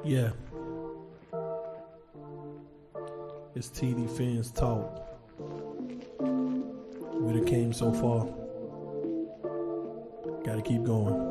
Yeah. It's TDPHINSTALK. We done came so far. Gotta keep going.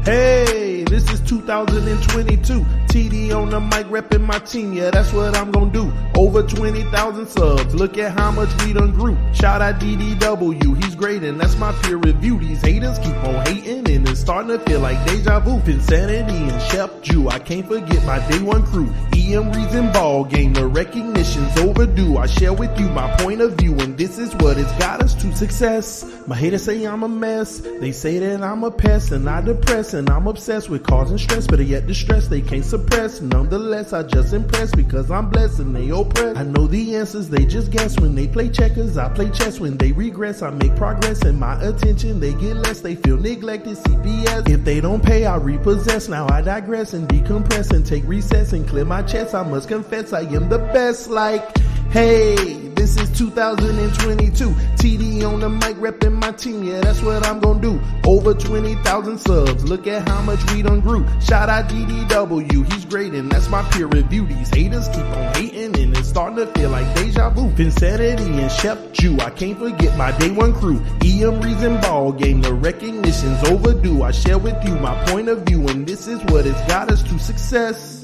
Hey, this is 2022. TD on the mic repping my team. Yeah, that's what I'm gonna do. Over 20,000 subs. Look at how much we done grew. Shout out DDW. He's great and that's my peer review. These haters keep on hating and it's starting to feel like deja vu. Insanity and Chef Jew. I can't forget my day one crew. Emergence in ball game. The recognition's overdue. I share with you my point of view and this is what it's got us to success. My haters say I'm a mess. They say that I'm a pest and I depress. And I'm obsessed with causing stress, but yet the stress they can't suppress. Nonetheless, I just impress because I'm blessed and they oppress. I know the answers, they just guess. When they play checkers, I play chess. When they regress, I make progress. And my attention, they get less. They feel neglected, CPS. If they don't pay, I repossess. Now I digress and decompress and take recess and clear my chest. I must confess, I am the best. Like, hey, this is 2022. TD on the mic repping my team. Yeah, that's what I'm gonna do. Over 20,000 subs. Look at how much we done grew. Shout out DDW. He's great and that's my peer review. These haters keep on hating and it's starting to feel like deja vu. Insanity and Chef Jew. I can't forget my day one crew. Emergence in ball game. The recognition's overdue. I share with you my point of view and this is what it's got us to success.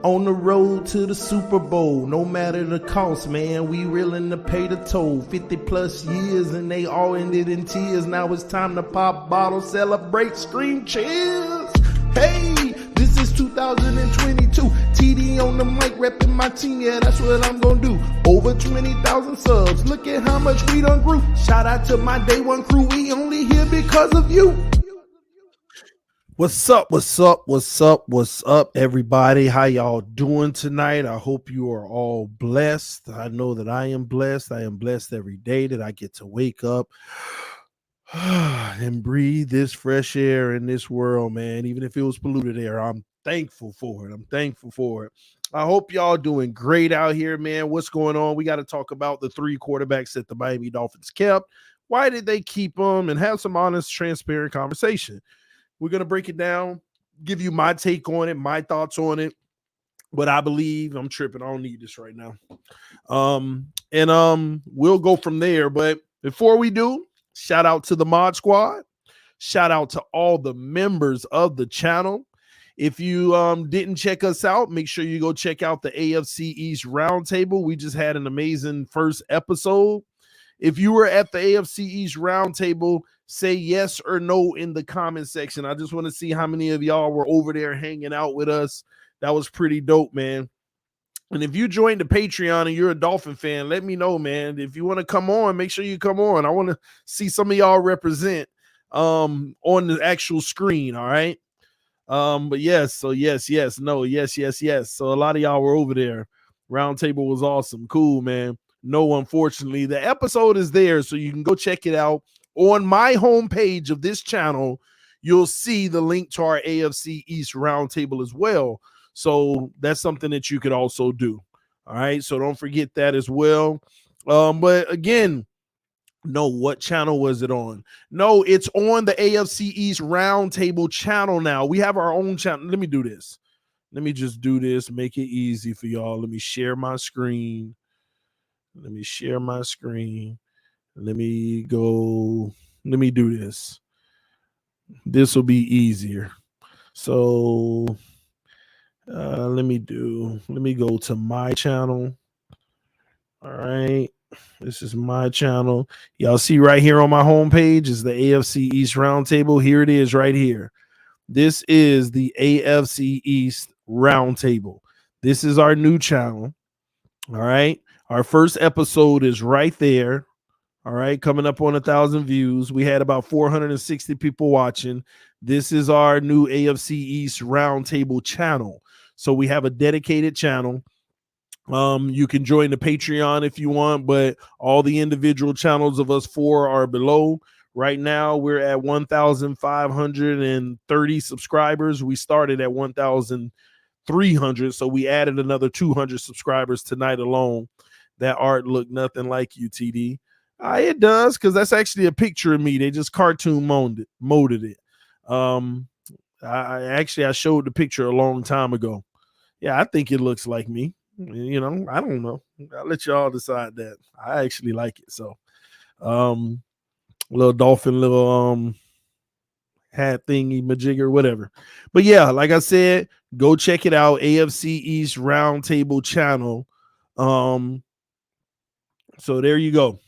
On the road to the Super Bowl, no matter the cost, man, we willing to pay the toll. 50 plus years and they all ended in tears. Now it's time to pop bottles, celebrate, scream cheers. Hey, this is 2022. TD on the mic repping my team. Yeah, that's what I'm gonna do. Over 20,000 subs. Look at how much we done grew. Shout out to my day one crew. We only here because of you. What's up, everybody? How y'all doing tonight? I hope you are all blessed. I know that I am blessed. I am blessed every day that I get to wake up and breathe this fresh air in this world, man. Even if it was polluted air, I'm thankful for it. I hope y'all doing great out here, man. What's going on? We got to talk about the 3 quarterbacks that the Miami Dolphins kept. Why did they keep them? And have some honest, transparent conversation. We're going to break it down, give you my take on it, my thoughts on it, what I believe. I'm tripping. I don't need this right now. We'll go from there. But before we do, shout out to the Mod Squad. Shout out to all the members of the channel. If you didn't check us out, make sure you go check out the AFC East Roundtable. We just had an amazing first episode. If you were at the AFC East Roundtable, say yes or no in the comment section. I just want to see how many of y'all were over there hanging out with us. That was pretty dope, man. And if you joined the Patreon and you're a Dolphin fan, let me know, man. If you want to come on, make sure you come on. I want to see some of y'all represent on the actual screen, all right? But yes, so yes, no, yes. So a lot of y'all were over there. Roundtable was awesome. Cool, man. No, unfortunately, the episode is there, so you can go check it out. On my homepage of this channel, you'll see the link to our AFC East Roundtable as well. So that's something that you could also do. All right, so don't forget that as well. But again, no, what channel was it on? No, it's on the AFC East Roundtable channel now. We have our own channel. Let me do this. Let me just do this, make it easy for y'all. Let me share my screen. Let me go. Let me do this. This will be easier. So let me go to my channel. All right. This is my channel. Y'all see right here on my homepage is the AFC East Roundtable. Here it is right here. This is the AFC East Roundtable. This is our new channel. All right. Our first episode is right there. All right. Coming up on 1,000 views. We had about 460 people watching. This is our new AFC East Roundtable channel. So we have a dedicated channel. You can join the Patreon if you want, but all the individual channels of us 4 are below. Right now, we're at 1,530 subscribers. We started at 1,300, so we added another 200 subscribers tonight alone. That art looked nothing like you, TD. It does, because that's actually a picture of me. They just cartoon moded it. I showed the picture a long time ago. Yeah, I think it looks like me. You know, I don't know. I'll let y'all decide that. I actually like it. So, little dolphin, little hat thingy, majigger, whatever. But yeah, like I said, go check it out. AFC East Roundtable channel. So there you go.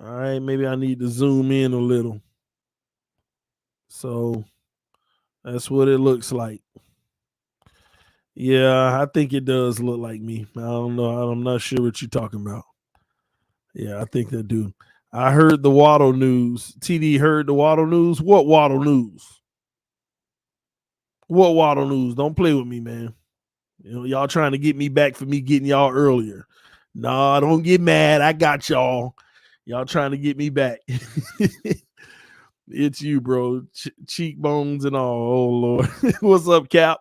All right, maybe I need to zoom in a little. So that's what it looks like. Yeah, I think it does look like me. I don't know. I'm not sure what you're talking about. Yeah, I think they do. I heard the Waddle news. TD heard the Waddle news. What Waddle news? What Waddle news? Don't play with me, man. You know, y'all trying to get me back for me getting y'all earlier. Nah, don't get mad. I got y'all. Y'all trying to get me back. It's you, bro. Cheekbones and all. Oh, Lord. What's up, Cap?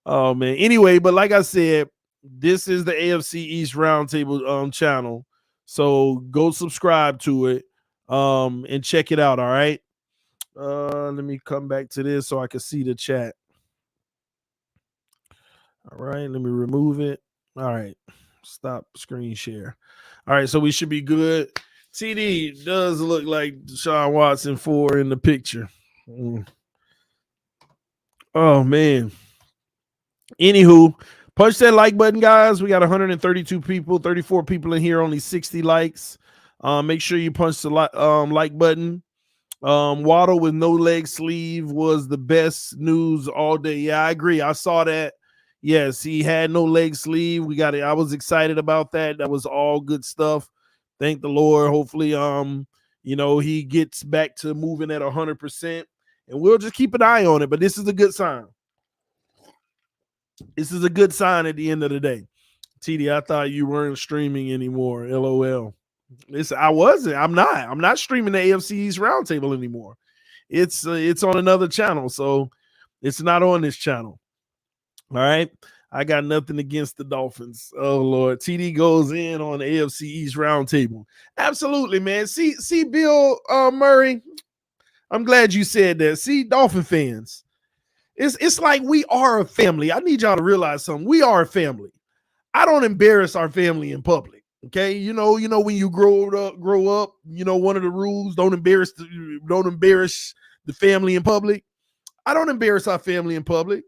Oh, man. Anyway, but like I said, this is the AFC East Roundtable channel. So go subscribe to it and check it out, all right? Let me come back to this so I can see the chat. All right, let me remove it. All right, stop screen share. All right, so we should be good. TD does look like Deshaun Watson 4 in the picture. Oh, man. Anywho, punch that like button, guys. We got 132 people, 34 people in here, only 60 likes. Make sure you punch the like button. Waddle with no leg sleeve was the best news all day. Yeah, I agree. I saw that. Yes, he had no leg sleeve. We got it. I was excited about that. That was all good stuff. Thank the Lord. Hopefully, he gets back to moving at 100%, and we'll just keep an eye on it. But this is a good sign. This is a good sign at the end of the day. TD, I thought you weren't streaming anymore. LOL. Listen, I wasn't. I'm not. I'm not streaming the AFC East Roundtable anymore. It's on another channel, so it's not on this channel. All right. I got nothing against the Dolphins. Oh Lord, TD goes in on the AFC East Roundtable. Absolutely, man. See, Bill Murray. I'm glad you said that. See, Dolphin fans, it's like we are a family. I need y'all to realize something. We are a family. I don't embarrass our family in public. Okay, you know when you grow up, one of the rules, don't embarrass the family in public. I don't embarrass our family in public.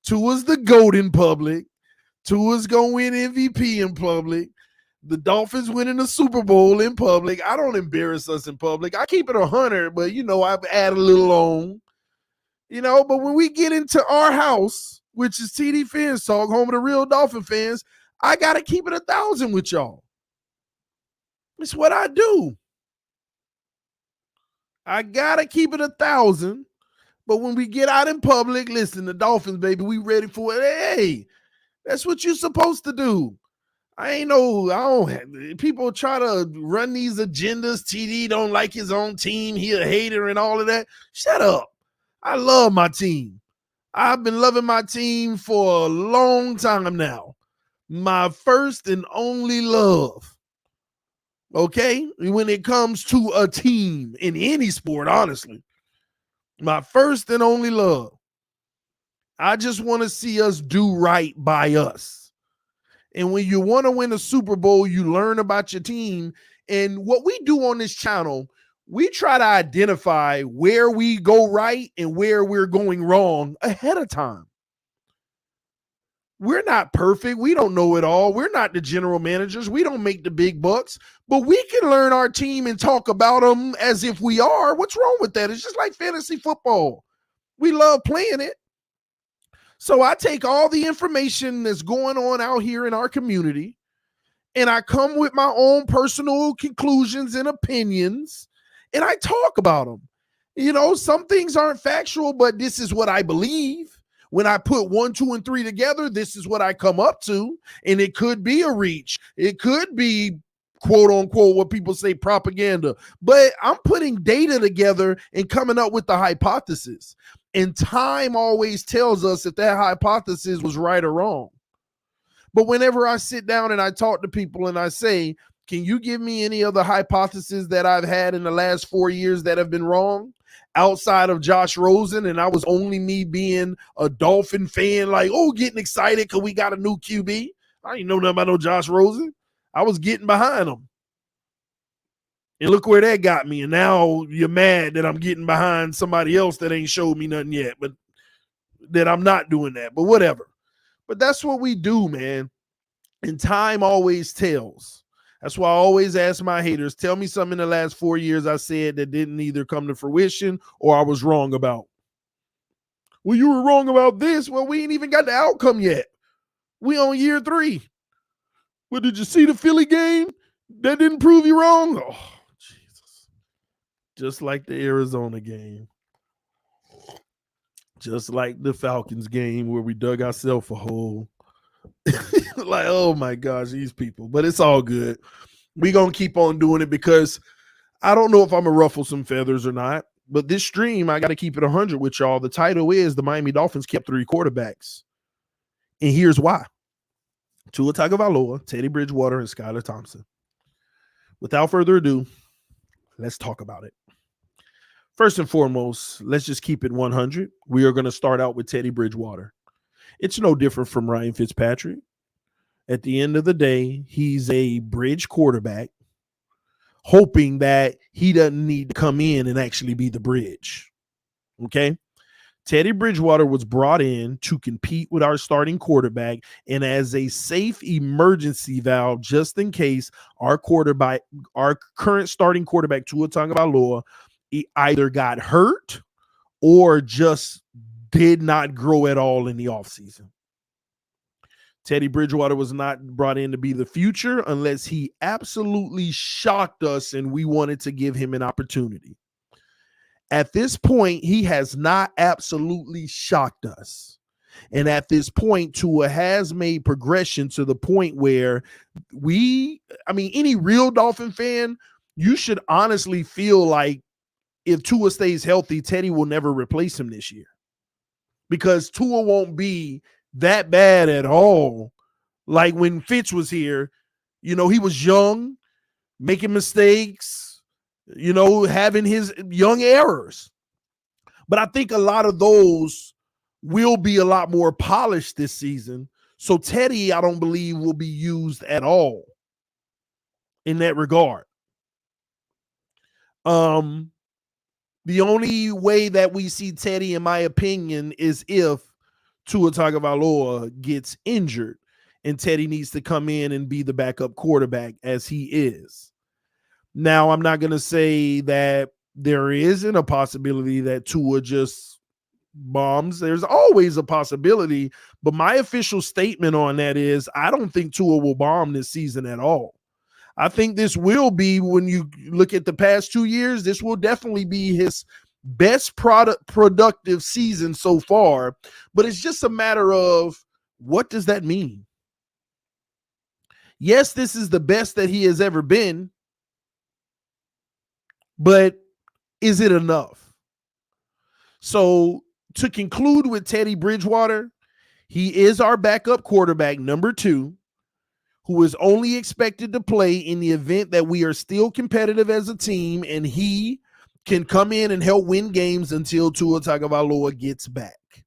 Tua's the GOAT in public. Tua's gonna win MVP in public. The Dolphins winning the Super Bowl in public. I don't embarrass us in public. I keep it 100, but I've added a little on. But when we get into our house, which is TDPHINSTALK, home of the real Dolphin fans, I got to keep it 1,000 with y'all. It's what I do. I got to keep it 1,000. But when we get out in public, listen, the Dolphins, baby, we ready for it. Hey, that's what you're supposed to do. People try to run these agendas. TD don't like his own team. He a hater and all of that. Shut up. I love my team. I've been loving my team for a long time now. My first and only love. Okay? When it comes to a team in any sport, honestly. My first and only love. I just want to see us do right by us. And when you want to win a Super Bowl, you learn about your team. And what we do on this channel, we try to identify where we go right and where we're going wrong ahead of time. We're not perfect. We don't know it all. We're not the general managers. We don't make the big bucks, but we can learn our team and talk about them as if we are. What's wrong with that? It's just like fantasy football. We love playing it. So I take all the information that's going on out here in our community, and I come with my own personal conclusions and opinions, and I talk about them. Some things aren't factual, but this is what I believe. When I put 1, 2, and 3 together, this is what I come up to. And it could be a reach. It could be, quote unquote, what people say propaganda. But I'm putting data together and coming up with the hypothesis. And time always tells us if that hypothesis was right or wrong. But whenever I sit down and I talk to people and I say, can you give me any other hypotheses that I've had in the last 4 years that have been wrong? outside of Josh Rosen, and I was only me being a Dolphin fan, like, oh, getting excited because we got a new QB. I didn't know nothing about no Josh Rosen. I was getting behind him. And look where that got me. And now you're mad that I'm getting behind somebody else that ain't showed me nothing yet, but that I'm not doing that. But whatever. But that's what we do, man. And time always tells. That's why I always ask my haters, tell me something in the last 4 years I said that didn't either come to fruition or I was wrong about. Well, you were wrong about this. Well, we ain't even got the outcome yet. We on year 3. Well, did you see the Philly game? That didn't prove you wrong? Oh, Jesus. Just like the Arizona game. Just like the Falcons game where we dug ourselves a hole. Like, oh my gosh, these people. But it's all good. We're going to keep on doing it because I don't know if I'm going to ruffle some feathers or not. But this stream, I got to keep it 100 with y'all. The title is the Miami Dolphins kept 3 quarterbacks. And here's why. Tua Tagovailoa, Teddy Bridgewater, and Skylar Thompson. Without further ado, let's talk about it. First and foremost, let's just keep it 100. We are going to start out with Teddy Bridgewater. It's no different from Ryan Fitzpatrick. At the end of the day, he's a bridge quarterback, hoping that he doesn't need to come in and actually be the bridge. Okay? Teddy Bridgewater was brought in to compete with our starting quarterback and as a safe emergency valve just in case our current starting quarterback, Tua Tagovailoa, he either got hurt or just did not grow at all in the offseason. Teddy Bridgewater was not brought in to be the future unless he absolutely shocked us and we wanted to give him an opportunity. At this point, he has not absolutely shocked us. And at this point, Tua has made progression to the point where any real Dolphin fan, you should honestly feel like if Tua stays healthy, Teddy will never replace him this year. Because Tua won't be that bad at all. Like when Fitz was here, he was young, making mistakes, having his young errors. But I think a lot of those will be a lot more polished this season. So Teddy, I don't believe, will be used at all in that regard. The only way that we see Teddy, in my opinion, is if Tua Tagovailoa gets injured and Teddy needs to come in and be the backup quarterback as he is. Now, I'm not going to say that there isn't a possibility that Tua just bombs. There's always a possibility, but my official statement on that is I don't think Tua will bomb this season at all. I think this will be, when you look at the past 2 years, this will definitely be his best productive season so far, but it's just a matter of what does that mean? Yes, this is the best that he has ever been, but is it enough? So to conclude with Teddy Bridgewater, he is our backup quarterback, number 2, who is only expected to play in the event that we are still competitive as a team, and he can come in and help win games until Tua Tagovailoa gets back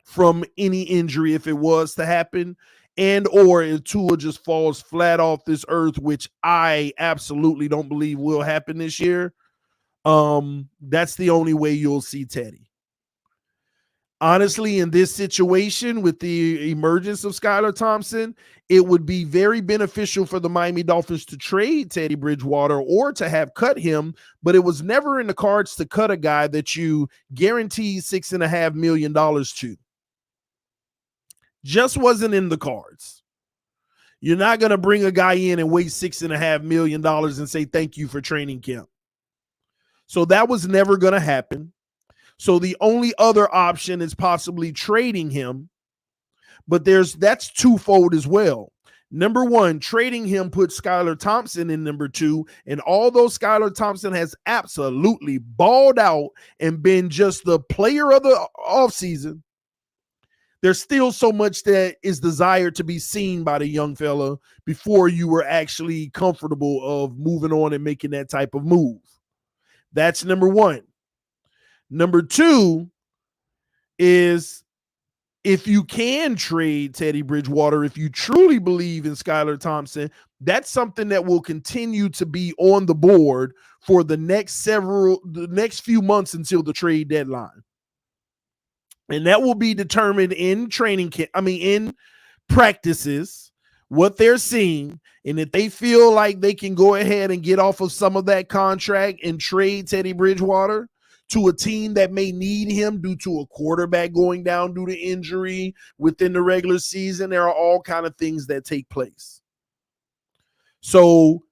from any injury, if it was to happen, and or if Tua just falls flat off this earth, which I absolutely don't believe will happen this year. That's the only way you'll see Teddy. Honestly, in this situation with the emergence of Skylar Thompson, it would be very beneficial for the Miami Dolphins to trade Teddy Bridgewater or to have cut him, but it was never in the cards to cut a guy that you guaranteed $6.5 million to. Just wasn't in the cards. You're not going to bring a guy in and waste $6.5 million and say thank you for training camp. So that was never going to happen. So the only other option is possibly trading him, but that's twofold as well. Number 1, trading him puts Skylar Thompson in number 2, and although Skylar Thompson has absolutely balled out and been just the player of the offseason, there's still so much that is desired to be seen by the young fella before you were actually comfortable of moving on and making that type of move. That's number 1. Number two is, if you can trade Teddy Bridgewater, if you truly believe in Skylar Thompson, that's something that will continue to be on the board for the next few months until the trade deadline. And that will be determined in in practices, what they're seeing. And if they feel like they can go ahead and get off of some of that contract and trade Teddy Bridgewater to a team that may need him due to a quarterback going down due to injury within the regular season, there are all kind of things that take place. So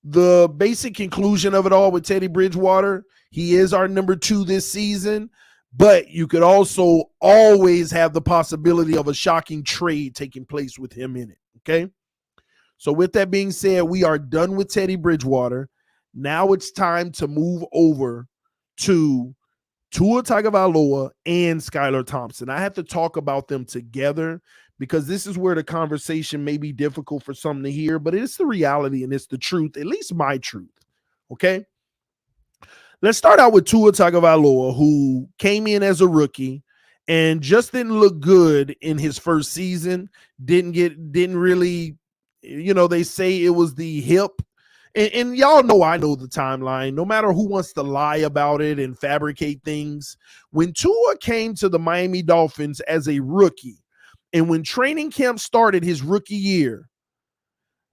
the basic conclusion of it all with Teddy Bridgewater, he is our number 2 this season, but you could also always have the possibility of a shocking trade taking place with him in it, okay? So with that being said, we are done with Teddy Bridgewater. Now it's time to move over to Tua Tagovailoa and Skylar Thompson. I have to talk about them together because this is where the conversation may be difficult for some to hear, but it's the reality and it's the truth, at least my truth, okay? Let's start out with Tua Tagovailoa, who came in as a rookie and just didn't look good in his first season. Didn't really, they say it was the hip. And y'all know I know the timeline. No matter who wants to lie about it and fabricate things, when Tua came to the Miami Dolphins as a rookie, and when training camp started his rookie year,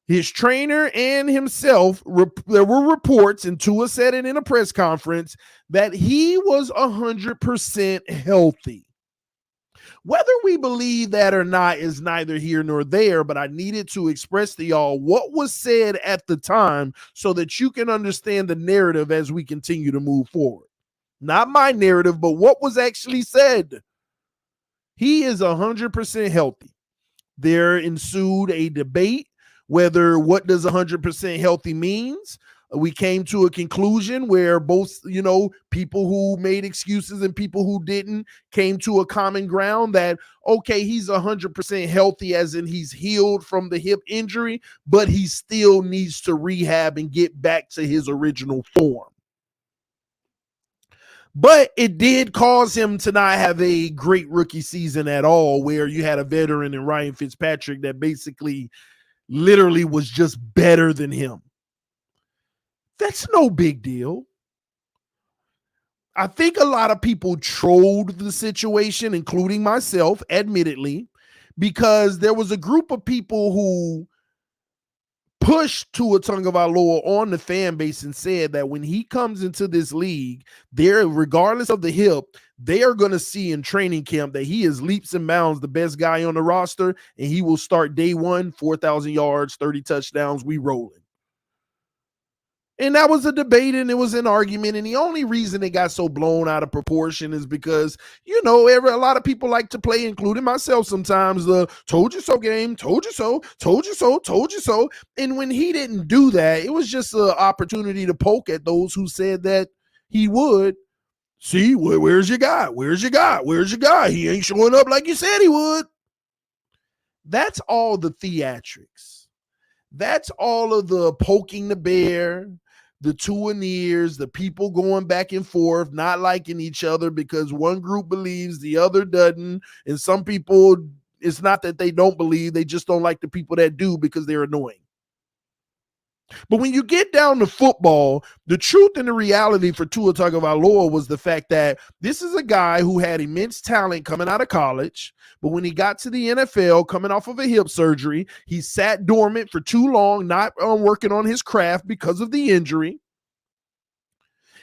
his trainer and himself, there were reports, and Tua said it in a press conference, that he was 100% healthy. Whether we believe that or not is neither here nor there, but I needed to express to y'all what was said at the time so that you can understand the narrative as we continue to move forward. Not my narrative, but what was actually said. He is 100% healthy. There ensued a debate whether what does 100% healthy means. We came to a conclusion where both, people who made excuses and people who didn't came to a common ground that, okay, he's 100% healthy as in he's healed from the hip injury, but he still needs to rehab and get back to his original form. But it did cause him to not have a great rookie season at all, where you had a veteran in Ryan Fitzpatrick that basically literally was just better than him. That's no big deal. I think a lot of people trolled the situation, including myself, admittedly, because there was a group of people who pushed Tua Tagovailoa on the fan base and said that when he comes into this league, regardless of the hip, they are going to see in training camp that he is leaps and bounds the best guy on the roster, and he will start day one, 4,000 yards, 30 touchdowns, we rolling. And that was a debate and it was an argument. And the only reason it got so blown out of proportion is because, a lot of people like to play, including myself sometimes, the told you so game, told you so, told you so, told you so. And when he didn't do that, it was just an opportunity to poke at those who said that he would. See, where's your guy? Where's your guy? Where's your guy? He ain't showing up like you said he would. That's all the theatrics. That's all of the poking the bear, the two in the ears, the people going back and forth, not liking each other because one group believes the other doesn't. And some people, it's not that they don't believe, they just don't like the people that do because they're annoying. But when you get down to football, the truth and the reality for Tua Tagovailoa was the fact that this is a guy who had immense talent coming out of college, but when he got to the NFL, coming off of a hip surgery, he sat dormant for too long, not working on his craft because of the injury.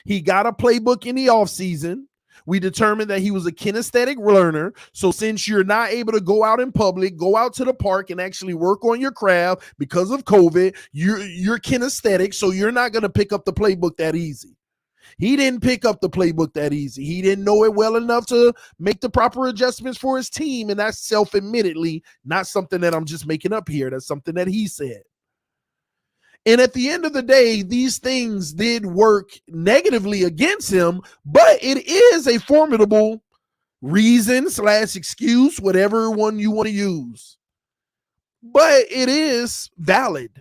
He got a playbook in the offseason. We determined that he was a kinesthetic learner. So since you're not able to go out in public, go out to the park and actually work on your craft because of COVID, you're kinesthetic, so you're not going to pick up the playbook that easy. He didn't pick up the playbook that easy. He didn't know it well enough to make the proper adjustments for his team, and that's self-admittedly not something that I'm just making up here. That's something that he said. And at the end of the day, these things did work negatively against him, but it is a formidable reason / excuse, whatever one you want to use. But it is valid.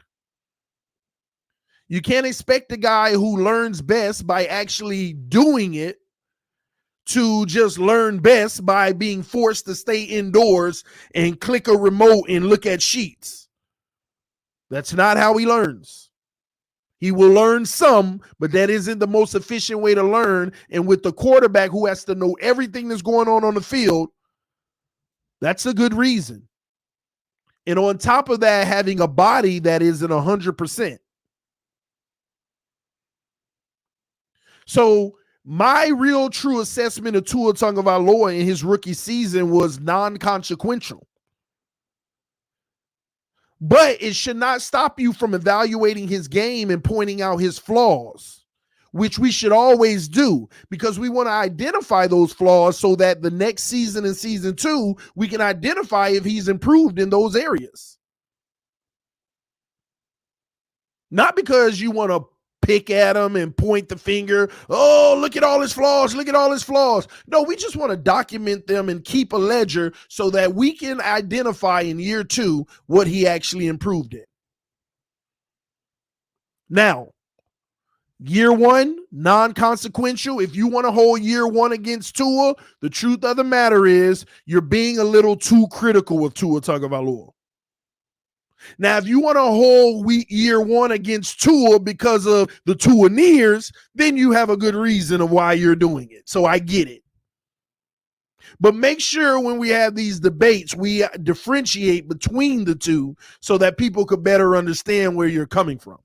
You can't expect a guy who learns best by actually doing it to just learn best by being forced to stay indoors and click a remote and look at sheets. That's not how he learns. He will learn some, but that isn't the most efficient way to learn. And with the quarterback who has to know everything that's going on the field, that's a good reason. And on top of that, having a body that isn't 100%. So my real true assessment of Tua Tagovailoa in his rookie season was non-consequential. But it should not stop you from evaluating his game and pointing out his flaws, which we should always do, because we want to identify those flaws so that the next season and season 2, we can identify if he's improved in those areas. Not because you want to pick at him and point the finger. Oh, look at all his flaws. Look at all his flaws. No, we just want to document them and keep a ledger so that we can identify in year 2 what he actually improved in. Now, year 1, non-consequential. If you want to hold year 1 against Tua, the truth of the matter is you're being a little too critical of Tua Tagovailoa. Now, if you want to hold year 1 against Tua because of the Tua nears, then you have a good reason of why you're doing it. So I get it. But make sure when we have these debates, we differentiate between the two so that people could better understand where you're coming from.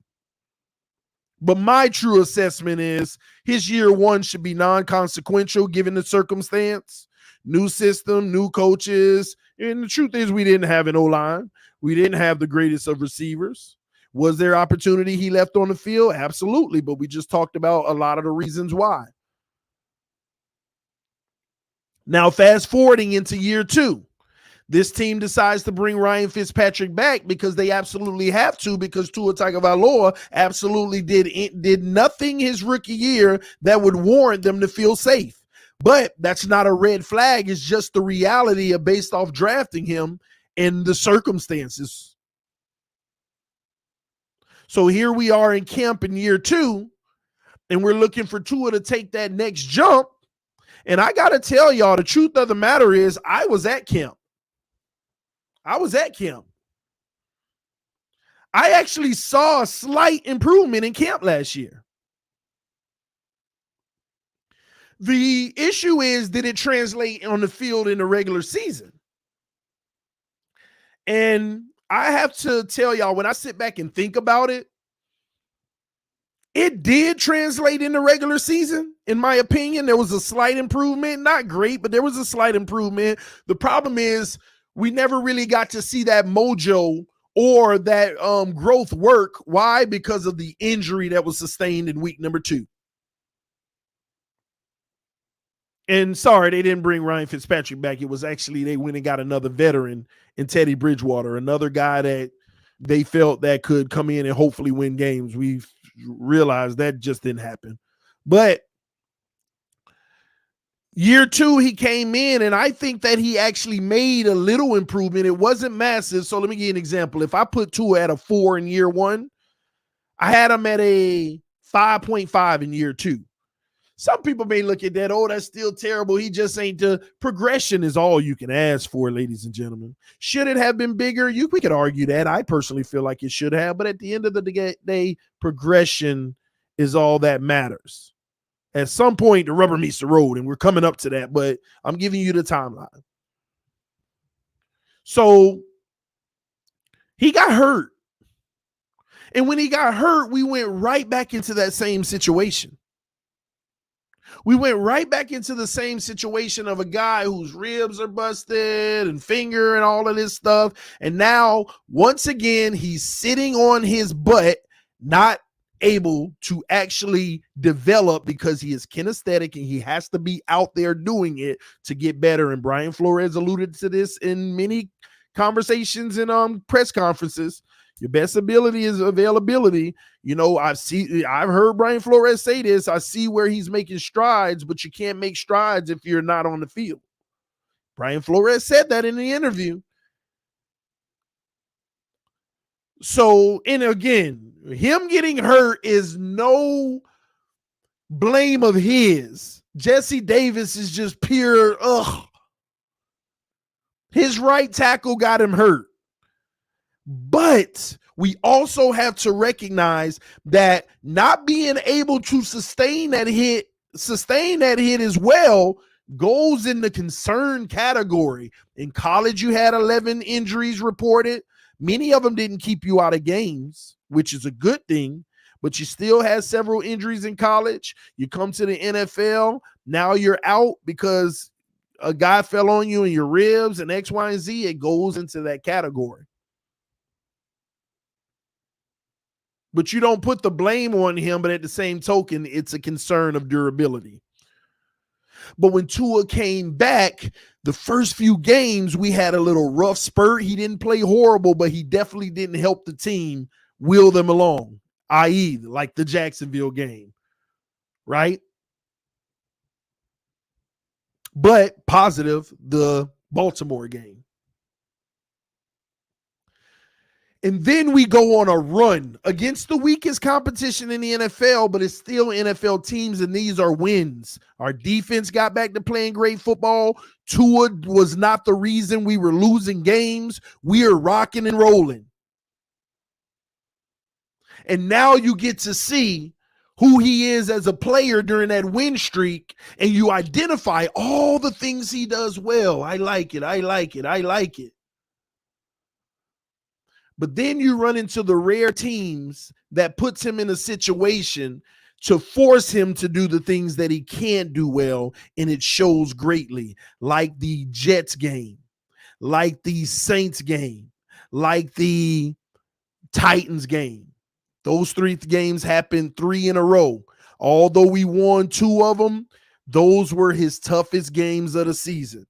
But my true assessment is his year 1 should be non-consequential given the circumstance. New system, new coaches. And the truth is we didn't have an O-line. We didn't have the greatest of receivers. Was there opportunity he left on the field? Absolutely, but we just talked about a lot of the reasons why. Now, fast forwarding into year 2, this team decides to bring Ryan Fitzpatrick back because they absolutely have to, because Tua Tagovailoa absolutely did nothing his rookie year that would warrant them to feel safe. But that's not a red flag. It's just the reality of based off drafting him and the circumstances. So here we are in camp in year 2, and we're looking for Tua to take that next jump. And I got to tell y'all, the truth of the matter is I was at camp. I actually saw a slight improvement in camp last year. The issue is, did it translate on the field in the regular season? And I have to tell y'all, when I sit back and think about it, it did translate in the regular season. In my opinion, there was a slight improvement. Not great, but there was a slight improvement. The problem is we never really got to see that mojo or that growth work. Why? Because of the injury that was sustained in week number 2. And sorry, they didn't bring Ryan Fitzpatrick back. It was actually they went and got another veteran in Teddy Bridgewater, another guy that they felt that could come in and hopefully win games. We've realized that just didn't happen. But year 2, he came in, and I think that he actually made a little improvement. It wasn't massive. So let me give you an example. If I put Tua at a 4 in year 1, I had him at a 5.5 in year 2. Some people may look at that, oh, that's still terrible. He just ain't the progression is all you can ask for, ladies and gentlemen. Should it have been bigger? We could argue that. I personally feel like it should have, but at the end of the day, progression is all that matters. At some point, the rubber meets the road, and we're coming up to that, but I'm giving you the timeline. So he got hurt. And when he got hurt, we went right back into that same situation. We went right back into the same situation of a guy whose ribs are busted and finger and all of this stuff. And now, once again, he's sitting on his butt, not able to actually develop because he is kinesthetic and he has to be out there doing it to get better. And Brian Flores alluded to this in many conversations and press conferences. Your best ability is availability. You know, I've heard Brian Flores say this. I see where he's making strides, but you can't make strides if you're not on the field. Brian Flores said that in the interview. So, and again, him getting hurt is no blame of his. Jesse Davis is just pure, His right tackle got him hurt. But we also have to recognize that not being able to sustain that hit as well goes in the concern category. In college, you had 11 injuries reported. Many of them didn't keep you out of games, which is a good thing, but you still had several injuries in college. You come to the NFL, now you're out because a guy fell on you in your ribs and X, Y, and Z. It goes into that category. But you don't put the blame on him, but at the same token, it's a concern of durability. But when Tua came back, the first few games, we had a little rough spurt. He didn't play horrible, but he definitely didn't help the team wheel them along, i.e., like the Jacksonville game, right? But positive, the Baltimore game. And then we go on a run against the weakest competition in the NFL, but it's still NFL teams, and these are wins. Our defense got back to playing great football. Tua was not the reason we were losing games. We are rocking and rolling. And now you get to see who he is as a player during that win streak, and you identify all the things he does well. I like it. I like it. I like it. But then you run into the rare teams that puts him in a situation to force him to do the things that he can't do well, and it shows greatly, like the Jets game, like the Saints game, like the Titans game. Those 3 games happened 3 in a row. Although we won 2 of them, those were his toughest games of the season.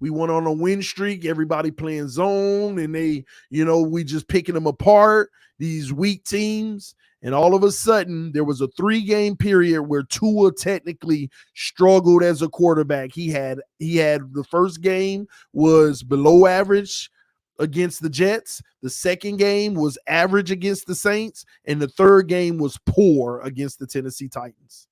We went on a win streak, everybody playing zone, and we just picking them apart, these weak teams. And all of a sudden, there was a 3-game period where Tua technically struggled as a quarterback. He had the first game was below average against the Jets. The second game was average against the Saints. And the third game was poor against the Tennessee Titans.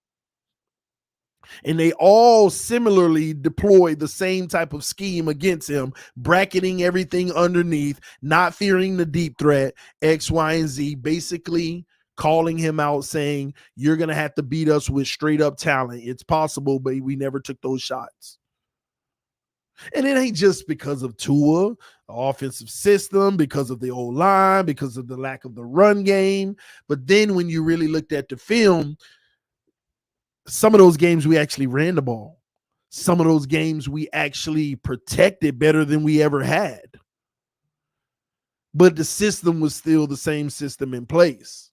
And they all similarly deployed the same type of scheme against him, bracketing everything underneath, not fearing the deep threat, X, Y, and Z, basically calling him out, saying, you're going to have to beat us with straight up talent. It's possible, but we never took those shots. And it ain't just because of Tua, the offensive system, because of the O-line, because of the lack of the run game. But then when you really looked at the film, some of those games we actually ran the ball. Some of those games we actually protected better than we ever had. But the system was still the same system in place.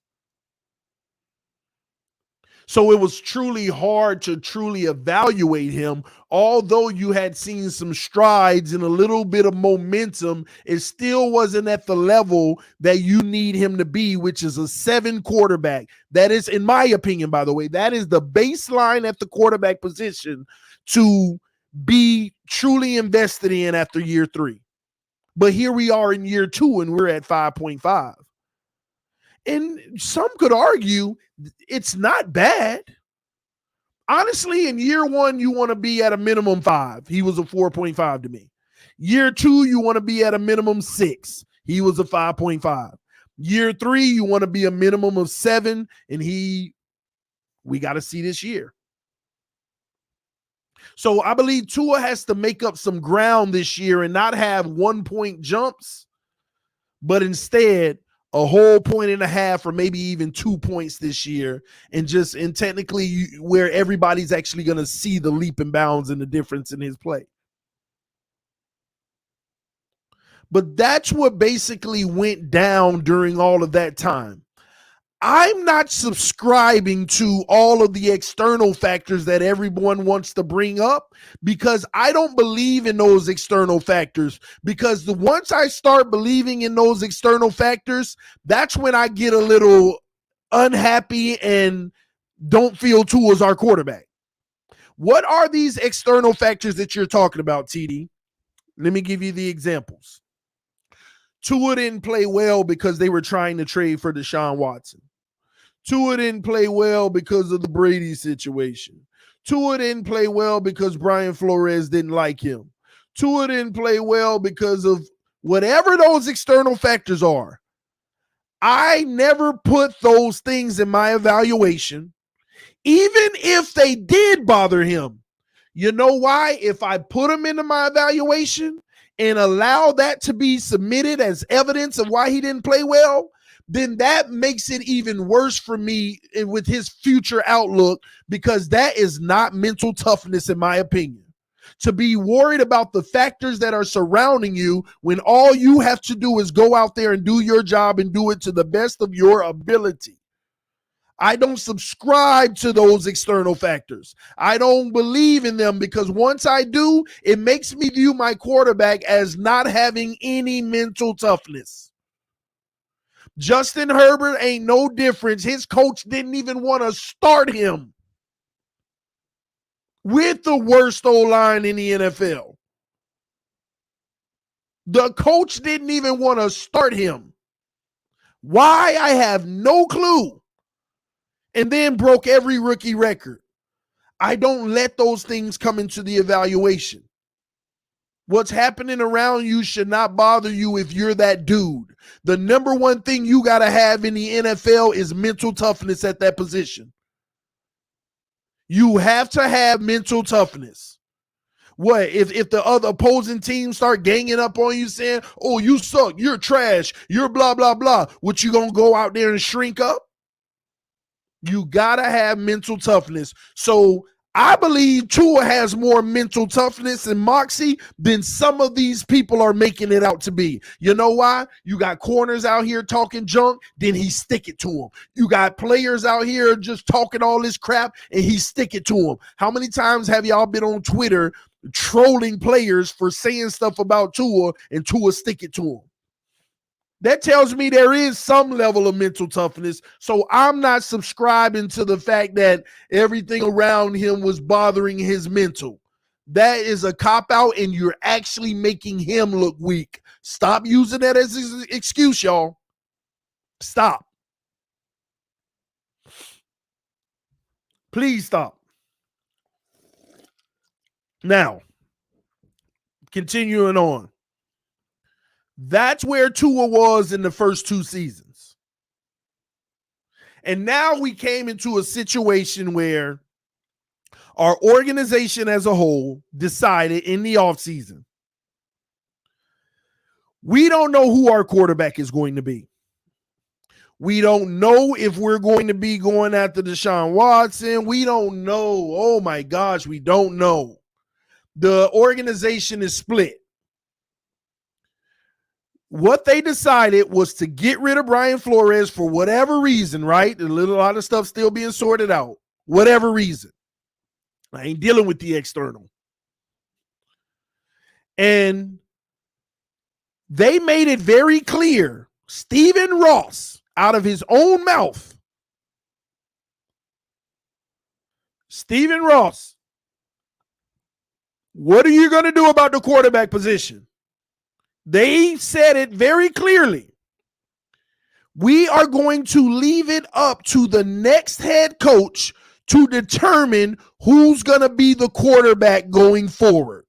So it was truly hard to truly evaluate him. Although you had seen some strides and a little bit of momentum, it still wasn't at the level that you need him to be, which is a 7 quarterback. That is, in my opinion, by the way, that is the baseline at the quarterback position to be truly invested in after year 3. But here we are in year 2 and we're at 5.5. And some could argue it's not bad. Honestly, in year 1, you want to be at a minimum 5. He was a 4.5 to me. Year 2, you want to be at a minimum 6. He was a 5.5. Year 3, you want to be a minimum of 7, and we got to see this year. So I believe Tua has to make up some ground this year and not have 1-point jumps, but instead a whole 1.5 or maybe even 2 points this year, and technically where everybody's actually going to see the leap and bounds and the difference in his play. But that's what basically went down during all of that time. I'm not subscribing to all of the external factors that everyone wants to bring up, because I don't believe in those external factors. Because once I start believing in those external factors, that's when I get a little unhappy and don't feel Tua's our quarterback. What are these external factors that you're talking about, TD? Let me give you the examples. Tua didn't play well because they were trying to trade for Deshaun Watson. Tua didn't play well because of the Brady situation. Tua didn't play well because Brian Flores didn't like him. Tua didn't play well because of whatever those external factors are. I never put those things in my evaluation, even if they did bother him. You know why? If I put them into my evaluation and allow that to be submitted as evidence of why he didn't play well, then that makes it even worse for me with his future outlook, because that is not mental toughness, in my opinion. To be worried about the factors that are surrounding you when all you have to do is go out there and do your job and do it to the best of your ability. I don't subscribe to those external factors. I don't believe in them, because once I do, it makes me view my quarterback as not having any mental toughness. Justin Herbert ain't no difference. His coach didn't even want to start him with the worst O-line in the NFL. The coach didn't even want to start him. Why? I have no clue. And then broke every rookie record. I don't let those things come into the evaluation. What's happening around you should not bother you if you're that dude. The number one thing you got to have in the NFL is mental toughness at that position. You have to have mental toughness. What if the other opposing team start ganging up on you saying, oh, you suck, you're trash, you're blah, blah, blah. What, you gonna go out there and shrink up? You gotta have mental toughness. So I believe Tua has more mental toughness and moxie than some of these people are making it out to be. You know why? You got corners out here talking junk, then he stick it to them. You got players out here just talking all this crap, and he stick it to them. How many times have y'all been on Twitter trolling players for saying stuff about Tua, and Tua stick it to them? That tells me there is some level of mental toughness. So I'm not subscribing to the fact that everything around him was bothering his mental. That is a cop-out, and you're actually making him look weak. Stop using that as an excuse, y'all. Stop. Please stop. Now, continuing on. That's where Tua was in the first two seasons. And now we came into a situation where our organization as a whole decided in the offseason, we don't know who our quarterback is going to be. We don't know if we're going to be going after Deshaun Watson. We don't know. Oh my gosh, we don't know. The organization is split. What they decided was to get rid of Brian Flores for whatever reason, right? A lot of stuff still being sorted out. Whatever reason. I ain't dealing with the external. And they made it very clear, Stephen Ross, out of his own mouth, Stephen Ross, what are you going to do about the quarterback position? They said it very clearly. We are going to leave it up to the next head coach to determine who's going to be the quarterback going forward.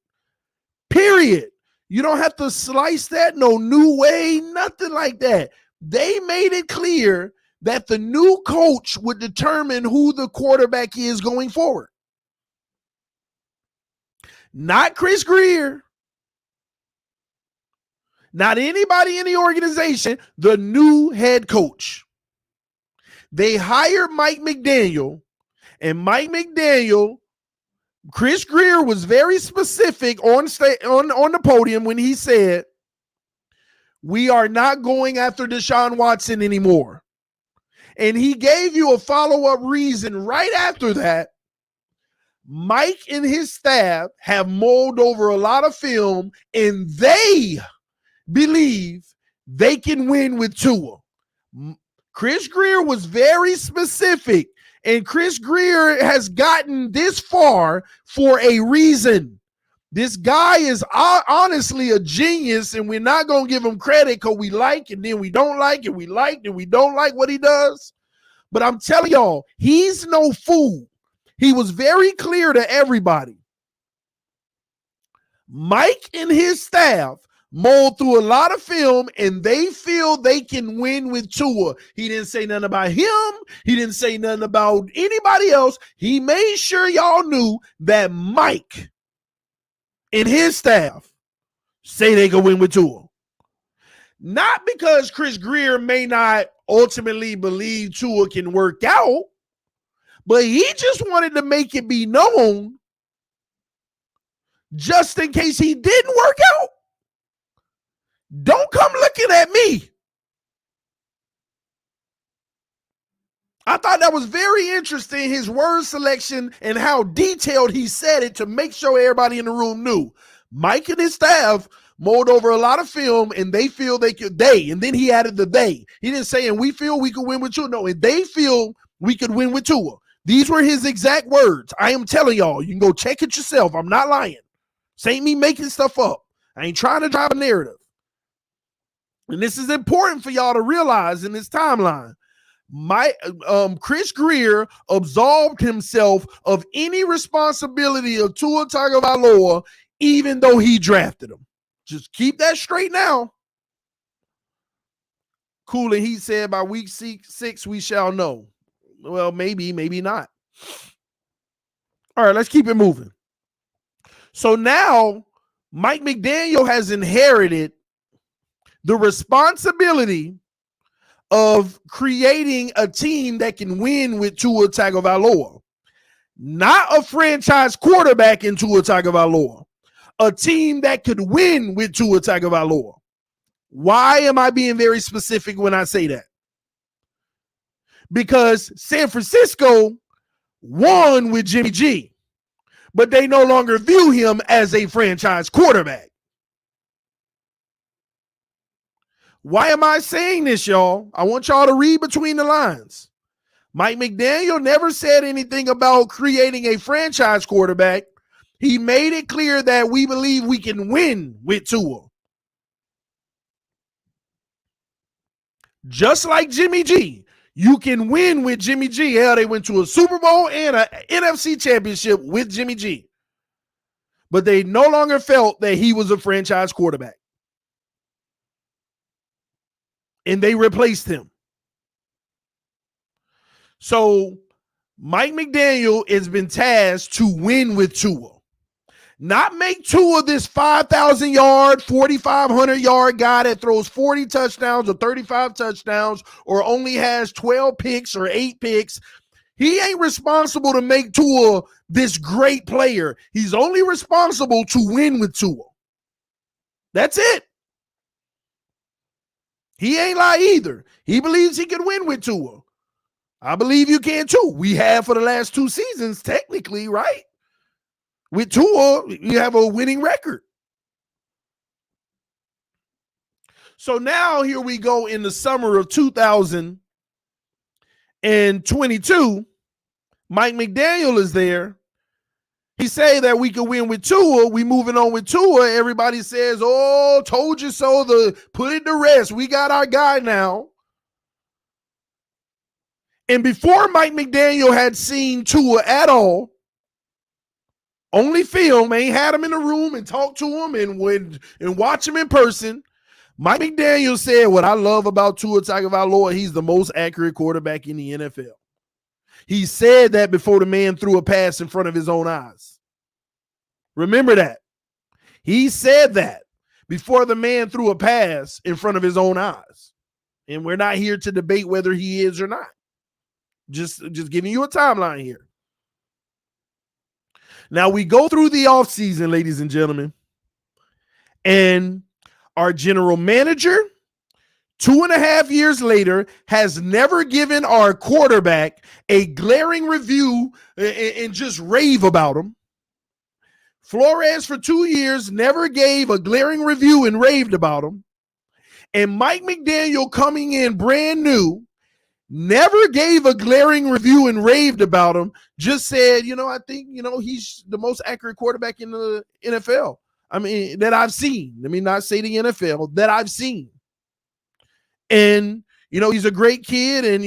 Period. You don't have to slice that no new way, nothing like that. They made it clear that the new coach would determine who the quarterback is going forward. Not Chris Grier. Not anybody in the organization, the new head coach. They hired Mike McDaniel, and Mike McDaniel, Chris Grier was very specific on the podium when he said, we are not going after Deshaun Watson anymore. And he gave you a follow-up reason right after that. Mike and his staff have mulled over a lot of film, and they believe they can win with Tua. Chris Grier was very specific, and Chris Grier has gotten this far for a reason. This guy is honestly a genius, and we're not going to give him credit because we like and then we don't like, and we like and we don't like what he does. But I'm telling y'all, he's no fool. he was very clear to everybody. Mike and his staff mulled through a lot of film, and they feel they can win with Tua. He didn't say nothing about him. He didn't say nothing about anybody else. He made sure y'all knew that Mike and his staff say they can win with Tua. Not because Chris Grier may not ultimately believe Tua can work out, but he just wanted to make it be known just in case he didn't work out. Don't come looking at me. I thought that was very interesting, his word selection and how detailed he said it to make sure everybody in the room knew. Mike and his staff mulled over a lot of film, and they feel they could, and then he added the they. He didn't say, and we feel we could win with Tua. No, and they feel we could win with Tua. These were his exact words. I am telling y'all, you can go check it yourself. I'm not lying. This ain't me making stuff up. I ain't trying to drive a narrative. And this is important for y'all to realize in this timeline. Chris Grier absolved himself of any responsibility of Tua Tagovailoa, even though he drafted him. Just keep that straight now. Cool, and he said by week 6 we shall know. Well, maybe not. All right, let's keep it moving. So now Mike McDaniel has inherited the responsibility of creating a team that can win with Tua Tagovailoa. Not a franchise quarterback in Tua Tagovailoa. A team that could win with Tua Tagovailoa. Why am I being very specific when I say that? Because San Francisco won with Jimmy G, but they no longer view him as a franchise quarterback. Why am I saying this, y'all? I want y'all to read between the lines. Mike McDaniel never said anything about creating a franchise quarterback. He made it clear that we believe we can win with Tua. Just like Jimmy G, you can win with Jimmy G. Hell, they went to a Super Bowl and an NFC championship with Jimmy G. But they no longer felt that he was a franchise quarterback. And they replaced him. So Mike McDaniel has been tasked to win with Tua. Not make Tua this 5,000-yard, 4,500-yard guy that throws 40 touchdowns or 35 touchdowns or only has 12 picks or 8 picks. He ain't responsible to make Tua this great player. He's only responsible to win with Tua. That's it. He ain't lie either. He believes he can win with Tua. I believe you can too. We have for the last 2 seasons, technically, right? With Tua, you have a winning record. So now here we go in the summer of 2022. Mike McDaniel is there. He say that we can win with Tua. We moving on with Tua. Everybody says, oh, told you so. Put it to rest. We got our guy now. And before Mike McDaniel had seen Tua at all, only film, ain't had him in the room and talked to him and watch him in person, Mike McDaniel said, what I love about Tua Tagovailoa, he's the most accurate quarterback in the NFL. He said that before the man threw a pass in front of his own eyes. Remember that. He said that before the man threw a pass in front of his own eyes. And we're not here to debate whether he is or not. Just giving you a timeline here. Now we go through the offseason, ladies and gentlemen, and our general manager, 2.5 years later, has never given our quarterback a glaring review and just rave about him. Flores, for 2 years, never gave a glaring review and raved about him. And Mike McDaniel, coming in brand new, never gave a glaring review and raved about him, just said, I think, he's the most accurate quarterback in the NFL. I mean, that I've seen. Let me not say the NFL, that I've seen. And, he's a great kid. And,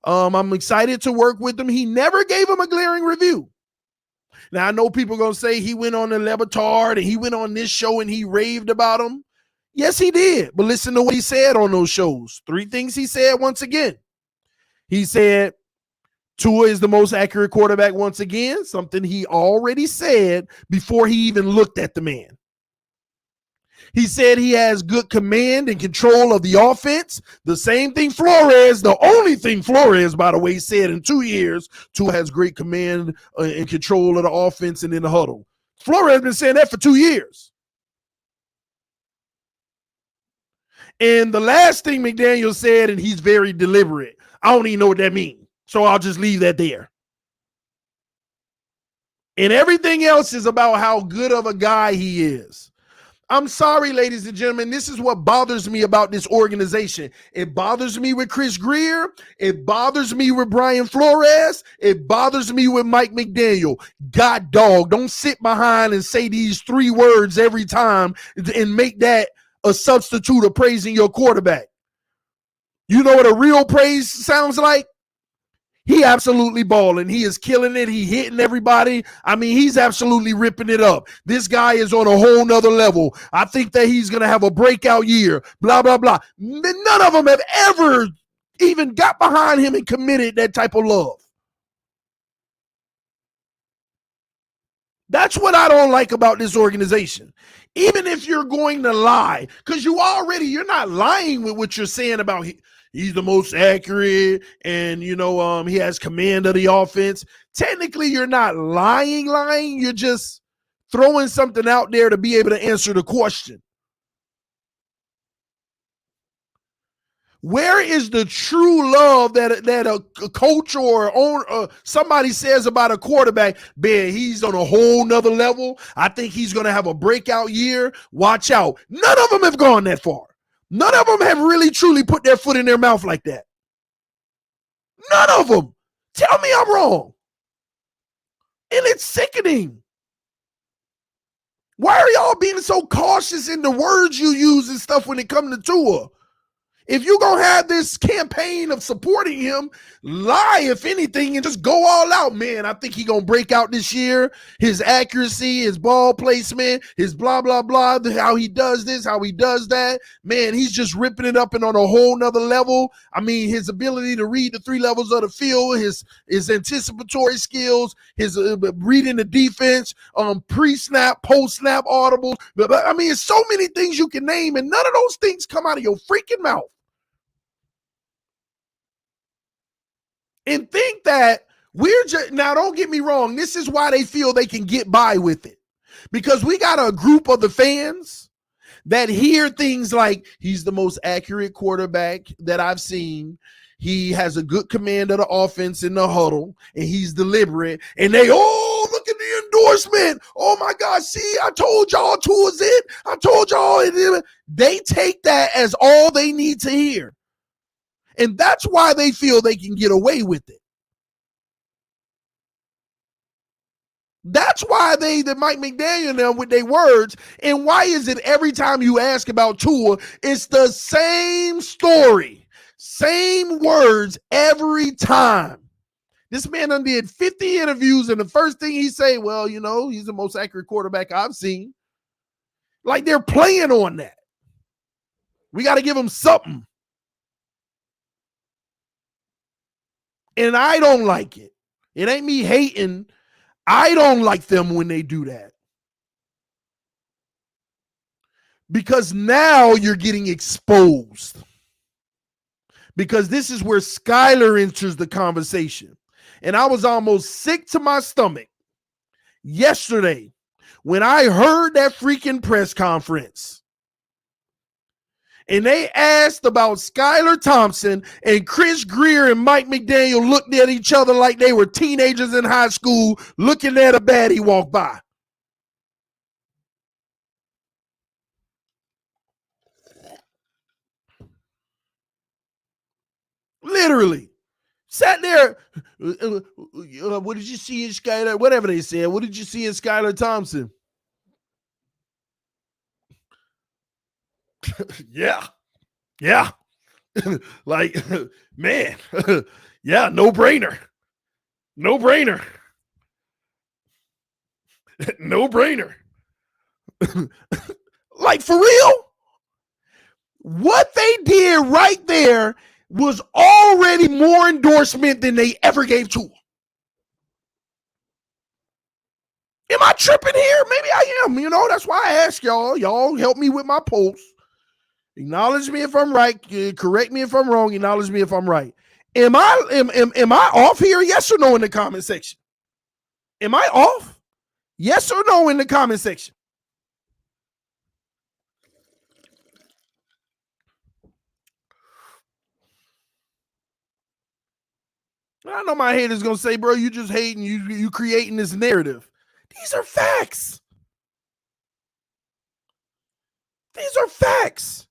I'm excited to work with him. He never gave him a glaring review. Now, I know people are going to say he went on the Levitard and he went on this show and he raved about him. Yes, he did. But listen to what he said on those shows. 3 things he said once again. He said, Tua is the most accurate quarterback once again, something he already said before he even looked at the man. He said he has good command and control of the offense. The same thing Flores, the only thing Flores, by the way, said in 2 years, Tua has great command and control of the offense and in the huddle. Flores has been saying that for 2 years. And the last thing McDaniel said, and he's very deliberate, I don't even know what that means, so I'll just leave that there. And everything else is about how good of a guy he is. I'm sorry, ladies and gentlemen, this is what bothers me about this organization. It bothers me with Chris Grier. It bothers me with Brian Flores. It bothers me with Mike McDaniel. God dog, don't sit behind and say these 3 words every time and make that a substitute of praising your quarterback. You know what a real praise sounds like? He absolutely balling. He is killing it. He hitting everybody. I mean, he's absolutely ripping it up. This guy is on a whole nother level. I think that he's going to have a breakout year, blah, blah, blah. None of them have ever even got behind him and committed that type of love. That's what I don't like about this organization. Even if you're going to lie, because you're not lying with what you're saying about he's the most accurate and, he has command of the offense. Technically, you're not lying. You're just throwing something out there to be able to answer the question. Where is the true love that a coach or owner, somebody says about a quarterback? Man, he's on a whole nother level. I think he's going to have a breakout year. Watch out. None of them have gone that far. None of them have really truly put their foot in their mouth like that. None of them. Tell me I'm wrong. And it's sickening. Why are y'all being so cautious in the words you use and stuff when it comes to Tua? If you're going to have this campaign of supporting him, lie, if anything, and just go all out, man. I think he's going to break out this year. His accuracy, his ball placement, his blah, blah, blah, how he does this, how he does that. Man, he's just ripping it up and on a whole nother level. I mean, his ability to read the 3 levels of the field, his anticipatory skills, his reading the defense, pre-snap, post-snap audibles. I mean, it's so many things you can name, and none of those things come out of your freaking mouth. And think that we're just, now don't get me wrong, this is why they feel they can get by with it. Because we got a group of the fans that hear things like, he's the most accurate quarterback that I've seen. He has a good command of the offense in the huddle, and he's deliberate. And they, oh, look at the endorsement. Oh, my God, see, I told y'all Tua's it. I told y'all it. They take that as all they need to hear. And that's why they feel they can get away with it. That's why the Mike McDaniel and them with their words. And why is it every time you ask about Tua, it's the same story, same words every time. This man done did 50 interviews, and the first thing he say, well, he's the most accurate quarterback I've seen. Like they're playing on that. We got to give him something. And I don't like it. It ain't me hating. I don't like them when they do that. Because now you're getting exposed. Because this is where Skylar enters the conversation. And I was almost sick to my stomach yesterday when I heard that freaking press conference. And they asked about Skylar Thompson, and Chris Grier and Mike McDaniel looked at each other like they were teenagers in high school looking at a baddie walk by. Literally. Sat there. What did you see in Skylar? Whatever they said. What did you see in Skylar Thompson? Yeah. Like, man, Yeah, no brainer. No brainer. No brainer. Like, for real? What they did right there was already more endorsement than they ever gave Tua. Am I tripping here? Maybe I am. You know, that's why I ask y'all. Y'all help me with my posts. Acknowledge me if I'm right. Correct me if I'm wrong. Acknowledge me if I'm right. Am I off here? Yes or no in the comment section? Am I off? Yes or no in the comment section? I know my haters gonna say, bro, you just hating, you creating this narrative. These are facts. These are facts.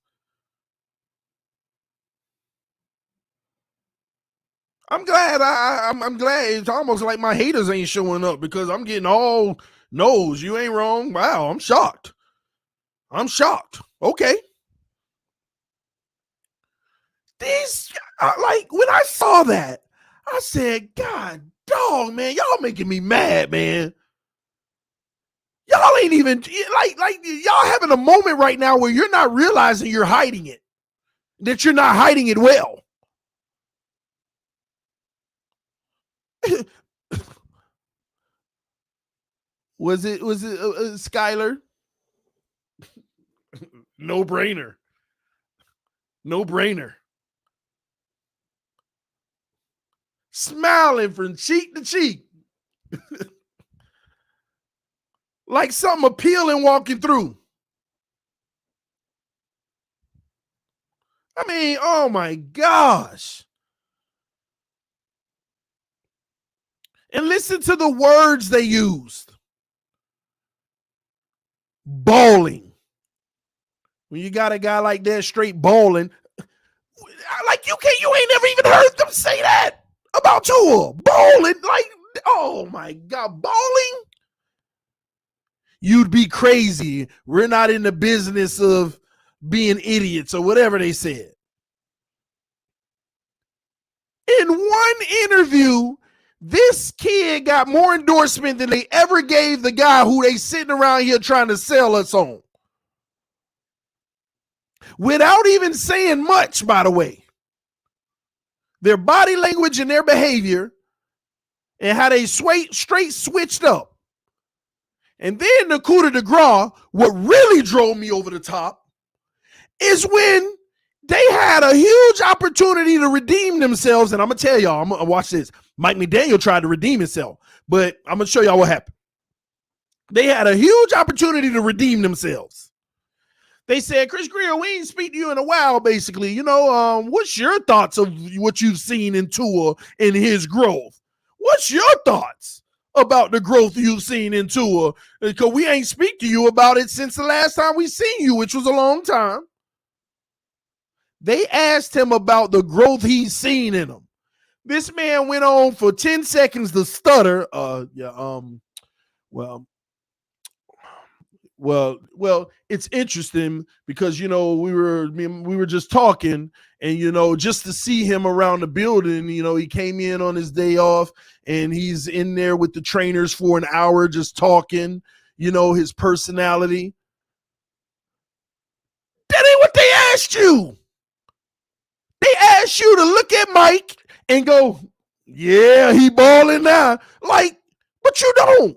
I'm glad. I'm glad. It's almost like my haters ain't showing up because I'm getting all no's. You ain't wrong. Wow, I'm shocked. I'm shocked. Okay. These, like, when I saw that, I said, God dog, man, y'all making me mad, man. Y'all ain't even like y'all having a moment right now where you're not realizing you're hiding it, that you're not hiding it well. Was it Skylar? No brainer. No brainer. Smiling from cheek to cheek. Like something appealing walking through. I mean, oh my gosh. And listen to the words they used. Balling. When you got a guy like that straight balling, like you ain't never even heard them say that about Tua. Balling, like, oh my God, balling? You'd be crazy. We're not in the business of being idiots or whatever they said. In one interview, this kid got more endorsement than they ever gave the guy who they sitting around here trying to sell us on. Without even saying much, by the way. Their body language and their behavior and how they straight switched up. And then the coup de grace, what really drove me over the top is when they had a huge opportunity to redeem themselves. And I'm going to tell y'all, I'm going to watch this. Mike McDaniel tried to redeem himself, but I'm going to show y'all what happened. They had a huge opportunity to redeem themselves. They said, Chris Greer, we ain't speak to you in a while, basically. You know, what's your thoughts of what you've seen in Tua and his growth? What's your thoughts about the growth you've seen in Tua? Because we ain't speak to you about it since the last time we seen you, which was a long time. They asked him about the growth he's seen in him. This man went on for 10 seconds to stutter. Well, it's interesting because, you know, we were just talking and, you know, just to see him around the building, you know, he came in on his day off and he's in there with the trainers for an hour just talking, you know, his personality. That ain't what they asked you. They asked you to look at Mike and go, yeah, he balling now. Like, but you don't.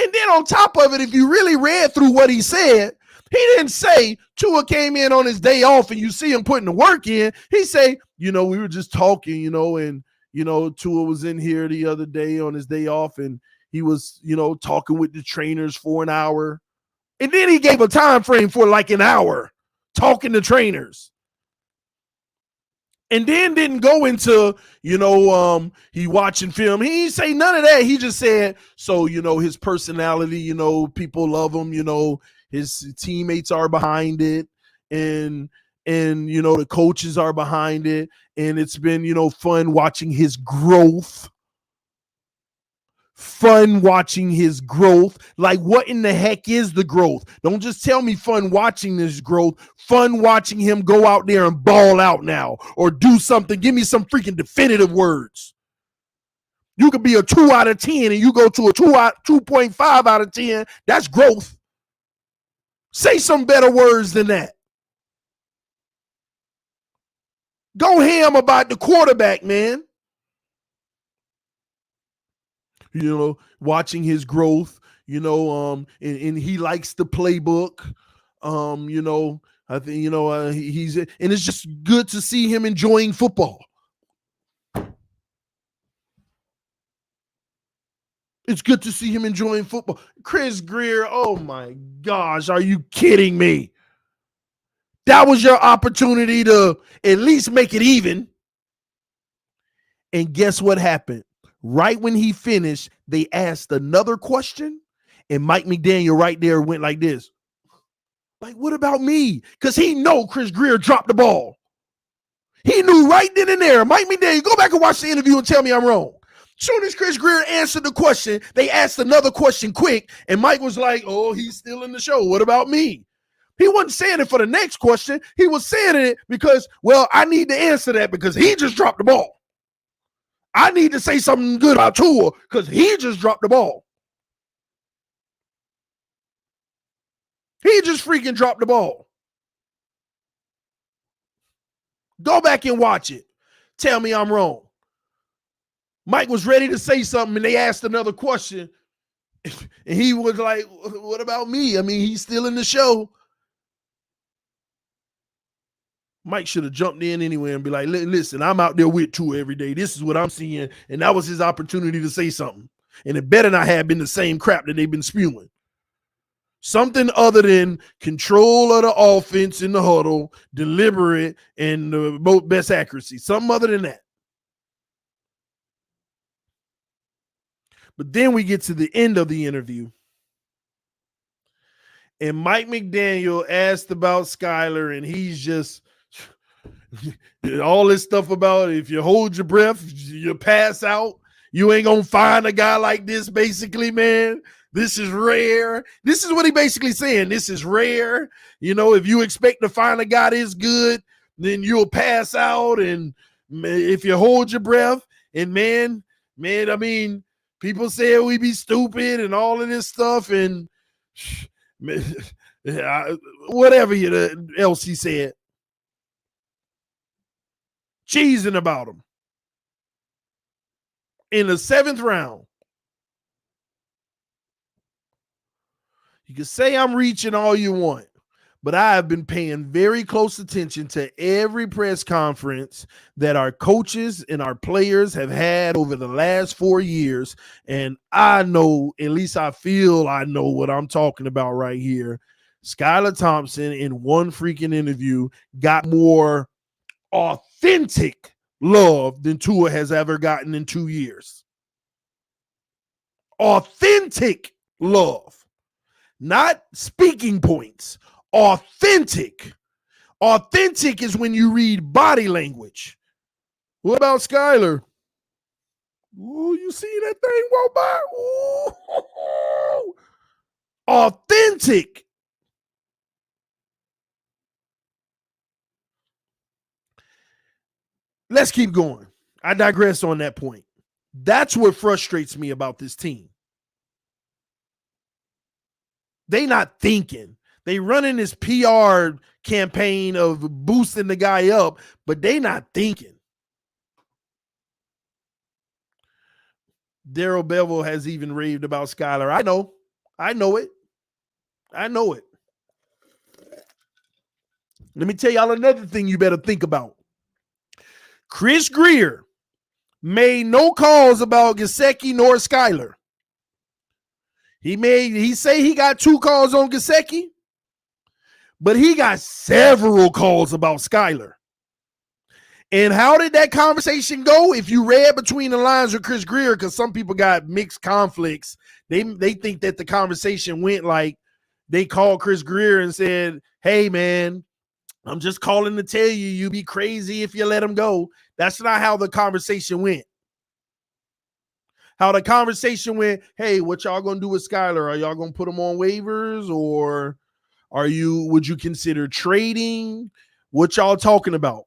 And then on top of it, if you really read through what he said, he didn't say Tua came in on his day off and you see him putting the work in. He say, you know, we were just talking, you know, and, you know, Tua was in here the other day on his day off and he was, you know, talking with the trainers for an hour. And then he gave a time frame for like an hour talking to trainers. And then didn't go into, you know, he watching film. He didn't say none of that. He just said, so, you know, his personality, you know, people love him, you know, his teammates are behind it. And, you know, the coaches are behind it. And it's been, you know, fun watching his growth. fun watching his growth. Like, what in the heck is the growth? Don't just tell me fun watching this growth. Fun watching him go out there and ball out now or do something. Give me some freaking definitive words. You could be a 2 out of 10 and you go to a 2.5 out of 10. That's growth. Say some better words than that. Go ham about the quarterback, man. You know, watching his growth, and he likes the playbook. I think, he's, and it's just good to see him enjoying football. It's good to see him enjoying football. Chris Grier, oh my gosh, are you kidding me? That was your opportunity to at least make it even. And guess what happened? Right when he finished, they asked another question, and Mike McDaniel right there went like this. Like, what about me? Because he know Chris Grier dropped the ball. He knew right then and there. Mike McDaniel, go back and watch the interview and tell me I'm wrong. Soon as Chris Grier answered the question, they asked another question quick, and Mike was like, oh, he's still in the show. What about me? He wasn't saying it for the next question. He was saying it because, well, I need to answer that because he just dropped the ball. I need to say something good about Tua because he just dropped the ball. He just freaking dropped the ball. Go back and watch it. Tell me I'm wrong. Mike was ready to say something, and they asked another question. And he was like, what about me? I mean, he's still in the show. Mike should have jumped in anyway and be like, listen, I'm out there with Tua every day. This is what I'm seeing. And that was his opportunity to say something. And it better not have been the same crap that they've been spewing. Something other than control of the offense in the huddle, deliberate, and the best accuracy. Something other than that. But then we get to the end of the interview. And Mike McDaniel asked about Skylar, and he's just all this stuff about if you hold your breath, you pass out. You ain't going to find a guy like this, basically, man. This is rare. This is what he basically saying. This is rare. If you expect to find a guy this good, then you'll pass out. And if you hold your breath, and man, I mean, people say we be stupid and all of this stuff, and whatever else he said. Cheesing about him. In the 7th round. You can say I'm reaching all you want, but I have been paying very close attention to every press conference that our coaches and our players have had over the last 4 years. And I know, at least I feel I know what I'm talking about right here. Skylar Thompson in one freaking interview got more authentic love than Tua has ever gotten in 2 years. Authentic love. Not speaking points. Authentic. Authentic is when you read body language. What about Skylar? Ooh, you see that thing walk by? Ooh. Authentic. Let's keep going. I digress on that point. That's what frustrates me about this team. They not thinking. They running this PR campaign of boosting the guy up, but they not thinking. Darrell Bevell has even raved about Skylar. I know it. Let me tell y'all another thing you better think about. Chris Grier made no calls about Gesicki nor Skylar. He say he got 2 calls on Gesicki, but he got several calls about Skylar. And how did that conversation go? If you read between the lines with Chris Grier, because some people got mixed conflicts, they think that the conversation went like they called Chris Grier and said, hey, man, I'm just calling to tell you, you'd be crazy if you let him go. That's not how the conversation went. How the conversation went, hey, what y'all going to do with Skylar? Are y'all going to put him on waivers, or would you consider trading? What y'all talking about?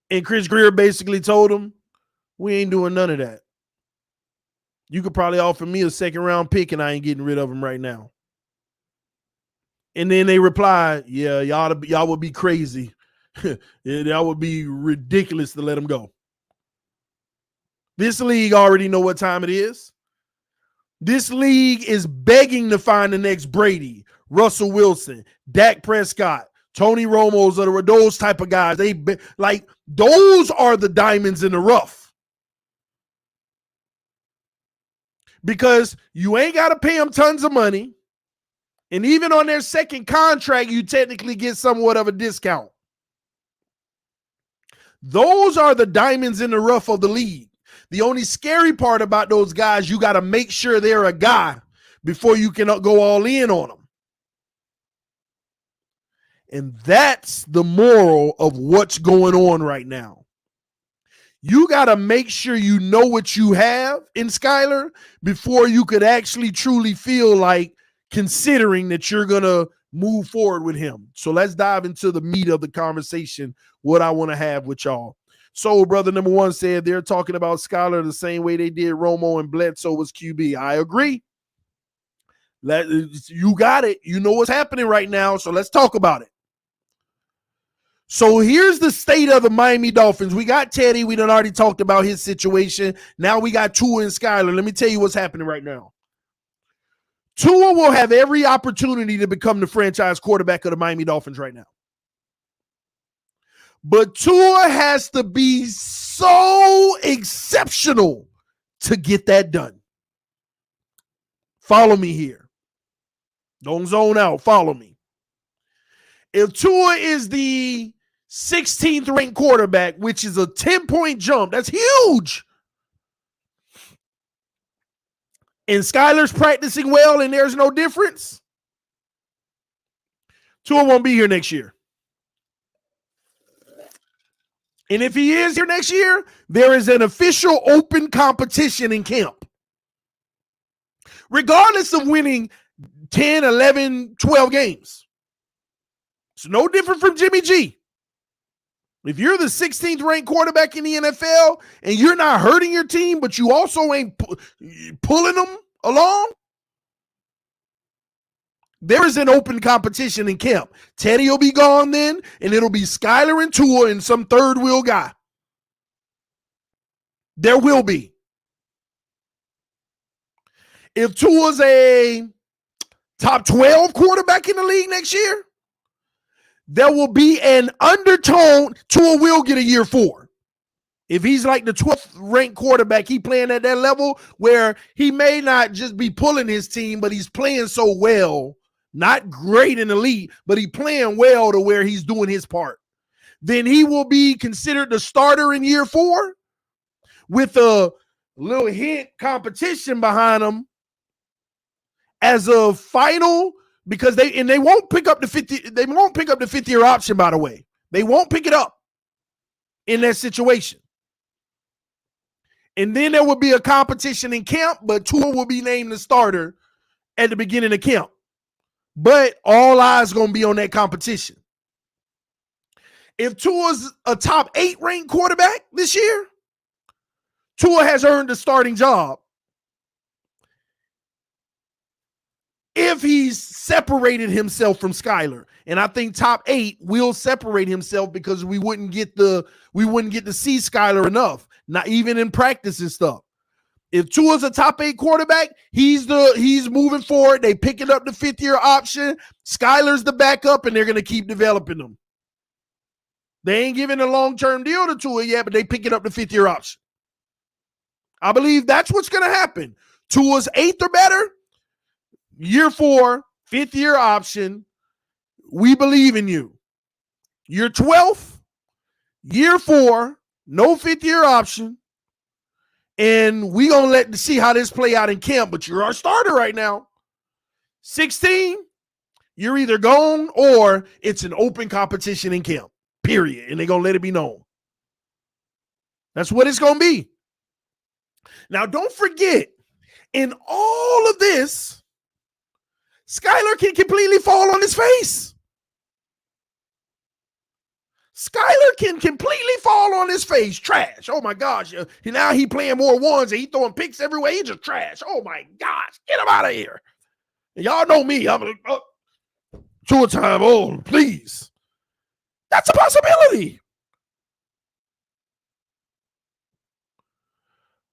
And Chris Greer basically told him, we ain't doing none of that. You could probably offer me a second-round pick, and I ain't getting rid of him right now. And then they replied, yeah, y'all would be crazy. That would be ridiculous to let him go. This league already know what time it is. This league is begging to find the next Brady, Russell Wilson, Dak Prescott, Tony Romo's, or those type of guys. Those are the diamonds in the rough. Because you ain't got to pay them tons of money. And even on their second contract, you technically get somewhat of a discount. Those are the diamonds in the rough of the league. The only scary part about those guys, you got to make sure they're a guy before you can go all in on them. And that's the moral of what's going on right now. You got to make sure you know what you have in Skylar before you could actually truly feel like considering that you're going to move forward with him. So let's dive into the meat of the conversation, what I want to have with y'all. So brother number one said they're talking about Skylar the same way they did Romo and Bledsoe was QB. I agree. You got it. You know what's happening right now, so let's talk about it. So here's the state of the Miami Dolphins. We got Teddy. We done already talked about his situation. Now we got Tua and Skylar. Let me tell you what's happening right now. Tua will have every opportunity to become the franchise quarterback of the Miami Dolphins right now. But Tua has to be so exceptional to get that done. Follow me here. Don't zone out. Follow me. If Tua is the 16th ranked quarterback, which is a 10-point jump, that's huge. And Skylar's practicing well and there's no difference, Tua won't be here next year. And if he is here next year, there is an official open competition in camp. Regardless of winning 10, 11, 12 games. It's no different from Jimmy G. If you're the 16th ranked quarterback in the NFL and you're not hurting your team, but you also ain't pulling them along, there is an open competition in camp. Teddy will be gone then, and it'll be Skylar and Tua and some third wheel guy. There will be. If Tua's a top 12 quarterback in the league next year, there will be an undertone. Tua will get a year 4. If he's like the 12th ranked quarterback, he playing at that level where he may not just be pulling his team, but he's playing so well, not great in the league, but he playing well to where he's doing his part. Then he will be considered the starter in year 4 with a little hint competition behind him as a final, because they won't pick up the 50. They won't pick up the 5th year option, by the way. They won't pick it up in that situation. And then there will be a competition in camp, but Tua will be named the starter at the beginning of camp. But all eyes going to be on that competition. If Tua's a top 8 ranked quarterback this year, Tua has earned a starting job. If he's separated himself from Skylar. And I think top 8 will separate himself because we wouldn't get to see Skylar enough, not even in practice and stuff. If Tua's a top 8 quarterback, he's moving forward. They picking up the 5th year option. Skylar's the backup, and they're going to keep developing them. They ain't giving a long-term deal to Tua yet, but they picking up the 5th year option. I believe that's what's going to happen. Tua's 8th or better, year 4, 5th year option. We believe in you. Year 12th, year 4, no 5th year option. And we going to see how this play out in camp, but you're our starter right now. 16, you're either gone or it's an open competition in camp, period. And they're going to let it be known. That's what it's going to be. Now, don't forget, in all of this, Skylar can completely fall on his face. Skylar can completely fall on his face. Trash. Oh, my gosh. Now he playing more ones and he throwing picks everywhere. He just trash. Oh, my gosh. Get him out of here. And y'all know me. I'm like, Tua time. Oh, please. That's a possibility.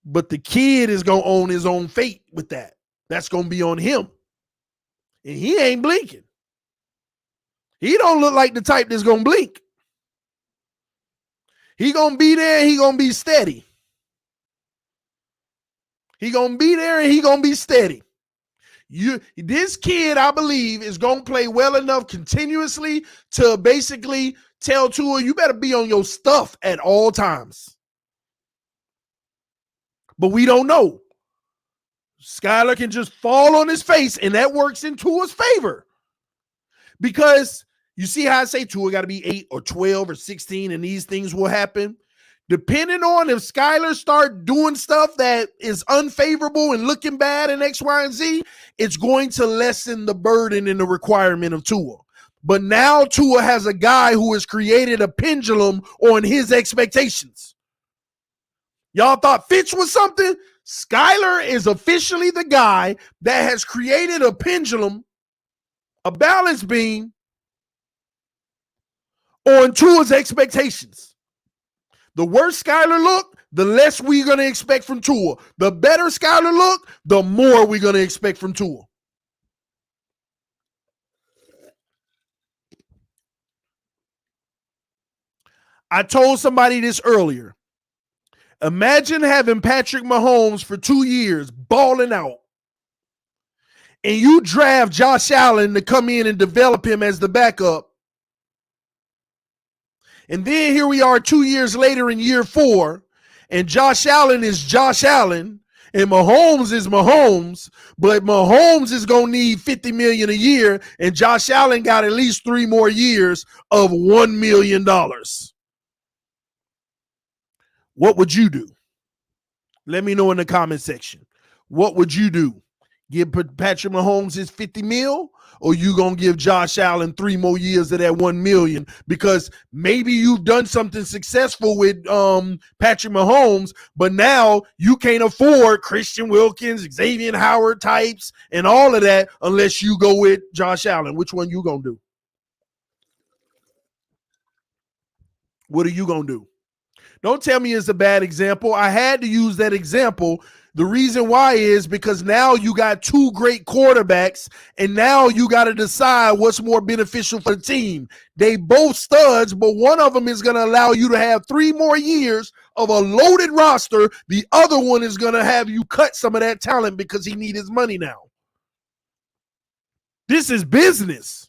But the kid is going to own his own fate with that. That's going to be on him. And he ain't blinking. He don't look like the type that's going to blink. He going to be there and he going to be steady. He going to be there and he going to be steady. This kid, I believe, is going to play well enough continuously to basically tell Tua, you better be on your stuff at all times. But we don't know. Skylar can just fall on his face, and that works in Tua's favor. Because you see how I say Tua got to be 8 or 12 or 16, and these things will happen. Depending on if Skylar start doing stuff that is unfavorable and looking bad in X, Y, and Z, it's going to lessen the burden and the requirement of Tua. But now Tua has a guy who has created a pendulum on his expectations. Y'all thought Fitch was something? Skylar is officially the guy that has created a pendulum, a balance beam on Tua's expectations. The worse Skylar look, the less we're going to expect from Tua. The better Skylar look, the more we're going to expect from Tua. I told somebody this earlier. Imagine having Patrick Mahomes for 2 years, balling out, and you draft Josh Allen to come in and develop him as the backup. And then here we are 2 years later in year 4, and Josh Allen is Josh Allen, and Mahomes is Mahomes, but Mahomes is going to need $50 million a year, and Josh Allen got at least 3 more years of $1 million. What would you do? Let me know in the comment section. What would you do? Give Patrick Mahomes his 50 mil, or you going to give Josh Allen 3 more years of that 1 million? Because maybe you've done something successful with Patrick Mahomes, but now you can't afford Christian Wilkins, Xavier Howard types, and all of that unless you go with Josh Allen. Which one you going to do? What are you going to do? Don't tell me it's a bad example. I had to use that example. The reason why is because now you got 2 great quarterbacks, and now you got to decide what's more beneficial for the team. They both studs, but one of them is going to allow you to have 3 more years of a loaded roster. The other one is going to have you cut some of that talent because he needs his money now. This is business.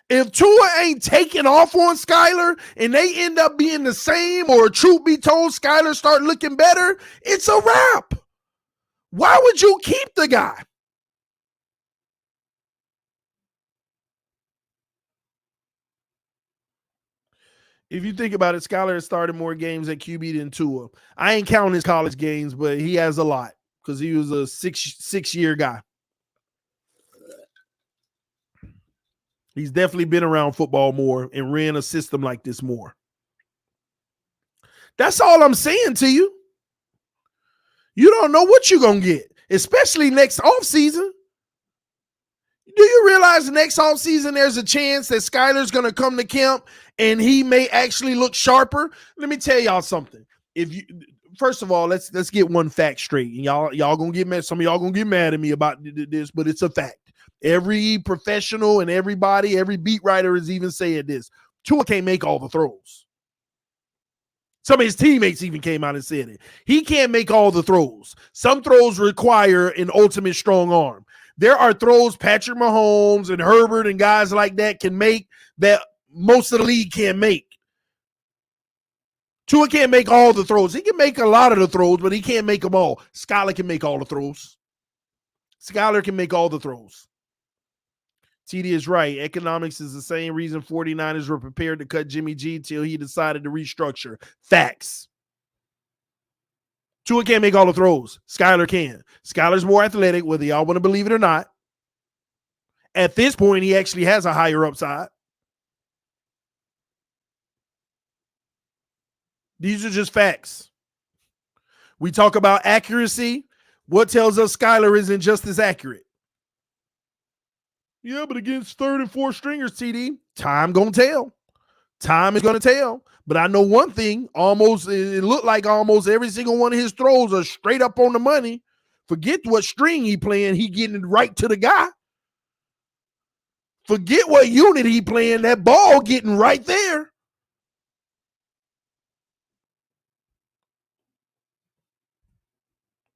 If Tua ain't taking off on Skylar and they end up being the same, or truth be told, Skylar start looking better, it's a wrap. Why would you keep the guy? If you think about it, Skylar has started more games at QB than Tua. I ain't counting his college games, but he has a lot because he was a six-year guy. He's definitely been around football more and ran a system like this more. That's all I'm saying to you. You don't know what you're going to get, especially next offseason. Do you realize next offseason there's a chance that Skylar's going to come to camp and he may actually look sharper? Let me tell y'all something. First of all, let's get one fact straight. And y'all going to get mad. Some of y'all going to get mad at me about this, but it's a fact. Every professional and everybody, every beat writer is even saying this. Tua can't make all the throws. Some of his teammates even came out and said it. He can't make all the throws. Some throws require an ultimate strong arm. There are throws Patrick Mahomes and Herbert and guys like that can make that most of the league can't make. Tua can't make all the throws. He can make a lot of the throws, but he can't make them all. Skylar can make all the throws. Skylar can make all the throws. TD is right. Economics is the same reason 49ers were prepared to cut Jimmy G till he decided to restructure. Facts. Tua can't make all the throws. Skylar can. Skylar's more athletic, whether y'all want to believe it or not. At this point, he actually has a higher upside. These are just facts. We talk about accuracy. What tells us Skylar isn't just as accurate? Yeah, but against third and fourth stringers, TD, time gonna tell. Time is gonna tell. But I know one thing, it looked like almost every single one of his throws are straight up on the money. Forget what string he playing, he getting it right to the guy. Forget what unit he playing, that ball getting right there.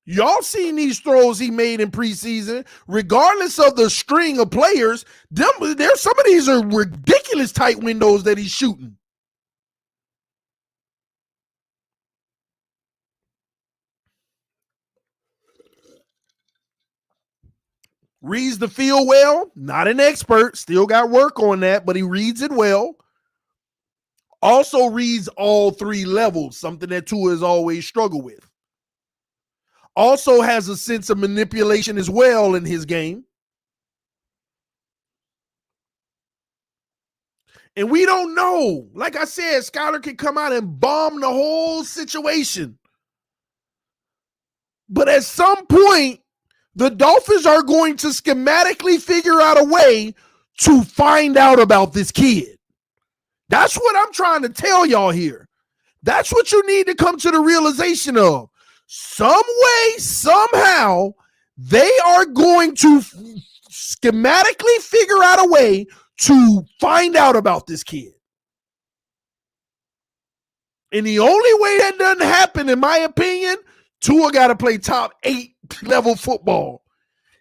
Y'all seen these throws he made in preseason, regardless of the string of players. There's some of these are ridiculous tight windows that he's shooting. Reads the field well, not an expert, still got work on that, but he reads it well. Also reads all three levels, something that Tua has always struggled with. Also has a sense of manipulation as well in his game. And we don't know. Like I said, Skylar can come out and bomb the whole situation. But at some point, the Dolphins are going to schematically figure out a way to find out about this kid. That's what I'm trying to tell y'all here. That's what you need to come to the realization of. Some way, somehow, they are going to schematically figure out a way to find out about this kid. And the only way that doesn't happen, in my opinion, Tua got to play top 8 level football.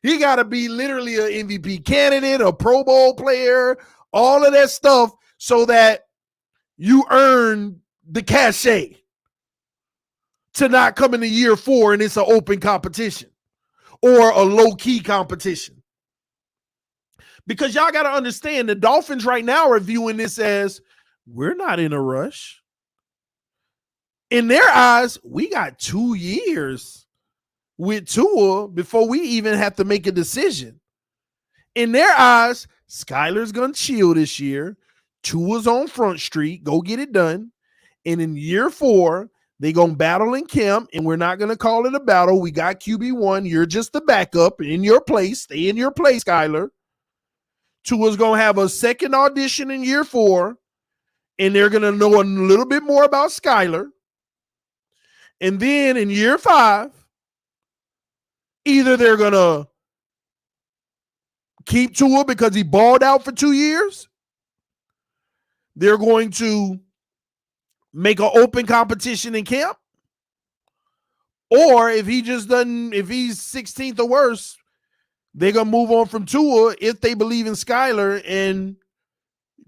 He got to be literally an MVP candidate, a Pro Bowl player, all of that stuff, so that you earn the cachet to not come into year 4 and it's an open competition or a low-key competition. Because y'all got to understand, the Dolphins right now are viewing this as, we're not in a rush. In their eyes, we got 2 years with Tua before we even have to make a decision. In their eyes, Skylar's going to chill this year. Tua's on Front Street. Go get it done. And in year 4, they're going to battle in camp, and we're not going to call it a battle. We got QB1. You're just the backup in your place. Stay in your place, Skylar. Tua's going to have a second audition in year 4, and they're going to know a little bit more about Skylar. And then in year 5, either they're going to keep Tua because he balled out for 2 years. They're going to make an open competition in camp. Or if he just doesn't, if he's 16th or worse, they're going to move on from Tua if they believe in Skylar and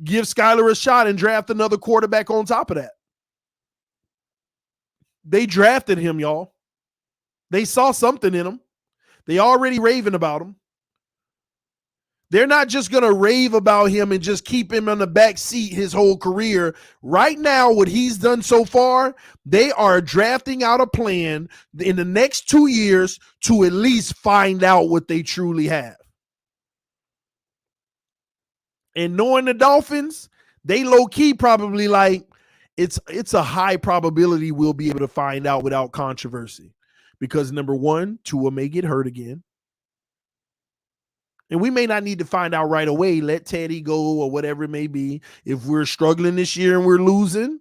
give Skylar a shot and draft another quarterback on top of that. They drafted him, y'all. They saw something in him. They already raving about him. They're not just going to rave about him and just keep him on the back seat his whole career. Right now, what he's done so far, they are drafting out a plan in the next 2 years to at least find out what they truly have. And knowing the Dolphins, they low-key probably like, it's a high probability we'll be able to find out without controversy. Because number one, Tua may get hurt again. And we may not need to find out right away. Let Teddy go or whatever it may be. If we're struggling this year and we're losing,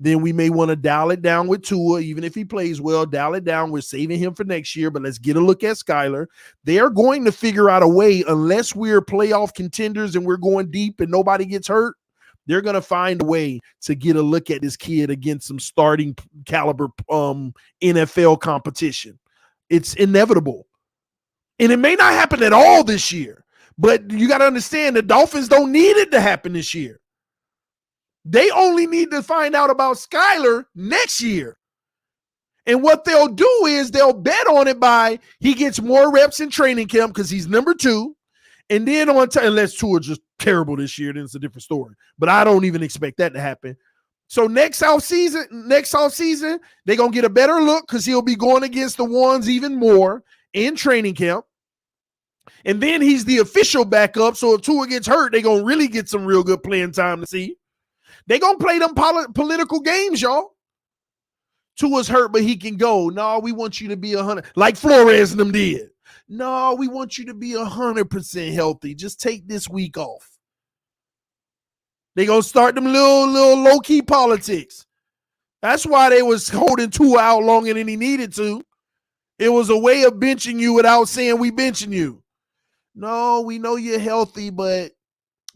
then we may want to dial it down with Tua. Even if he plays well, dial it down. We're saving him for next year, but let's get a look at Skylar. They are going to figure out a way, unless we're playoff contenders and we're going deep and nobody gets hurt, they're going to find a way to get a look at this kid against some starting caliber NFL competition. It's inevitable. And it may not happen at all this year, but you got to understand the Dolphins don't need it to happen this year. They only need to find out about Skylar next year. And what they'll do is they'll bet on it by he gets more reps in training camp because he's number 2. And then on time, unless Tua just terrible this year, then it's a different story. But I don't even expect that to happen. So next offseason, they're going to get a better look because he'll be going against the ones even more in training camp. And then he's the official backup. So if Tua gets hurt, they're going to really get some real good playing time to see. They're going to play them political games, y'all. Tua's hurt, but he can go. No, we want you to be 100, like Flores and them did. No, we want you to be 100% healthy. Just take this week off. They gonna start them little low-key politics. That's why they was holding Tua out longer than he needed to. It was a way of benching you without saying we benching you. No, we know you're healthy, but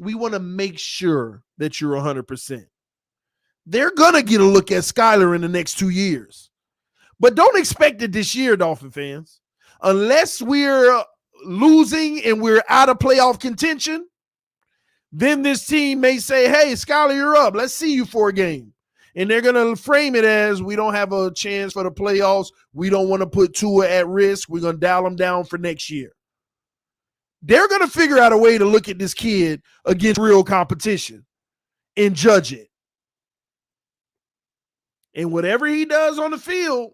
we want to make sure that you're 100%. They're going to get a look at Skylar in the next 2 years. But don't expect it this year, Dolphin fans. Unless we're losing and we're out of playoff contention, then this team may say, hey, Skylar, you're up. Let's see you for a game. And they're going to frame it as we don't have a chance for the playoffs. We don't want to put Tua at risk. We're going to dial him down for next year. They're going to figure out a way to look at this kid against real competition and judge it. And whatever he does on the field,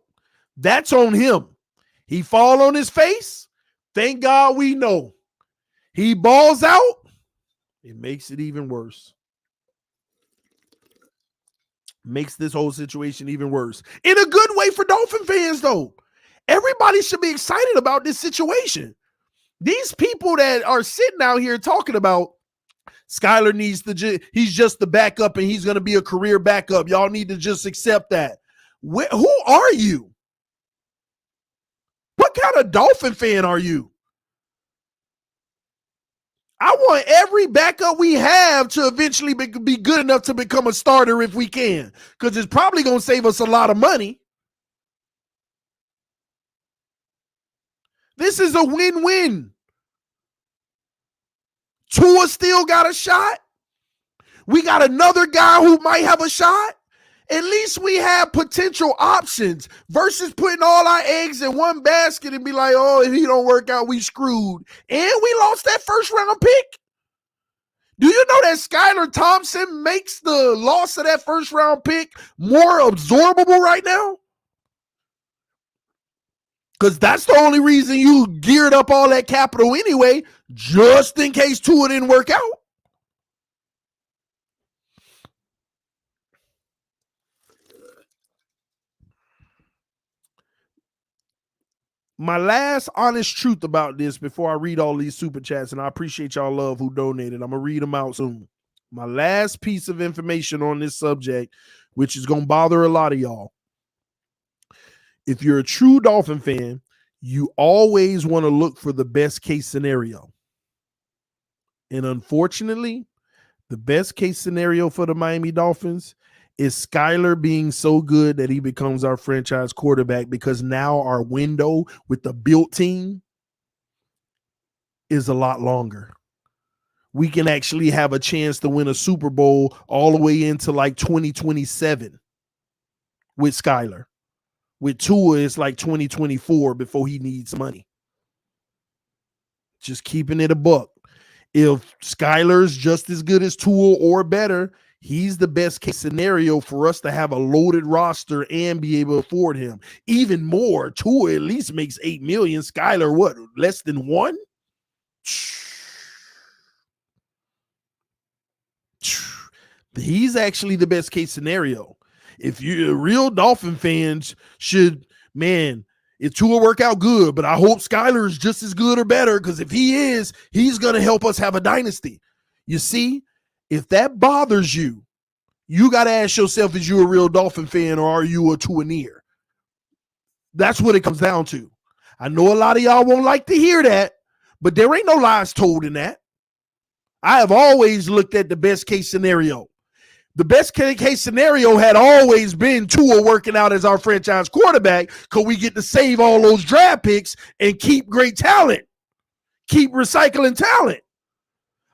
that's on him. He fall on his face. Thank God we know. He balls out. It makes it even worse. Makes this whole situation even worse. In a good way for Dolphin fans, though. Everybody should be excited about this situation. These people that are sitting out here talking about Skylar needs to, he's just the backup and he's going to be a career backup. Y'all need to just accept that. Who are you? What kind of Dolphin fan are you? I want every backup we have to eventually be good enough to become a starter if we can, because it's probably going to save us a lot of money. This is a win-win. Tua still got a shot. We got another guy who might have a shot. At least we have potential options versus putting all our eggs in one basket and be like, oh, if he don't work out, we screwed. And we lost that first-round pick. Do you know that Skylar Thompson makes the loss of that first-round pick more absorbable right now? Because that's the only reason you geared up all that capital anyway, just in case Tua didn't work out. My last honest truth about this before I read all these super chats, and I appreciate y'all love who donated. I'm going to read them out soon. My last piece of information on this subject, which is going to bother a lot of y'all. If you're a true Dolphin fan, you always want to look for the best case scenario. And unfortunately, the best case scenario for the Miami Dolphins is Skylar being so good that he becomes our franchise quarterback, because now our window with the built team is a lot longer. We can actually have a chance to win a Super Bowl all the way into like 2027 with Skylar. With Tua, it's like 2024 before he needs money. Just keeping it a buck. If Skylar's just as good as Tua or better, he's the best case scenario for us to have a loaded roster and be able to afford him. Even more, Tua at least makes $8 million. Skylar, what, less than $1 million? He's actually the best case scenario. If you're real Dolphin fans should, man, if Tua work out good, but I hope Skylar is just as good or better, because if he is, he's going to help us have a dynasty. You see, if that bothers you, you got to ask yourself, is you a real Dolphin fan or are you a Tua-neer? That's what it comes down to. I know a lot of y'all won't like to hear that, but there ain't no lies told in that. I have always looked at the best case scenario. The best case scenario had always been Tua working out as our franchise quarterback, because we get to save all those draft picks and keep great talent, keep recycling talent.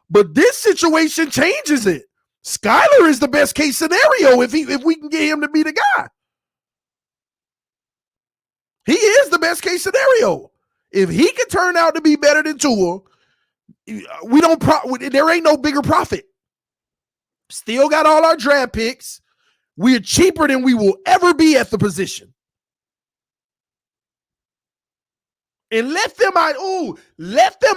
But this situation changes it. Skylar is the best case scenario if we can get him to be the guy. He is the best case scenario. If he can turn out to be better than Tua, there ain't no bigger profit. Still got all our draft picks. We're cheaper than we will ever be at the position. And let them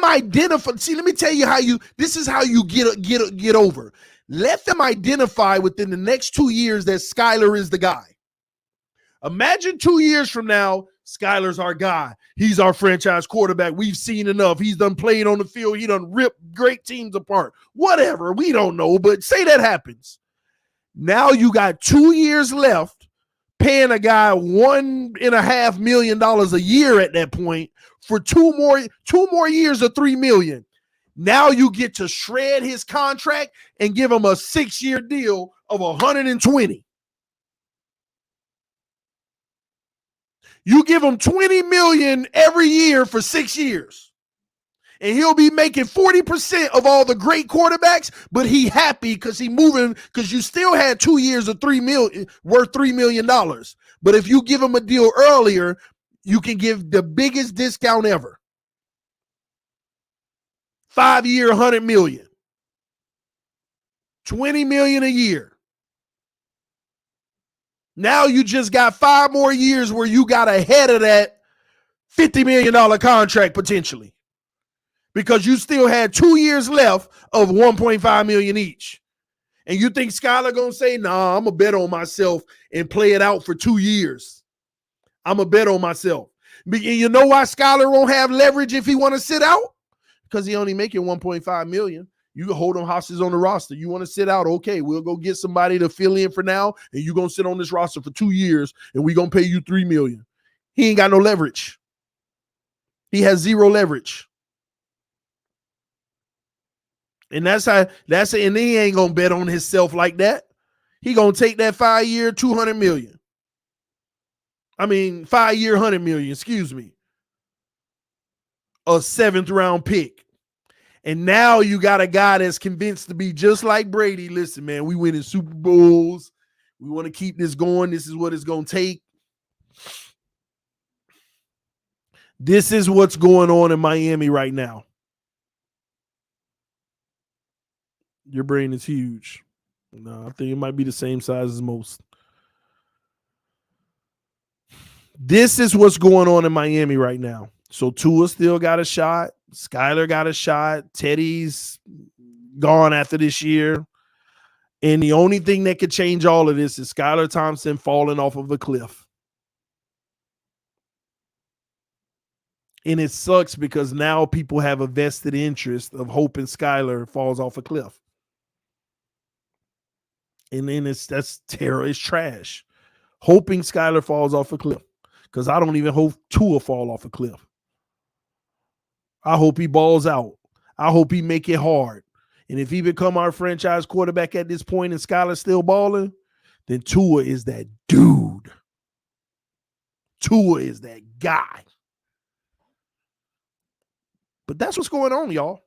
identify. See, let me tell you this is how you get over. Let them identify within the next 2 years that Skylar is the guy. Imagine 2 years from now, Skylar's our guy. He's our franchise quarterback. We've seen enough. He's done played on the field. He done ripped great teams apart. Whatever. We don't know, but say that happens. Now you got 2 years left, paying a guy $1.5 million a year at that point for two more years of $3 million. Now you get to shred his contract and give him a 6-year deal of $120. You give him $20 million every year for 6 years. And he'll be making 40% of all the great quarterbacks, but he happy because he moving, because you still had 2 years of $3 million worth $3 million. But if you give him a deal earlier, you can give the biggest discount ever. 5-year, $100 million. $20 million a year. Now you just got 5 more years where you got ahead of that $50 million contract potentially. Because you still had 2 years left of $1.5 million each. And you think Skylar gonna say, nah, I'm gonna bet on myself and play it out for 2 years. I'm gonna bet on myself. And you know why Skylar won't have leverage if he want to sit out? Because he only making $1.5 million. You can hold them hostage on the roster. You want to sit out? Okay, we'll go get somebody to fill in for now, and you're gonna sit on this roster for 2 years, and we're gonna pay you $3 million. He ain't got no leverage. He has zero leverage. And and he ain't gonna bet on himself like that. He gonna take that 5-year, $200 million. 5-year, $100 million, excuse me. A 7th round pick. And now you got a guy that's convinced to be just like Brady. Listen, man, we winning Super Bowls. We want to keep this going. This is what it's gonna take. This is what's going on in Miami right now. Your brain is huge. No, I think it might be the same size as most. This is what's going on in Miami right now. So Tua still got a shot. Skylar got a shot. Teddy's gone after this year. And the only thing that could change all of this is Skylar Thompson falling off of a cliff. And it sucks because now people have a vested interest of hoping Skylar falls off a cliff. And then that's terrible. It's trash. Hoping Skylar falls off a cliff. Because I don't even hope Tua fall off a cliff. I hope he balls out. I hope he make it hard. And if he become our franchise quarterback at this point and Skylar's still balling, then Tua is that dude. Tua is that guy. But that's what's going on, y'all.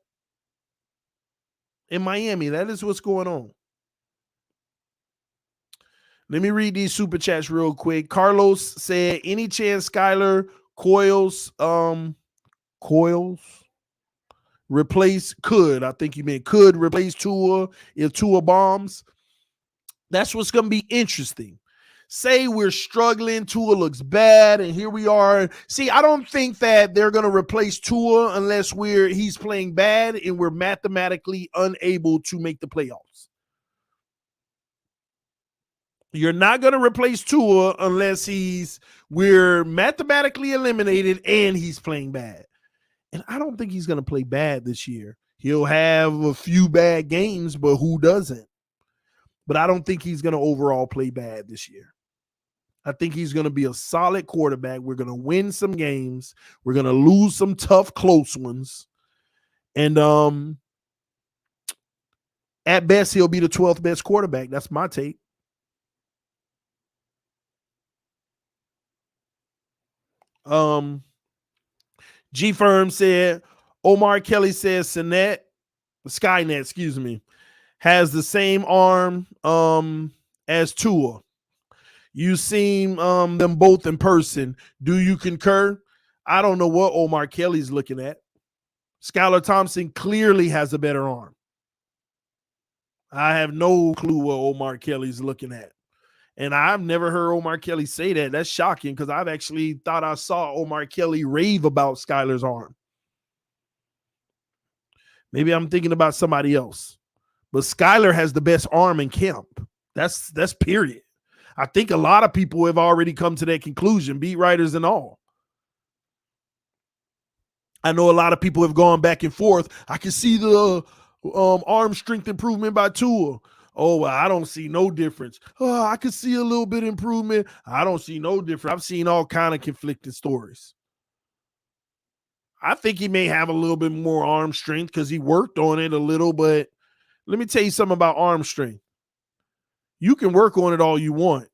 In Miami, that is what's going on. Let me read these super chats real quick. Carlos said, any chance Skylar could replace Tua if Tua bombs? That's what's going to be interesting. Say we're struggling, Tua looks bad, and here we are. See, I don't think that they're going to replace Tua unless he's playing bad and we're mathematically unable to make the playoffs. You're not going to replace Tua unless we're mathematically eliminated and he's playing bad. And I don't think he's going to play bad this year. He'll have a few bad games, but who doesn't? But I don't think he's going to overall play bad this year. I think he's going to be a solid quarterback. We're going to win some games. We're going to lose some tough, close ones. And at best, he'll be the 12th best quarterback. That's my take. G Firm said, Omar Kelly says Skynet, has the same arm as Tua. You seen them both in person. Do you concur? I don't know what Omar Kelly's looking at. Skylar Thompson clearly has a better arm. I have no clue what Omar Kelly's looking at. And I've never heard Omar Kelly say that. That's shocking because I've actually thought I saw Omar Kelly rave about Skylar's arm. Maybe I'm thinking about somebody else. But Skylar has the best arm in camp. That's period. I think a lot of people have already come to that conclusion, beat writers and all. I know a lot of people have gone back and forth. I can see the arm strength improvement by Tua. Oh, well, I don't see no difference. Oh, I could see a little bit improvement. I don't see no difference. I've seen all kind of conflicting stories. I think he may have a little bit more arm strength because he worked on it a little, but let me tell you something about arm strength. You can work on it all you want.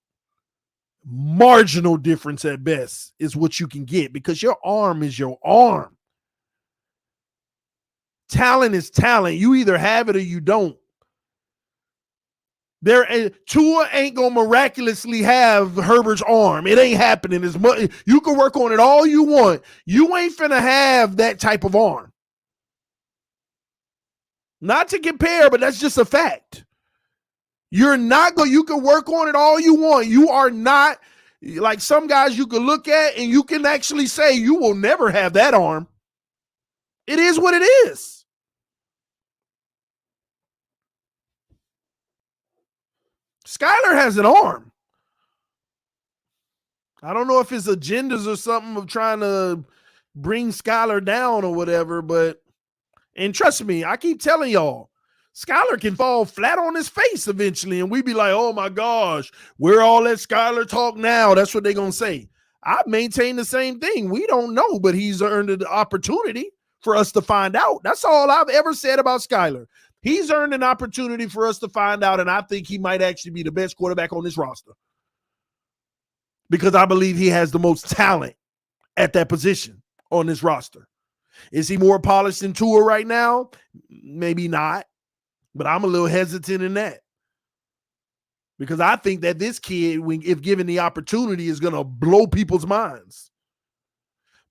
Marginal difference at best is what you can get because your arm is your arm. Talent is talent. You either have it or you don't. Tua ain't gonna miraculously have Herbert's arm. It ain't happening as much. You can work on it all you want. You ain't finna have that type of arm. Not to compare, but that's just a fact. You're not going. You can work on it all you want. You are not like some guys you can look at and you can actually say you will never have that arm. It is what it is. Skylar has an arm. I don't know if it's agendas or something of trying to bring Skylar down or whatever, but, and trust me, I keep telling y'all, Skylar can fall flat on his face eventually, and we be like, oh my gosh, we're all at Skylar talk now. That's what they're going to say. I maintain the same thing. We don't know, but he's earned the opportunity for us to find out. That's all I've ever said about Skylar. He's earned an opportunity for us to find out, and I think he might actually be the best quarterback on this roster because I believe he has the most talent at that position on this roster. Is he more polished than Tua right now? Maybe not, but I'm a little hesitant in that because I think that this kid, if given the opportunity, is going to blow people's minds.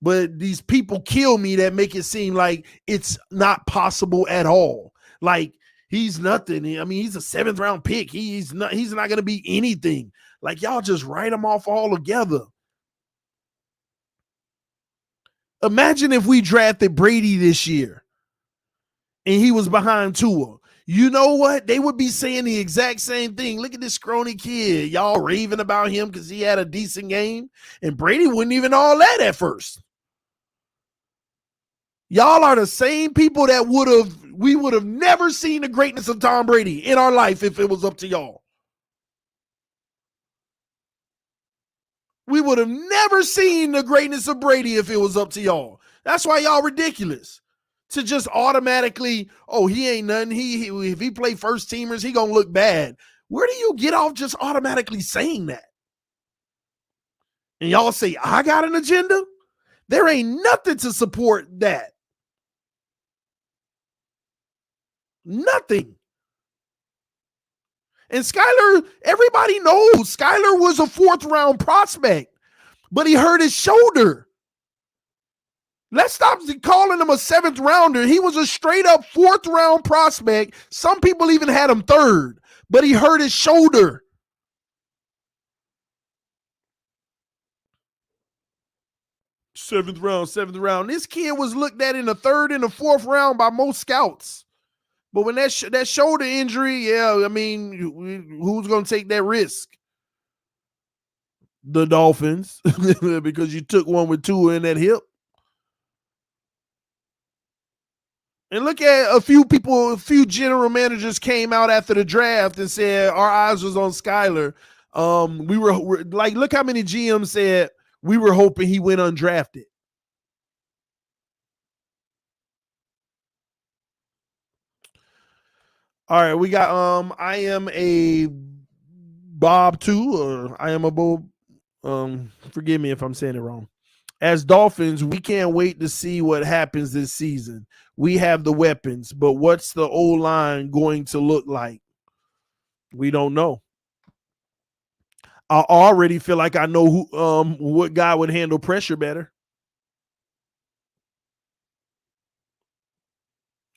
But these people kill me that make it seem like it's not possible at all. Like he's nothing. I mean, he's a 7th round pick. He's not going to be anything. Like y'all just write him off all together. Imagine if we drafted Brady this year and he was behind Tua. You know what? They would be saying the exact same thing. Look at this scrawny kid. Y'all raving about him because he had a decent game. And Brady wouldn't even all that at first. Y'all are the same people that we would have never seen the greatness of Tom Brady in our life if it was up to y'all. We would have never seen the greatness of Brady if it was up to y'all. That's why y'all ridiculous to just automatically, oh, he ain't nothing. If he play first teamers, he gonna look bad. Where do you get off just automatically saying that? And y'all say, I got an agenda? There ain't nothing to support that. Nothing. And Skylar, everybody knows Skylar was a 4th round prospect, but he hurt his shoulder. Let's stop calling him a 7th rounder. He was a straight up 4th round prospect. Some people even had him 3rd, but he hurt his shoulder. Seventh round. This kid was looked at in the 3rd and the 4th round by most scouts. But when that shoulder injury, yeah, I mean, who's going to take that risk? The Dolphins, because you took one with Tua in that hip. And look at a few general managers came out after the draft and said our eyes was on Skylar. We're like, look how many GMs said we were hoping he went undrafted. All right, we got I am a Bob 2, or I am a Bob. Forgive me if I'm saying it wrong. As Dolphins, we can't wait to see what happens this season. We have the weapons, but what's the O-line going to look like? We don't know. I already feel like I know what guy would handle pressure better.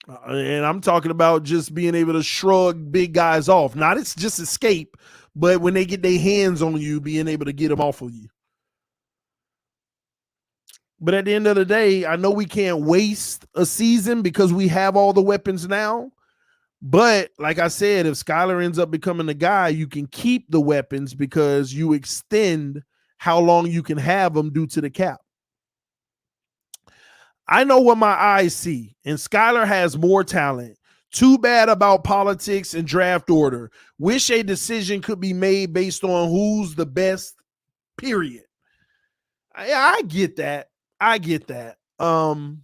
And I'm talking about just being able to shrug big guys off. Not it's just escape, but when they get their hands on you, being able to get them off of you. But at the end of the day, I know we can't waste a season because we have all the weapons now. But like I said, if Skylar ends up becoming the guy, you can keep the weapons because you extend how long you can have them due to the cap. I know what my eyes see, and Skylar has more talent. Too bad about politics and draft order. Wish a decision could be made based on who's the best, period. I get that. I get that. I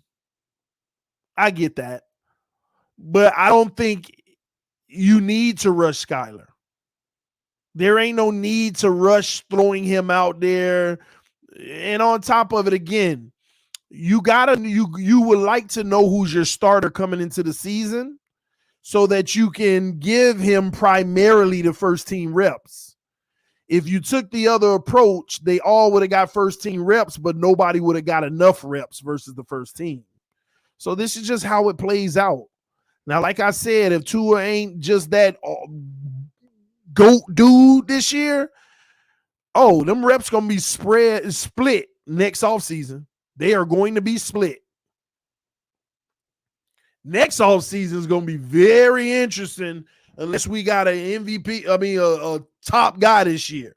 get that. But I don't think you need to rush Skylar. There ain't no need to rush throwing him out there. And on top of it, again, you would like to know who's your starter coming into the season so that you can give him primarily the first team reps. If you took the other approach, they all would have got first team reps, but nobody would have got enough reps versus the first team. So this is just how it plays out. Now, like I said, if Tua ain't just that GOAT dude this year, them reps going to be split next offseason. They are going to be split. Next offseason is going to be very interesting unless we got an MVP, a top guy this year.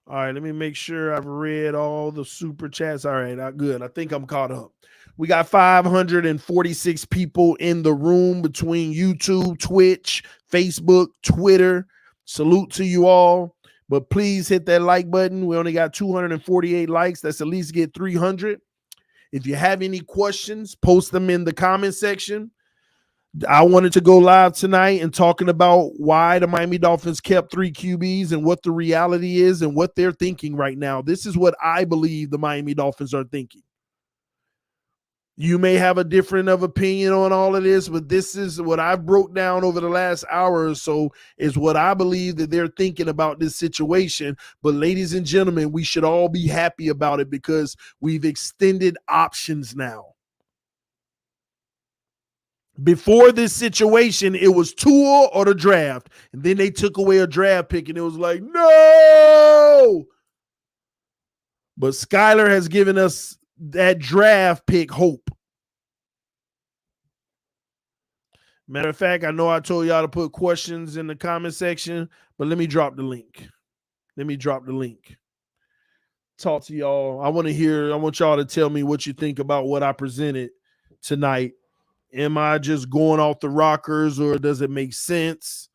All right, let me make sure I've read all the super chats. All right, good. I think I'm caught up. We got 546 people in the room between YouTube, Twitch, Facebook, Twitter. Salute to you all. But please hit that like button. We only got 248 likes. Let's at least get 300. If you have any questions, post them in the comment section. I wanted to go live tonight and talking about why the Miami Dolphins kept 3 QBs and what the reality is and what they're thinking right now. This is what I believe the Miami Dolphins are thinking. You may have a different of opinion on all of this, but this is what I broke down over the last hour or so is what I believe that they're thinking about this situation. But ladies and gentlemen, we should all be happy about it because we've extended options now. Before this situation, it was Tua or the draft. And then they took away a draft pick and it was like, no! But Skylar has given us that draft pick hope. Matter of fact, I know I told y'all to put questions in the comment section, but let me drop the link. Talk to y'all. I want y'all to tell me what you think about what I presented tonight. Am I just going off the rockers or does it make sense?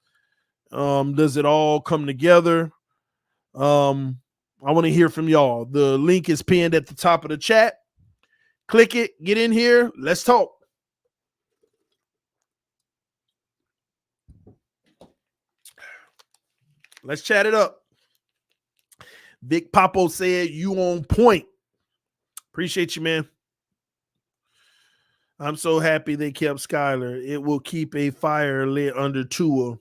Does it all come together? I want to hear from y'all. The link is pinned at the top of the chat. Click it, get in here. Let's talk. Let's chat it up. Vic Papo said, you on point. Appreciate you, man. I'm so happy they kept Skylar. It will keep a fire lit under Tua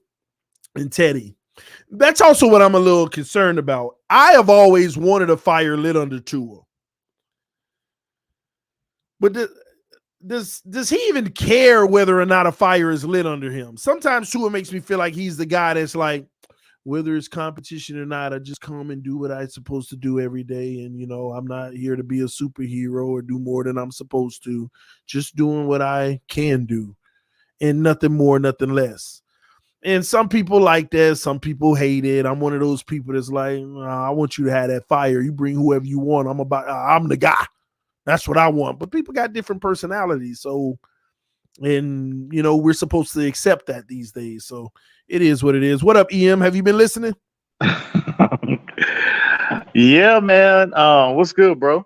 and Teddy. That's also what I'm a little concerned about. I have always wanted a fire lit under Tua. But does he even care whether or not a fire is lit under him? Sometimes Tua makes me feel like he's the guy that's like, whether it's competition or not, I just come and do what I'm supposed to do every day. And, I'm not here to be a superhero or do more than I'm supposed to. Just doing what I can do and nothing more, nothing less. And some people like that. Some people hate it. I'm one of those people that's like, I want you to have that fire. You bring whoever you want. I'm the guy. That's what I want. But people got different personalities. So, and, we're supposed to accept that these days. So it is what it is. What up, EM? Have you been listening? Yeah, man. What's good, bro?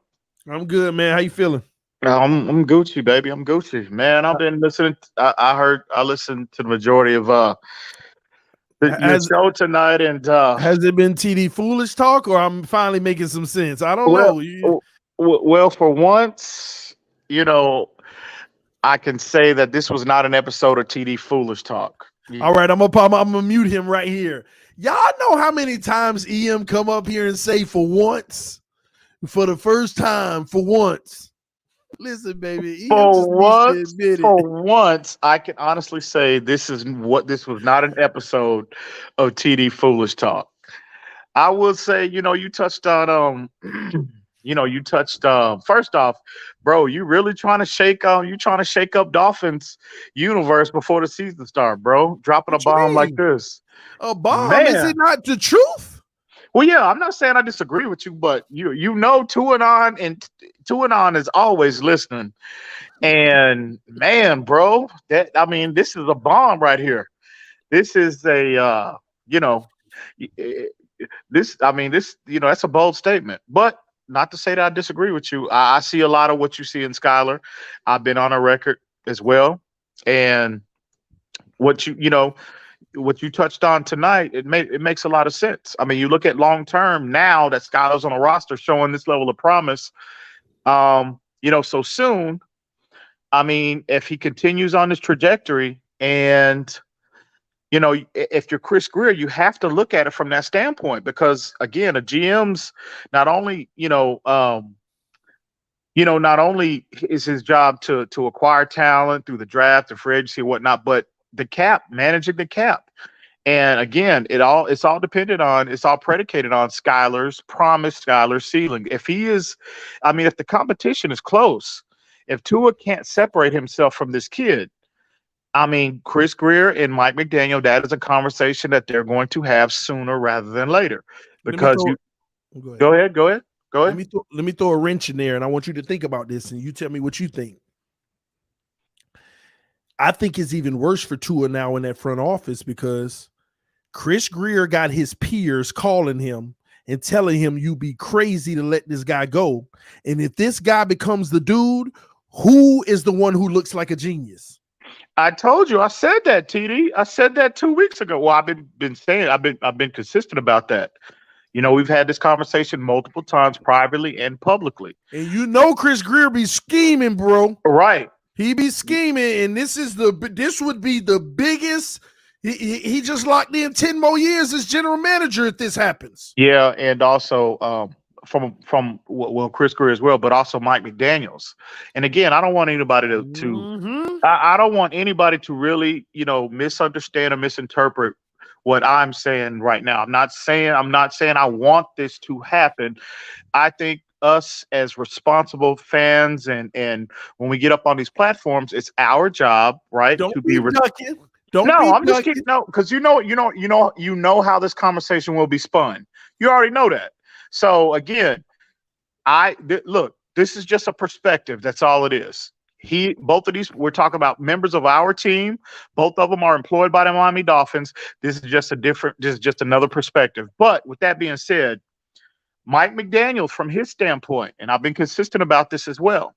I'm good, man. How you feeling? I'm Gucci, baby. I'm Gucci, man. I've been listening. I listened to the majority of the show tonight, and has it been TD foolish talk, or I'm finally making some sense? I don't know. Well, for once, I can say that this was not an episode of TD foolish talk. All right, I'm gonna mute him right here. Y'all know how many times EM come up here and say for once, for the first time, for once. Listen, baby. For just needs to once, admit it. for once, I can honestly say this was not an episode of TD Foolish Talk. I will say, you touched on first off, bro, you trying to shake up Dolphins universe before the season start, bro. Dropping a What you bomb like mean? this. A bomb? Is Man. it not the truth? Well, yeah, I'm not saying I disagree with you, but Tuanon is always listening. And man, bro, this is a bomb right here. This is a that's a bold statement. But not to say that I disagree with you. I see a lot of what you see in Skylar. I've been on a record as well. And what you touched on tonight, it makes a lot of sense. I mean, you look at long term now that Skylar's on a roster showing this level of promise, so soon. I mean, if he continues on this trajectory and, if you're Chris Greer, you have to look at it from that standpoint because, again, a GM's not only, not only is his job to acquire talent through the draft, the free agency, and whatnot, but managing the cap. And again, it's all predicated on Skylar's promise, Skylar's ceiling. If the competition is close, if Tua can't separate himself from this kid, Chris Greer and Mike McDaniel, that is a conversation that they're going to have sooner rather than later. Because go ahead. Let me throw a wrench in there, and I want you to think about this, and you tell me what you think. I think it's even worse for Tua now in that front office because Chris Greer got his peers calling him and telling him you be crazy to let this guy go. And if this guy becomes the dude, who is the one who looks like a genius? I told you, I said that, TD. I said that 2 weeks ago. Well, I've been consistent about that. We've had this conversation multiple times privately and publicly. And Chris Greer be scheming, bro. Right. He be scheming, and this would be the biggest. He just locked in 10 more years as general manager if this happens. Yeah, and also from Chris Greer as well, but also Mike McDaniels. And again, I don't want anybody I don't want anybody to really, misunderstand or misinterpret what I'm saying right now. I'm not saying I want this to happen. I think us as responsible fans and when we get up on these platforms, it's our job, right? Don't to be ducking. Just kidding. No, because you know how this conversation will be spun. You already know that. So again, look, this is just a perspective. That's all it is. Both of these, we're talking about members of our team. Both of them are employed by the Miami Dolphins. This is just another perspective. But with that being said, Mike McDaniel, from his standpoint, and I've been consistent about this as well,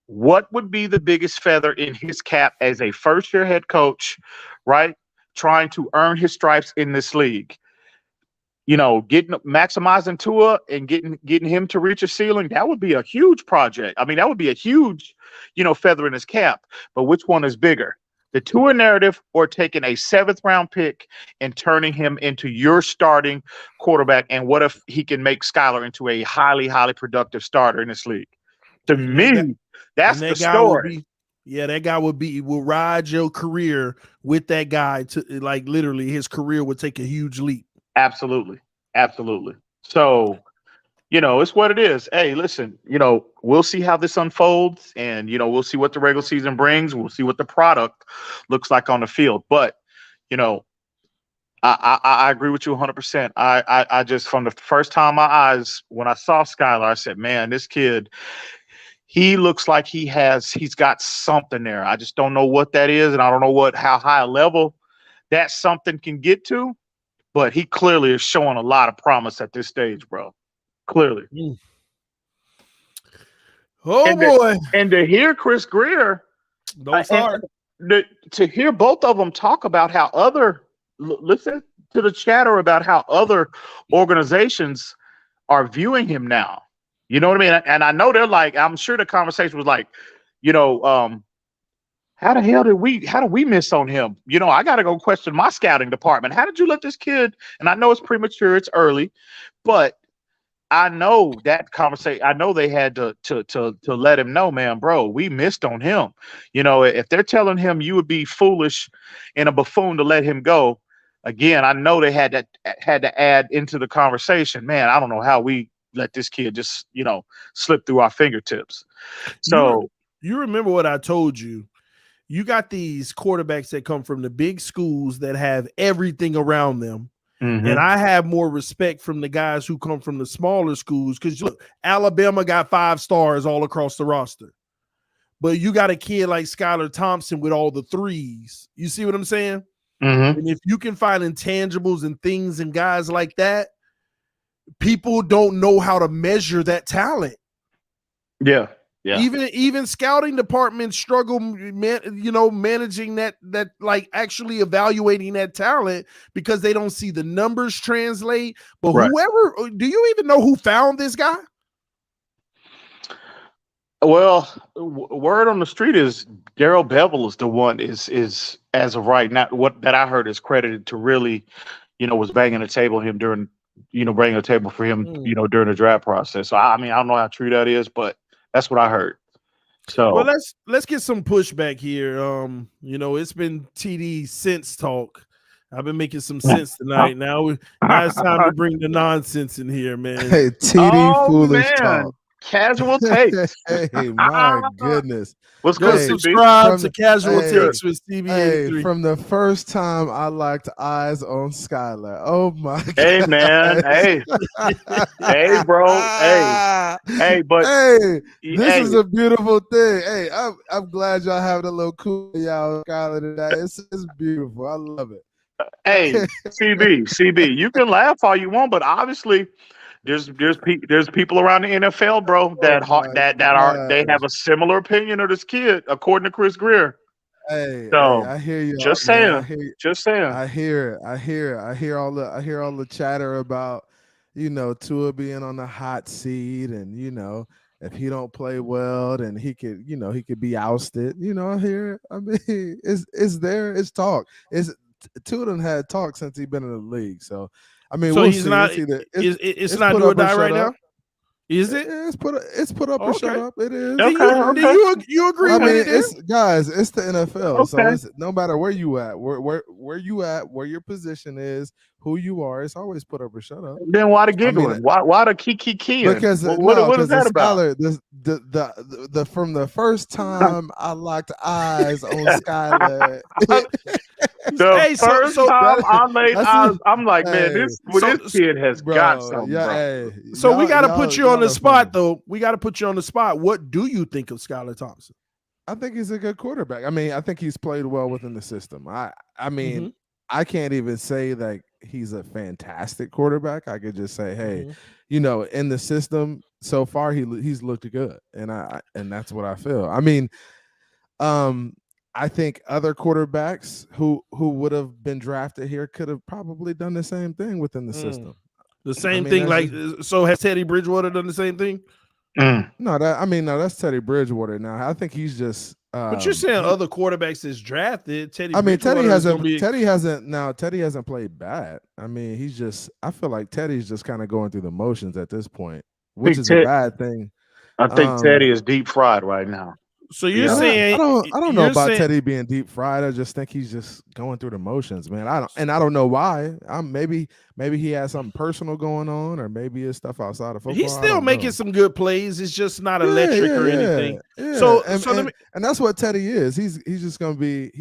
what would be the biggest feather in his cap as a first-year head coach, right? Trying to earn his stripes in this league. Maximizing Tua and getting him to reach a ceiling, that would be a huge project. That would be a huge, feather in his cap. But which one is bigger? The Tua narrative or taking a 7th round pick and turning him into your starting quarterback? And what if he can make Skylar into a highly, highly productive starter in this league? To me, that's the story. That guy will ride your career with that guy to literally his career would take a huge leap. Absolutely. So, it's what it is. Hey, listen, we'll see how this unfolds and, we'll see what the regular season brings. We'll see what the product looks like on the field. But, I agree with you 100%. I just, from the first time when I saw Skylar, I said, man, this kid, he looks like he's got something there. I just don't know what that is. And I don't know how high a level that something can get to. But he clearly is showing a lot of promise at this stage, bro. Clearly. Boy. And to hear Chris Greer, to hear both of them talk about how listen to the chatter about how other organizations are viewing him now. You know what I mean? And I know they're like, I'm sure the conversation was like, how the hell did we miss on him? I got to go question my scouting department. How did you let this kid? And I know it's premature, it's early, but I know that conversation. I know they had to let him know, man, bro, we missed on him. You know, if they're telling him you would be foolish and a buffoon to let him go, again, I know they had to add into the conversation. Man, I don't know how we let this kid just, you know, slip through our fingertips. So you remember what I told you. You got these quarterbacks that come from the big schools that have everything around them. And I have more respect from the guys who come from the smaller schools because look, Alabama got 5 stars all across the roster. But you got a kid like Skylar Thompson with all the 3s. You see what I'm saying? And if you can find intangibles and things and guys like that, people don't know how to measure that talent. Yeah. Yeah. Even scouting departments struggle, you know, managing that like actually evaluating that talent because they don't see the numbers translate. But whoever, do you even know who found this guy? Well, word on the street is Darrell Bevel is the one is as of right now what that I heard is credited to really, you know, was banging the table him during, you know, bringing a table for him, you know, during the draft process. So I mean, I don't know how true that is, but that's what I heard. So well, let's get some pushback here. You know, it's been TD sense talk. I've been making some sense tonight. Now it's time to bring the nonsense in here, man. Hey, TD foolish talk. Casual takes. Hey, my goodness. Let's go subscribe to Casual Takes with CB83. From the first time I locked eyes on Skylar. Oh my God. Hey man. Hey. Hey, bro. Hey, but this is a beautiful thing. Hey, I'm glad y'all having a little cool y'all Skylar today. It's beautiful. I love it. Hey, CB, you can laugh all you want, but obviously there's people around the NFL, bro, that they have a similar opinion of this kid, according to Chris Greer. Hey, so I hear you. Just saying. I hear all the chatter about, you know, Tua being on the hot seat, and you know, if he don't play well, then he could be ousted. You know, I hear it. I mean, it's talk. Tua done had talk since he's been in the league, so. I mean, so he's not. It's not do or die right now. Is it? Yeah, it's put up or shut up. It is. Do you agree? I mean, with it? It's the NFL. So it's, no matter where you at, where you at, where your position is, who you are, it's always put up or shut up. Then why the giggling? I mean, why the kiki? Because what is that about? The from the first time I locked eyes on Skylar. The first time I laid eyes, I'm like, man, this kid has got something. Yeah, so we got to put you on the spot, though. We got to put you on the spot. What do you think of Skylar Thompson? I think he's a good quarterback. I mean, I think he's played well within the system. I mean, I can't even say that he's a fantastic quarterback. I could just say, hey, you know, in the system so far, he's looked good, and that's what I feel. I mean, I think other quarterbacks who would have been drafted here could have probably done the same thing within the system. The same thing, like so. Has Teddy Bridgewater done the same thing? No, that's Teddy Bridgewater. Now I think he's just. But you're saying other quarterbacks is drafted. Teddy hasn't played bad. I mean, he's just. I feel like Teddy's just kind of going through the motions at this point, which is a bad thing. I think Teddy is deep fried right now. So you're saying I don't know about Teddy being deep fried. I just think he's just going through the motions, man. I don't know why. Maybe he has something personal going on, or maybe it's stuff outside of football. He's still making some good plays. It's just not electric or anything. Yeah. So and that's what Teddy is. He's just gonna be.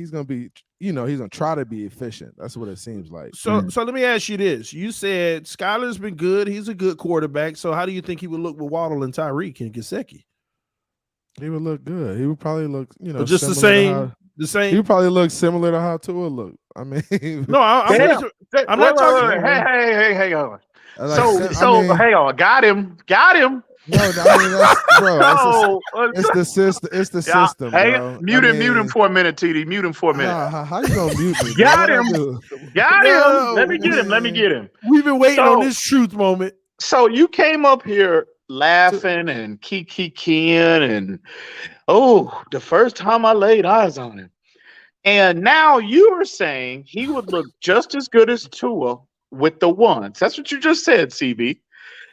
You know, he's gonna try to be efficient. That's what it seems like. So let me ask you this: you said Skylar's been good. He's a good quarterback. So how do you think he would look with Waddle and Tyreek and Gesicki? He would look good. He would probably look, you know, just the same. He would probably look similar to how Tua looked. I mean, no, I'm not talking. Hey, hang on. Hang on. Got him. No, I mean, it's the system. It's the system. Hey, bro. mute him for a minute, TD. Mute him for a minute. How you gonna mute me? Got him. Let me get him. We've been waiting on this truth moment. So you came up here laughing and kiki-keying and the first time I laid eyes on him. And now you are saying he would look just as good as Tua with the ones. That's what you just said, CB.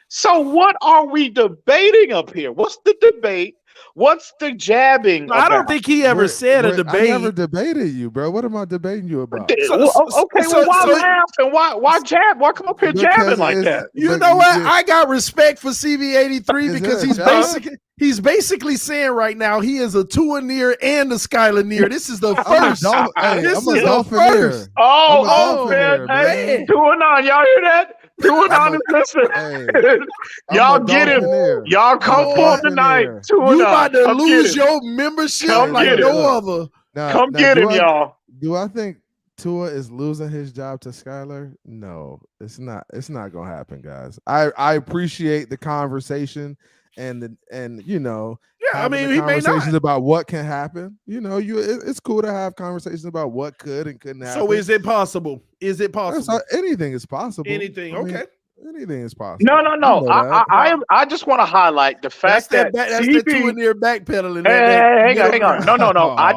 So what are we debating up here? What's the debate? What's the jabbing? I don't think he ever said a debate. I never debated you, bro. What am I debating you about? Why laughing? Why jab? Why come up here jabbing like that? You know what? I got respect for CB83 because he's basically saying right now he is a Tua near and a Skylar near. This is the first. I'm a Dolphin. Man. Hey, 2-9. Y'all hear that? 2-9 is listening. Y'all get him. Y'all come for him tonight. 2-9. You about to lose your membership like no other. Come get him, y'all. Do I think Tua is losing his job to Skylar? No, it's not. It's not gonna happen, guys. I appreciate the conversation and you know, I mean, he may not about what can happen. You know, it's cool to have conversations about what could and couldn't happen. So is it possible? Is it possible? Anything is possible. Anything, okay. Anything is possible. No. I just want to highlight the fact that's the Tua near backpedaling. Hang on. No. I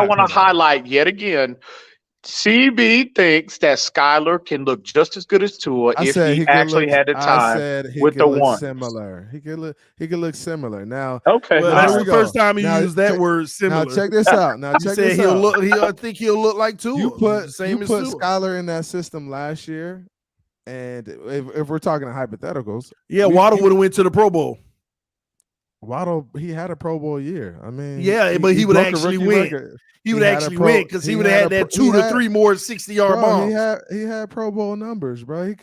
want to highlight yet again. CB thinks that Skylar can look just as good as Tua if he actually had the time with the one. Similar. He could look similar. Now, okay. Well, that's the first time he used that word similar. Now check this out. I think he'll look like Tua. You put Skylar in that system last year, and if we're talking hypotheticals, Waddle would have went to the Pro Bowl. Waddle, he had a Pro Bowl year. I mean, but he would actually win. He would actually win because he would have had that 2 to 3 more 60-yard bombs. He had Pro Bowl numbers, bro. He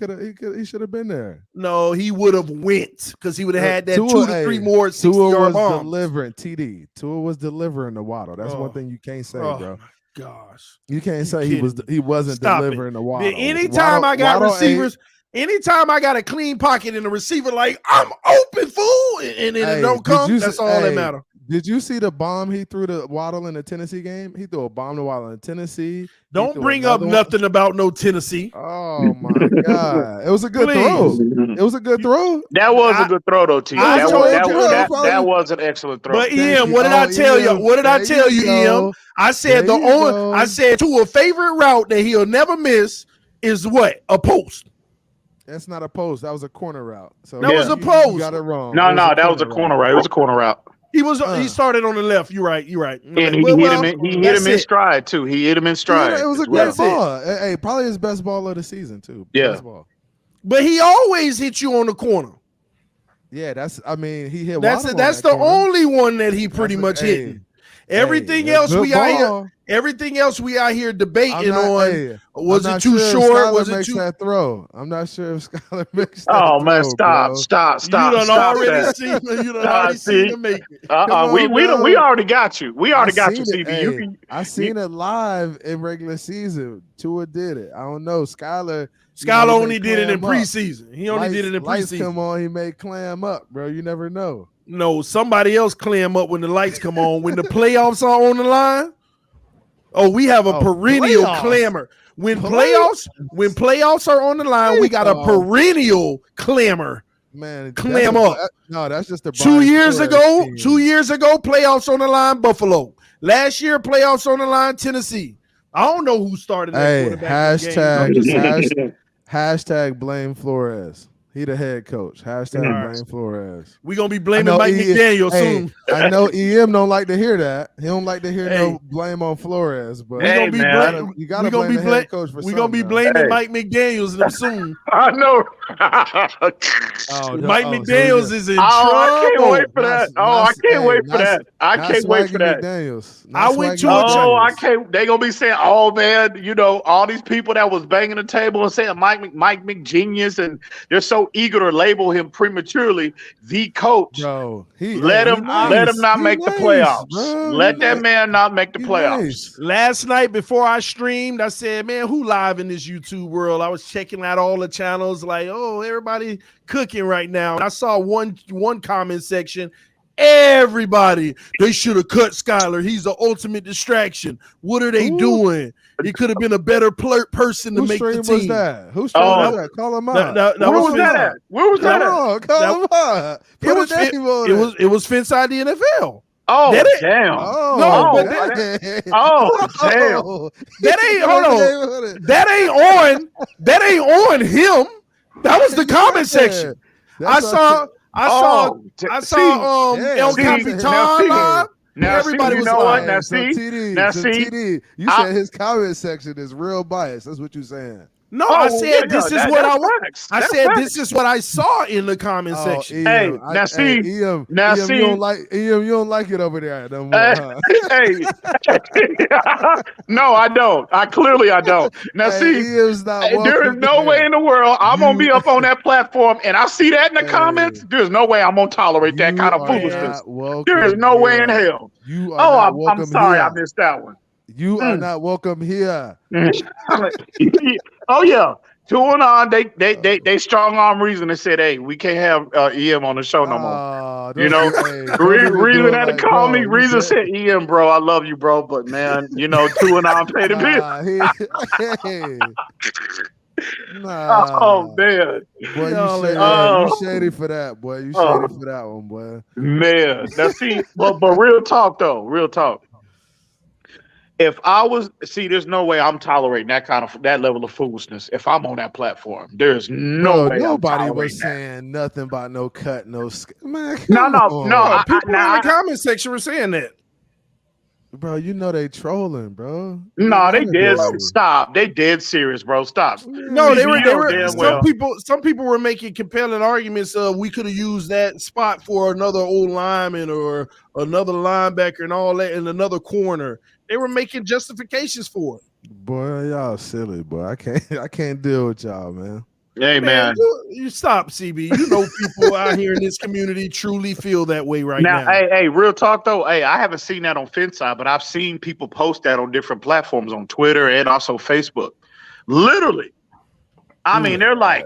should have been there. No, he would have went because he would have had that 2 to 3 more 60-yard bombs. Delivering TD. Tua was delivering the Waddle. That's one thing you can't say, bro. Gosh, you can't say he wasn't delivering the Waddle. Anytime I got receivers. Anytime I got a clean pocket and a receiver like I'm open, fool, and it don't come, that's all that matters. Did you see the bomb he threw to Waddle in the Tennessee game? He threw a bomb to Waddle in Tennessee. Don't bring up nothing about no Tennessee. Oh my God. It was a good throw. It was a good throw. That was a good throw though, T. That was an excellent throw. But Ian, what did I tell you? What did I tell you, Ian? I said to a favorite route that he'll never miss is what? A post. That's not a post. That was a corner route. So that was a post. You got it wrong. No, that was a corner route. It was a corner route. He started on the left. You're right. And he hit him in stride too. He hit him in stride. It was a great ball. Hey, probably his best ball of the season too. Yeah. Best ball. But he always hit you on the corner. Yeah, he hit. That's the only one that he pretty much hit. Everything else we out here debating on. Was it too short? Was it too? That throw? I'm not sure if Skylar makes that. Oh man, stop! You done already seen him make it. We already got you. We already got you, CB. I seen it live in regular season. Tua did it. I don't know. Skylar only did it in preseason. He only did it in preseason. Come on, he made clam up, bro. You never know. No, somebody else clam up when the lights come on. When the playoffs are on the line, we have a perennial clamor. When playoffs are on the line, we got a perennial clamor. Man, clam up. That's just the 2 years ago. 2 years ago, playoffs on the line, Buffalo. Last year, playoffs on the line, Tennessee. I don't know who started that quarterback. Hashtag blame Flores. He the head coach. Hashtag blame Flores. We're going to be blaming Mike McDaniel soon. I know EM don't like to hear that. He don't like to hear no blame on Flores. But you got to blame the head coach for something. We're going to be blaming Mike McDaniels soon. I know. Mike McDaniels is in trouble. I can't wait for that. I can't wait for that. I can't wait for that. I went to I can't. They going to be saying, oh, man, all these people that was banging the table and saying Mike McGenius, and they're so eager to label him prematurely the coach. Bro, let him not make the playoffs. Bro. Let that man not make the playoffs. Last night before I streamed, I said, man, who live in this YouTube world? I was checking out all the channels like, everybody cooking right now. And I saw one comment section. Everybody, they should have cut Skylar. He's the ultimate distraction. What are they doing? He could have been a better person to make the team. Was that? Who stream was that? Call him out. Where was that at? Where was that at? Call him out. It was Fence ID NFL. Oh, damn. Damn. That ain't, hold on. That ain't on him. That was the comment section. I saw El Capitan live. Now, everybody was like, now TD, you said his comment section is real biased. That's what you're saying. No, I said this is what I said. This is what I saw in the comment section. EM, you don't like you don't like it over there no more. No, I don't. I don't. Now there is no way in the world I'm gonna be up on that platform and I see that in the comments. There's no way I'm gonna tolerate that kind of foolishness. There is no way in hell. I'm sorry I missed that one. You are not welcome here. Oh yeah, Tua on. They strong arm reason. They said, "Hey, we can't have EM on the show no more." You know, Reason had to call me. Reason said, "EM, bro, I love you, bro, but man, you know, Tua on pay the bill." Oh man, boy, you shady for that, boy. You shady for that one, boy. Man, now see, but real talk though, real talk. If I was there's no way I'm tolerating that level of foolishness. If I'm on that platform, there's no way. Nobody was saying nothing about no cut, no. Man, no. People in the comment section were saying that. Bro, you know they trolling, bro. No, they did. Stop. They dead serious, bro. Stop. No, they were. Some people were making compelling arguments. We could have used that spot for another old lineman or another linebacker and all that, and another corner. They were making justifications for it. Boy, y'all silly, boy. I can't deal with y'all, man. Hey, man. You stop, CB. You know people out here in this community truly feel that way right now. Hey, real talk, though. Hey, I haven't seen that on FinSide, but I've seen people post that on different platforms, on Twitter and also Facebook. Literally. I mean, they're like,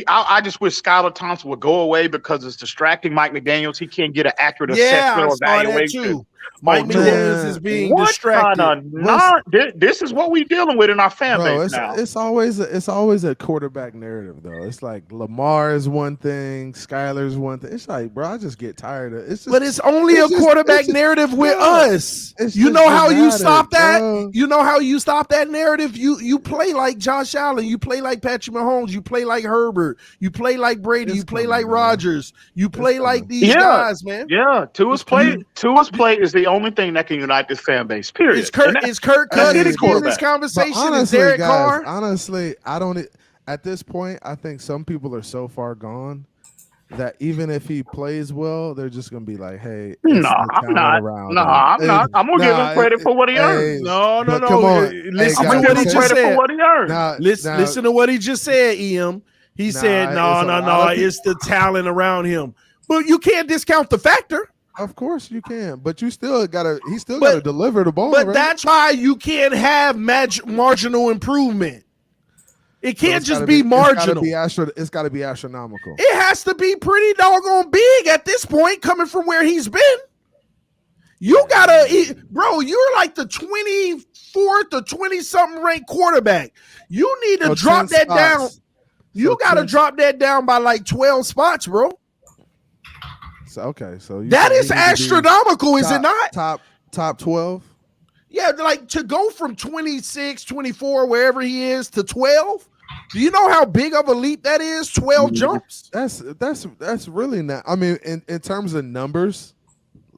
I just wish Skylar Thompson would go away because it's distracting Mike McDaniels. He can't get an accurate assessment or evaluation. Mike McDaniels is being distracted. This is what we're dealing with in our fan base now. It's always a quarterback narrative, though. It's like Lamar is one thing, Skylar is one thing. It's like, bro, I just get tired of it. But it's only a quarterback narrative with us. You know how you stop that? Bro. You know how you stop that narrative? You play like Josh Allen. You play like Patrick Mahomes. You play like Herbert. You play like Brady. You play like Rodgers. You play like these guys, man. Yeah, Tua's play is the only thing that can unite this fan base. Period. Is Kirk Cousins in this conversation? Honestly, is Derek Carr? Honestly, I don't. At this point, I think some people are so far gone that even if he plays well, they're just gonna be like, "Hey, I'm not. I'm gonna give him credit for what he earned. No. Come on. Listen to what he just said. Listen to what he just said, Em. He said, "No. It's the talent around him." But you can't discount the factor. Of course you can, but you still gotta. He still gotta deliver the ball. But that's why you can't have marginal improvement. It can't just be marginal. It's got to be astronomical. It has to be pretty doggone big at this point, coming from where he's been. You gotta, bro. You're like the 24th or 20-something ranked quarterback. You need to drop that down. You gotta drop that down by like 12 spots, bro. So that is astronomical, is it not? Top 12. Yeah, like to go from 26, 24, wherever he is, to 12. Do you know how big of a leap that is? 12 jumps. That's really not. I mean, in terms of numbers,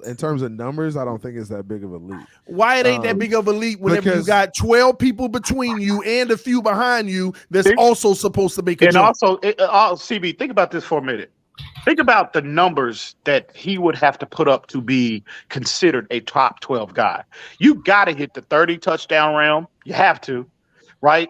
I don't think it's that big of a leap. Why it ain't that big of a leap whenever you got 12 people between you and a few behind you that's also supposed to make a jump? And also, CB, think about this for a minute. Think about the numbers that he would have to put up to be considered a top 12 guy. You got to hit the 30 touchdown realm. You have to, right?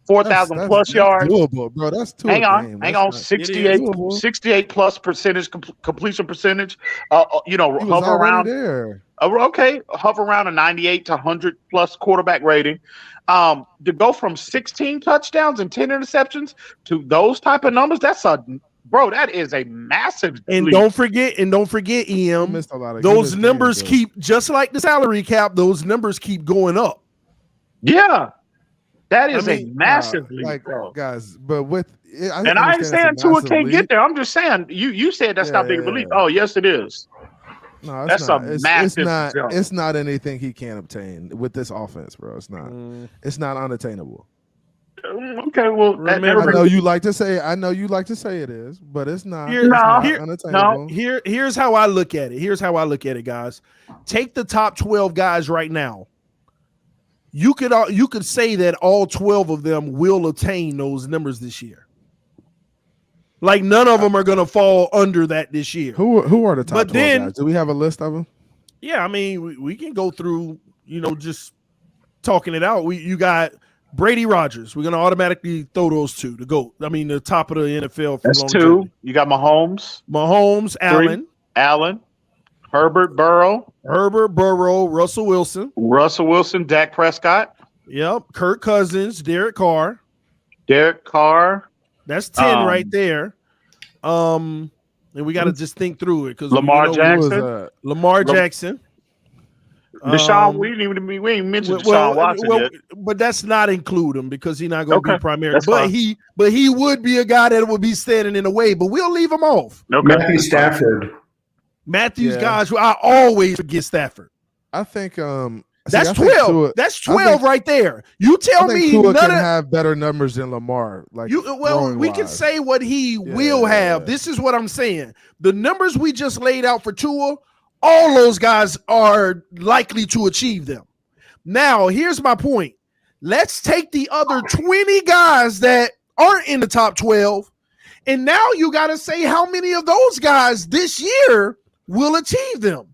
4,000 plus yards. Doable, bro. That's too. Hang on. 68 plus percentage completion percentage. Hover around there. Hover around a 98 to 100 plus quarterback rating. To go from 16 touchdowns and 10 interceptions to those type of numbers, that is a massive leap. Don't forget, Em. Those numbers keep, just like the salary cap, those numbers keep going up. Yeah. That is a massive leap, bro. Guys, but I ain't saying Tua can't get there. I'm just saying you said that's not big of a leap. Oh, yes, it is. No, that's not. Massive. It's not anything he can't obtain with this offense, bro. It's not. It's not unattainable. Okay, well, I know you like to say it is, but it's not. Here's how I look at it. Guys. Take the top 12 guys right now. You could say that all 12 of them will attain those numbers this year. Like none of them are going to fall under that this year. Who are the top 12 guys? Do we have a list of them? Yeah, I mean, we can go through, just talking it out. You got Brady Rodgers. We're going to automatically throw those two to go. I mean, the top of the NFL. That's two. You got Mahomes, Allen, Herbert, Burrow, Russell Wilson, Dak Prescott. Yep, Kirk Cousins, Derek Carr. That's 10 right there. And we got to just think through it because Lamar Jackson. Deshaun, we ain't mentioned Deshaun Watson yet. But that's not include him because he's not going to be primary. But he would be a guy that would be standing in the way. But we'll leave him off. Okay. Matthew Stafford. Guys, I always forget Stafford. I think that's 12. That's 12 right there. You tell me Tua can have better numbers than Lamar. We can say what he will have. This is what I'm saying. The numbers we just laid out for Tua, all those guys are likely to achieve them. Now, here's my point. Let's take the other 20 guys that aren't in the top 12, and now you got to say how many of those guys this year will achieve them.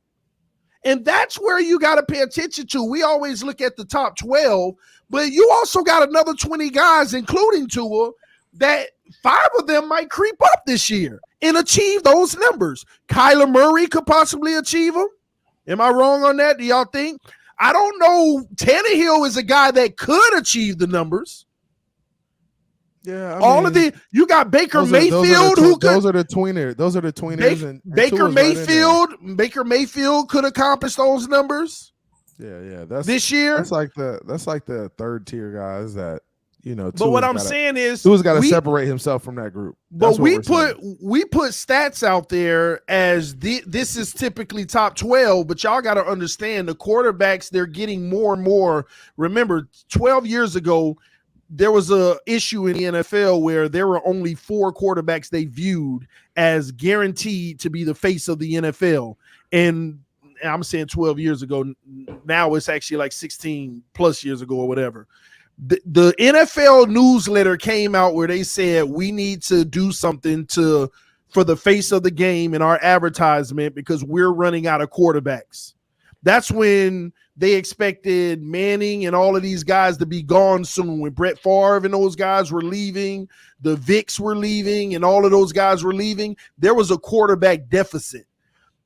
And that's where you got to pay attention to. We always look at the top 12, but you also got another 20 guys, including Tua, that 5 of them might creep up this year and achieve those numbers. Kyler Murray could possibly achieve them. Am I wrong on that? Do y'all think? I don't know. Tannehill is a guy that could achieve the numbers. Yeah, you got Baker Mayfield those are the tweeners. Baker Mayfield could accomplish those numbers. Yeah, that's this year. That's like the third tier guys that But what I'm saying is, Tua's got to separate himself from that group. But we put stats out there as this is typically top 12. But y'all got to understand the quarterbacks, they're getting more and more. Remember, 12 years ago, there was a issue in the NFL where there were only 4 quarterbacks they viewed as guaranteed to be the face of the NFL. And I'm saying 12 years ago. Now it's actually like 16 plus years ago or whatever. The NFL newsletter came out where they said we need to do something for the face of the game in our advertisement because we're running out of quarterbacks. That's when they expected Manning and all of these guys to be gone soon. When Brett Favre and those guys were leaving, the Vicks were leaving, and all of those guys were leaving, there was a quarterback deficit.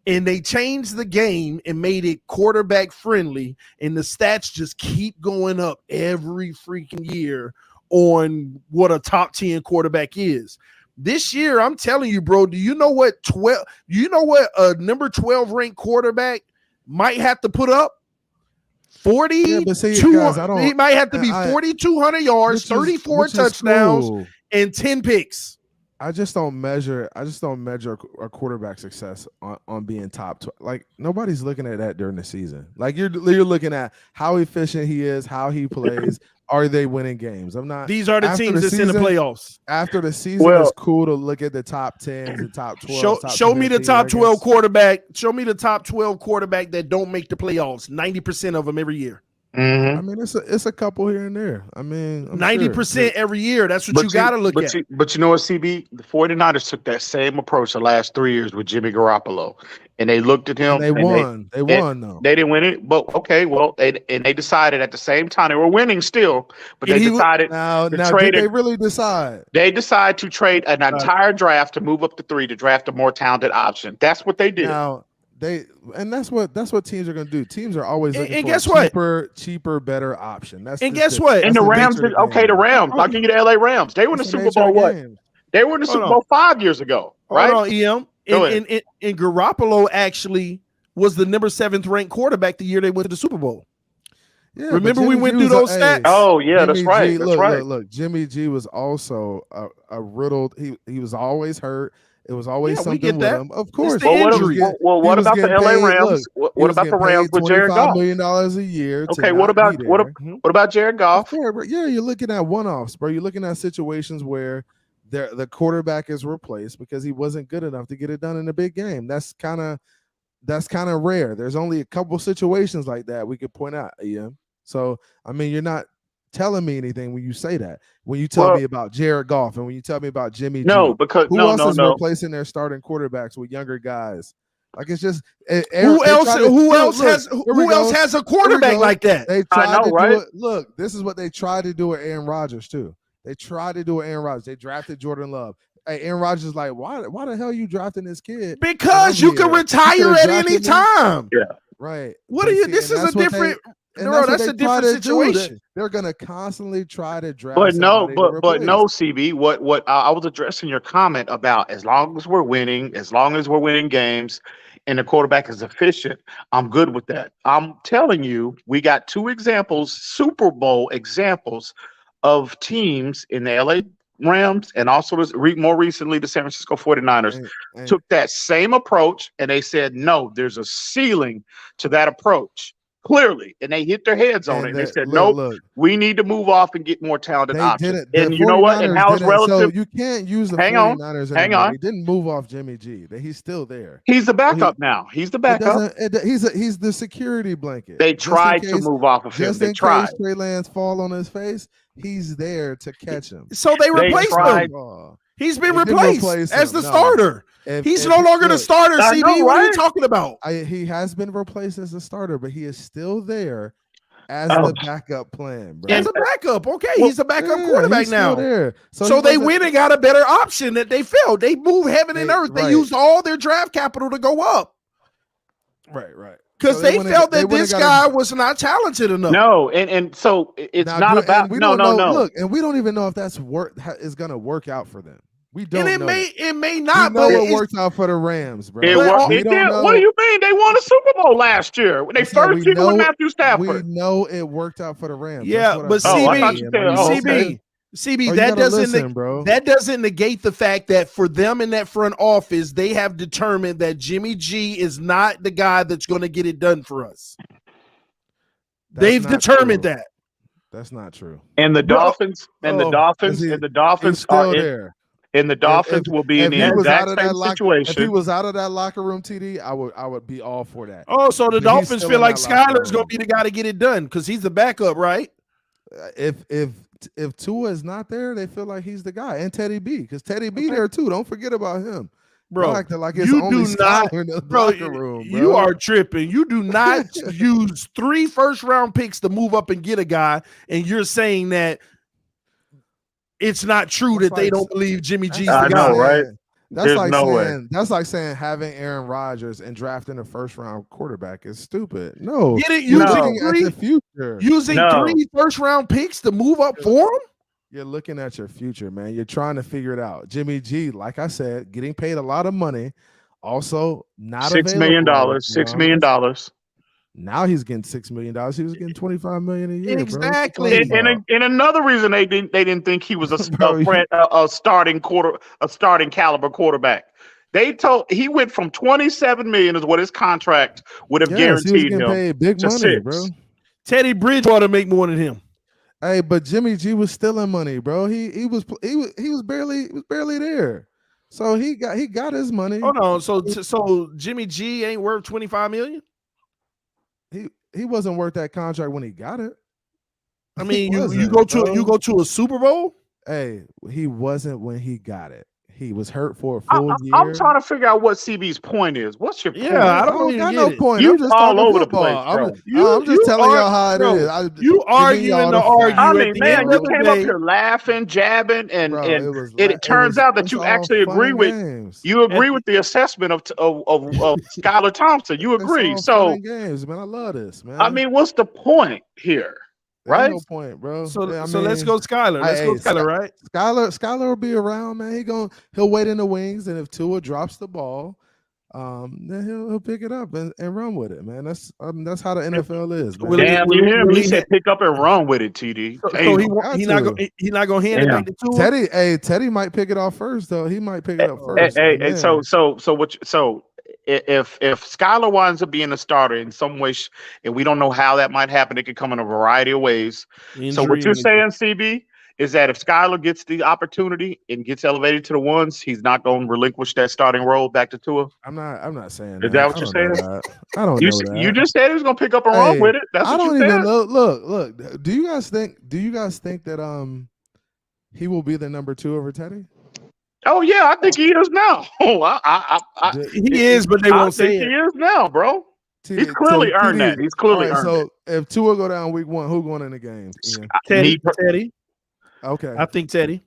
And they changed the game and made it quarterback friendly. And the stats just keep going up every freaking year on what a top 10 quarterback is. This year, I'm telling you, bro, do you know what a number 12 ranked quarterback might have to put up? 40, he might have to be 4,200 yards, 34 touchdowns, cool. And 10 picks. I just don't measure a quarterback success on being top 12. Like nobody's looking at that during the season. Like you're looking at how efficient he is, how he plays. Are they winning games? I'm not. These are the teams that's in the playoffs. After the season, it's cool to look at the top 10s, the top 12. Show me the top 12 quarterback. Show me the top 12 quarterback that don't make the playoffs. 90% of them every year. Mm-hmm. I mean, it's a couple here and there. I mean, 90% every year. That's what you got to look at. But you know what, CB? The 49ers took that same approach the last 3 years with Jimmy Garoppolo. And they looked at him. They won, though. They didn't win it, but okay. Well, they decided at the same time they were winning still, but they decided now did they really decide? They decided to trade an entire draft to move up to 3 to draft a more talented option. That's what they did. Now that's what teams are going to do. Teams are always looking for a cheaper, better option. Guess what? And the Rams did okay. The Rams, I'll give you the LA Rams. They were in the Super Bowl. What? They were in the Super Bowl 5 years ago, right? Hold on, EM. And Garoppolo actually was the number 7th ranked quarterback the year they went to the Super Bowl. Yeah, remember we went through those stats? Oh yeah, that's right. Look, Jimmy G was also a riddled. He was always hurt. It was always Yeah, we something get with that. him. Of It's course. the injury. What about the LA Rams? What about the Rams with Jared Goff? $25 million a year. Okay, what about Jared Goff? Yeah, you're looking at one-offs, bro. You're looking at situations where the quarterback is replaced because he wasn't good enough to get it done in a big game. That's kind of rare. There's only a couple situations like that we could point out, Ian. So, I mean, you're not telling me anything when you say that. When you tell me about Jared Goff and when you tell me about Jimmy G. Who else is replacing their starting quarterbacks with younger guys? Like, it's just who else has a quarterback like that? They tried to do it. Look, this is what they tried to do with Aaron Rodgers too. They tried to do with Aaron Rodgers. They drafted Jordan Love. Hey, Aaron Rodgers is like, why the hell are you drafting this kid? Because you can retire at any time. Yeah. Right. What are you? This is a different. That's a different situation. They're gonna constantly try to draft. But no, CB. What I was addressing your comment about as long as we're winning games, and the quarterback is efficient, I'm good with that. I'm telling you, we got two examples, Super Bowl examples of teams in the LA Rams and also more recently the San Francisco 49ers took that same approach and they said, no, there's a ceiling to that approach. Clearly, and they hit their heads on it. They said, "Nope, we need to move off and get more talented options." And you know what? And how it's relative. So you can't use the 49ers. Hang on. He didn't move off Jimmy G. He's still there. He's the backup now. He's the backup. He's the security blanket. They tried to move off of him. They tried. Just in case Trey Lance fall on his face, he's there to catch him. So they replaced him. He's been replaced as the starter. He's no longer the starter, CB. What are you talking about? He has been replaced as the starter, but he is still there as the backup plan, bro. As a backup, okay. He's a backup quarterback now. There. So they went and got a better option that they felt. They moved heaven and earth. They used all their draft capital to go up. Right. Because they felt that this guy was not talented enough. No, and so it's not about no. Look, and we don't even know if that's is going to work out for them. We don't know. It may not. We know it worked out for the Rams, bro. It did. What do you mean? They won a Super Bowl last year when they first team with Matthew Stafford. We know it worked out for the Rams. Yeah, but CB, that doesn't negate the fact that for them in that front office, they have determined that Jimmy G is not the guy that's going to get it done for us. They've determined that. That's not true. And the Dolphins still there. And the Dolphins will be in the exact same situation. If he was out of that locker room, TD, I would be all for that. Oh, so the Dolphins feel like Skylar's going to be the guy to get it done because he's the backup, right? If Tua is not there, they feel like he's the guy, and Teddy B, because Teddy B there too. Don't forget about him, bro. Like it's only Skylar in the locker room, bro. You are tripping. You do not use 3 first-round picks to move up and get a guy, and you're saying that it's not true that they don't believe Jimmy G's the guy. I know, right? That's like saying having Aaron Rodgers and drafting a first-round quarterback is stupid. No, using 3 first-round picks to move up for him. You're looking at your future, man. You're trying to figure it out. Jimmy G, like I said, getting paid a lot of money. Also, not $6 million. $6 million. Now he's getting $6 million. He was getting $25 million a year. Exactly. Bro. And another reason they didn't think he was a starting caliber quarterback. He went from $27 million is what his contract would have guaranteed him. Paid big money, 6. bro. Teddy Bridgewater make more than him. Hey, but Jimmy G was stealing money, bro. He was barely there. So he got his money. Hold on. So Jimmy G ain't worth $25 million? He wasn't worth that contract when he got it. I mean, you go to a Super Bowl? Hey, he wasn't when he got it. He was hurt for a full year. I'm trying to figure out what CB's point is. What's your point? Yeah, I don't got no point. You just all over the place, bro. I'm just telling y'all how it is. You arguing the argument. I mean, man, you came up here laughing, jabbing, and it turns out that you actually agree with the assessment of Skylar Thompson. You agree. So games, man. I love this, man. I mean, what's the point here? Right? No point, bro. So let's go Skylar. Let's go Skylar, right? Skylar will be around, man. He'll wait in the wings, and if Tua drops the ball, then he'll pick it up and run with it, man. That's how the NFL is, man. Damn, you hear him? He said pick up and run with it, TD. So he not gonna hand it back to Tua? Teddy might pick it off first, though. He might pick it up first. If Skylar winds up being a starter in some way, and we don't know how that might happen, it could come in a variety of ways. So what you're saying, CB, is that if Skylar gets the opportunity and gets elevated to the ones, he's not going to relinquish that starting role back to Tua? I'm not saying that. Is that what you're saying? I don't know that. You just said he was going to pick up and run with it. That's what you said. I don't even know. Look. Do you guys think that he will be the number 2 over Teddy? Oh yeah, I think he is now. He is, but they won't say it. He is now, bro. He's clearly earned that. He's clearly earned it. So if Tua go down week 1, who going in the game? Teddy. Okay. I think Teddy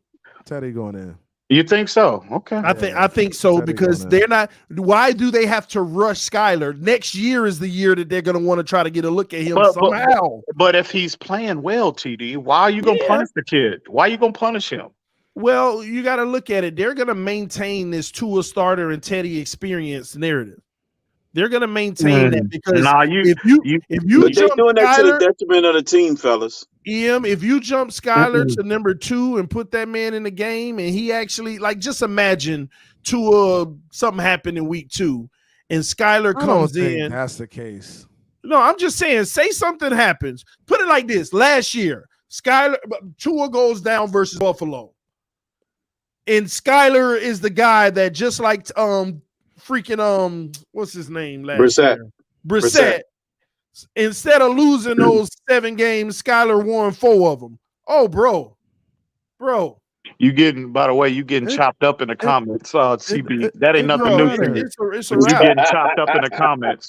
going in. You think so? Okay. I think so Teddy because they're not. Why do they have to rush Skylar? Next year is the year that they're going to want to try to get a look at him somehow. But if he's playing well, TD, why are you going to punish the kid? Why are you going to punish him? Well, you got to look at it. They're going to maintain this Tua starter and Teddy experience narrative. They're going to maintain that because if you jump doing that Skylar, to the detriment of the team, fellas. If you jump Skylar to number 2 and put that man in the game, and he actually just imagine something happened in week 2, and Skylar comes in. That's the case. No, I'm just saying. Say something happens. Put it like this: last year, Tua goes down versus Buffalo. And Skylar is the guy that just like what's his name last year? Brissett. Instead of losing those 7 games, Skylar won 4 of them. Oh, bro. You getting chopped up in the comments, CB. That ain't nothing new to you. It's a you wrap. getting chopped up in the comments.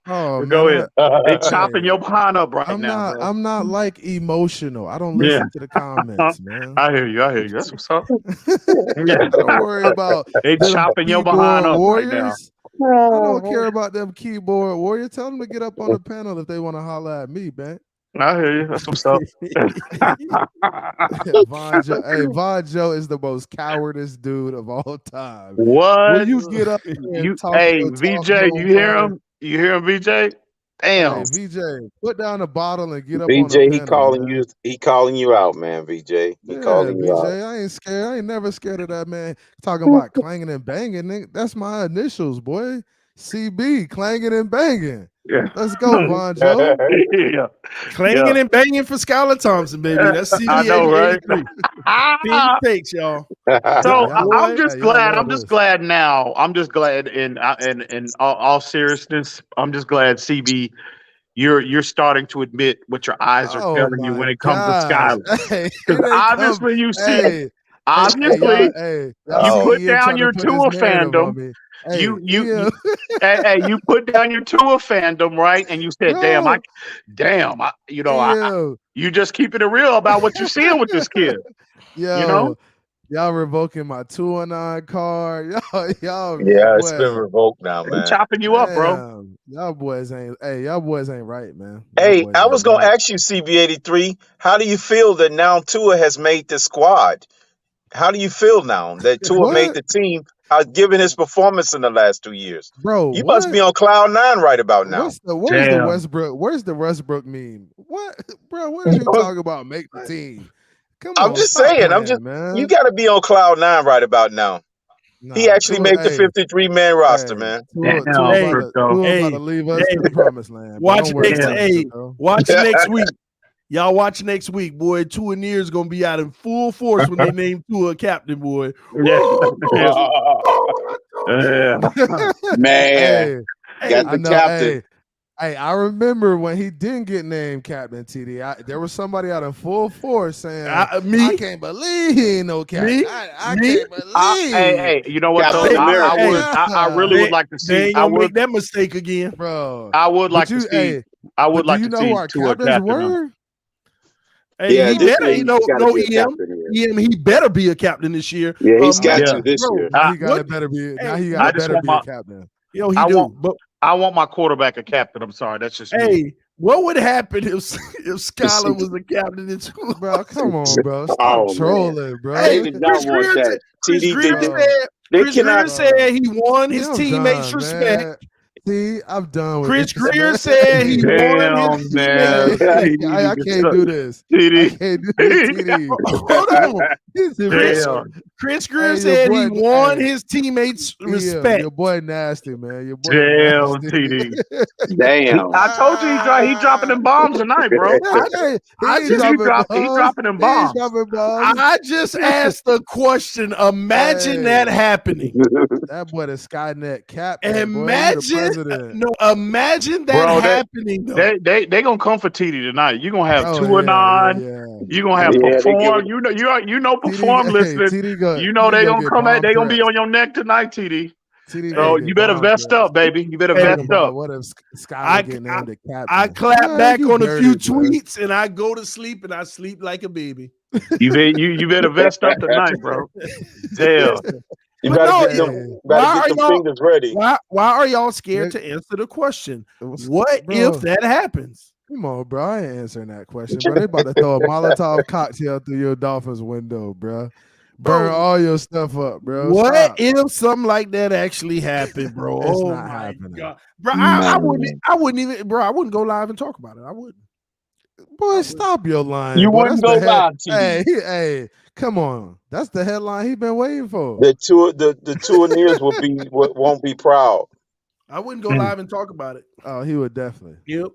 Go ahead. They chopping your behind up right now. I'm not like emotional. I don't listen to the comments, man. I hear you. That's what's up. Don't worry about they chopping your behind up warriors. right now. I don't care about them keyboard warriors. Tell them to get up on the panel if they want to holler at me, man. I hear you. That's what's up. Von Joe is the most cowardice dude of all time. What? When you get up and talk, VJ, you hear him? You hear him, VJ? Damn. Hey, VJ, put down the bottle and get up VJ, on the panel, he calling you out, man, VJ. He calling you out. I ain't scared. I ain't never scared of that, man. Talking about clanging and banging. Nigga. That's my initials, boy. CB, clanging and banging. Yeah. Let's go, Von Joe. Yeah. Clanging and banging for Skylar Thompson, baby. That's CB. I know, right? Takes, y'all. So I'm just glad. I'm just glad now. I'm just glad in all seriousness. I'm just glad, CB, you're starting to admit what your eyes are telling you when it comes to Skylar. Because obviously you see. Obviously, you put down your Tua fandom. You put down your Tua fandom, right? And you said, you just keeping it real about what you're seeing with this kid. Y'all revoking my 2-9 card. Y'all. Yeah, it's been revoked now, man. I'm chopping you up, bro. Y'all boys ain't right, man. Hey, I was gonna ask you, CB83, how do you feel that now Tua has made the squad? How do you feel now that Tua made the team, given his performance in the last 2 years? Bro, you must be on cloud 9 right about now. Where's the Westbrook meme? What, bro? What are you talking about? Make the team? Come on, I'm just saying. man. You got to be on cloud 9 right about now. He actually made the 53-man roster, man. Tua about to leave us to the promised land. Watch next week. Y'all watch next week, boy. Tua Near's gonna be out in full force when they name Tua captain, boy. Man, got the captain. Hey, I remember when he didn't get named captain. TD, there was somebody out in full force saying, "I can't believe he ain't no captain. I can't believe." Hey, you know what? I really would like to see. They ain't gonna make that mistake again, bro. I would like to see. I would like to see who our captains were. Hey, he better, EM, he better be a captain this year. Yeah, he's got to this year. He better be a captain. Yo, but I want my quarterback a captain. I'm sorry, that's just me. What would happen if Skylar was the captain? Bro, come on, bro. Stop trolling, bro. Hey, TD They cannot. said he won his teammates' respect. Man. See, I'm done with Chris this. Greer said he won his man. teammates. I can't do this. TD. I can't do this, TD. Hold on. Chris Greer said he won his teammates' respect. Your boy nasty, man. Your boy Damn, nasty. TD. Damn. I told you he dropping them bombs tonight, bro. He dropping them bombs. I just asked a question. Imagine that happening. That boy the Skynet cap. Imagine that happening. Though. They gonna come for TD tonight. You gonna have Tua on. You gonna have perform. You know perform listening. You know they gonna come at. They gonna be on your neck tonight, TD. So you better vest up, baby. You better vest up. What if Skyler getting named the captain? I clap back on a few tweets and I go to sleep and I sleep like a baby. You better vest up tonight, bro. Damn. You gotta get them fingers ready. Why are y'all scared to answer the question? What if that happens? Come on, bro. I ain't answering that question, bro. They about to throw a Molotov cocktail through your Dolphins window, bro. Burn all your stuff up, bro. What if something like that actually happened, bro? It's oh not my happening. God. Bro, I wouldn't even, bro. I wouldn't go live and talk about it. I wouldn't. Boy, stop your line. You boy. wouldn't go live, TD. Hey, come on. That's the headline he's been waiting for. The two Nears won't be proud. I wouldn't go live and talk about it. Oh, he would definitely. Yep.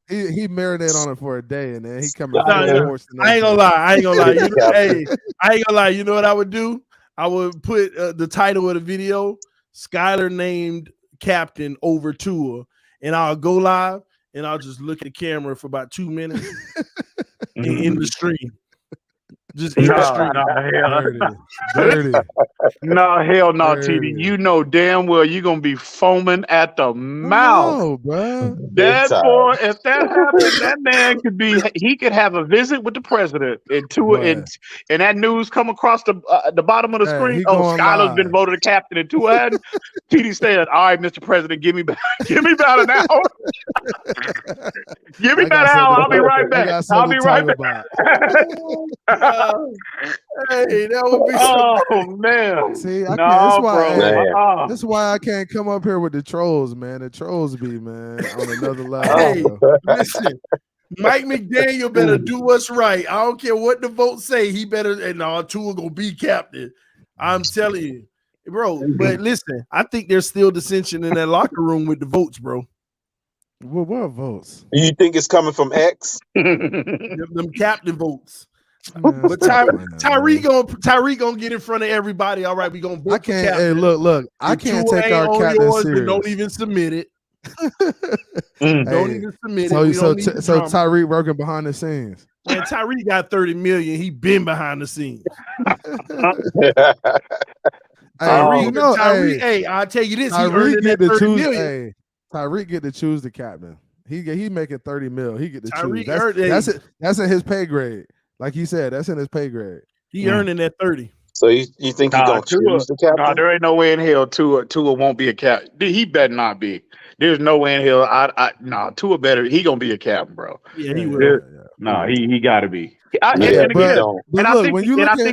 He marinated on it for a day and then he come out. I ain't gonna lie. I ain't gonna lie. You know what I would do? I would put the title of the video, Skylar named captain over Tua, and I'll go live and I'll just look at the camera for about 2 minutes in the stream. Just in the stream. Dirty. No, hell no, TD. You know damn well you're gonna be foaming at the mouth. No, bro. That boy, if that happens, that man could have a visit with the president and that news come across the bottom of the screen. Oh, Skylar's been voted a captain and Tua hadn't. TD said, all right, Mr. President, give me about an hour. Give me about an hour. I'll be right back. I'll be right back. Hey, that would be man. See, that's why I can't come up here with the trolls, man. The trolls be, man, on another level. Hey, listen, Mike McDaniel better do us right. I don't care what the votes say. He better, and Tua gonna be captain. I'm telling you, bro. But listen, I think there's still dissension in that locker room with the votes, bro. Well, what votes? You think it's coming from X? them captain votes. But Tyree gonna get in front of everybody. All right, we gonna vote. I can't. Hey, look. I can't take our captain serious. Don't even submit it. Don't even submit it. So Tyree working behind the scenes. Man, Tyree got 30 million. He been behind the scenes. Tyree, hey, I'll tell you this. Tyree get to choose. Hey, Tyree get to choose the captain. He making 30 mil. He get to choose. That's in his pay grade. Like he said, that's in his pay grade. He earning that 30. So you think he's gonna choose the captain? No, there ain't no way in hell Tua won't be a captain. He better not be. There's no way in hell. Tua better. He gonna be a captain, bro. Yeah, he will. No, he got to be. I think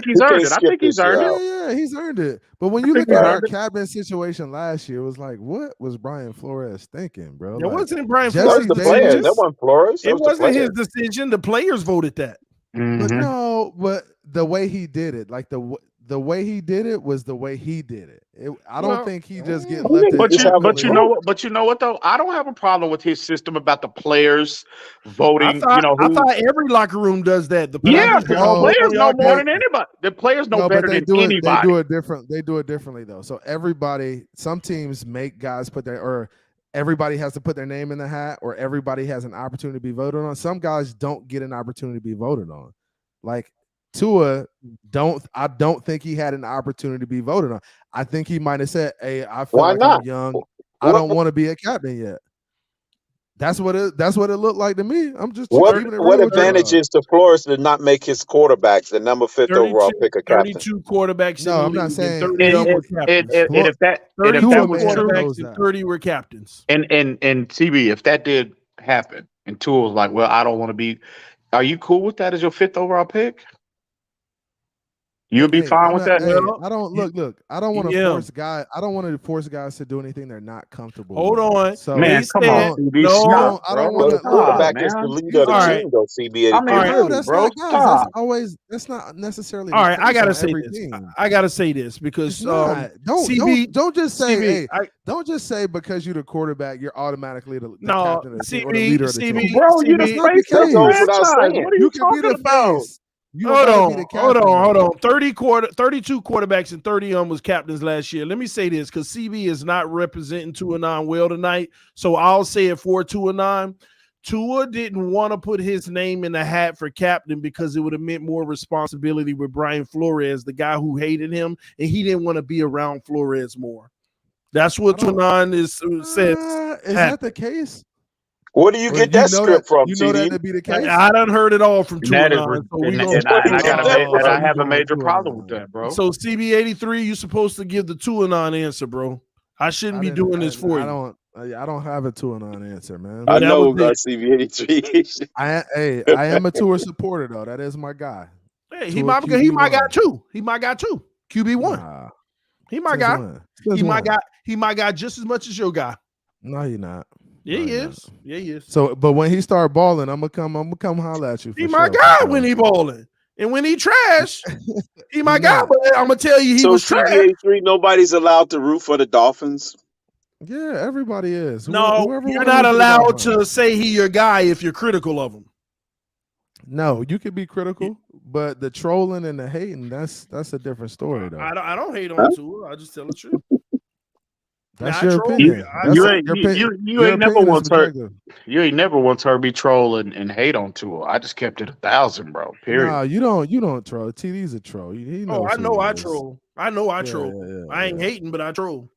he's earned it. I think he's earned it. Yeah, he's earned it. But when you look at our captain situation last year, it was like, what was Brian Flores thinking, bro? It wasn't Brian Flores. That wasn't Flores. It wasn't his decision. The players voted that. But the way he did it, like the way he did it was the way he did it. I don't think he just get left. But you know what though? I don't have a problem with his system about the players voting. I thought every locker room does that. The players know more than anybody. The players know better than anybody. They do it different. They do it differently though. So some teams make guys everybody has to put their name in the hat, or everybody has an opportunity to be voted on. Some guys don't get an opportunity to be voted on. Like Tua, I don't think he had an opportunity to be voted on. I think he might have said, "Hey, I feel I'm young. I don't want to be a captain yet." That's what it looked like to me. I'm just what advantage is to Flores to not make his quarterbacks the number 5th overall pick a captain? 32 quarterbacks. No, I'm not saying. If that was true, 30 were captains. And CB, if that did happen, and Tua was like, "Well, I don't want to be," are you cool with that as your 5th overall pick? You'll be fine with that. I don't look. I don't want to force guys. I don't want to force guys to do anything they're not comfortable. Hold with. on, So man, come on, CB. No, I don't want to. Quarterback is the leader of the team, though. CB83. I mean, No, that's bro, not guys. That's not necessarily. All right, I gotta say every this. team. I gotta say this because don't just say CB, don't just say because you're the quarterback you're automatically the no captain of the team or the CB, leader of the CB, team. bro, you're the face of the franchise. What are you can be talking the about? face. Hold on. 32 quarterbacks and 30 of them was captains last year. Let me say this because CB is not representing Tua well tonight. So I'll say it for Tua. Tua didn't want to put his name in the hat for captain because it would have meant more responsibility with Brian Flores, the guy who hated him, and he didn't want to be around Flores more. That's what Tua says. Is that the case? Where do you get that script from, You know that to be the case? I done heard it all from Tua. I have a major problem with that, bro. So CB83, you're supposed to give the Tua answer, bro. I shouldn't be doing this for you. I don't have a Tua answer, man. I know CB83. I am a Tua supporter though. That is my guy. Hey, he might got two. QB1. Nah, he my guy. He my guy just as much as your guy. No, you're not. Yeah, he is. Yeah, he is. So, but when he start balling, I'm gonna come holler at you. He my guy when he balling, and when he trash, he my guy. But I'm gonna tell you, he was trash. Nobody's allowed to root for the Dolphins. Yeah, everybody is. No, you're not allowed to say he your guy if you're critical of him. No, you could be critical, but the trolling and the hating, that's a different story, though. I don't hate on Tua. I just tell the truth. That's your opinion. You ain't never once heard me troll and hate on Tua. I just kept it 1,000, bro. Period. No, you don't troll. TD's a troll. I know I troll. I troll. I ain't hating, but I troll.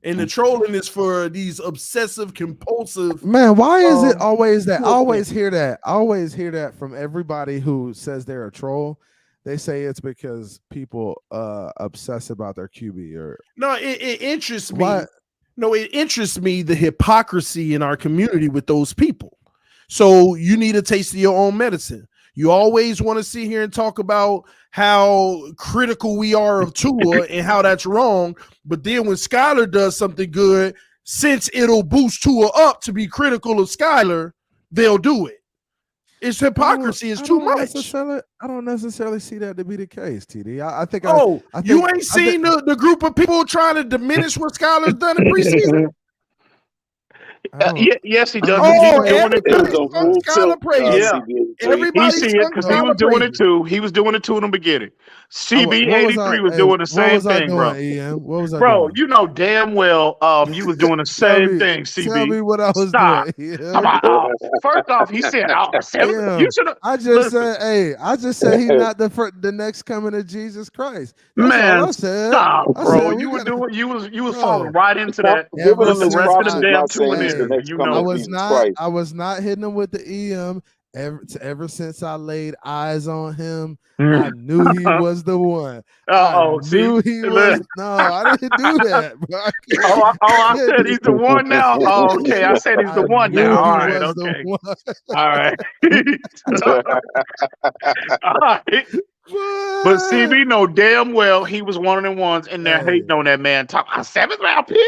And the trolling is for these obsessive, compulsive. Man, why is it always that? I always hear that from everybody who says they're a troll. They say it's because people obsess about their QB or no. It interests me. No, it interests me the hypocrisy in our community with those people. So you need a taste of your own medicine. You always want to sit here and talk about how critical we are of Tua and how that's wrong. But then when Skylar does something good, since it'll boost Tua up to be critical of Skylar, they'll do it. It's hypocrisy. It's too much. I don't necessarily see that to be the case, TD. I think. You ain't seen the group of people trying to diminish what Skylar's done in preseason. Yes, he does. He see it because he was doing it too. He was doing it too in the beginning. CB83 was doing the same thing, bro. What was I bro, doing? you know damn well you was doing the same thing, CB. Tell me what I was doing. First off, he said, you should have. I just said he's not the next coming of Jesus Christ. That's all I said. Stop, bro. You was falling right into that. Giving him the rest of the damn 2 minutes. I was not hitting him with the EM. Ever since I laid eyes on him, I knew he was the one. I didn't do that. Bro. I said he's the one now. Oh, okay. I said he's the one now. All right. Okay. All right. All right. But CB know damn well he was one of them ones in there hating on that man. Talk a 7th round pick?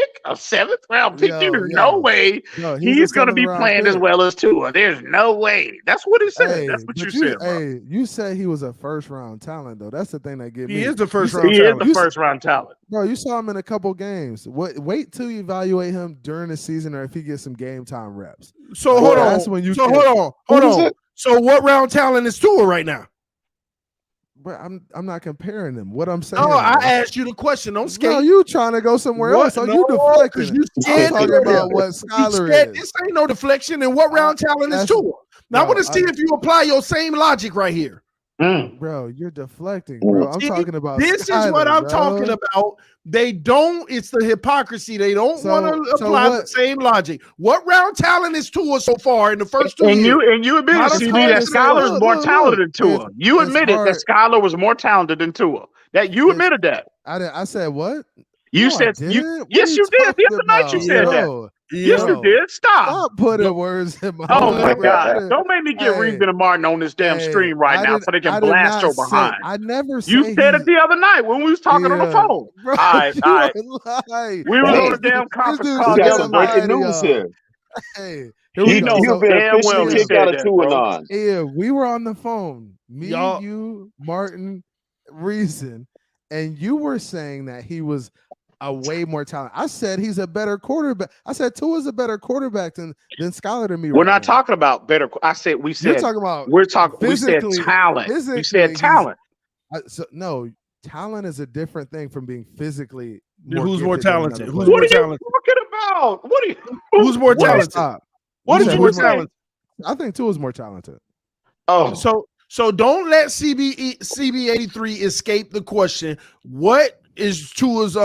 There's no way he's going to be playing as well as Tua. There's no way. That's what he said. That's what you said, bro. Hey, you said he was a 1st round talent, though. That's the thing that gets me. He is the 1st round talent. He is the 1st round talent. Bro, you saw him in a couple games. Wait till you evaluate him during the season or if he gets some game time reps. So hold on. So what round talent is Tua right now? But I'm not comparing them. What I'm saying. Oh, I asked you the question. Don't skate. No, you trying to go somewhere else. So you deflecting. I'm talking about what Skylar is. This ain't no deflection. And what round talent is Tua? Now I want to see if you apply your same logic right here. Bro, you're deflecting, bro. I'm talking about this is what I'm talking about. They don't, it's the hypocrisy. They don't want to apply the same logic. What round talent is Tua so far in the first 2 years? And you admitted, CB, that Skylar is more talented than Tua. You admitted that Skylar was more talented than Tua. That you admitted that. I said what? You said yes, you did. The other night you said that. Yes, you did. Stop putting words in my Oh, mouth. my God. Don't make me get Reason and Martin on this damn stream right now so they can blast your behind. I never said you said it the other night when we was talking on the phone. Bro, all right. We were on a damn conference call. We got some breaking news here. Hey, You've been officially kicked out of Tua. Yeah, we were on the phone. Me, you, Martin, Reason, and you were saying that he was a way more talent. I said he's a better quarterback. I said Tua's a better quarterback than Skylar to me. We're not talking about better. We said we said talent. We said talent. No, talent is a different thing from being physically. Who's more talented? Who's more talented? What are you talking about? Who's more talented? What did you say? I think Tua's more talented. Oh, so don't let CB83 escape the question. What is Tua's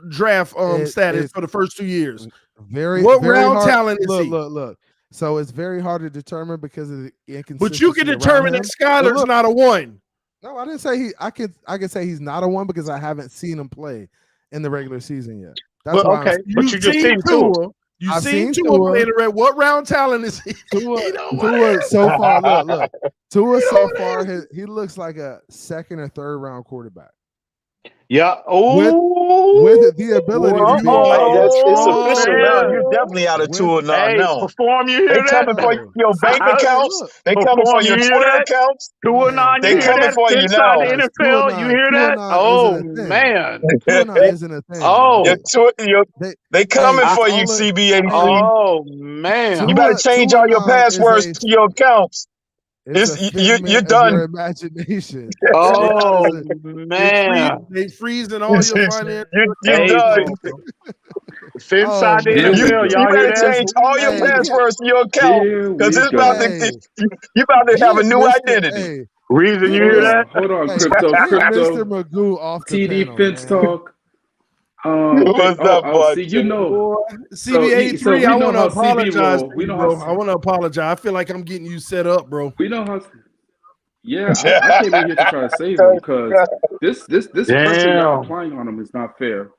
draft status for the first 2 years? What round talent is he? Look. So it's very hard to determine because of the inconsistency. But you can determine that Skylar's not a 1. No, I didn't say I can say he's not a 1 because I haven't seen him play in the regular season yet. That's why okay. But you just seen Tua. You've seen Tua play the red. What round talent is he? Tua so far, look. Tua so far, he looks like a second or third round quarterback. Yeah. With the ability to do it's official now. You're definitely out of Tua now. Perform, you hear they coming for your bank accounts. They coming for your Twitter accounts. They coming for you now. The NFL, you hear that? Oh man, isn't a thing. Oh, they coming for you, CB83. Oh man, you better change all your passwords to your accounts. You're done. Your imagination. Oh man, they freezing all your money. You're done. Inside the NFL, y'all better change all your passwords to your account because it's about you about to have a new identity. Reason you hear that? Hold on, crypto. Mr. Magoo off the TDPHINSTALK. What's up, bud? See, you know, CB83. I want to apologize. I want to apologize. I feel like I'm getting you set up, bro. We know how. Yeah, I came in here to try to save him because this person you're applying on him is not fair.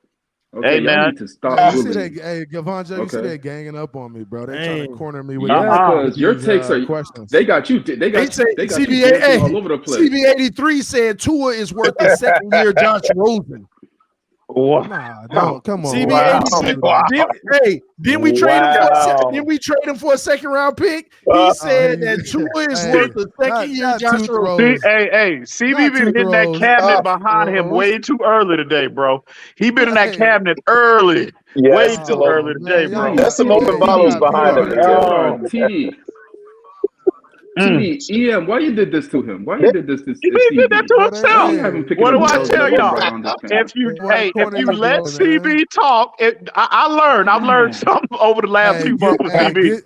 Okay, hey man, need to stop. You see that, hey, Gavanja, you see that ganging up on me, bro. They trying to corner me with because your takes are questions. They got you. They got CB, you all over the place. CB83 said Tua is worth the second year Josh Rosen. Nah, no, come on. Didn't we trade him? Didn't we trade him for a second round pick? He said that Tua is worth the second year Josh Rosen. Hey, CB been hitting that cabinet behind him way too early today, bro. He been in that cabinet early. Way too early today, bro. That's some open bottles behind him. EM, why you did this to him? Why you did this to He did that to himself. What do I tell y'all? If you let CB talk, I've learned something over the last few months with CB.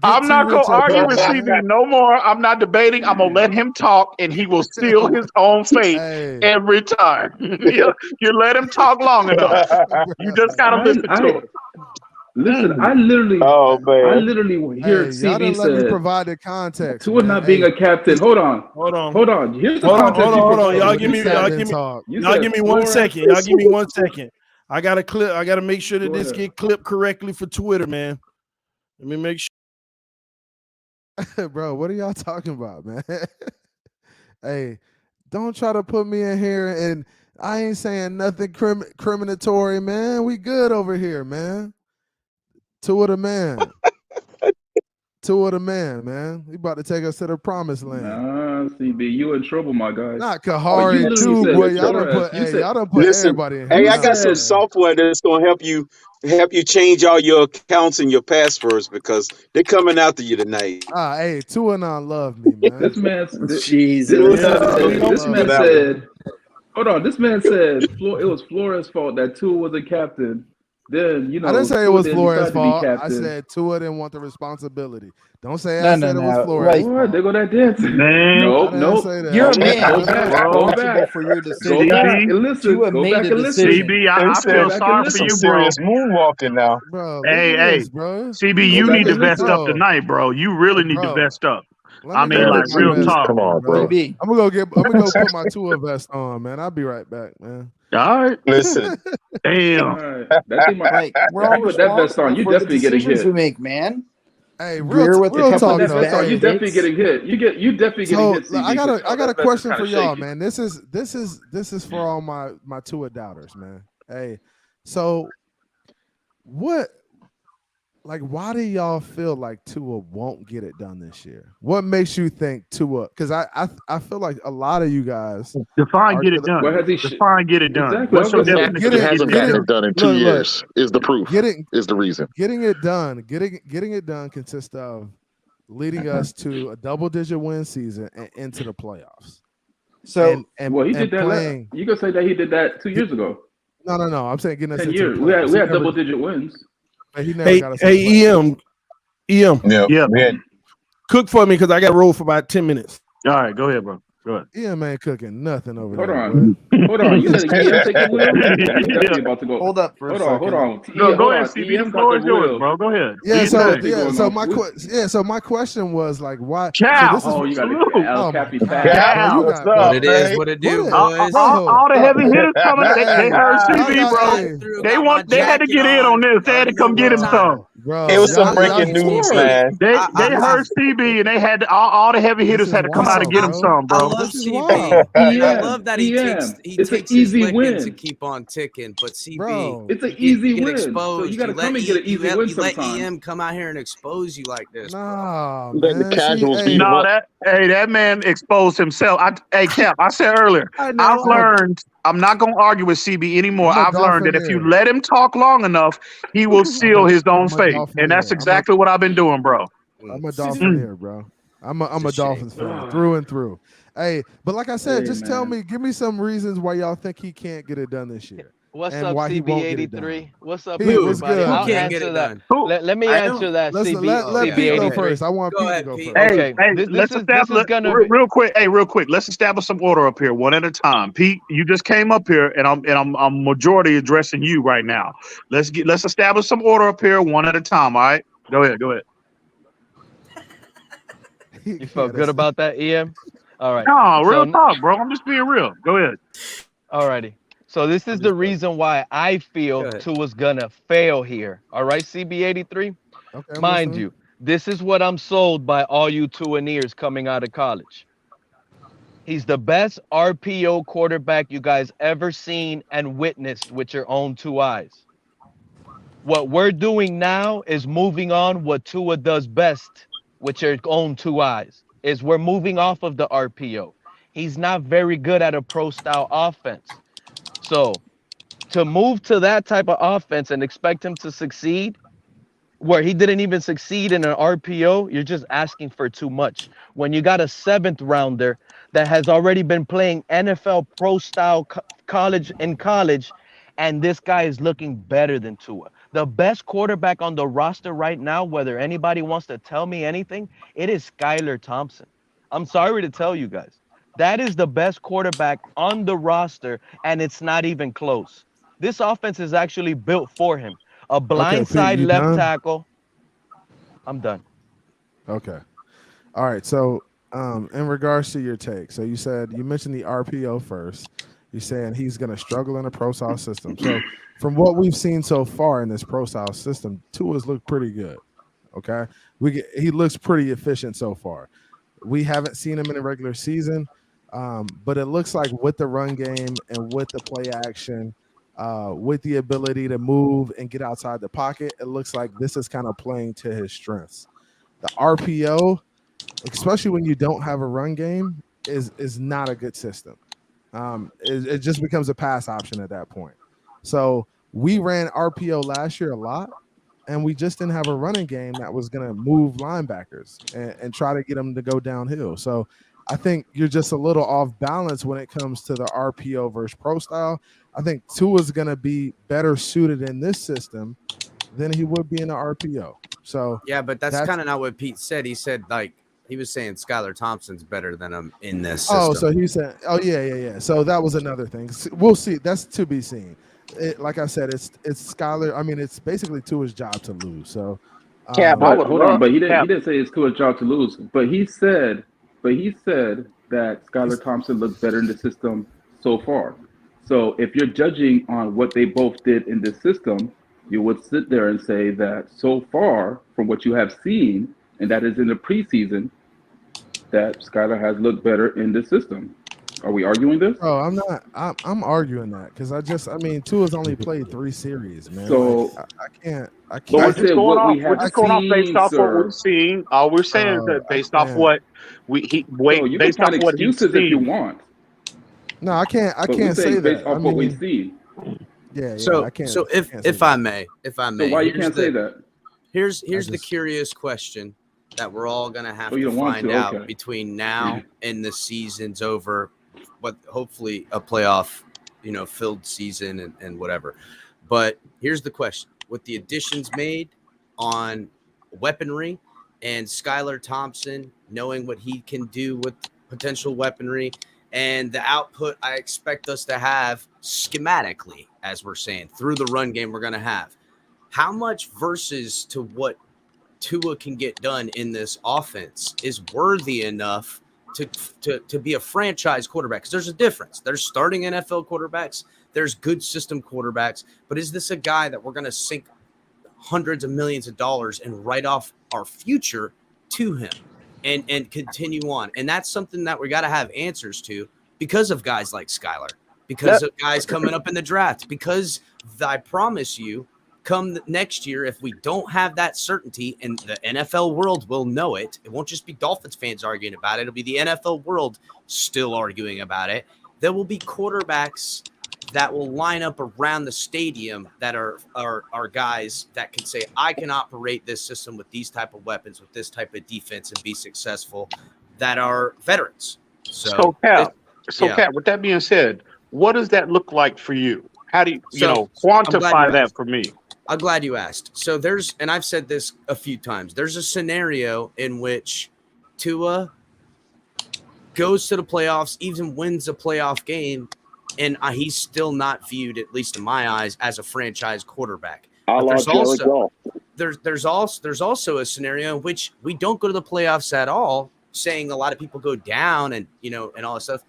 I'm not gonna argue with CB no more. I'm not debating. I'm gonna let him talk, and he will seal his own fate every time. You let him talk long enough. You just gotta listen to him. Listen, I literally hear CB said provide the context. Tua not being a captain. Hold on. Here's the context. Hold on. Y'all give me 1 second. Y'all give me 1 second. I got to make sure that this get clipped correctly for Twitter, man. Let me make sure. Bro, what are y'all talking about, man? Hey, don't try to put me in here, and I ain't saying nothing criminatory, man. We good over here, man. Tua the man. Tua the man. He about to take us to the promised land. Nah, CB, you in trouble, my guy. Not Kahari too, boy. Y'all don't put everybody in. Hey, I got some software that's gonna help you change all your accounts and your passwords because they're coming after you tonight. Hey, Tua and I love me, man. This man said, hold on. This man said it was Flores' fault that Tua was a captain. Then I didn't say it was Flores' fault. I said Tua didn't want the responsibility. Don't say I said it was Flores. Right. They go that dancing. Nope. You're a man. Go back for your decision. Go back and listen. CB, I feel sorry for you, bro. Moonwalking now, bro. Hey, bro. CB, you need to vest up tonight, bro. You really need to vest up. I mean, like real talk. Come on, bro. I'm gonna go put my Tua vest on, man. I'll be right back, man. All right. Listen. Damn. That thing might, Like we're all put that vest on. You responsible for the definitely getting decisions hit. we make, man. Hey, We're with the real company talk That though. vest on. You Hey, definitely getting hit. You definitely getting hit. I CB, got a that question vest for is y'all, kinda man. This is for all my Tua doubters, man. Hey, so what? Like, why do y'all feel like Tua won't get it done this year? What makes you think Tua? Because I feel like a lot of you guys define get it done. What has he define get it done. Exactly. What's your Get it- definition? It hasn't gotten it done in 2 years. Is the proof? Is the reason. Getting it done consists of leading us to a double-digit win season and into the playoffs. So well, he did that. Playing, You can say that he did that 2 years ago. No. I'm saying getting us 10 into years. the We playoffs. had double-digit wins. But he never got us into the EM, Yeah. cook for me because I got to roll for about 10 minutes. All right, go ahead, bro. Go ahead. EM ain't cooking nothing over Hold there. on. Hold on. You said EM take the wheel? He's definitely about to go. hold up for a second. Hold on. No, go Hold ahead, on. CB. EM The got floor the is yours, wheel. bro. Go ahead. Yeah, Going so my question was like, why? Ciao. So You got Salute. to Al Oh, Cappy my fat. God. Yeah, Bro, you what's got- up, What it is, man? what it do, What boys. All the heavy hitters coming. They heard CB, Y'all bro. got- They had to get in on this. They had to come get him some. Bro, It was some y'all- breaking y'all- news, man. They I heard CB and they had to, all the heavy hitters This is had to come out and get him wild, some, I bro. love This is CB. wild. And I love that he EM. takes It's an his easy licking win. to keep on ticking. But CB, Bro. It's an you easy get win. So exposed. you got to let come and get an easy win you let sometimes. EM come out here and expose you like this, bro. Nah, Letting the man. casuals See, be- No, that man exposed himself. Cap, I said earlier, I've learned I'm not gonna argue with CB anymore. I'm a I've learned that if you Dolphinaire. let him talk long enough, he will seal his own I'm a fate. And that's Dolphinaire. exactly what I've been doing, bro. I'm a Dolphinaire, bro. I'm a Dolphins fan through and through. Hey, but like I said, Hey, just tell me, give me some reasons why y'all think he can't get it done this year. What's and up, why he won't get it done. CB83? What's up, Pete, what's everybody? good, I'll man? Can't get answer it that. done. Let me I answer that, Let's CB. let Pete go CB83. first. I want Go Pete ahead, to go Pete. first. Okay, Let's this is gonna be real quick. Let's establish some order up here, one at a time. Pete, you just came up here, and I'm majority addressing you right now. Let's establish some order up here, one at a time. All right, go ahead. You felt good about that, EM? All right. No, real So, talk, bro. I'm just being real. Go ahead. alrighty. So this is the reason why I feel Tua's gonna fail here. All right, CB83. Okay, I'm Mind listening. you, this is what I'm sold by all you Tuaneers coming out of college. He's the best RPO quarterback you guys ever seen and witnessed with your own two eyes. What we're doing now is moving on what Tua does best with your own two eyes. Is we're moving off of the RPO. He's not very good at a pro style offense. So to move to that type of offense and expect him to succeed where he didn't even succeed in an RPO, you're just asking for too much. When you got a 7th rounder that has already been playing NFL pro style college, and this guy is looking better than Tua. The best quarterback on the roster right now, whether anybody wants to tell me anything, it is Skylar Thompson. I'm sorry to tell you guys. That is the best quarterback on the roster, and it's not even close. This offense is actually built for him. A blindside you left done? tackle. I'm done. Okay. All right. So, in regards to your take, so you mentioned the RPO first. You're saying he's going to struggle in a pro style system. So, from what we've seen so far in this pro style system, Tua's looked pretty good. Okay, he looks pretty efficient so far. We haven't seen him in a regular season, but it looks like with the run game and with the play action, with the ability to move and get outside the pocket, it looks like this is kind of playing to his strengths. The RPO, especially when you don't have a run game, is not a good system. It just becomes a pass option at that point. So we ran RPO last year a lot, and we just didn't have a running game that was going to move linebackers and try to get them to go downhill. So I think you're just a little off balance when it comes to the RPO versus pro style. I think Tua's going to be better suited in this system than he would be in the RPO. So yeah, but that's kind of not what Pete said. He said he was saying Skylar Thompson's better than him in this system. Oh, so he said, oh yeah. So that was another thing. We'll see. That's to be seen. Like I said, it's Skylar. I mean, it's basically Tua's job to lose. So, Hold on, but he didn't say it's Tua's job to lose. But he said that Skylar Thompson looks better in the system so far. So if you're judging on what they both did in this system, you would sit there and say that so far from what you have seen, and that is in the preseason, that Skylar has looked better in this system. Are we arguing this? Oh, I'm not. I'm arguing that because I mean, Tua's only played 3 series, man. So like, I can't. But we're just going off based off what we're seeing. All we're saying is that based off what you based can off find what he's excuses if you seen. want. No, I can't. I But can't we're saying say based that. off what we see. Yeah. So, I can't. so if I may, So why you can't say that? Here's the curious question that we're all gonna have to find out between now and the season's over, but hopefully a playoff, filled season and whatever. But here's the question: with the additions made on weaponry and Skylar Thompson knowing what he can do with potential weaponry and the output I expect us to have schematically, as we're saying, through the run game we're gonna have, how much versus to what Tua can get done in this offense is worthy enough to be a franchise quarterback? Because there's a difference. There's starting NFL quarterbacks, there's good system quarterbacks, but is this a guy that we're going to sink hundreds of millions of dollars and write off our future to him and continue on? And that's something that we got to have answers to because of guys like Skylar, because of guys coming up in the draft, because I promise you, come next year, if we don't have that certainty, and the NFL world will know it, it won't just be Dolphins fans arguing about it, it'll be the NFL world still arguing about it. There will be quarterbacks that will line up around the stadium that are guys that can say, I can operate this system with these type of weapons, with this type of defense, and be successful, that are veterans. So Cap, with that being said, what does that look like for you? How do you quantify that for me? I'm glad you asked. So and I've said this a few times, there's a scenario in which Tua goes to the playoffs, even wins a playoff game, and he's still not viewed, at least in my eyes, as a franchise quarterback. There's also a scenario in which we don't go to the playoffs at all, saying a lot of people go down and all this stuff.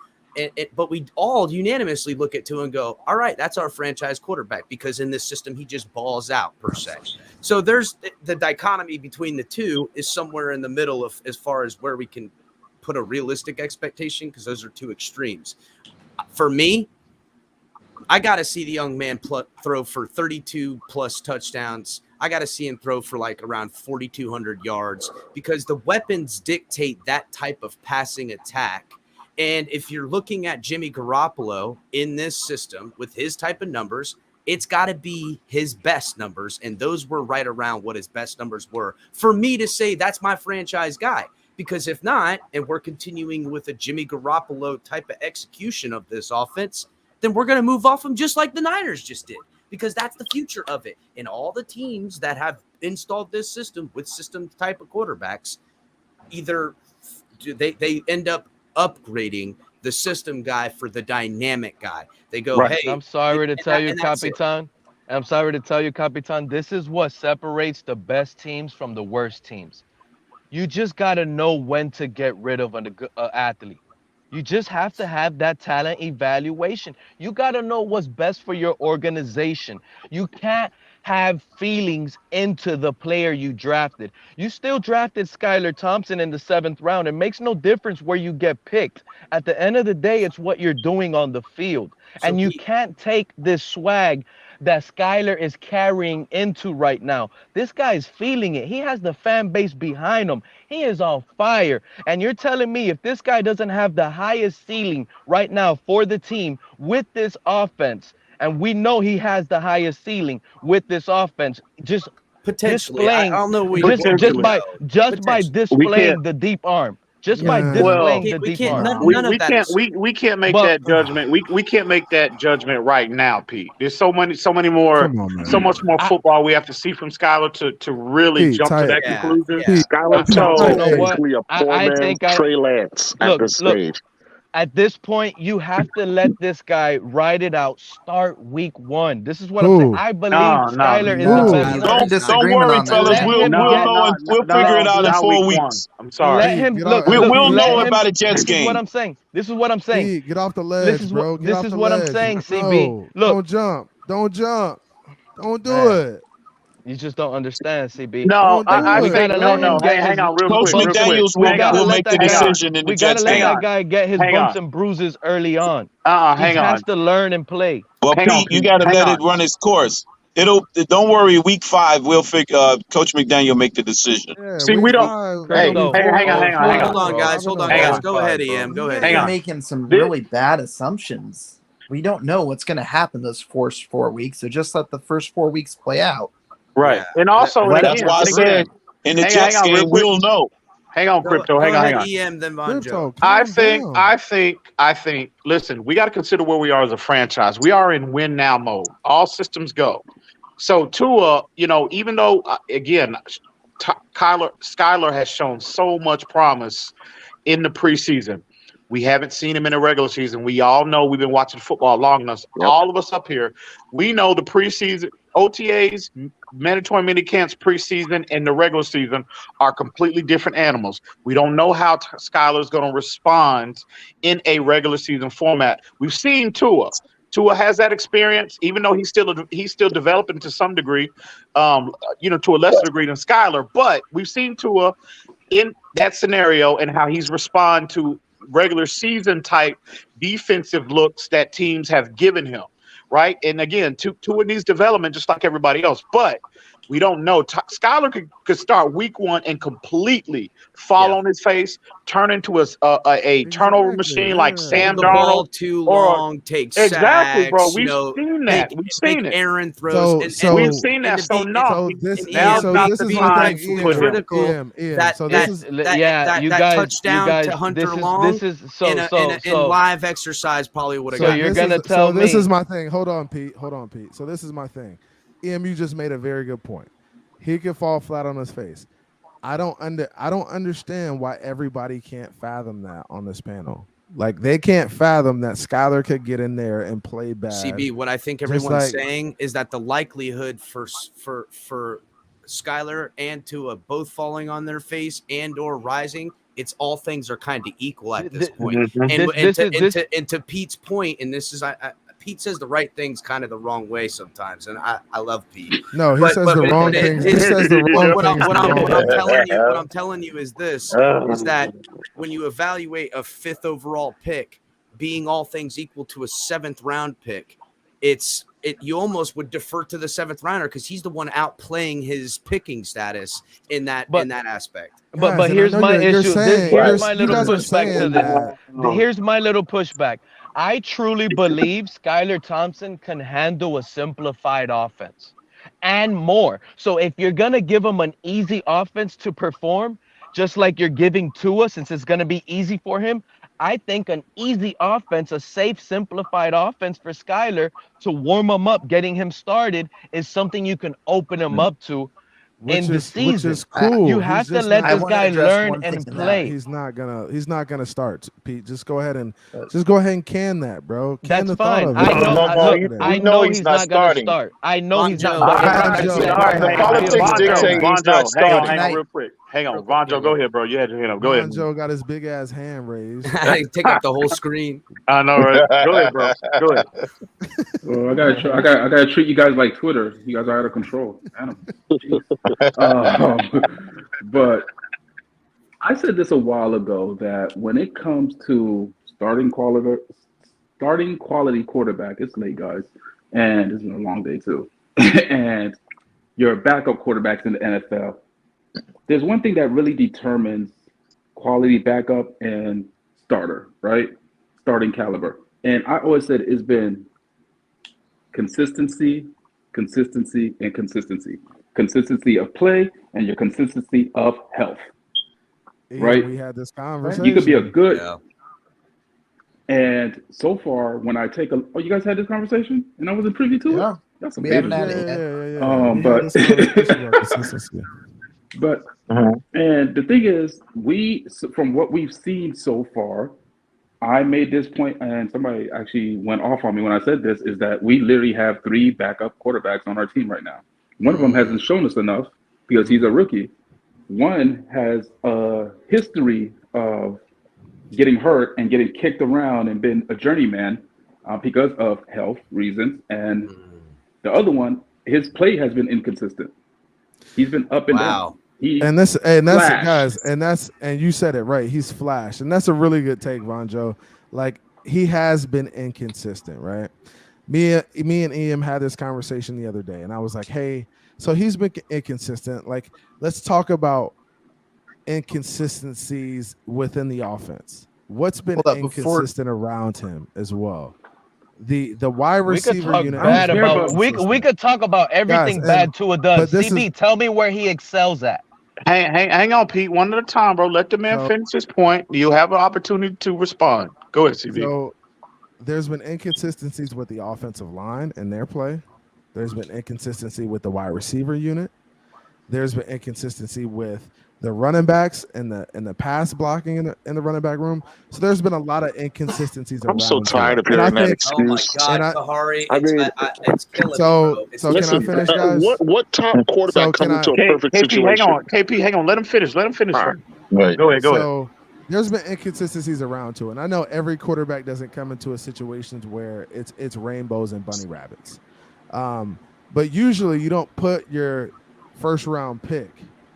But we all unanimously look at Tua and go, all right, that's our franchise quarterback, because in this system, he just balls out per se. So there's the dichotomy between the two is somewhere in the middle of as far as where we can put a realistic expectation, because those are two extremes. For me, I got to see the young man throw for 32 plus touchdowns. I got to see him throw for like around 4,200 yards, because the weapons dictate that type of passing attack. And if you're looking at Jimmy Garoppolo in this system with his type of numbers, it's got to be his best numbers. And those were right around what his best numbers were for me to say that's my franchise guy. Because if not, and we're continuing with a Jimmy Garoppolo type of execution of this offense, then we're going to move off him just like the Niners just did, because that's the future of it. And all the teams that have installed this system with system type of quarterbacks, either they end up upgrading the system guy for the dynamic guy. They go, hey, I'm sorry to tell you, Capitan. I'm sorry to tell you, Capitan, this is what separates the best teams from the worst teams. You just got to know when to get rid of an athlete. You just have to have that talent evaluation. You got to know what's best for your organization. You can't have feelings into the player you drafted. You still drafted Skylar Thompson in the 7th round. It makes no difference where you get picked. At the end of the day, it's what you're doing on the field. And you can't take this swag that Skylar is carrying into right now. This guy's feeling it. He has the fan base behind him. He is on fire. And you're telling me if this guy doesn't have the highest ceiling right now for the team with this offense, and we know he has the highest ceiling with this offense, just potentially displaying, I don't know just by displaying the deep arm. Just by displaying the deep arm. We can't make that judgment. We can't make that judgment right now, Pete. There's so much more football we have to see from Skylar to really jump to that conclusion. Skylar Thompson is basically a poor man's Trey Lance at this stage. At this point, you have to let this guy ride it out. Start week 1. This is what I'm saying. I believe Skylar is the best one. Don't worry, fellas. We'll know and we'll figure it out in 4 weeks. I'm sorry. Let him look. We'll know about a Jets game. This is what I'm saying. Get off the ledge, bro. This is what I'm saying, CB. Look, don't jump. Don't do it. You just don't understand, CB. No, I think no. Hang on, real quick. Coach McDaniels will make the decision in the Jets game. We gotta let that guy get his bumps and bruises early on. He has to learn and play. Well, Pete, you gotta let it run its course. Don't worry. Week 5, we'll figure. Coach McDaniel make the decision. Yeah, see, we don't. Hang on. Hold on, guys. Go ahead, EM. Go ahead. You're making some really bad assumptions. We don't know what's going to happen those first 4 weeks, so just let the first 4 weeks play out. Right, and also that's why I said in the Jets game we'll know. Hang on, Crypto. Hang on. EM, then Vonjo. I think. Listen, we got to consider where we are as a franchise. We are in win now mode. All systems go. So Tua, even though again, Skylar has shown so much promise in the preseason. We haven't seen him in the regular season. We all know we've been watching football long enough. Yep. All of us up here, we know the preseason OTAs, mandatory mini camps preseason, and the regular season are completely different animals. We don't know how Skylar's going to respond in a regular season format. We've seen Tua. Tua has that experience, even though he's still developing to some degree, to a lesser degree than Skylar. But we've seen Tua in that scenario and how he's respond to regular season type defensive looks that teams have given him, right? And again, Tua needs development just like everybody else, but we don't know. Skylar could start week 1 and completely fall on his face, turn into a turnover machine like Sam Darnold. Too long, take sacks. Exactly, bro. We've seen that. We've seen it. Aaron throws. So we've seen that. So no. This now's not the time to put critical. That touchdown to Hunter Long in live exercise probably would have gotten. You're gonna tell me. This is my thing. Hold on, Pete. So this is my thing. You just made a very good point. He could fall flat on his face. I don't understand why everybody can't fathom that on this panel. Like, they can't fathom that Skylar could get in there and play bad. CB, what I think everyone's saying is that the likelihood for Skylar and Tua both falling on their face and or rising, it's all things are kind of equal at this point. And to Pete's point, and this is Pete says the right things kind of the wrong way sometimes, and I love Pete. No, he says the wrong things. He says the wrong things. What I'm telling you is this: is that when you evaluate a 5th overall pick being all things equal to a 7th round pick, you almost would defer to the 7th rounder because he's the one outplaying his picking status in that aspect. But here's my issue. Here's my little pushback to this. Here's my little pushback. I truly believe Skylar Thompson can handle a simplified offense and more. So if you're going to give him an easy offense to perform, just like you're giving Tua, since it's going to be easy for him, I think an easy offense, a safe, simplified offense for Skylar to warm him up, getting him started, is something you can open him up to in the season. Which is cool. You have to let this guy learn and play. He's not gonna start, Pete. Just go ahead and can that, bro. That's fine. I know he's not gonna start. I know he's not. The politics dictate he's not starting. Hang on, real quick. Hang on, Vonjo, go ahead, bro. You had your hand up. Go ahead. Vonjo got his big ass hand raised. Take up the whole screen. I know, right? Go ahead, bro. Go ahead. Well, I gotta treat you guys like Twitter. You guys are out of control. But I said this a while ago that when it comes to starting quality quarterback, it's late, guys, and it's been a long day too. And your backup quarterbacks in the NFL. There's one thing that really determines quality backup and starter, right? Starting caliber. And I always said it's been consistency, and consistency. Consistency of play and your consistency of health. Yeah, right? We had this conversation. You could be a good. Yeah. And so far, when I take a, you guys had this conversation, and I was in preview to it. Yeah, that's we haven't had it yet. But and the thing is, from what we've seen so far, I made this point, and somebody actually went off on me when I said this, is that we literally have 3 backup quarterbacks on our team right now. One of them hasn't shown us enough because he's a rookie. One has a history of getting hurt and getting kicked around and been a journeyman because of health reasons. And the other one, his play has been inconsistent. He's been up and down. That's guys, and you said it right. He's flashed, and that's a really good take, Vonjo. Like, he has been inconsistent, right? Me and Ian had this conversation the other day, and I was like, hey, so he's been inconsistent. Like, let's talk about inconsistencies within the offense. What's been inconsistent around him as well? The wide receiver unit. We could talk about everything bad Tua does. CB, tell me where he excels at. Hang on, Pete. One at a time, bro. Let the man finish his point. You'll have an opportunity to respond. Go ahead, CB. So there's been inconsistencies with the offensive line and their play. There's been inconsistency with the wide receiver unit. There's been inconsistency with the running backs and the pass blocking in the running back room. So there's been a lot of inconsistencies. I'm so tired of hearing that excuse. Oh my God, Kahari, it's killing so me, so can I finish, guys? What top quarterback comes into a perfect situation? KP, hang on. Let him finish. Right. Go ahead. So there's been inconsistencies around too, and I know every quarterback doesn't come into a situation where it's rainbows and bunny rabbits. But usually you don't put your first round pick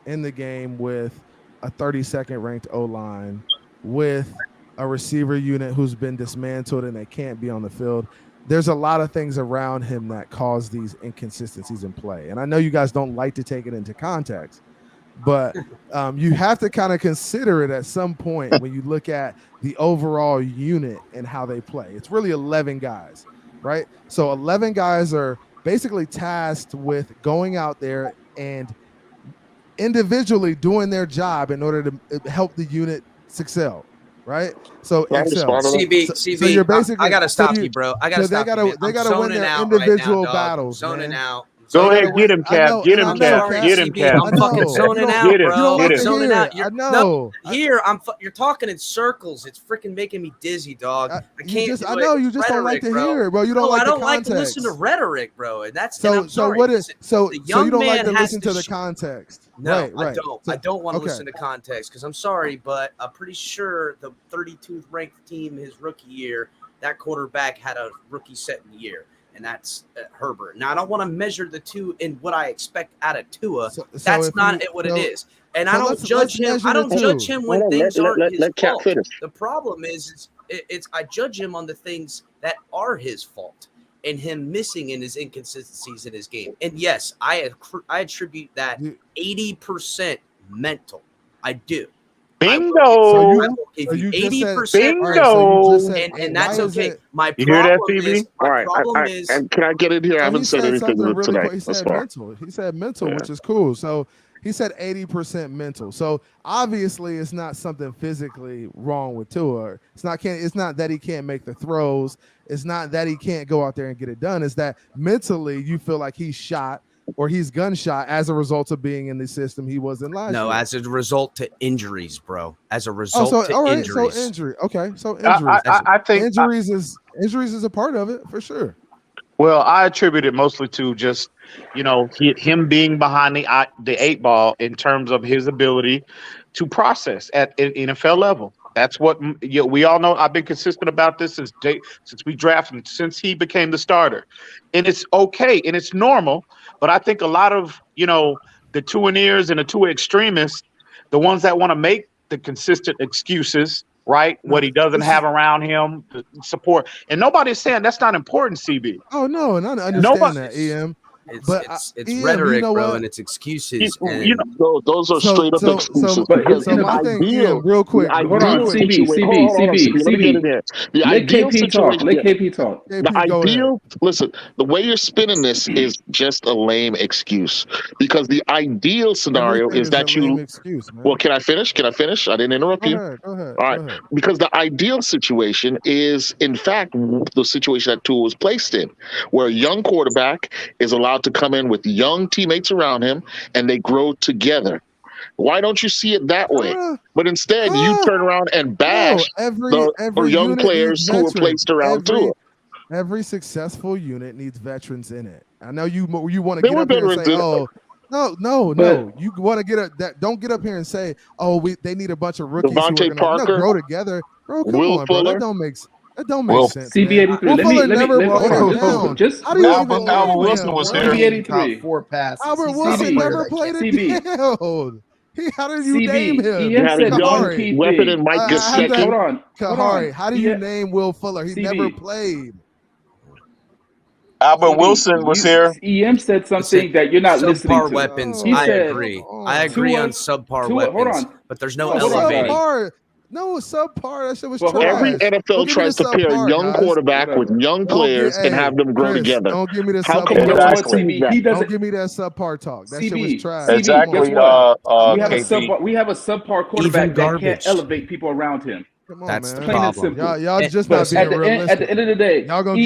in the game with a 32nd ranked O-line, with a receiver unit who's been dismantled and they can't be on the field. There's a lot of things around him that cause these inconsistencies in play. And I know you guys don't like to take it into context, but you have to kind of consider it at some point when you look at the overall unit and how they play. It's really 11 guys, right? So 11 guys are basically tasked with going out there and individually doing their job in order to help the unit excel, right? So excel. CB, so you're basically, I gotta stop you, bro. I gotta stop you. They gotta win their individual battles. Zoning out. Go ahead, get him, Cap. Get him, Cap. Get him, Cap. I'm fucking zoning out, bro. I'm zoning out. I know. You're talking in circles. It's freaking making me dizzy, dog. I can't. I know you just don't like to hear it, bro. You don't like the context. I don't like to listen to rhetoric, bro. And that's so. So what is so? So you don't like to listen to the context? No, I don't. I don't want to listen to context because I'm sorry, but I'm pretty sure the 32th ranked team his rookie year, that quarterback had a rookie setting year. And that's Herbert. Now, I don't want to measure the two in what I expect out of Tua. That's not what it is. And I don't judge him. I don't judge him when things aren't his fault. The problem is I judge him on the things that are his fault and him missing in his inconsistencies in his game. And yes, I attribute that 80% mental. I do. Bingo. So you 80%. Bingo. And that's okay. My problem is, and can I get in here? I haven't said anything really tonight. He said mental. He said mental, which is cool. So he said 80% mental. So obviously it's not something physically wrong with Tua. It's not that he can't make the throws. It's not that he can't go out there and get it done. It's that mentally you feel like he's shot or he's gunshot as a result of being in the system he was in last year. No, as a result to injuries, bro. As a result to injuries. So injury. Okay, so injuries. I think injuries is a part of it for sure. Well, I attribute it mostly to just, him being behind the 8 ball in terms of his ability to process at NFL level. That's what we all know. I've been consistent about this since we drafted him, since he became the starter. And it's okay and it's normal. But I think a lot of, the Tuaneers and the Tua extremists, the ones that want to make the consistent excuses, right? What he doesn't have around him, the support. And nobody's saying that's not important, CB. Oh, no. And I understand that, EM. It's rhetoric, bro, and it's excuses. Those are straight up excuses. So my thing, real quick. Hold on, CB. The ideal situation. Let KP talk. The ideal. Listen, the way you're spinning this is just a lame excuse because the ideal scenario is that you. Well, can I finish? I didn't interrupt you. Go ahead. All right. Because the ideal situation is, in fact, the situation that Tua was placed in, where a young quarterback is allowed to come in with young teammates around him and they grow together. Why don't you see it that way? But instead, you turn around and bash the young players who were placed around Tua. Every successful unit needs veterans in it. I know you want to get up here and say, "Oh, no." You want to get up that. Don't get up here and say, "Oh, they need a bunch of rookies Devontae who are going to grow together." Bro, come on, bro. That don't make sense. CB83. Let me just how do you even Albert Wilson was here. CB83 4 passes. Albert Wilson never played a field. How did you name him? You had a young weapon in Mike Gesicki. Hold on. Kahari, how do you name Will Fuller? He never played. Albert Wilson was here. EM said something that you're not listening to. Subpar weapons. I agree. I agree on subpar weapons. But there's no elevating. No, subpar. That shit was trash. Every NFL tries to pair a young quarterback with young players and have them grow together. Don't give me the How subpar. can you Don't give me that subpar talk. That shit was trash. Exactly. We have a subpar quarterback that can't elevate people around him. Come on, That's man. the problem. Y'all just not being realistic. At the end of the day, y'all gonna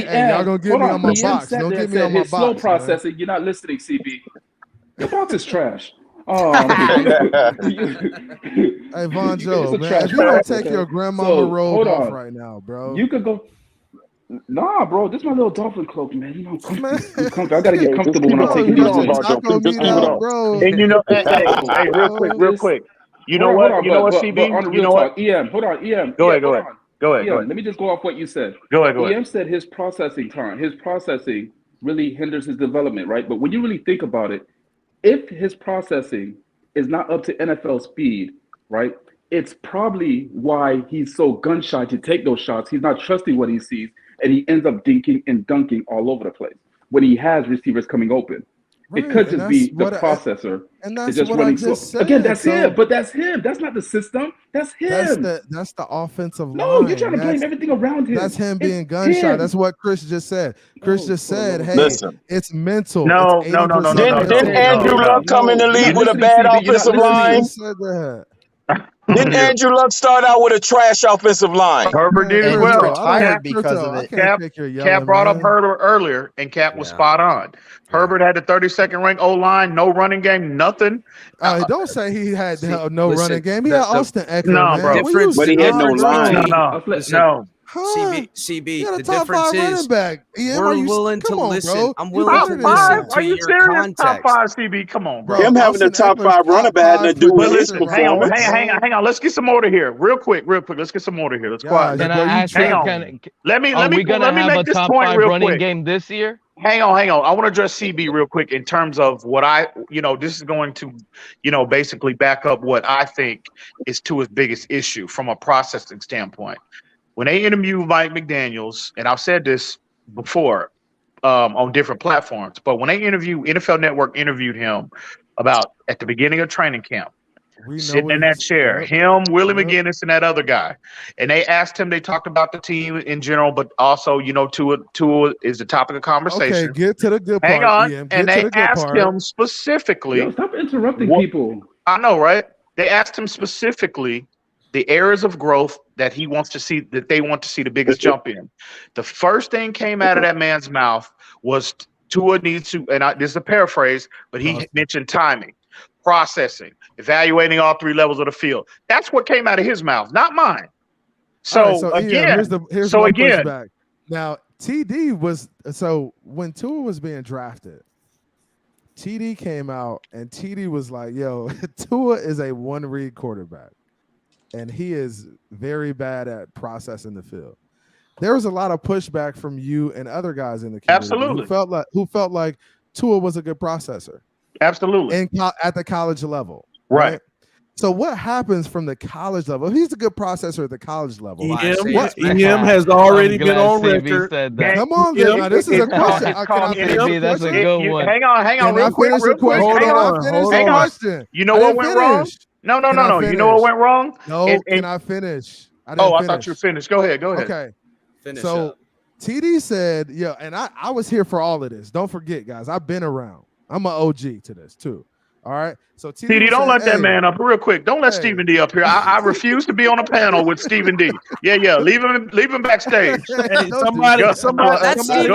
get me on my box. Don't get me on my box. Slow processing. You're not listening, CB. Your box is trash. Oh, hey Von Joe, man, if you don't take your grandmama robe off right now, bro, you could go. Nah, bro, this is my little dolphin cloak, man. You know, I gotta get comfortable when I'm taking these things. And you know, hey, real quick. You know what, CB? You know what? EM, hold on, EM. Go ahead. Let me just go off what you said. Go ahead. EM said his processing really hinders his development, right? But when you really think about it, if his processing is not up to NFL speed, right, it's probably why he's so gun shy to take those shots. He's not trusting what he sees, and he ends up dinking and dunking all over the place when he has receivers coming open. Right. It could just be the processor. And that's just what running I just said. Again, that's him. But that's him. That's not the system. That's him. That's the offensive line. No, you're trying to blame everything around him. That's him being gun shy. That's what Chris just said. Chris just said, hey, listen, it's mental. No. Didn't Andrew Luck come in the league with a bad offensive line? Didn't Andrew Luck start out with a trash offensive line? Herbert did as well. Retired because of it. Cap brought up Herbert earlier, and Cap was spot on. Herbert had the 32nd ranked O-line, no running game, nothing. Don't say he had no running game. He had Austin Eckler. No, bro. But he had no line. No. CB, the top difference is we're willing to listen. Bro? I'm willing to listen to your context. Top 5, CB? Come on, bro. Him having the top 5 running back had to do with his performance. Hang on. Let's get some order here. Real quick. Let's get some order here. Let's quiet. Can I ask you, let me make this top point 5 real running quick. Game this year? Hang on. I want to address CB real quick in terms of what this is going to, basically back up what I think is Tua's biggest issue from a processing standpoint. When they interviewed Mike McDaniels, and I've said this before on different platforms, but when NFL Network interviewed him about at the beginning of training camp, sitting in that chair, him, Willie McGinnis, and that other guy, and they asked him, they talked about the team in general, but also, Tua is the topic of conversation. Okay, get to the good part. Hang on, and they asked him specifically. Yo, stop interrupting people. I know, right? They asked him specifically the areas of growth that he wants to see, that they want to see the biggest jump in. The first thing came out of that man's mouth was Tua needs to, and this is a paraphrase, but he mentioned timing, processing, evaluating all 3 levels of the field. That's what came out of his mouth, not mine. So again, here's my pushback. Now, TD was, so when Tua was being drafted, TD came out and TD was like, yo, Tua is a one-read quarterback. And he is very bad at processing the field. There was a lot of pushback from you and other guys in the community who felt like Tua was a good processor. Absolutely. At the college level. Right. So what happens from the college level? If he's a good processor at the college level. EM has already been on record. Come on, now, this is a question. That's a good one. Hang on, real quick. Hang on. You know what went wrong? No. You know what went wrong? No, can I finish? I thought you were finished. Go ahead. Okay. Finish so up. TD said, and I was here for all of this. Don't forget, guys, I've been around. I'm an OG to this too. All right. So TD, don't let that man up real quick. Don't let Stephen D up here. I refuse to be on a panel with Stephen D. Yeah. Leave him backstage. Hey, somebody. That's Stephen go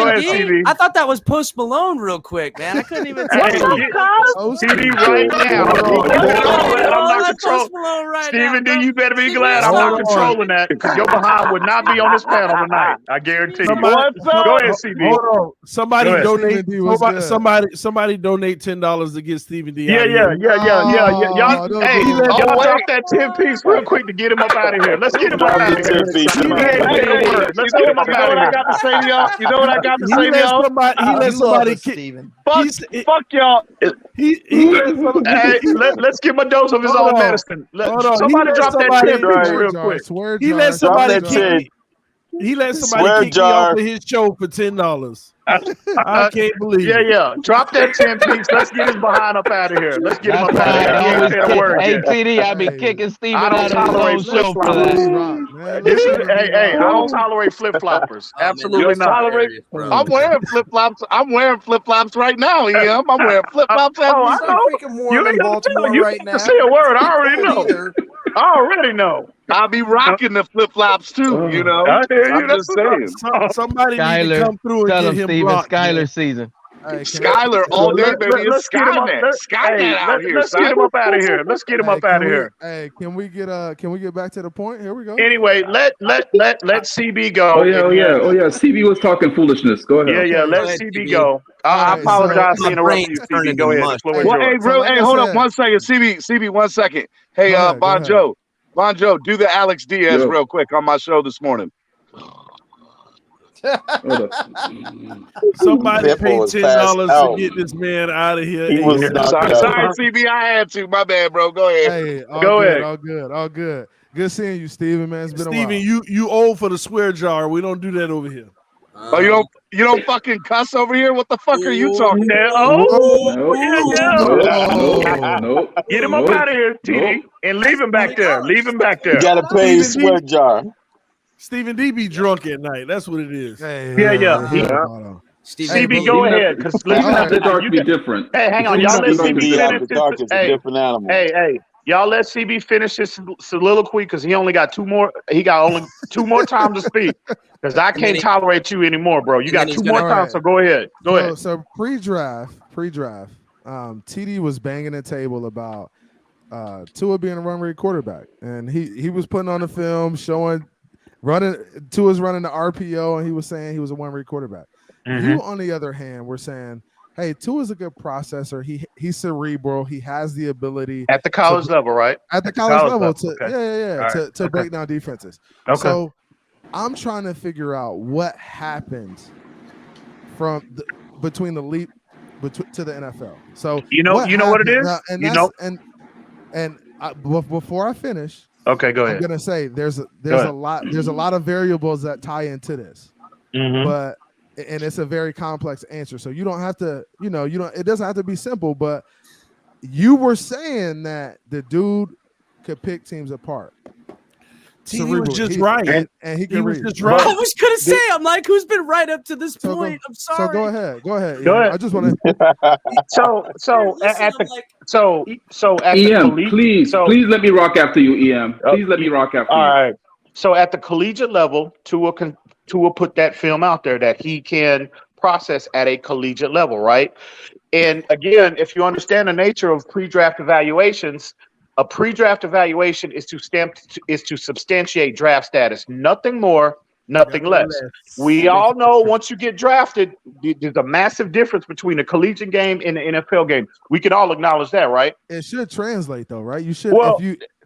ahead, D? TD. I thought that was Post Malone real quick, man. I couldn't even tell. TD right now. I'm not controlling. Stephen D, you better be glad I'm not controlling that because your behind would not be on this panel tonight. I guarantee you. Go ahead, CD. Hold on. Somebody donate $10 to get Stephen D. Yeah. Y'all drop that 10-piece real quick to get him up out of here. Let's get him up out of here. Let's get him up out of here. You know what I got to say to y'all? He let somebody kick. Fuck y'all. Let's give him a dose of his own medicine. Somebody drop that 10-piece real quick. He let somebody kick. He let somebody kick me off of his show for $10. I can't believe it. Yeah. Drop that 10-piece. Let's get his behind up out of here. Let's get him up out of here. Hey, TD, I be kicking Steven out of his own show for that. I don't tolerate flip-floppers. Absolutely not. I'm wearing flip-flops. I'm wearing flip-flops right now, EM. I'm wearing flip-flops. You ain't to say a word. I already know. I'll be rocking the flip-flops too, you know. I hear you. I'm just saying. Somebody need to come through and get him blocked. Skylar season. Skylar all day, baby. It's Skynet out here. Let's get him up out of here. Let's get him up out of here. Hey, can we get back to the point? Here we go. Anyway, let CB go. Oh yeah. CB was talking foolishness. Go ahead. Yeah. Let CB go. I apologize for interrupting you, CB. Go ahead. Hey, hold up 1 second. CB, 1 second. Hey, Bonjo, do the Alex Diaz real quick on my show this morning. Somebody paid $10 to get this man out of here. Sorry, CB, I had to. My bad, bro. Go ahead. Hey, go ahead. All good. Good seeing you, Steven, man. It's been a while. Steven, you old for the swear jar. We don't do that over here. You don't fucking cuss over here? What the fuck are you talking about? No. Get him up out of here, TD, and leave him back there. You gotta pay his swear jar. Stephen D be drunk at night. That's what it is. Yeah. CB, go ahead. Because the dark be different. Hey, hang on. Y'all let CB finish. Different animal. Hey. Y'all let CB finish his soliloquy because he only got two more. He got only 2 more times to speak because I can't tolerate you anymore, bro. You got 2 more times, so go ahead. Go ahead. So pre-draft, TD was banging the table about Tua being a run-rate quarterback, and he was putting on the film showing Tua's running the RPO, and he was saying he was a one-rate quarterback. Mm-hmm. You, on the other hand, were saying, hey, Tua's a good processor. He's cerebral. He has the ability at the college level, right? At the college level to right. to break down defenses. Okay. So I'm trying to figure out what happens from between the leap to the NFL. So you know what it is, before I finish, okay, go ahead. I'm gonna say there's a lot of variables that tie into this, but. And it's a very complex answer. So you don't have to, it doesn't have to be simple, but you were saying that the dude could pick teams apart. He was just right. And he was just right. I was going to say, I'm like, who's been right up to this point? I'm sorry. So go ahead. I just want to. EM, please let me rock after you, EM. Please let me rock after you. All right. So at the collegiate level, Tua put that film out there that he can process at a collegiate level, right? And again, if you understand the nature of pre-draft evaluations, a pre-draft evaluation is to substantiate draft status. Nothing more, nothing less. We all know once you get drafted, there's a massive difference between a collegiate game and an NFL game. We can all acknowledge that, right? It should translate though, right? You should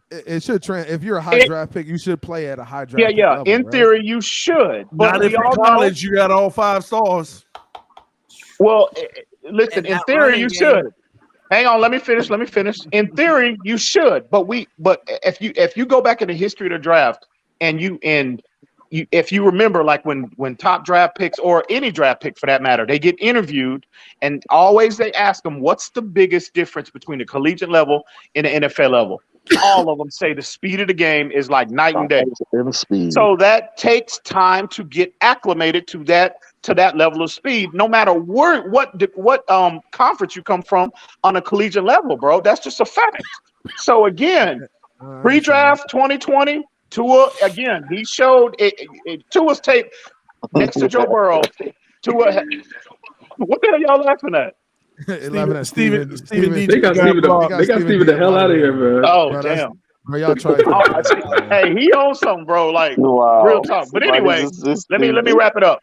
it should if you're a high draft pick, you should play at a high draft pick level, in theory you should, but not if in college you got all 5 stars. Well, listen, in theory you should. Hang on, let me finish. In theory you should, but if you go back in the history of the draft and if you remember, like when top draft picks or any draft pick for that matter, they get interviewed and always they ask them what's the biggest difference between the collegiate level and the NFL level. All of them say the speed of the game is like night and day. So that takes time to get acclimated to that to that level of speed, no matter what conference you come from on a collegiate level, bro. That's just a fact. So again, pre-draft 2020, Tua again. He showed Tua's tape next to Joe Burrow. Tua. What the hell y'all laughing at? Steven. They got Steven the hell out of here, man. Oh, damn. Bro, y'all try. Hey, he owns something, bro. Like real talk. But anyway, let me wrap it up.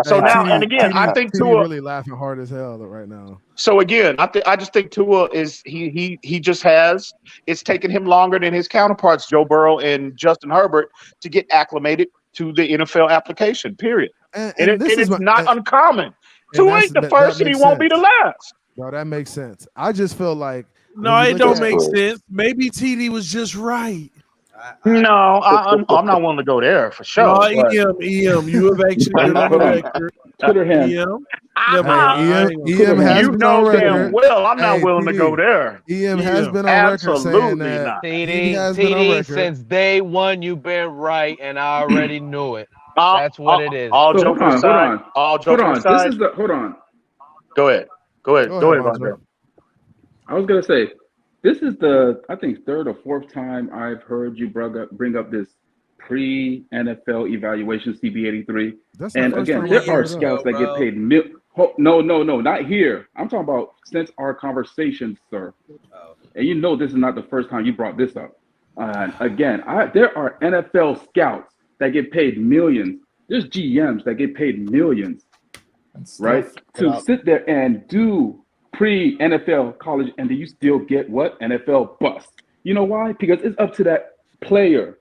So now, and again, I think Tua really laughing hard as hell right now. So again, I just think Tua is he just has it's taken him longer than his counterparts, Joe Burrow and Justin Herbert, to get acclimated to the NFL application. Period. And it's not uncommon. Tua ain't the first, and he won't be the last. Bro, that makes sense. I just feel like no, it don't make sense. Maybe TD was just right. No, I'm not willing to go there for sure. No, EM, you have actually been on the record. Twitter him. EM has been on record. Damn well, I'm not willing to go there. EM has been on record saying that. TD, since day one, you've been right, and I already knew it. That's what it is. All joking aside. Hold on. Go ahead, Roger. I was gonna say, this is the, I think, third or fourth time I've heard you bring up this pre-NFL evaluation CB83. And again, there are scouts that get paid no, not here. I'm talking about since our conversations, sir. And you know this is not the first time you brought this up. Again, there are NFL scouts that get paid millions. There's GMs that get paid millions, right? To sit there and do pre-NFL college, and then you still get what? NFL bust. You know why? Because it's up to that player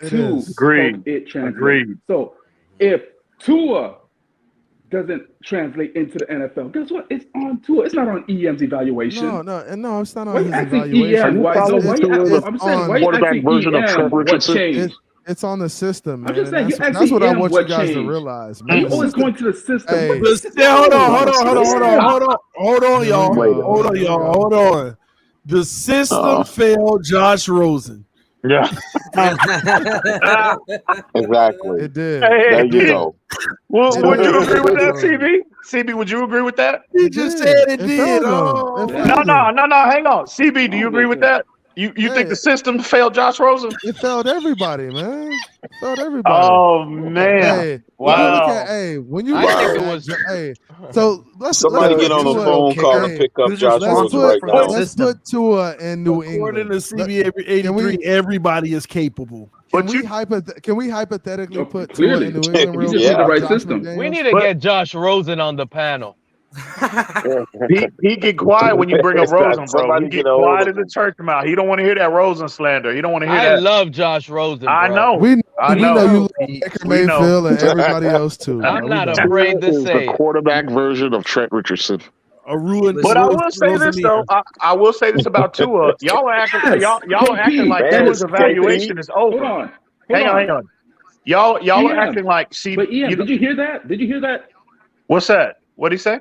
to translate. So if Tua doesn't translate into the NFL, guess what? It's on Tua. It's not on EM's evaluation. No, it's not on his evaluation. Why what changed? It's on the system, man. I'm just saying, that's what I want you guys to realize, man. You always going to the system. Hey. Hold on, y'all. The system failed Josh Rosen. Yeah. Exactly. It did. There you go. Well, would you agree with that, CB? CB, would you agree with that? He just said it did. No, hang on. CB, do you agree with that? You think the system failed Josh Rosen? It failed everybody, man. It failed everybody. Oh man! Hey, wow. When you so somebody get on a phone call and pick up Josh Rosen right now. Let's put Tua in New England. According to CB83, everybody is capable. Can we hypothetically put Tua in New England? The right system. We need to get Josh Rosen on the panel. he get quiet when you bring up Rosen, bro. He get quiet as a church mouth. He don't want to hear that Rosen slander. He don't want to hear that. I love Josh Rosen. I know. We know you love Baker Mayfield and everybody else too. I'm not afraid to say the quarterback version of Trent Richardson. But I will say this though. I will say this about Tua. Y'all are acting like Tua's evaluation is over. Hang on. Y'all are acting like. See, but Ian, did you hear that? What's that? What'd he say?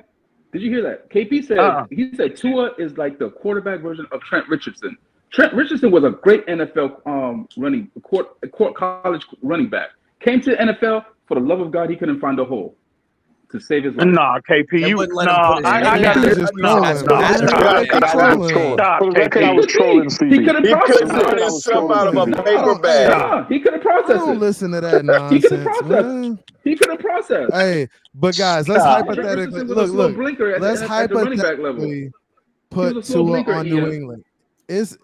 Did you hear that? KP said he said Tua is like the quarterback version of Trent Richardson. Trent Richardson was a great NFL college running back. Came to the NFL, for the love of God, he couldn't find a hole to save his life. Nah, KP, you I got this. I was trolling Steve. He could have processed himself out of a paper bag. He could have processed it. Don't listen to that nonsense. He could have processed. Hey, but guys, let's hypothetically look. Let's hypothetically put Tua on New England. Is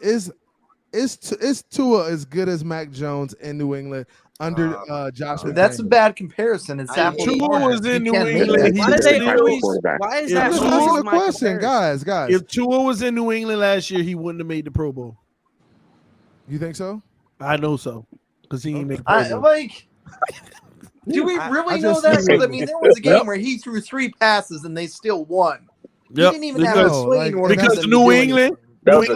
Tua as good as Mac Jones in New England under Josh McDaniels? That's a bad comparison. It's Tua was in New England. Why is that a question, guys? If Tua was in New England last year, he wouldn't have made the Pro Bowl. You think so? I know so, because he didn't make the Pro Bowl. Do we really know that? I mean, there was a game where he threw 3 passes and they still won. He didn't even have a swing because New England was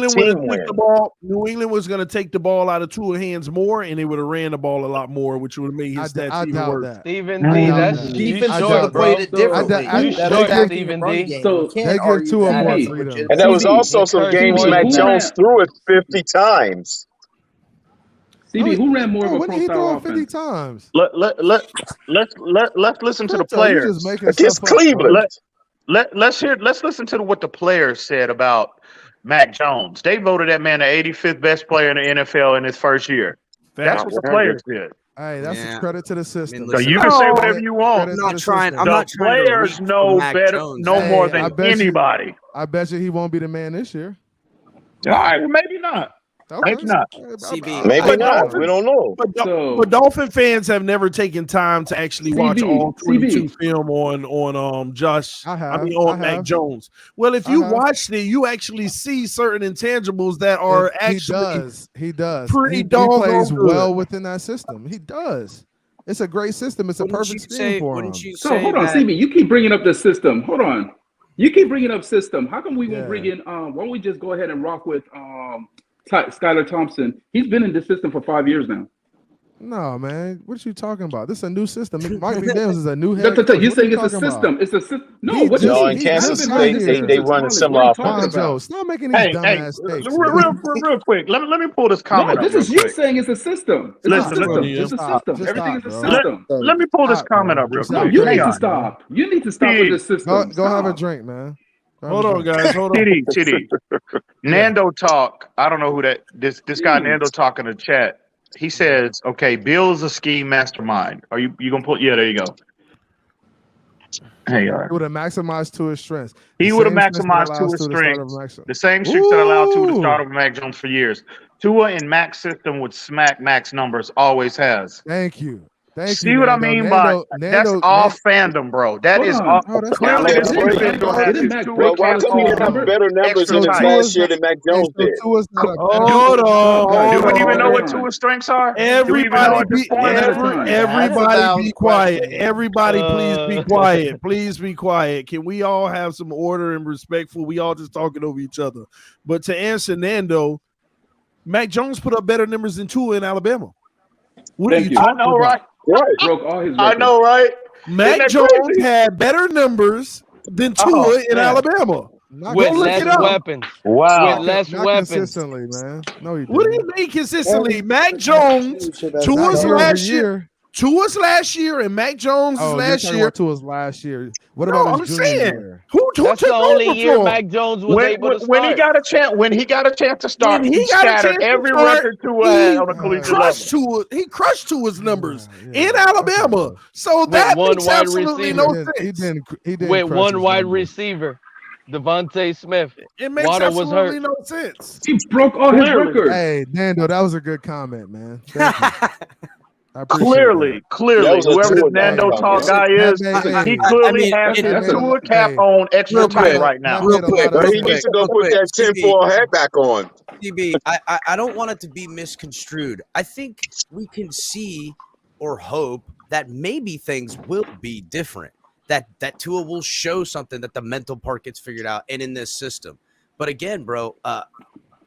going to take the ball out of Tua's hands more, and they would have ran the ball a lot more, which would have made his stats even worse. Stephen D, that's defense would have played it differently. Stephen D. So they give Tua more freedom. And there was also some games Mac Jones threw it 50 times. CB, who ran more of a when he pro-style throw 50 offense? times? Let's listen to the players. Against Cleveland. Let's listen to what the players said about Mac Jones. They voted that man the 85th best player in the NFL in his first year. That's what the players did. Hey, that's a credit to the system. So you can say whatever you want. I'm not trying. The players know better, more than anybody. I bet you he won't be the man this year. All right, well, maybe not. Maybe not. CB. Maybe not. We don't know. But Dolphin fans have never taken time to actually watch all 22 film on Josh. On Mac Jones. Well, if you watched it, you actually see certain intangibles that are actually he does. Pretty he plays good. well within that system. He does. It's a great system. It's a perfect scheme for him. So hold on, CB. You keep bringing up the system. Hold on. You keep bringing up system. How come we won't bring in? Why don't we just go ahead and rock with Skylar Thompson? He's been in this system for 5 years now. No, man. What are you talking about? This is a new system. Mike McDaniels is a new head coach. You're saying it's a system. It's a system. No, in Kansas State, they run a similar offense. Stop making these dumbass takes. Real quick. Let me pull this comment up. This is you saying it's a system. Listen. It's a system. Everything is a system. Let me pull this comment up real quick. You need to stop. You need to stop with this system. Go have a drink, man. Hold on, guys. Hold on. TD. Nando Talk. I don't know who that. This guy Nando Talk in the chat. He says, "Okay, Bill's a scheme mastermind. Are you gonna put? Yeah, there you go. Hey, he would have maximized to his strengths. He would have maximized to his strengths. The same strengths that allowed Tua to start over Mac Jones for years. Tua in Mac's system would smack Mac's numbers. Always has. Thank you. See what I mean by that's all fandom, bro. That is all. Clearly, this individual has his Tua why come he have better numbers in his last year than Mac Jones did? Hold on. Do we even know what Tua's strengths are? Everybody be quiet. Everybody, please be quiet. Please be quiet. Can we all have some order and respectful? We all just talking over each other. But to answer Nando, Mac Jones put up better numbers than Tua in Alabama. What are you talking about? Right? Broke all his records. I know, right? Mac Jones had better numbers than Tua in Alabama. With less weapons. Wow. With less weapons. Consistently, man. No, he didn't. What do you mean consistently? Mac Jones, Tua's last year. Tua's last year and Mac Jones' last year. Tua's last year. What about his junior year? Who That's took the only over year for Mac Jones was able to start. When he got a chance to start, he shattered every record Tua had on the collegiate level. He crushed Tua's numbers in Alabama. So that makes absolutely no sense. He didn't with one wide receiver, Devontae Smith. It makes Water was absolutely hurt. no sense. He broke all his records. Hey, Nando, that was a good comment, man. Thank you. Clearly, whoever the Nando Talk guy is, he clearly has his Tua cap on extra tight right now. Real quick, but he needs to go put that tinfoil hat back on. TB, I don't want it to be misconstrued. I think we can see or hope that maybe things will be different. That Tua will show something, that the mental part gets figured out, and in this system. But again, bro,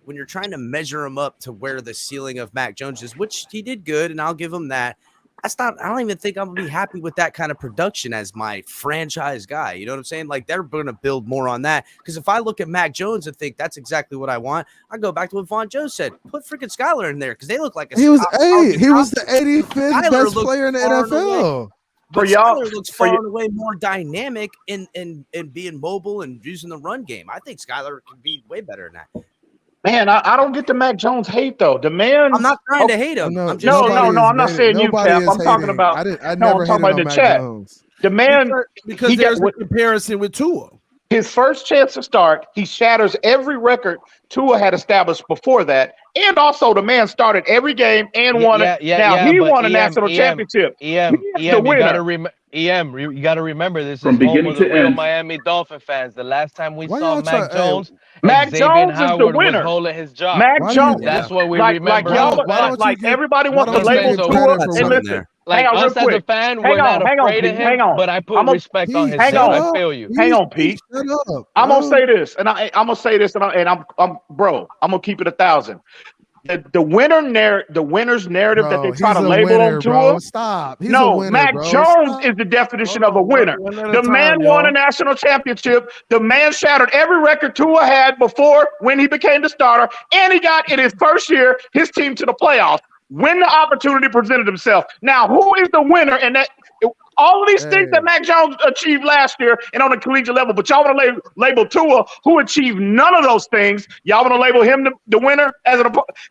when you're trying to measure him up to where the ceiling of Mac Jones is, which he did good, and I'll give him that. I don't even think I'm gonna be happy with that kind of production as my franchise guy. You know what I'm saying? Like, they're gonna build more on that. Because if I look at Mac Jones and think that's exactly what I want, I go back to what Von Joe said. Put freaking Skylar in there because they look like he was the 85th best player in the NFL. But Skylar looks far and away more dynamic in being mobile and using the run game. I think Skylar can be way better than that. Man, I don't get the Mac Jones hate though. The man, I'm not trying to hate him. No, I'm not saying you, Cap. I'm talking about. I'm talking about the chat. The man, because there's a comparison with Tua. His first chance to start, he shatters every record Tua had established before that, and also the man started every game and won it. He won a national championship. You got to remember this from beginning to end. Miami Dolphin fans. The last time we saw Mac Jones, Mac Jones is the winner. Holding his job. Mac Jones. That's what we remember. Like everybody wants to label Tua. And listen, like us as a fan, we're not afraid of him. But I put respect on his name. I feel you. Hang on, Pete. I'm gonna say this, and I'm gonna say this, and I'm gonna keep it 1,000. The winner's narrative that they try to label on Tua. Stop. Mac Jones is the definition of a winner. The man won a national championship. The man shattered every record Tua had before when he became the starter, and he got in his first year his team to the playoffs. when the opportunity presented himself. Now, who is the winner? And that all of these things that Mac Jones achieved last year and on the collegiate level, but y'all want to label Tua, who achieved none of those things. Y'all want to label him the winner as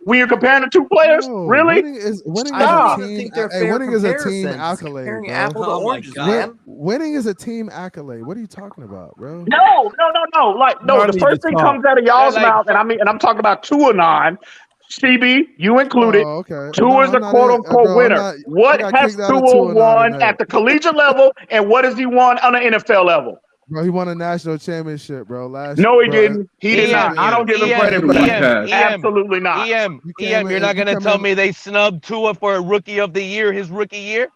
when you're comparing the two players? No, really? Winning is a team accolade, Comparing bro. apple to oranges, man. Winning is a team accolade. What are you talking about, bro? No. Like, no, the first thing comes out of y'all's mouth, and I'm talking about Tua 9. CB, you included. Oh, okay. Tua is a quote-unquote winner. What has Tua won at the collegiate level, and what has he won on the NFL level? Bro, he won a national championship, bro. No, he didn't. He did not. I don't give him credit for that. Absolutely not. EM, you're not going to tell me they snubbed Tua for a rookie of the year, his rookie year?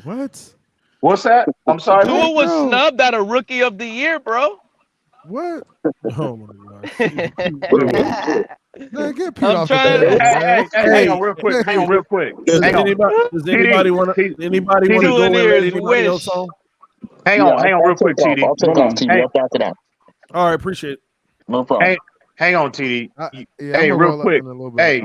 What? What's that? I'm sorry. Tua was snubbed at a rookie of the year, bro. What? Oh my God. Man, get Pete off the hey, hang on real quick. Does anybody want to go and let anybody else on? Hang on real quick, TD. I'll take off, TD. I'll back it out. All right, appreciate it. No problem. Hang on, TD. Hey, real quick. Hey,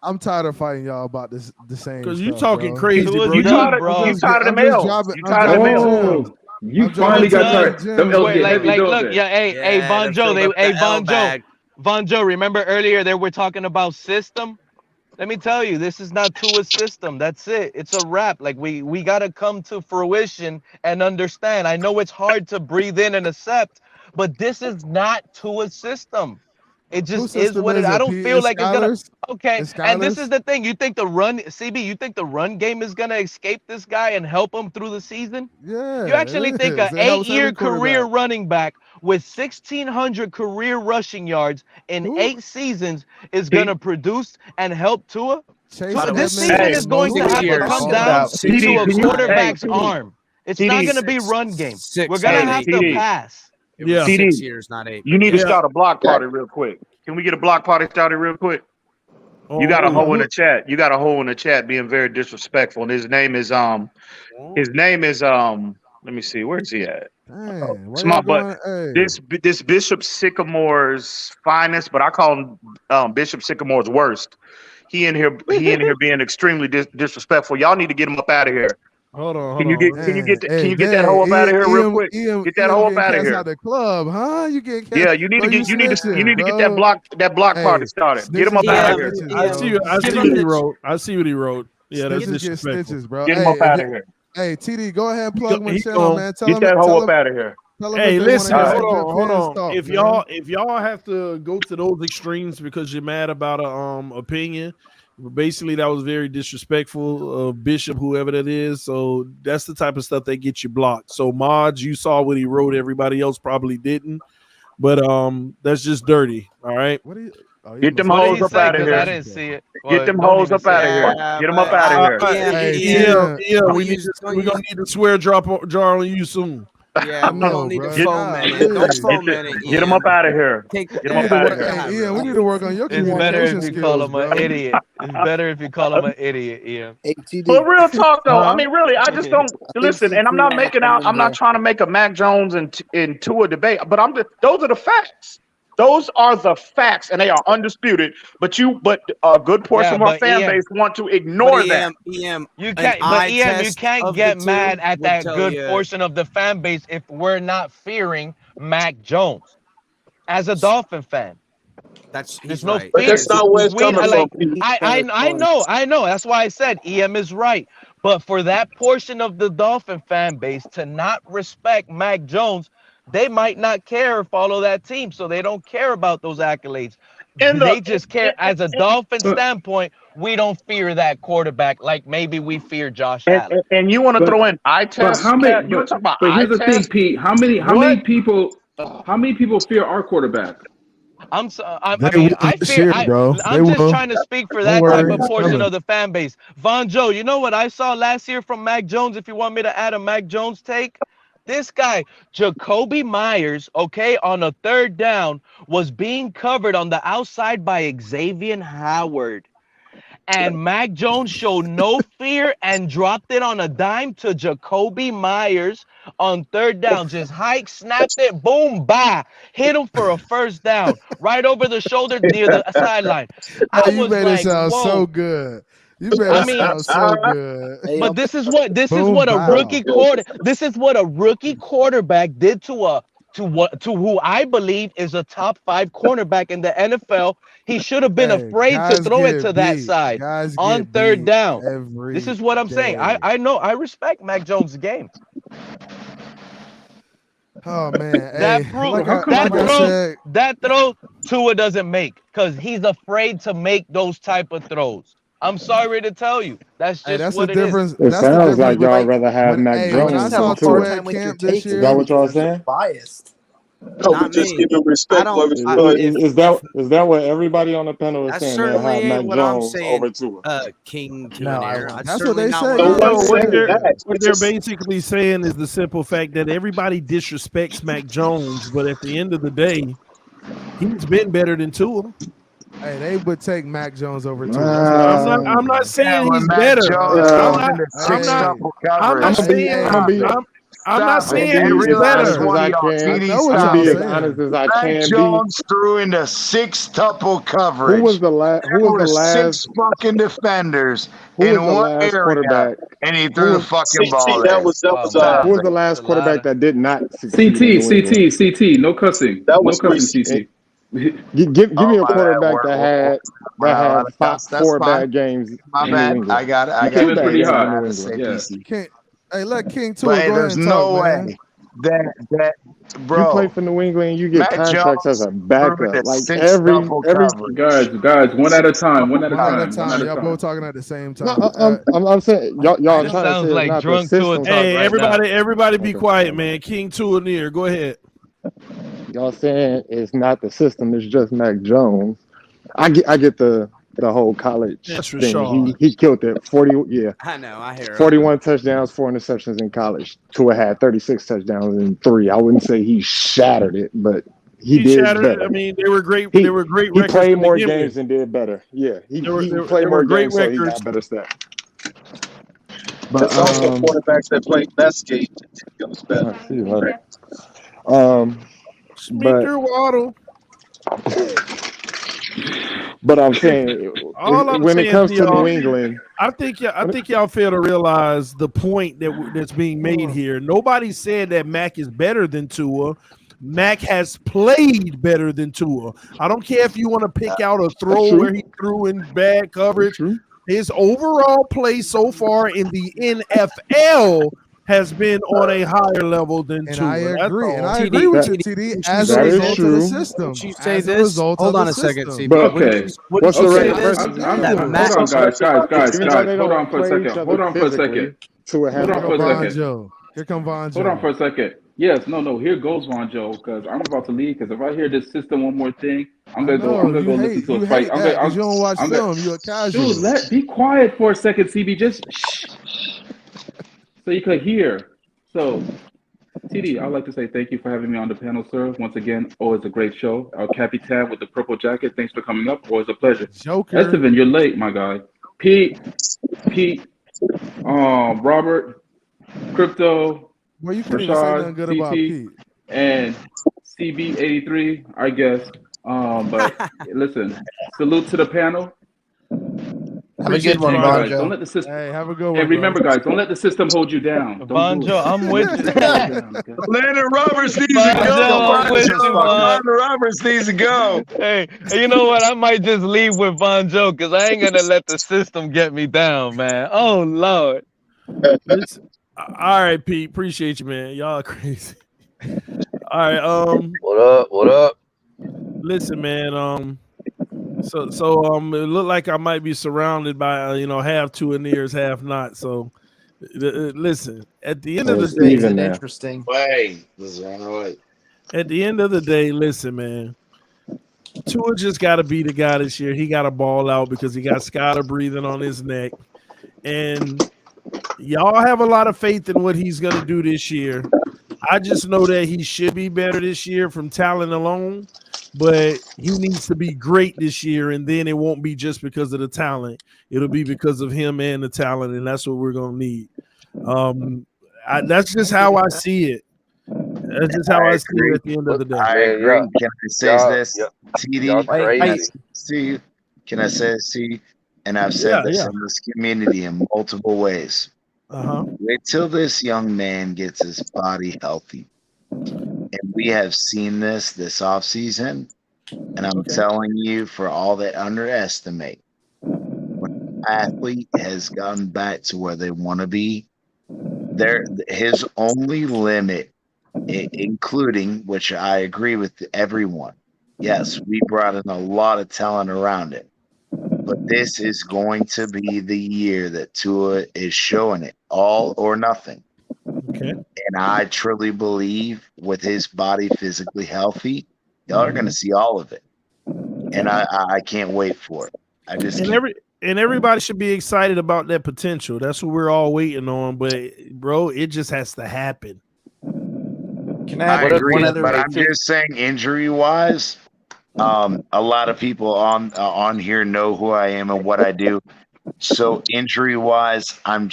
I'm tired of fighting y'all about the same. Because you talking crazy, bro. You tired of them L's. You tired of them L's. You finally got tired. Them L's get heavy, look, hey, Von Joe, remember earlier they were talking about system? Let me tell you, this is not Tua's system. That's it. It's a wrap. Like we got to come to fruition and understand. I know it's hard to breathe in and accept, but this is not Tua's system. It just is what it is. I don't feel like it's gonna. Okay, and this is the thing. You think the run, CB? You think the run game is gonna escape this guy and help him through the season? Yeah. You actually think an 8-year career running back with 1,600 career rushing yards in 8 seasons is gonna produce and help Tua? This season is going to have to come down to a quarterback's arm. It's not gonna be run game. We're gonna have to pass. It was 6 years, not 8. You need to start a block party real quick. Can we get a block party started real quick? You got a hole in the chat. You got a hole in the chat being very disrespectful. And his name is let me see, where's he at? Small, but this Bishop Sycamore's finest, but I call him Bishop Sycamore's worst. He in here being extremely disrespectful. Y'all need to get him up out of here. Hold on. Can you get that hoe up out of here real quick? Get that hoe up out of here. Out the club, huh? You get you need to get that block party started. Get him up out of here. I see what he wrote. what he wrote. Yeah, that's disrespectful. Bro. Get him up out of here. Hey, TD, go ahead and plug my channel, man. Get that hoe up out of here. Hey, listen, hold on. If y'all have to go to those extremes because you're mad about a opinion. Basically, that was very disrespectful of Bishop, whoever that is. So that's the type of stuff that gets you blocked. So mods, you saw what he wrote. Everybody else probably didn't. But that's just dirty. All right. Get them hoes up out of here. I didn't see it. Get them hoes up out of here. Get them up out of here. We're gonna need a swear jar on you soon. Yeah, we don't need to foment it. Don't foment it. Get him up out of here. Get him up out of here. Yeah, we need to work on your It's better communication if you skills, call him bro. an idiot. It's better if you call him an idiot, Ian. But real talk though, I mean, really, I just don't listen. And I'm not trying to make a Mac Jones and Tua debate. But those are the facts. Those are the facts, and they are undisputed. But a good portion of our fan base want to ignore that. You can't get mad at that good portion of the fan base if we're not fearing Mac Jones. As a Dolphin fan, there's no fear. But that's not where it's coming from. I know. That's why I said EM is right. But for that portion of the Dolphin fan base to not respect Mac Jones, they might not care or follow that team, so they don't care about those accolades. They just care as a Dolphin standpoint. We don't fear that quarterback like maybe we fear Josh Allen. And you want to throw in eye test? But here's the thing, Pete. How many people fear our quarterback? I'm just trying to speak for that type of portion of the fan base. Von Joe, you know what I saw last year from Mac Jones? If you want me to add a Mac Jones take. This guy, Jacoby Myers, on a third down, was being covered on the outside by Xavier Howard. And Mac Jones showed no fear and dropped it on a dime to Jacoby Myers on third down. Just hike, snapped it, boom, bye. Hit him for a first down, right over the shoulder near the sideline. You made it sound so good. You made it sound so good. But this is what a rookie quarterback did to who I believe is a top 5 cornerback in the NFL. He should have been afraid to throw it to that side on third down. This is what I'm saying. I know. I respect Mac Jones' game. Oh man, that throw Tua doesn't make because he's afraid to make those type of throws. I'm sorry to tell you. That's just what it is. It sounds like y'all rather have Mac Jones than Tua. Is that what y'all saying? Biased. No, we just give him respect. Is that what everybody on the panel is saying? They have Mac Jones over Tua. King to No, an air. that's what they say. What they're basically saying is the simple fact that everybody disrespects Mac Jones, but at the end of the day, he's been better than Tua. Hey, they would take Mac Jones over Tua. I'm not saying he's better. I'm not saying he's better. Mac Jones threw into 6 tuple coverage. Who was the last? 6 fucking defenders in one area, and he threw the fucking ball. Who was the last quarterback that did not succeed? CT. No cussing. That was no cussing. CT. Give me a quarterback that had 4 bad games. My bad. I got it. Pretty high. Hey, let King Tua go ahead there's and no talk, way man. that bro. You play for New England, you get Mac contracts Jones as a backup. Like every guys, one at a time. Y'all both talking at the same time. I'm saying y'all trying sounds to say like not drunk the Tua system. talk. Hey, right everybody be quiet, man. King Tua near. Go ahead. Y'all saying it's not the system, it's just Mac Jones. I get the whole college thing. He killed it. 40, yeah. I know. I hear 41 touchdowns, 4 interceptions in college. Tua had 36 touchdowns and 3. I wouldn't say he shattered it, but he did better. I mean, they were great. He records. played more games and did better. Yeah, he played more games, so he got better stats. But there's also quarterbacks that play less games. It was better. Speaker Waddle. But I'm saying, when it comes to New England, I think y'all fail to realize the point that's being made here. Nobody said that Mac is better than Tua. Mac has played better than Tua. I don't care if you want to pick out a throw where he threw in bad coverage. His overall play so far in the NFL has been on a higher level than Tua. I agree with you, TD. As a result of the system. You say this? Hold on a second, TD. Okay. What's the rate? Guys. Hold on for a second. Here come Von Joe. Hold on for a second. Yes, no. Here goes Von Joe, because I'm about to leave. Because if I hear this system one more thing, I'm gonna go listen to a fight. You don't watch film. You're a casual. Dude, be quiet for a second, CB. Just shh. So you could hear. So, TD, I'd like to say thank you for having me on the panel, sir. Once again, always a great show. Our Capitan with the purple jacket, thanks for coming up. Always a pleasure. Joker. Estevan, you're late, my guy. Pete, Robert, Crypto, well, you couldn't even say nothing good about Pete. And CB83, I guess. But listen, salute to the panel. Have a good one, Bon Joe. Don't let the system. Hey, have a good one. And remember, guys, don't let the system hold you down. Bon Joe, I'm with you. Landon Roberts needs to go. Landon Roberts needs to go. Hey, you know what? I might just leave with Bon Joe because I ain't gonna let the system get me down, man. Oh Lord. All right, Pete. Appreciate you, man. Y'all are crazy. All right. What up? Listen, man. So it looked like I might be surrounded by half Tuaneers, half not. So listen, at the end of the day, interesting. Wait, this is right. At the end of the day, listen, man. Tua just got to be the guy this year. He got to ball out because he got Skylar breathing on his neck, and y'all have a lot of faith in what he's gonna do this year. I just know that he should be better this year from talent alone. but he needs to be great this year, and then it won't be just because of the talent. It'll be because of him and the talent, and that's what we're gonna need. That's just how I see it. That's just how I see it at the end of the day. I agree. Can I say this, TD? Can I say this to you? And I've said this in this community in multiple ways. Wait till this young man gets his body healthy. And we have seen this offseason. And I'm telling you, for all that underestimate, when an athlete has gotten back to where they want to be, his only limit, including, which I agree with everyone, yes, we brought in a lot of talent around it. But this is going to be the year that Tua is showing it, all or nothing. Okay. And I truly believe with his body physically healthy, y'all are going to see all of it. And I can't wait for it. I just and everybody should be excited about that potential. That's what we're all waiting on. But bro, it just has to happen. Can I agree, but I'm just saying, injury-wise, a lot of people on here know who I am and what I do. So injury-wise, I'm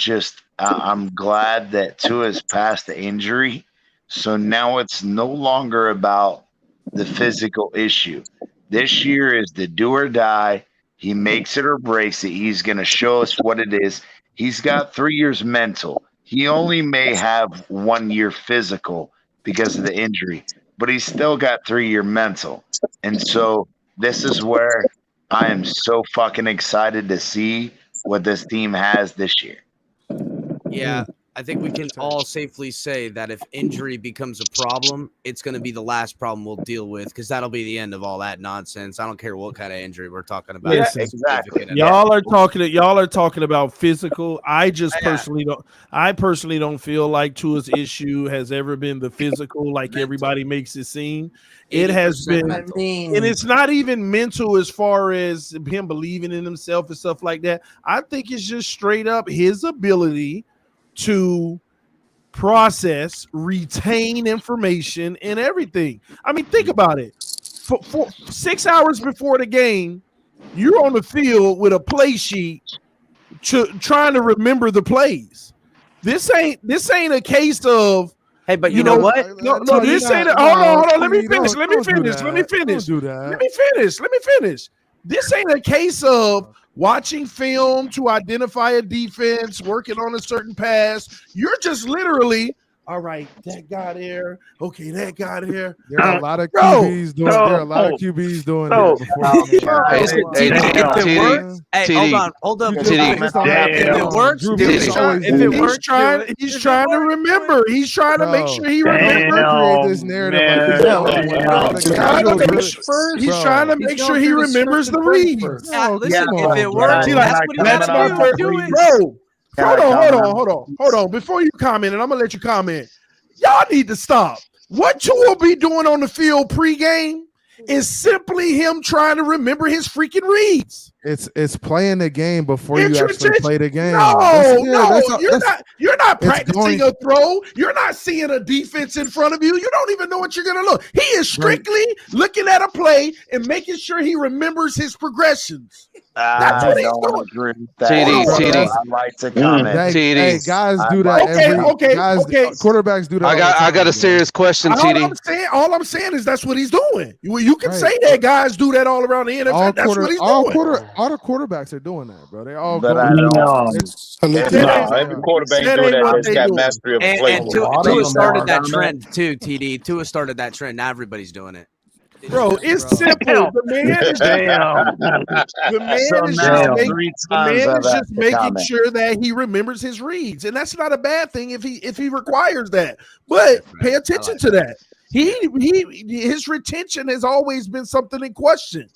glad that Tua's passed the injury. So now it's no longer about the physical issue. This year is the do or die. He makes it or breaks it. He's going to show us what it is. He's got 3 years mental. He only may have 1 year physical because of the injury, but he's still got 3 year mental. And so this is where I am so fucking excited to see what this team has this year. Yeah, I think we can all safely say that if injury becomes a problem, it's going to be the last problem we'll deal with, because that'll be the end of all that nonsense. I don't care what kind of injury we're talking about. Yeah, exactly. Y'all are talking about physical. I personally don't feel like Tua's issue has ever been the physical, like everybody makes it seem. It has been, and it's not even mental as far as him believing in himself and stuff like that. I think it's just straight up his ability to process, retain information and everything. I mean, think about it. For 6 hours before the game, you're on the field with a play sheet trying to remember the plays. This ain't a case of, hey, but you know what? No, this ain't. Hold on. Let me finish. Let me finish. This ain't a case of watching film to identify a defense, working on a certain pass. You're just literally, all right, that got there. Okay, that got there. There are a lot of QBs doing. There are a lot of QBs doing that before. Hold up. If it works, he's trying to remember. He's trying to make sure he remembers. This narrative. He's trying to make sure he remembers the reads. Listen, if it works, that's my first bro. Hold on. Before you comment, and I'm gonna let you comment. Y'all need to stop. What Tua be doing on the field pregame is simply him trying to remember his freaking reads. It's playing the game before you actually play the game. You're not practicing a throw. You're not seeing a defense in front of you. You don't even know what you're gonna look. He is strictly looking at a play and making sure he remembers his progressions. That's what he's doing. TD. I like to comment. Hey, guys do that. Quarterbacks do that. I got a serious question, TD. All I'm saying is that's what he's doing. You can say that guys do that all around the NFL. That's what he's doing. All the quarterbacks are doing that, bro. They all. But every quarterback doing that that's got mastery of the play. And Tua started that trend too. TD. Tua started that trend. Now everybody's doing it. Bro, it's simple. The man is just making sure that he remembers his reads, and that's not a bad thing if he requires that. But pay attention to that. His retention has always been something in question.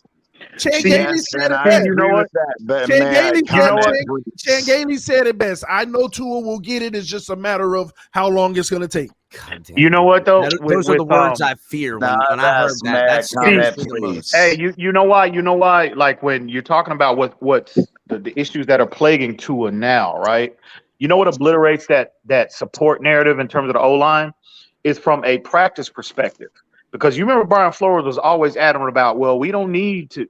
Chan Gailey said it best. I know Tua will get it. It's just a matter of how long it's going to take. You know what though? Those are the words I fear when I heard that. Hey, you know why? You know why? Like when you're talking about what's the issues that are plaguing Tua now, right? You know what obliterates that support narrative in terms of the O-line is from a practice perspective. Because you remember Brian Flores was always adamant about, well, we don't need to,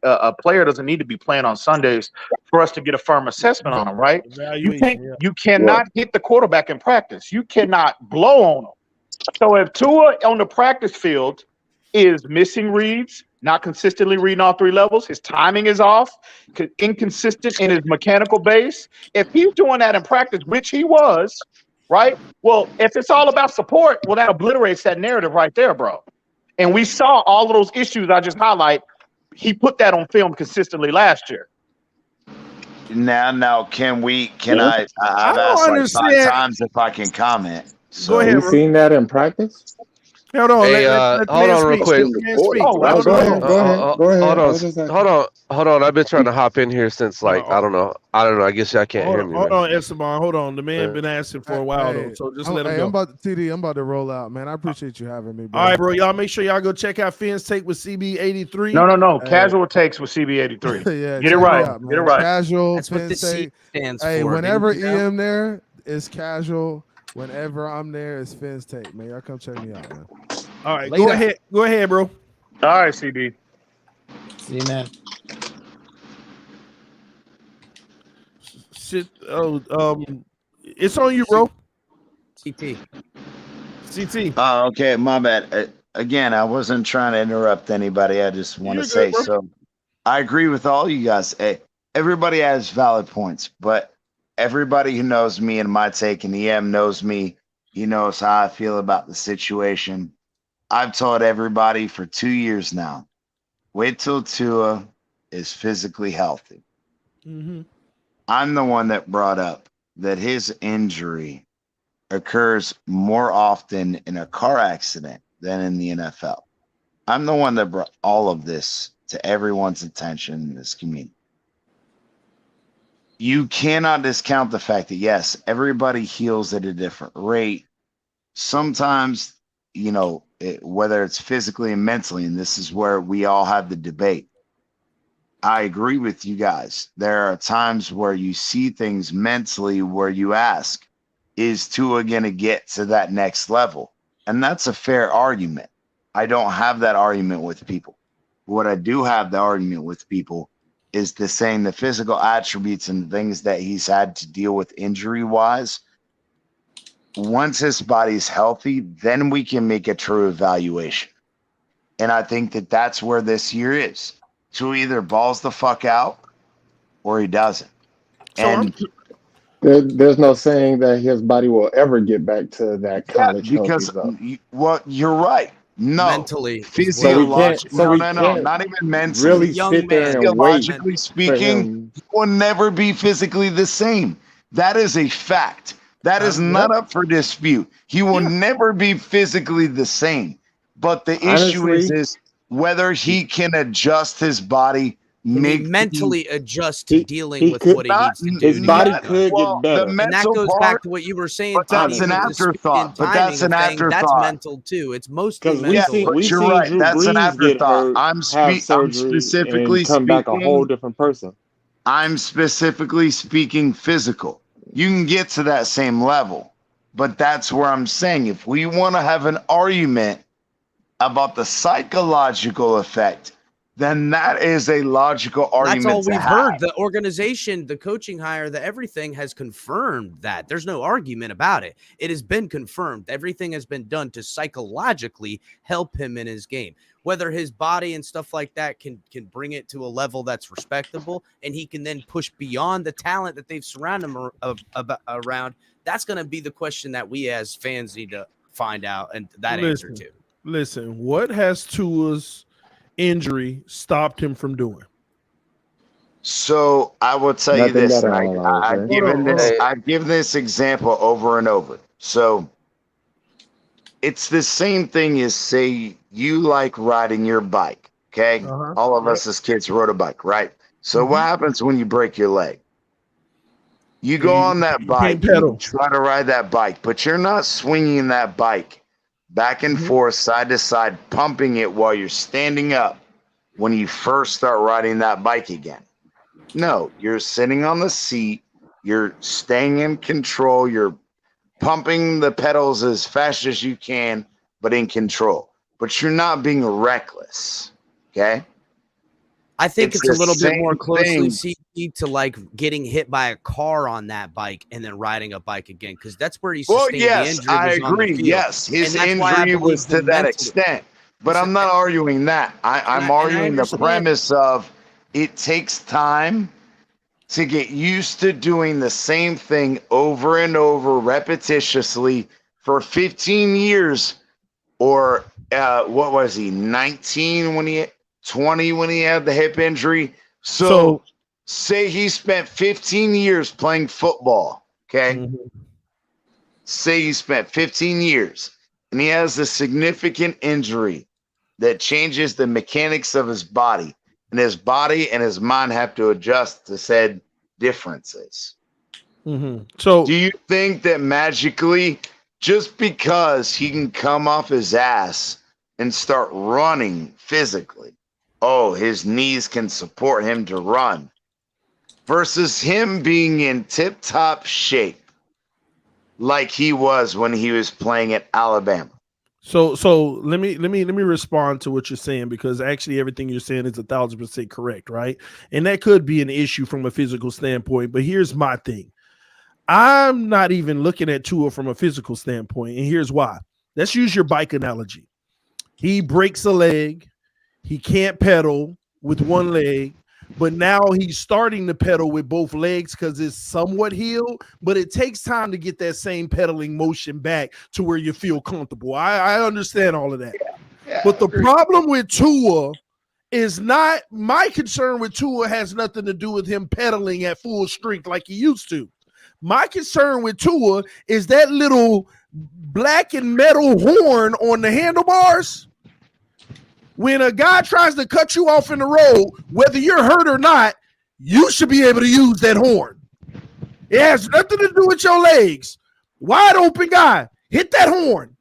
a player doesn't need to be playing on Sundays for us to get a firm assessment on him, right? You cannot hit the quarterback in practice. You cannot blow on him. So if Tua on the practice field is missing reads, not consistently reading all three levels, his timing is off, inconsistent in his mechanical base. If he's doing that in practice, which he was, right? Well, if it's all about support, well, that obliterates that narrative right there, bro. And we saw all of those issues I just highlight. He put that on film consistently last year. Now, I've asked like 5 times if I can comment. So, have you seen that in practice? Hold on, let hold on real quick. Hold on. I've been trying to hop in here since I don't know. I guess y'all can't hear me. Hold on, Esteban. Hold on. The man been asking for a while though, so just let him go. I'm about to roll out, man. I appreciate you having me, bro. All right, bro. Y'all make sure y'all go check out Finn's Take with CB83. No. Casual Takes with CB83. Yeah, get it right. Out, get it right. Casual. That's what the C stands for. Hey, whenever EM there, it's casual. Whenever I'm there, it's Finn's Take, man. Y'all come check me out, man. All right, go ahead. Go ahead, bro. All right, CB. See you, man. Shit. It's on you, bro. CT. Oh, okay. My bad. Again, I wasn't trying to interrupt anybody. I just want to say, so I agree with all you guys. Hey, everybody has valid points, but everybody who knows me and my take and EM knows me. He knows how I feel about the situation. I've told everybody for 2 years now, wait till Tua is physically healthy. Mm-hmm. I'm the one that brought up that his injury occurs more often in a car accident than in the NFL. I'm the one that brought all of this to everyone's attention in this community. You cannot discount the fact that, yes, everybody heals at a different rate. Sometimes, whether it's physically and mentally, and this is where we all have the debate. I agree with you guys. There are times where you see things mentally where you ask, is Tua going to get to that next level? And that's a fair argument. I don't have that argument with people. What I do have the argument with people is the saying the physical attributes and things that he's had to deal with injury-wise. Once his body's healthy, then we can make a true evaluation. And I think that that's where this year is. Tua either balls the fuck out or he doesn't. And there's no saying that his body will ever get back to that college because you're right. No, mentally, physiologically, no, not even mentally. Really sit there and wait. Physiologically speaking, he will never be physically the same. That is a fact. That is not up for dispute. He will never be physically the same. But the issue is whether he can adjust his body, mentally adjust to dealing with what he needs to do. His body could get better. And that goes back to what you were saying. That's an afterthought. But that's an afterthought. That's mental too. It's mostly mental. But you're right. That's an afterthought. I'm specifically come back a whole different person. I'm specifically speaking physical. You can get to that same level, but that's where I'm saying if we want to have an argument about the psychological effect, then that is a logical argument. That's all we've heard. The organization, the coaching hire, the everything has confirmed that. There's no argument about it. It has been confirmed. Everything has been done to psychologically help him in his game. Whether his body and stuff like that can bring it to a level that's respectable and he can then push beyond the talent that they've surrounded him around, that's going to be the question that we as fans need to find out and that answer to. Listen, what has Tua's injury stopped him from doing? So I will tell you this. I've given this example over and over. So it's the same thing as, say, you like riding your bike, okay? All of us as kids rode a bike, right? So what happens when you break your leg? You go on that bike, you try to ride that bike, but you're not swinging that bike back and forth, side to side, pumping it while you're standing up when you first start riding that bike again. No, you're sitting on the seat, you're staying in control, you're pumping the pedals as fast as you can, but in control. but you're not being reckless. Okay. I think it's a little bit more closely to like getting hit by a car on that bike and then riding a bike again, because that's where he sustained the injury. I agree. Yes, his injury was to that extent, but I'm not arguing that. I'm arguing the premise of it takes time to get used to doing the same thing over and over repetitiously for 15 years, or what was he, 19 when he 20 when he had the hip injury. So say he spent 15 years playing football, okay? Mm-hmm. Say he spent 15 years and he has a significant injury that changes the mechanics of his body, and his body and his mind have to adjust to said differences. Mm-hmm. So do you think that magically, just because he can come off his ass and start running physically, his knees can support him to run, versus him being in tip-top shape like he was when he was playing at Alabama? So let me respond to what you're saying, because actually everything you're saying is 1,000% correct, right? And that could be an issue from a physical standpoint, but here's my thing. I'm not even looking at Tua from a physical standpoint, and here's why. Let's use your bike analogy. He breaks a leg. He can't pedal with one leg, but now he's starting to pedal with both legs because it's somewhat healed, but it takes time to get that same pedaling motion back to where you feel comfortable. I understand all of that. Yeah, but the problem with Tua is not – my concern with Tua has nothing to do with him pedaling at full strength like he used to. My concern with Tua is that little black and metal horn on the handlebars. When a guy tries to cut you off in the road, whether you're hurt or not, you should be able to use that horn. It has nothing to do with your legs. Wide open guy, hit that horn.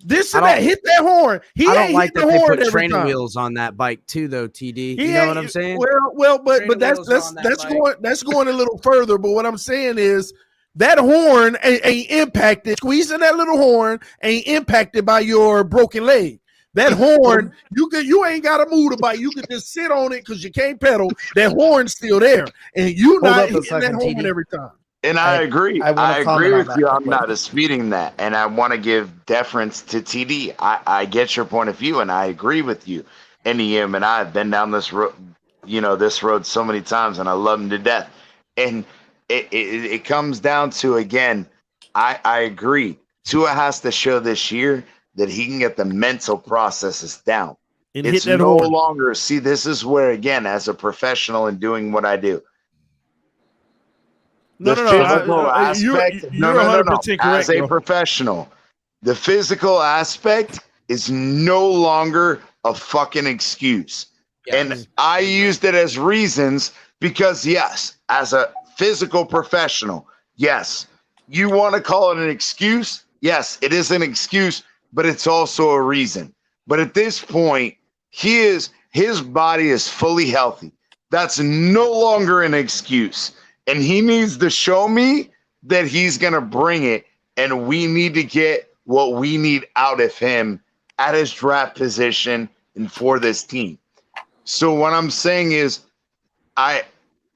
This and that, hit that horn. I don't like that they put training wheels on that bike too, though. TD, you know what I'm saying? Well, but that's going a little further. But what I'm saying is that horn ain't impacted. Squeezing that little horn ain't impacted by your broken leg. That horn, you ain't got to move the bike. You can just sit on it because you can't pedal. That horn's still there, and you not hitting that horn every time. And I agree. I agree with you. I'm not disputing that, and I want to give deference to TD. I get your point of view, and I agree with you. And him and I have been down this road, this road so many times, and I love him to death. And it comes down to, again, I agree. Tua has to show this year that he can get the mental processes down. And it's no longer, see, this is where, again, as a professional and doing what I do, the physical aspect, as a professional, the physical aspect is no longer a fucking excuse. Yes. And I used it as reasons because, yes, as a physical professional, yes, you want to call it an excuse. Yes, it is an excuse, but it's also a reason. But at this point, his body is fully healthy. That's no longer an excuse. And he needs to show me that he's going to bring it, and we need to get what we need out of him at his draft position and for this team. So what I'm saying is,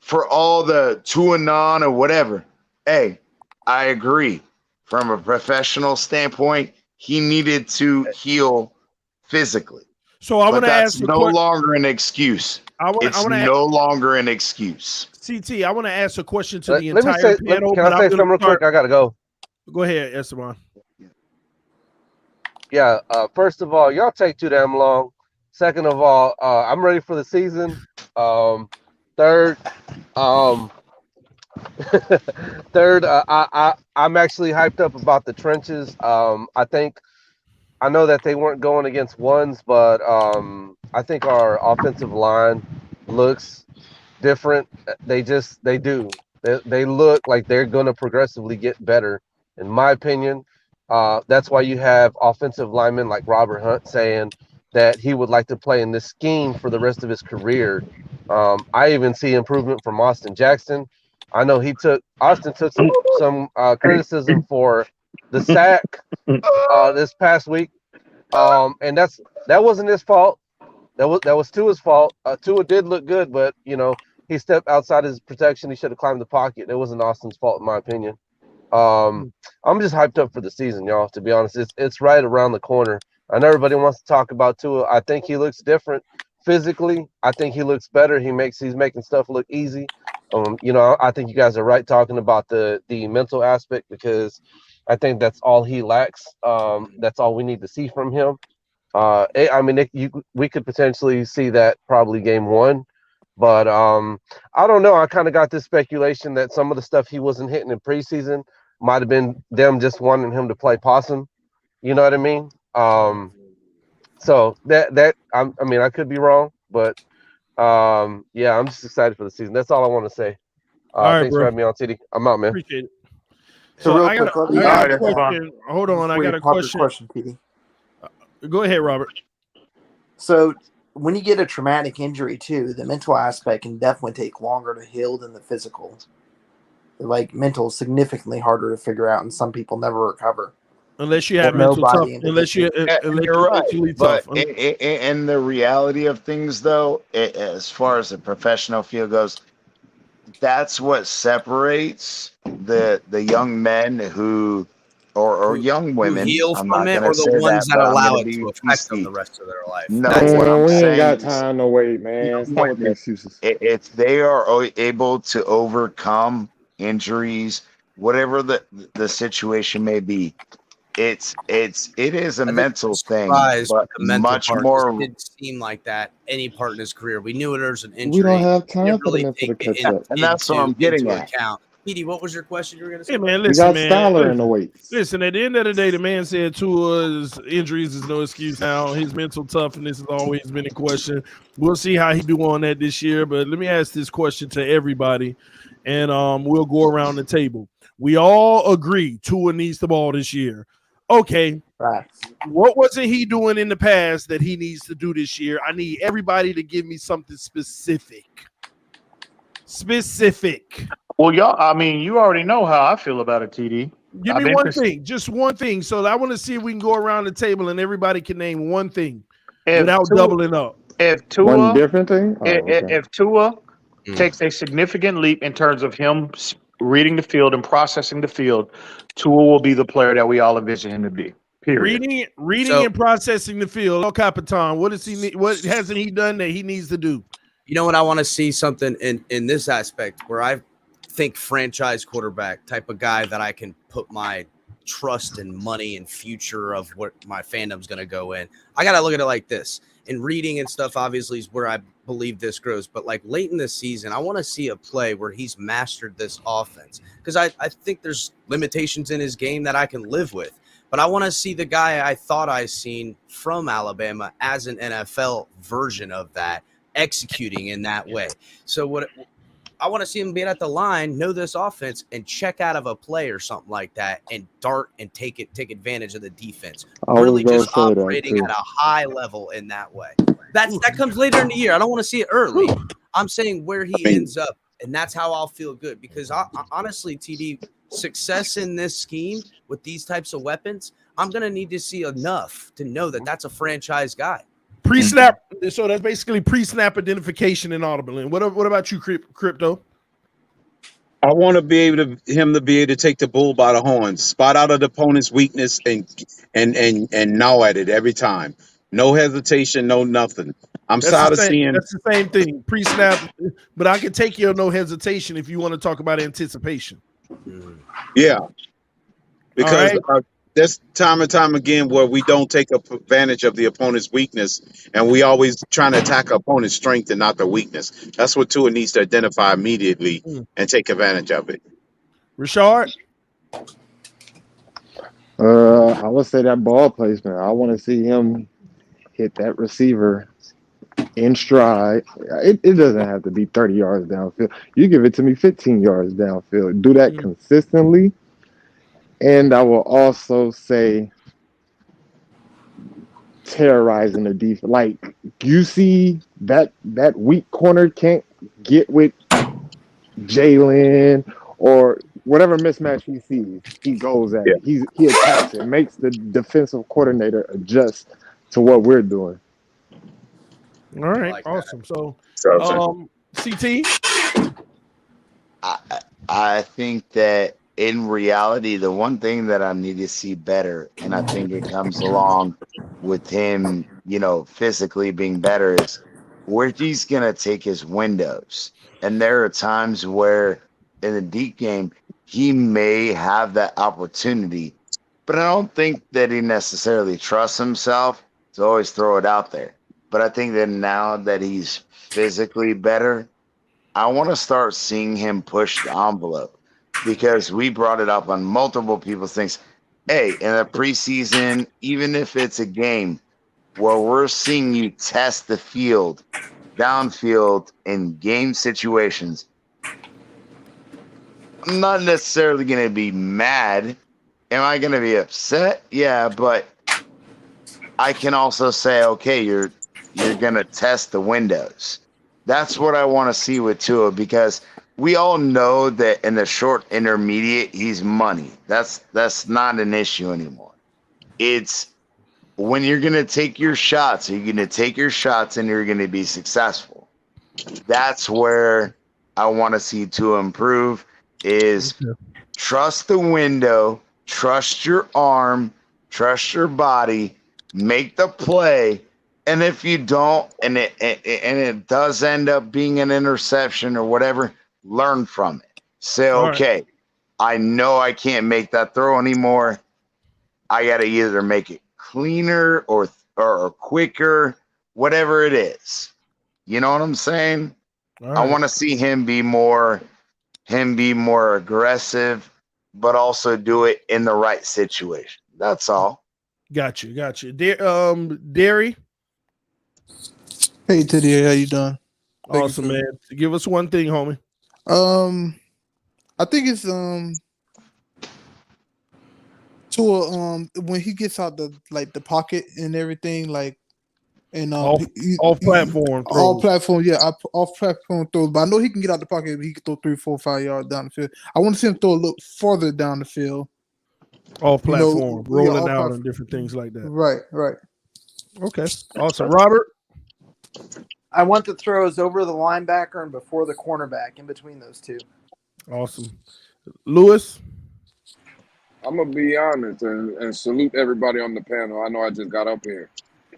for all the Tua-non or whatever, hey, I agree. From a professional standpoint, he needed to heal physically. So I want to ask no longer an excuse. It's no longer an excuse. CT, I want to ask a question to the entire panel. Can I say something real quick? I got to go. Go ahead, Esteban. Yeah, first of all, y'all take too damn long. Second of all, I'm ready for the season. Third, I'm actually hyped up about the trenches. I know that they weren't going against ones, but I think our offensive line looks different. They do. They look like they're going to progressively get better, in my opinion. That's why you have offensive linemen like Robert Hunt saying that he would like to play in this scheme for the rest of his career. I even see improvement from Austin Jackson. I know Austin took some criticism for the sack this past week, And that wasn't his fault. That was Tua's fault. Tua did look good, but he stepped outside his protection. He should have climbed the pocket. It wasn't Austin's fault, in my opinion. I'm just hyped up for the season, y'all. To be honest, it's right around the corner. I know everybody wants to talk about Tua. I think he looks different physically. I think he looks better. He's making stuff look easy. I think you guys are right talking about the mental aspect, because I think that's all he lacks. That's all we need to see from him. We could potentially see that probably game 1, but I don't know. I kind of got this speculation that some of the stuff he wasn't hitting in preseason might have been them just wanting him to play possum. You know what I mean? So I could be wrong, but yeah, I'm just excited for the season. That's all I want to say. Thanks for having me on, TD. I'm out, man. Appreciate it. So I got a question. Hold on, I got a question. TD. Go ahead, Robert. So when you get a traumatic injury too, the mental aspect can definitely take longer to heal than the physical. Like mental is significantly harder to figure out, and some people never recover. Unless you have mental tough. Unless you're right. But in the reality of things, though, as far as the professional field goes, that's what separates the young men who or young women who heal I'm from not it, gonna or say the ones that but I'm allow gonna it be to affect them PC. the rest of their life. No, Man, what I'm we ain't saying got is, time to wait, man. Stop with the excuses. if they are able to overcome injuries, whatever the situation may be, it is a mental thing, but the mental much part. more. It didn't seem like that any part in his career. We knew there was an injury. We don't have time for really the mental to take catch it up. And that's what I'm getting into at. account. Petey, what was your question you were going to say? Hey, man, We listen, got man. Skylar in the weights. Listen, at the end of the day, the man said Tua's injuries is no excuse now. His mental toughness has always been in question. We'll see how he do on that this year. But let me ask this question to everybody, and we'll go around the table. We all agree Tua needs the ball this year. Okay. Right. What wasn't he doing in the past that he needs to do this year? I need everybody to give me something specific. Well, y'all, you already know how I feel about it, TD. Give me one thing, just one thing. So I want to see if we can go around the table and everybody can name one thing without doubling up. If Tua, one different thing? If Tua takes a significant leap in terms of him reading the field and processing the field, Tua will be the player that we all envision him to be. Period. Reading and processing the field. El Capitan, what hasn't he done that he needs to do? You know what? I want to see something in this aspect where I think franchise quarterback type of guy that I can put my trust and money and future of what my fandom's going to go in. I got to look at it like this. And reading and stuff obviously is where I believe this grows. But like late in the season, I want to see a play where he's mastered this offense, because I think there's limitations in his game that I can live with. But I want to see the guy I thought I seen from Alabama as an NFL version of that, executing in that way. So what I want to see him be at the line, know this offense, and check out of a play or something like that, and dart and take advantage of the defense. Really just operating at a high level in that way. That comes later in the year. I don't want to see it early. I'm saying where he ends up, and that's how I'll feel good. Because honestly, TD, success in this scheme with these types of weapons, I'm going to need to see enough to know that that's a franchise guy. Pre-snap, so that's basically pre-snap identification in audible. And what about you, Crypto? I want to be able to be able to take the bull by the horns, spot out an opponent's weakness, and gnaw at it every time. No hesitation, no nothing. That's the same thing. Pre-snap, but I can take your no hesitation if you want to talk about anticipation. Yeah, because there's time and time again where we don't take advantage of the opponent's weakness, and we always trying to attack our opponent's strength and not their weakness. That's what Tua needs to identify immediately and take advantage of it. Rashard? I would say that ball placement. I want to see him hit that receiver in stride. It doesn't have to be 30 yards downfield. You give it to me 15 yards downfield. Do that consistently. And I will also say terrorizing the defense. Like, you see that weak corner can't get with Jalen, or whatever mismatch he sees, he goes at it. He attacks it, makes the defensive coordinator adjust to what we're doing. All right, awesome. So, CT, I think that in reality, the one thing that I need to see better, and I think it comes along with him, physically being better, is where he's gonna take his windows. And there are times where in the deep game he may have that opportunity, but I don't think that he necessarily trusts himself to always throw it out there. But I think that now that he's physically better, I want to start seeing him push the envelope, because we brought it up on multiple people's things. Hey, in the preseason, even if it's a game where we're seeing you test the field, downfield in game situations, I'm not necessarily going to be mad. Am I going to be upset? Yeah, but I can also say, okay, you're going to test the windows. That's what I want to see with Tua, because we all know that in the short intermediate, he's money. That's not an issue anymore. It's when you're going to take your shots, you're going to take your shots and you're going to be successful. That's where I want to see Tua improve, is trust the window, trust your arm, trust your body, make the play. And if you don't, and it does end up being an interception or whatever, learn from it. Say, okay, I know I can't make that throw anymore. I got to either make it cleaner or quicker, whatever it is. You know what I'm saying? I want to see him be more aggressive, but also do it in the right situation. That's all. Got you. Derry. Hey, Teddy, how you doing? Awesome, man. Give us one thing, homie. I think it's Tua, when he gets out the pocket and everything, and off platform throws. All platform, yeah, off platform throws. But I know he can get out the pocket. He can throw 3, 4, 5 yards down the field. I want to see him throw a little farther down the field. Off platform, rolling out and different things like that. Right. Okay, awesome. Robert? I want the throws over the linebacker and before the cornerback, in between those two. Awesome. Lewis? I'm going to be honest and salute everybody on the panel. I know I just got up here.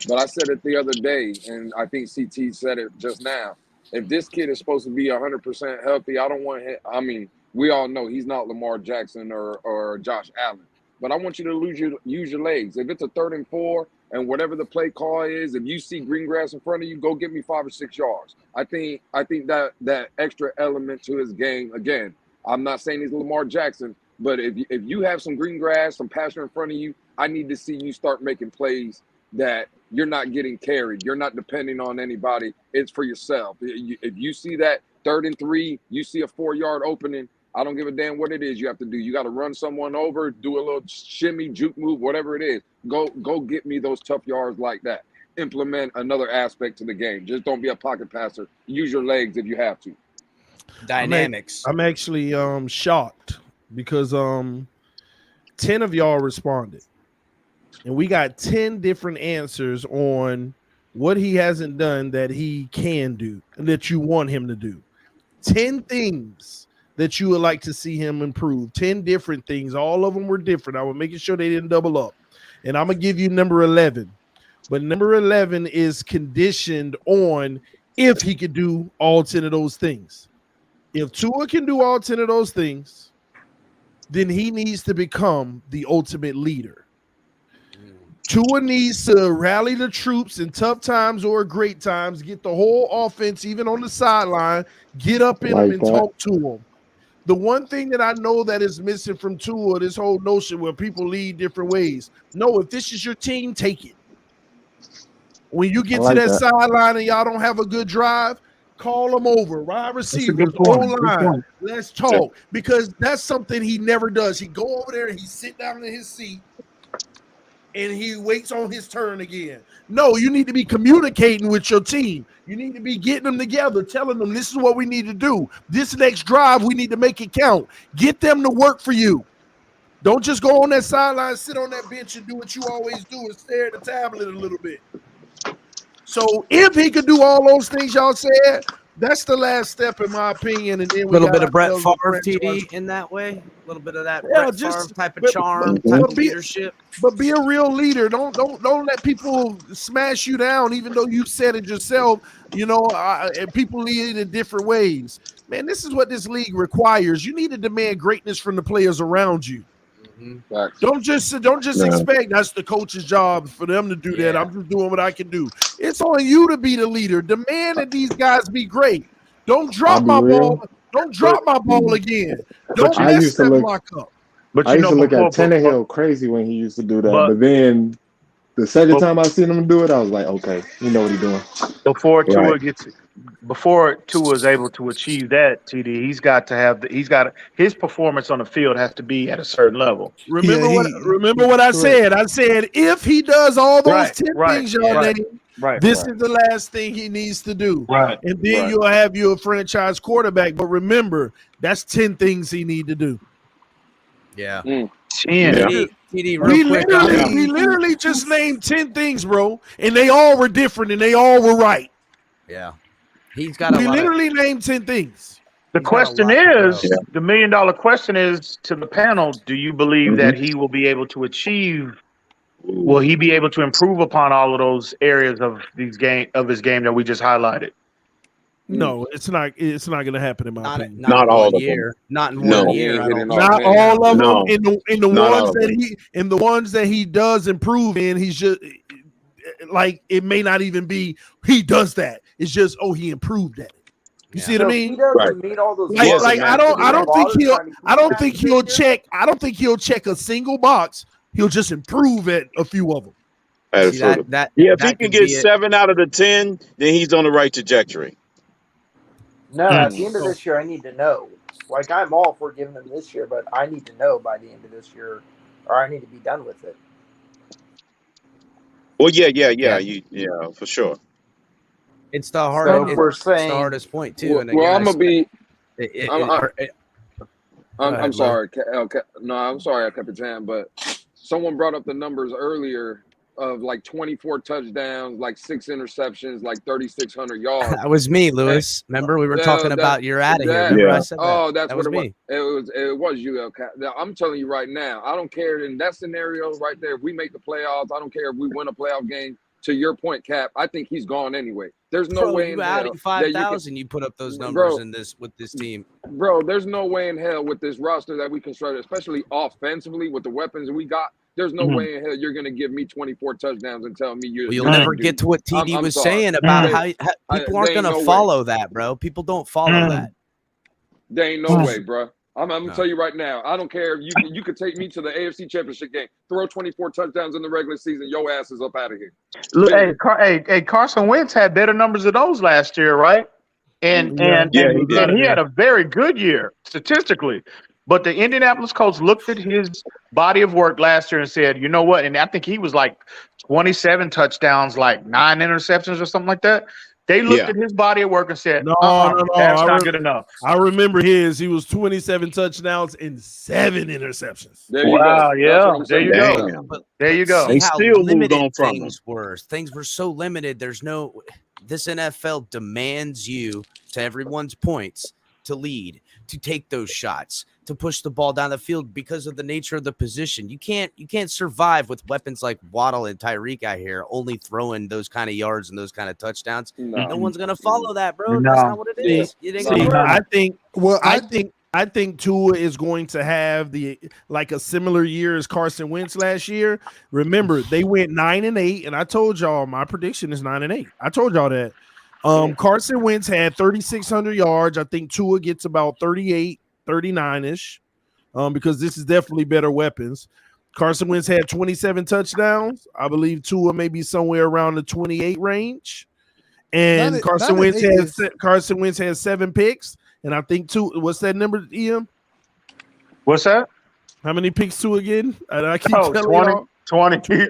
But I said it the other day, and I think CT said it just now. If this kid is supposed to be 100% healthy, I don't want him. I mean, we all know he's not Lamar Jackson or Josh Allen. But I want you to use your legs. If it's a 3rd and 4, and whatever the play call is, if you see green grass in front of you, go get me 5 or 6 yards. I think that extra element to his game, again, I'm not saying he's Lamar Jackson, but if you have some green grass, some pasture in front of you, I need to see you start making plays that you're not getting carried. You're not depending on anybody. It's for yourself. If you see that 3rd and 3, you see a 4-yard opening, I don't give a damn what it is you have to do. You got to run someone over, do a little shimmy, juke move, whatever it is. Go get me those tough yards like that. Implement another aspect to the game. Just don't be a pocket passer. Use your legs if you have to. Dynamics. I'm actually shocked because 10 of y'all responded. And we got 10 different answers on what he hasn't done that he can do, that you want him to do. 10 things that you would like to see him improve. 10 different things. All of them were different. I was making sure they didn't double up. And I'm going to give you number 11. But number 11 is conditioned on if he could do all 10 of those things. If Tua can do all 10 of those things, then he needs to become the ultimate leader. Tua needs to rally the troops in tough times or great times, get the whole offense, even on the sideline, get up in them and talk to them. The one thing that I know that is missing from Tua, this whole notion where people lead different ways. No, if this is your team, take it. When you get to that sideline and y'all don't have a good drive, call them over, wide receivers, O-line. Let's talk, because that's something he never does. He go over there and he sit down in his seat and he waits on his turn again. No, you need to be communicating with your team. You need to be getting them together, telling them this is what we need to do. This next drive, we need to make it count. Get them to work for you. Don't just go on that sideline, sit on that bench, and do what you always do and stare at the tablet a little bit. So if he could do all those things y'all said, that's the last step, in my opinion. And then a little bit of Brett Favre TD in that way, a little bit of that Brett Favre type of charm, type of leadership. But be a real leader. Don't let people smash you down, even though you said it yourself. You know, and people lead in different ways. Man, this is what this league requires. You need to demand greatness from the players around you. Don't just expect that's the coach's job for them to do that. I'm just doing what I can do. It's on you to be the leader. Demand that these guys be great. Don't drop my ball. Don't drop my ball again. Don't mess that block up. But I used to look at Tannehill crazy when he used to do that. But then the second time I seen him do it, I was like, okay, you know what he's doing. Before Tua is able to achieve that, TD, he's got his performance on the field has to be at a certain level. Remember what I said? I said if he does all those 10 things y'all named, this is the last thing he needs to do. And then you'll have your franchise quarterback. But remember, that's 10 things he need to do. Yeah. 10. TD, we literally just named 10 things, bro, and they all were different and they all were right. Yeah. He's got we literally named 10 things. The question is, the $1 million question is to the panel, do you believe that he will be able to achieve, will he be able to improve upon all of those areas of his game that we just highlighted? No, it's not going to happen in my opinion. Not all of them. Not in 1 year. Not all of them. In the ones that he does improve in, he's just like, it may not even be he does that. It's just he improved at it. You see what I mean? He doesn't meet all those I don't think he'll check a single box. He'll just improve at a few of them. If he can get 7 out of the 10, then he's on the right trajectory. No, at the end of this year, I need to know. Like, I'm all for giving them this year, but I need to know by the end of this year, or I need to be done with it. Well, yeah, for sure. It's the hardest point too. I'm gonna be. I'm sorry. No, I'm sorry. I kept it jam, but someone brought up the numbers earlier of like 24 touchdowns, like 6 interceptions, like 3,600 yards. That was me, Lewis. Remember we were talking about you're out of here. I said that. Oh, that's that what was me. It was you. I'm telling you right now. I don't care in that scenario right there. If we make the playoffs, I don't care if we win a playoff game. To your point, Cap, I think he's gone anyway. There's no way in hell 5,000 you put up those numbers with this team. Bro, there's no way in hell with this roster that we constructed, especially offensively with the weapons we got. There's no way in hell you're going to give me 24 touchdowns and tell me you'll never get to what TD was saying about how people aren't going to follow that, bro. People don't follow that. There ain't no way, bro. I'm going to tell you right now. I don't care if you could take me to the AFC Championship game, throw 24 touchdowns in the regular season, your ass is up out of here. Hey, Carson Wentz had better numbers of those last year, right? And he had a very good year statistically. But the Indianapolis Colts looked at his body of work last year and said, you know what? And I think he was like 27 touchdowns, like 9 interceptions or something like that. They looked at his body of work and said, no, that's not good enough. I remember his. He was 27 touchdowns and 7 interceptions. Wow, yeah. There you go. There you go. They still moved on from things were. Things were so limited. This NFL demands you, to everyone's points, to lead, to take those shots, to push the ball down the field because of the nature of the position. You can't survive with weapons like Waddle and Tyreek out here only throwing those kind of yards and those kind of touchdowns. No one's gonna follow that, bro. No. That's not what it is. I think Tua is going to have a similar year as Carson Wentz last year. Remember, they went 9-8, and I told y'all my prediction is 9-8. I told y'all that. Carson Wentz had 3,600 yards. I think Tua gets about 38, 39-ish, because this is definitely better weapons. Carson Wentz had 27 touchdowns. I believe Tua may be somewhere around the 28 range. And Carson Wentz has 7 picks. And I think what's that number, Ian? What's that? How many picks Tua again? I keep telling y'all. 20.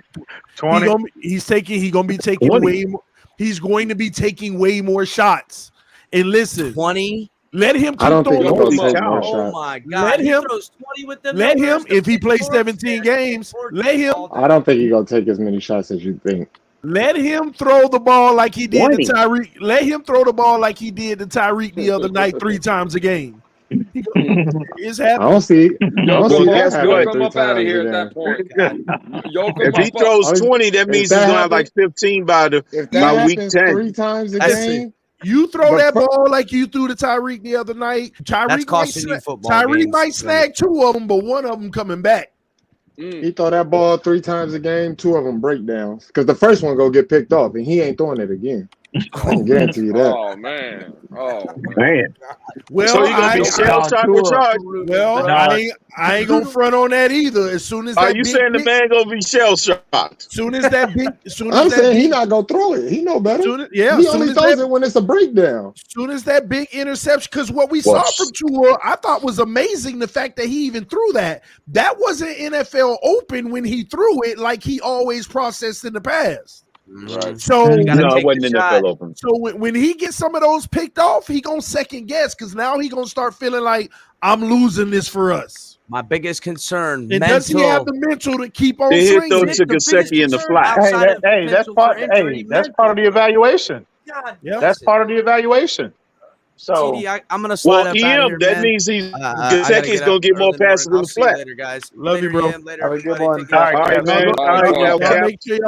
He's going to be taking 20. way more. He's going to be taking way more shots. And listen, 20. Let him keep I don't think he's throwing. gonna take more Oh shots. my God! Let He him. throws 20 with them Let numbers. him. If he plays 17 games, let him. I don't think he's gonna take as many shots as you think. Let him throw the ball like he did 20. to Tyreek. Let him throw the ball like he did to Tyreek the other night 3 times a game. It's I happening. don't see. I Y'all don't see that come happening up 3 out of times here a at that game. point. Y'all come If he up. throws 20, that means he's that gonna have like happens- 15 by If that week happens 10. 3 times a game, You throw But that fir- ball like you threw to Tyreek the other night. That's Tyreek costing you football Tyreek games. might snag 2 of them, but 1 of them coming back. he throw that ball 3 times a game, 2 of them breakdowns. Because the first one go get picked off, and he ain't throwing it again. I can guarantee you that. Oh man. Man. Well, So you gonna be shell shocked with charge? Well, I ain't gonna front on that either. As soon as Are that you big saying the hit- man gonna be shell shocked? soon as that big, soon I'm as that saying he big, not gonna throw it. He know better. soon as, yeah, he soon only as throws that, it when it's a breakdown. soon as that big interception, because what we saw from Tua, I thought was amazing. The fact that he even threw that wasn't NFL open when he threw it, like he always processed in the past. Right. So No, it wasn't NFL open. So when he gets some of those picked off, he gonna second guess because now he gonna start feeling like I'm losing this for us. My biggest concern. And does he have the mental to keep on They hit swinging? those to Gesicki in the flat. That's part of the evaluation. God, that's part of the evaluation. So TD, I'm gonna slide up out of here, that man. means he's I gotta Gesicki's get gonna up get more early in the passes in morning. the I'll see you flat. later, guys. Love Later, you, bro. Ian. Later, Have a good everybody. one. Take care. All right, man. All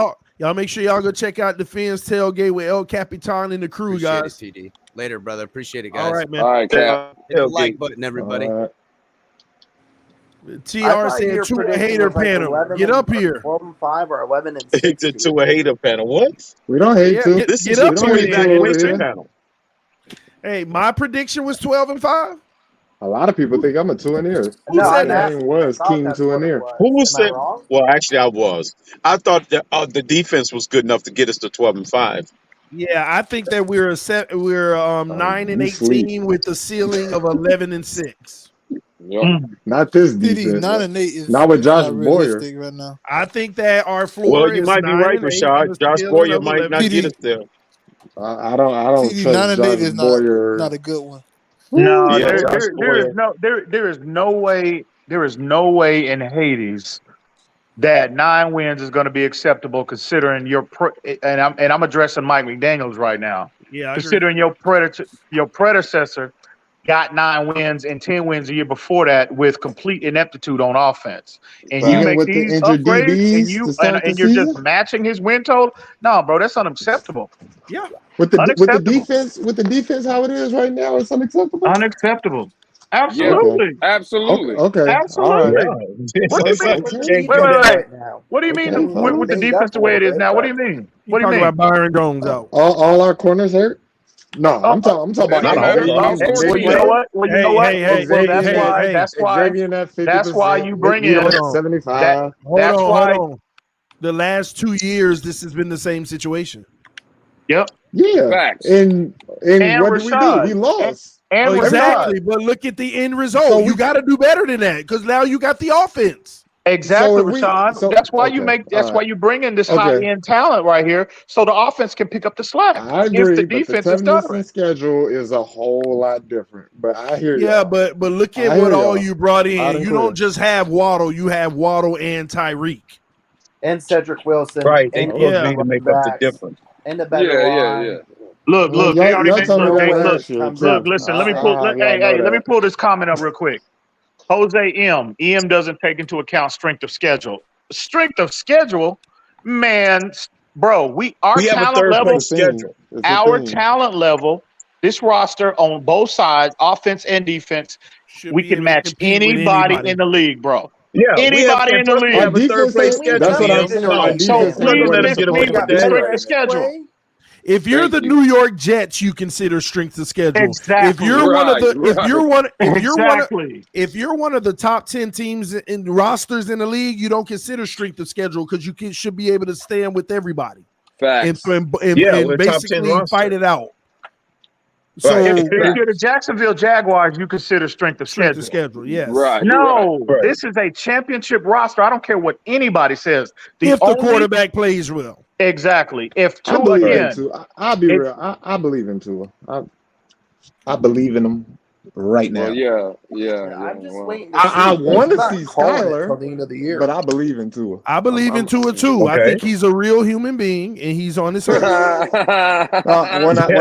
right, Y'all make sure y'all go check out the Fins Tailgate with El Capitan and the crew, Appreciate guys. it, TD. Later, brother. Appreciate it, guys. All right, man. All right, Cap. Hit the like button, everybody. TR said to a hater panel. Get up here. 12-5 or 11-6. To a hater panel. What? We don't hate to. This Get is a up here, evaluation panel. Hey, my prediction was 12-5. A lot of people think I'm a 2-and-ear. Who said My that? name was King 2-and-ear. Who said? Well, actually, I was. I thought that the defense was good enough to get us to 12-5. Yeah, I think that we're 9-18 with the ceiling of 11-6. Not this TD defense. 9-8 is Not with Josh Boyer. realistic right now. I think that our floor Well, you is might be right, 9-8 Rashad. with a Josh ceiling Boyer of might 11. not get us there. I don't TD trust 9-8 Josh is Boyer. not a good one. No, Yeah, there Josh is Boyer. no way in Hades that 9 wins is going to be acceptable considering and I'm addressing Mike McDaniels right now. Yeah, I considering your predecessor got 9 wins and 10 wins a year before that with complete ineptitude on offense, and you Even make with the these injured upgrades DBs to start the and you're just season? matching his win total. No, bro, that's unacceptable. Yeah, With the unacceptable. defense how it is right now, it's unacceptable. Unacceptable. Absolutely. Yeah, absolutely. Okay. Absolutely. All right. What do you mean? Okay. Wait. What do you mean Okay. with the defense the way it is now? What do you mean? What do you talking mean? about Byron Jones out? All our corners hurt? No, I'm talking about Not all of them. Well, you know what? Well, you know what? That's why. Xavier at 50%. That's why you bring Vito in at 75. Hold on. The last 2 years, this has been the same situation. Yep. Yeah. Facts. And what did we do? We lost. And exactly. But look at the end result. So you got to do better than that because now you got the offense. Exactly, So Rashawn. That's why you make. That's why you bring in this high-end talent right here, so the offense can pick up the slack. I agree, if the but defense the is stuttering. schedule is a whole lot different. But I hear you. Yeah, but look at what all you brought in. You don't just have Waddle. You have Waddle and Tyreek. And Cedric Wilson. Right. They And could be to make up the difference. And the better line. Look, they already made. Look, listen. Let me pull. Let me pull this comment up real quick. Jose M doesn't take into account strength of schedule. Strength of schedule, man, bro. Our talent level, talent level, this roster on both sides, offense and defense, we can match anybody in the league, bro. Yeah, anybody in the league. Have a third place schedule. That's what I'm saying. So please let me with the strength of schedule. If you're the New York Jets, you consider strength of schedule. Exactly. If you're one of the, if you're one of the top 10 teams in rosters in the league, you don't consider strength of schedule because you should be able to stand with everybody. Facts. And basically fight it out. So if you're the Jacksonville Jaguars, you consider strength of schedule. Yes. Right. No, Right. this is a championship roster. I don't care what anybody says. If the quarterback plays well. Exactly. If I Tua believe again, in Tua. I'll be real. I believe in Tua. I believe in him right now. Well, yeah. I'm just waiting. I want to see Skylar Skylar till the end of the year, but I believe in Tua. I believe in Tua too. I think he's a real human being, and he's on his earth. When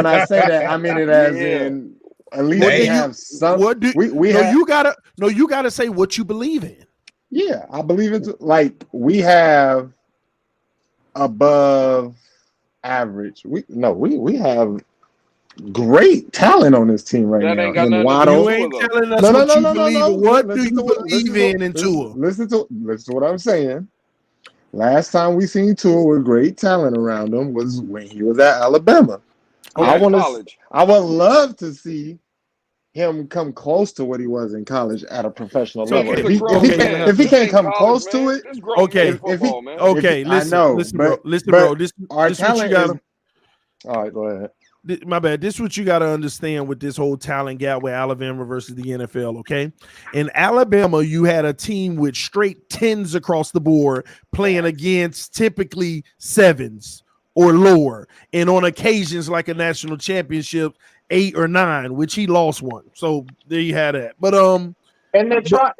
I say that, I mean it as in at least we have some. You gotta say what you believe in. Yeah, I believe in we have above average. We have great talent on this team right now. And Waddle, you ain't telling us what you believe. What do you believe in Tua? Listen to what I'm saying. Last time we seen Tua with great talent around him was when he was at Alabama. I would love to see him come close to what he was in college at a professional level. If he can't come close to it, listen, bro. This our this talent what you gotta, is. All right, go ahead. My bad. This is what you got to understand with this whole talent gap with Alabama versus the NFL, okay? In Alabama, you had a team with straight 10s across the board playing against typically 7s or lower, and on occasions like a national championship, 8 or 9, which he lost one. So there you had that. But and they're trying.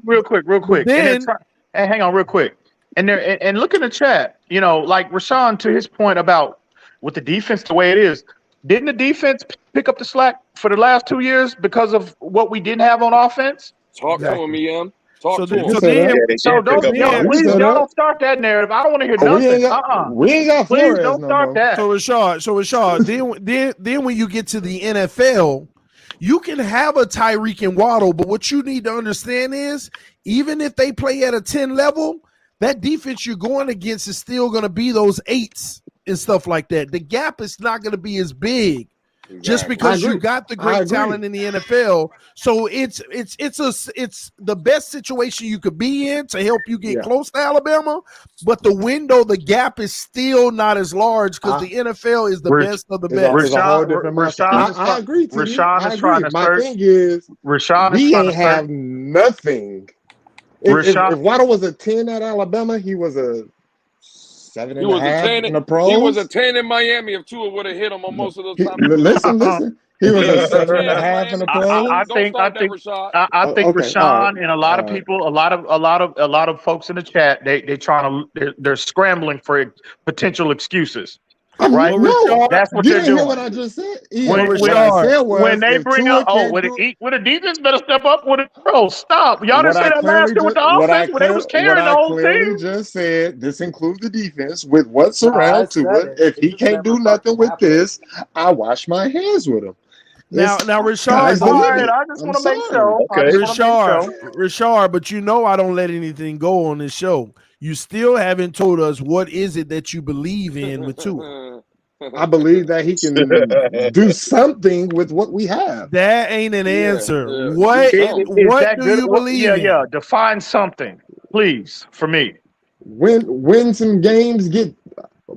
Real quick. Then, hang on, real quick. And look in the chat. Like Rashawn, to his point about with the defense the way it is, didn't the defense pick up the slack for the last 2 years because of what we didn't have on offense? Talk to him, EM. Please don't start that narrative. I don't want to hear nothing. We ain't got Please Flores don't no start more. that. So Rashad, then when you get to the NFL, you can have a Tyreek and Waddle, but what you need to understand is even if they play at a 10 level, that defense you're going against is still going to be those 8s and stuff like that. The gap is not going to be as big just because you got the great talent in the NFL. So it's the best situation you could be in to help you get close to Alabama, but the gap is still not as large because the NFL is the best of the best. I agree. My thing is, we ain't have nothing. If Waddle was a 10 at Alabama, he was a 7.5 in the pros. He was a 10 in Miami if Tua would have hit him on most of those times. Listen. He was a 7.5 in the pros. I think Rashawn and a lot of people, a lot of folks in the chat, they're scrambling for potential excuses. Right? No, that's what you they're didn't doing. hear what I just said. When they bring up, with a defense better step up with it. Bro, stop. Y'all didn't say that last year with the offense when they was carrying the whole team. Just said this includes the defense with what surrounds to it. If he can't do nothing with this, I wash my hands with him. Now, Rashard, I just want to make sure. Rashard, but I don't let anything go on this show. You still haven't told us what is it that you believe in with Tua. I believe that he can do something with what we have. That ain't an answer. What do you believe in? Yeah, define something, please, for me. Win some games,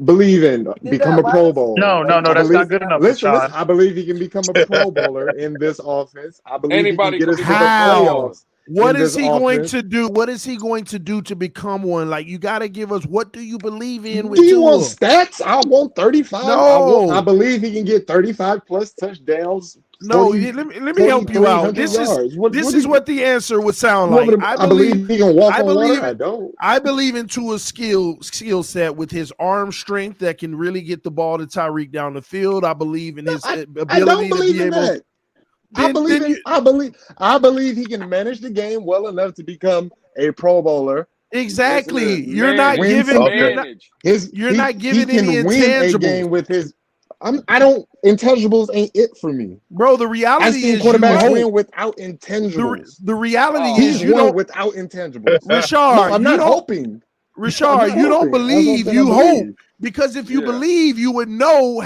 believe in, become a Pro Bowler. No, that's not good enough. Listen, I believe he can become a Pro Bowler in this offense. I believe he can get us to the playoffs. What is he going to do? What is he going to do to become one? Like, you got to give us, what do you believe in with Tua? Do you want stats? I want 35. No. I believe he can get 35 plus touchdowns. No, let me help you out. This is what the answer would sound like. I believe he can walk on water. I don't. I believe in Tua's skill set with his arm strength that can really get the ball to Tyreek down the field. I believe in his ability to be able. I believe he can manage the game well enough to become a Pro Bowler. Exactly. You're not giving any intangibles. A game with his. Intangibles ain't it for me, bro. The reality is quarterbacks win without intangibles. The reality is you won without intangibles. Rashard, I'm not hoping. Rashard, you don't believe. You hope. Because if you believe, you would know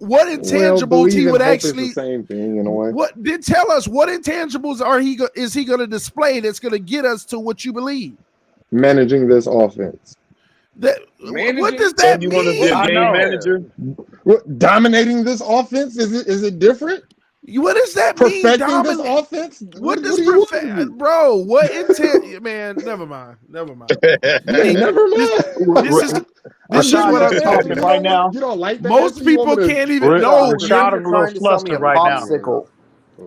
what intangibles he would actually. The same thing in a way. What then? Tell us what intangibles is he going to display that's going to get us to what you believe? Managing this offense. What does that you want to be a mean? game manager? What, dominating this offense? Is it different? What does that mean? Perfecting this offense? What do you want to do? Bro, what intent? Man, never mind. Never mind. This is what I'm talking about right now. You don't like that? Most people can't even know. Rashad a little flustered right now.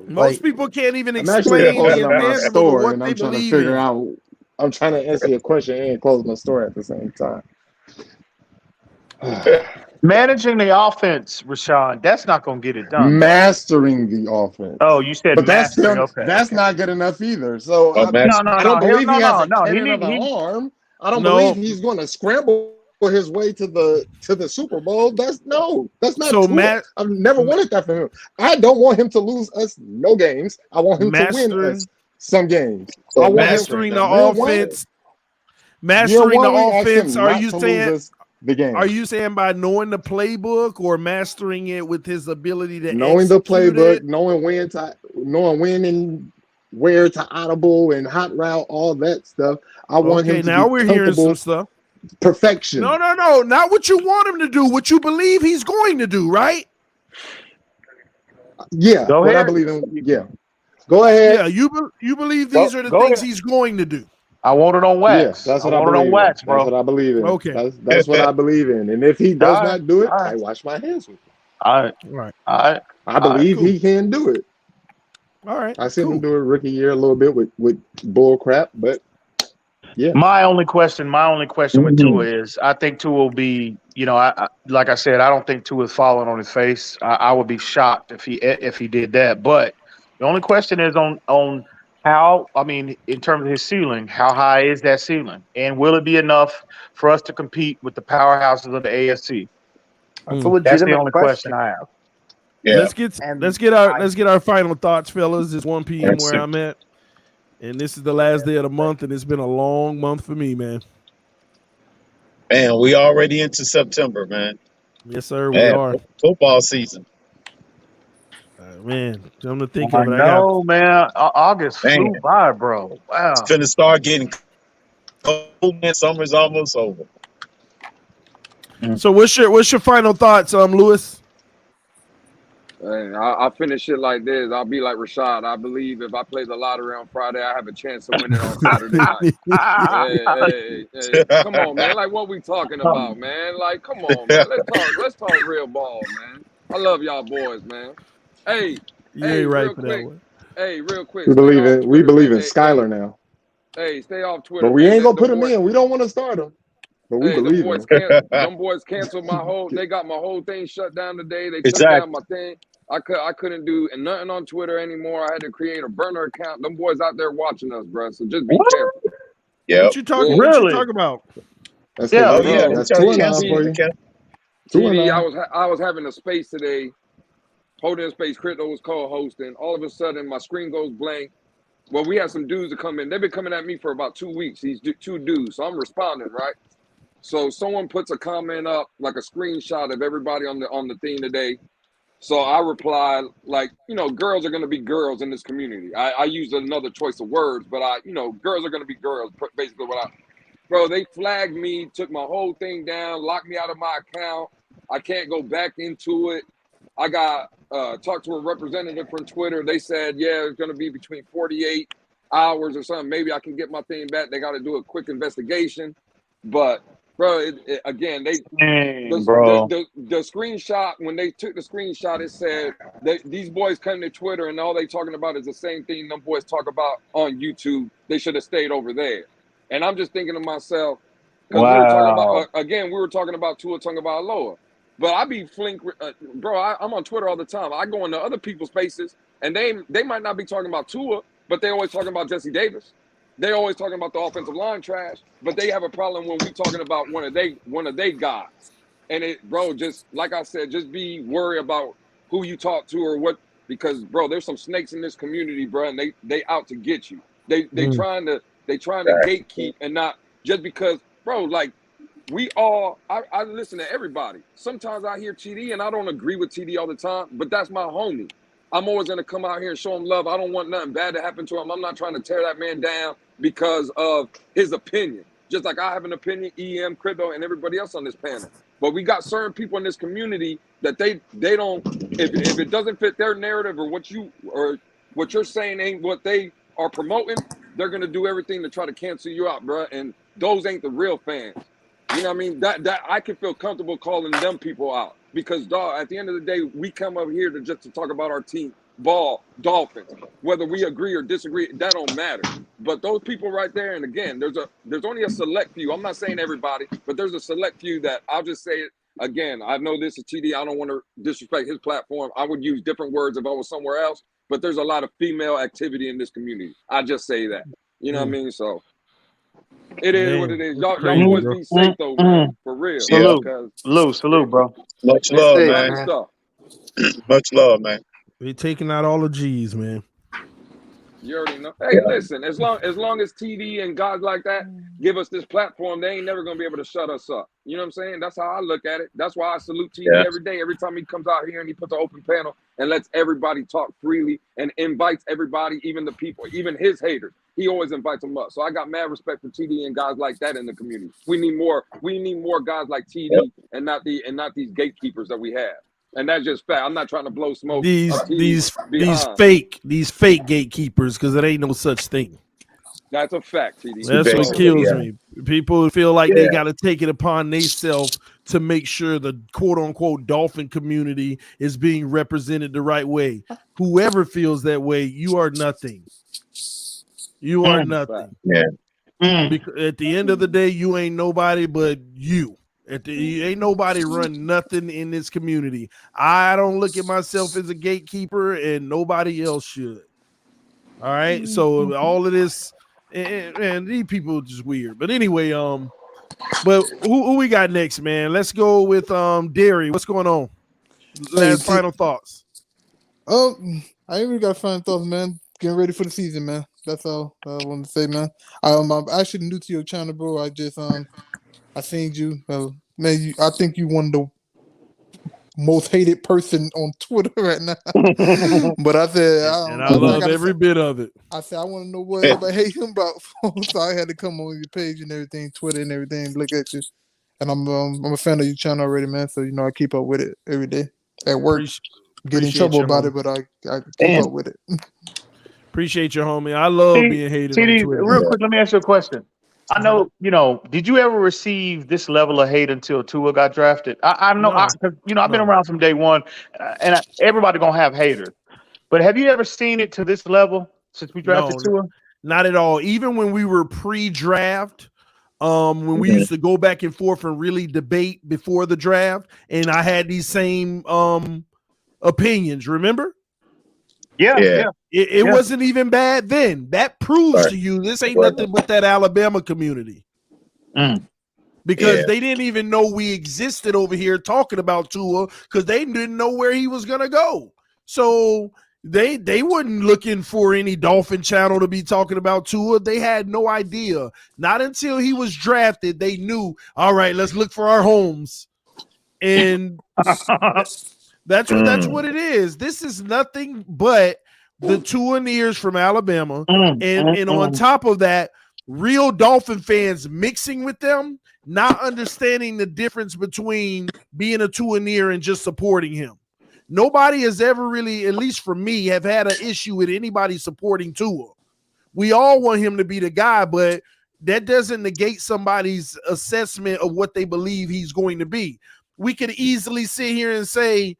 Most people can't even I'm actually explain closing the up my intangible store, of what and they I'm trying to believe figure in. out. I'm trying to answer your question and close my store at the same time. Managing the offense, Rashawn, that's not going to get it done. Mastering the offense. Oh, you said but mastering. That's not good enough either. So I don't believe he has a cannon of an arm. I don't believe he's going to scramble his way to the Super Bowl. That's not true. I've never wanted that for him. I don't want him to lose us no games. I want him to win us some games. So I want mastering the offense. Mastering the offense. Are you saying? The game. Are you saying by knowing the playbook or mastering it with his ability to knowing the playbook, it? knowing when and where to audible and hot route, all that stuff? I want him to now be we're hearing some stuff. Perfection. No, not what you want him to do. What you believe he's going to do, right? Yeah, go ahead. I believe in. Yeah, go ahead. Yeah, you believe these are the things he's going to do. I want it on wax. Yeah, that's what I want it on wax, bro. That's what I believe in. Okay, that's what I believe in. And if he does not do it, I wash my hands with him. All right. I believe he can do it. All right. I seen him do it rookie year a little bit with bull crap, but yeah. My only question with Tua is, I think Tua will be, I like I said, I don't think Tua's falling on his face. I would be shocked if he did that. But the only question is on how, in terms of his ceiling, how high is that ceiling? And will it be enough for us to compete with the powerhouses of the AFC? That's a legitimate That's the only question I have. Yeah. Let's get our final thoughts, fellas. It's 1 p.m. where I'm at. And this is the last day of the month, and it's been a long month for me, man. Man, we already into September, man. Yes, sir, we are. Football season. Man, something to think of. No, man. August flew by, bro. Wow. It's going to start getting cold, and summer's almost over. So what's your final thoughts, Lewis? I'll finish it like this. I'll be like Rashad. I believe if I play the lottery on Friday, I have a chance to win it on Saturday night. Hey, come on, man. Like, what we talking about, man? Like, come on, man. Let's talk real ball, man. I love y'all boys, man. Hey, you ain't right for that one. Hey, real quick. We believe in Skylar now. Hey, stay off Twitter. But we ain't gonna put him in. We don't want to start him. But we believe him. Them boys canceled my whole. They got my whole thing shut down today. They shut down my thing. I couldn't do nothing on Twitter anymore. I had to create a burner account. Them boys out there watching us, bro. So just be careful. Yeah. What you talking? What you talking about? That's That's TD, I was having a space today, holding a space. Crypto was co-hosting. All of a sudden, my screen goes blank. Well, we had some dudes to come in. They've been coming at me for about 2 weeks. These two dudes. So I'm responding, right? So someone puts a comment up, like a screenshot of everybody on the thing today. So I replied, like, girls are going to be girls in this community. I used another choice of words, but girls are going to be girls. Basically bro, they flagged me, took my whole thing down, locked me out of my account. I can't go back into it. I got talked to a representative from Twitter. They said, yeah, it's going to be between 48 hours or something. Maybe I can get my thing back. They got to do a quick investigation. But bro, again, the screenshot, when they took the screenshot, it said these boys come to Twitter and all they talking about is the same thing them boys talk about on YouTube. They should have stayed over there. And I'm just thinking to myself, because we were talking about Tua Tagovailoa. But I be bro, I'm on Twitter all the time. I go into other people's spaces, and they might not be talking about Tua, but they always talking about Jesse Davis. They always talking about the offensive line trash, but they have a problem when we talking about one of they guys. And bro, just like I said, just be worried about who you talk to or what, because bro, there's some snakes in this community, bro, and they out to get you. They trying to gatekeep, and not just because, bro, like I listen to everybody. Sometimes I hear TD and I don't agree with TD all the time, but that's my homie. I'm always going to come out here and show him love. I don't want nothing bad to happen to him. I'm not trying to tear that man down because of his opinion. Just like I have an opinion, EM, Crypto, and everybody else on this panel. But we got certain people in this community that they don't, if it doesn't fit their narrative or what you're saying ain't what they are promoting, they're gonna do everything to try to cancel you out, bro. And those ain't the real fans. You know what I mean? That I can feel comfortable calling them people out because, dog, at the end of the day, we come up here to talk about our team, ball, Dolphins. Whether we agree or disagree, that don't matter. But those people right there, and again, there's only a select few. I'm not saying everybody, but there's a select few that I'll just say it again. I know this is TD. I don't want to disrespect his platform. I would use different words if I was somewhere else. But there's a lot of female activity in this community. I just say that. You know what I mean? So. It is what it is. Y'all always be safe though, man. For real. Salute, bro. Much love, man. Much love, man. We taking out all the G's, man. You already know. Hey, listen, as long as TD and guys like that give us this platform, they ain't never gonna be able to shut us up. You know what I'm saying? That's how I look at it. That's why I salute TD every day. Every time he comes out here and he puts an open panel and lets everybody talk freely and invites everybody, even the people, even his haters. He always invites them up. So I got mad respect for TD and guys like that in the community. We need more guys like TD and not these gatekeepers that we have. And that's just fact. I'm not trying to blow smoke. These fake gatekeepers, because it ain't no such thing. That's a fact, TD. That's what kills me. People feel like they got to take it upon themselves to make sure the quote unquote Dolphin community is being represented the right way. Whoever feels that way, you are nothing. You are nothing. Because at the end of the day, you ain't nobody but you. Ain't nobody run nothing in this community. I don't look at myself as a gatekeeper, and nobody else should. All right. So all of this, and these people are just weird. But anyway, but who we got next, man? Let's go with Derry. What's going on? Final thoughts. I ain't really got final thoughts, man. Getting ready for the season, man. That's all I want to say, man. I'm actually new to your channel, bro. I just I seen you, man. I think you one of the most hated person on Twitter right now. But I said, I love every bit of it. I said I want to know what everybody hate him about, so I had to come on your page and everything, Twitter and everything, look at you. And I'm a fan of your channel already, man. So I keep up with it every day at work. Get in trouble about it, but I keep up with it. Appreciate you, homie. I love being hated TD, on Twitter. real quick, let me ask you a question. I know, did you ever receive this level of hate until Tua got drafted? I know, I've been around from day one, and everybody gonna have haters. But have you ever seen it to this level since we drafted Tua? Not at all. Even when we were pre-draft, when we used to go back and forth and really debate before the draft, and I had these same opinions. Remember? Yeah. It wasn't even bad then. That proves to you this ain't nothing but that Alabama community. Because they didn't even know we existed over here talking about Tua because they didn't know where he was going to go. So they weren't looking for any Dolphin channel to be talking about Tua. They had no idea. Not until he was drafted, they knew, all right, let's look for our homes. And that's what it is. This is nothing but the Tuaneers from Alabama, and on top of that, real Dolphin fans mixing with them, not understanding the difference between being a Tuaneer and just supporting him. Nobody has ever really, at least for me, have had an issue with anybody supporting Tua. We all want him to be the guy, but that doesn't negate somebody's assessment of what they believe he's going to be. We could easily sit here and say,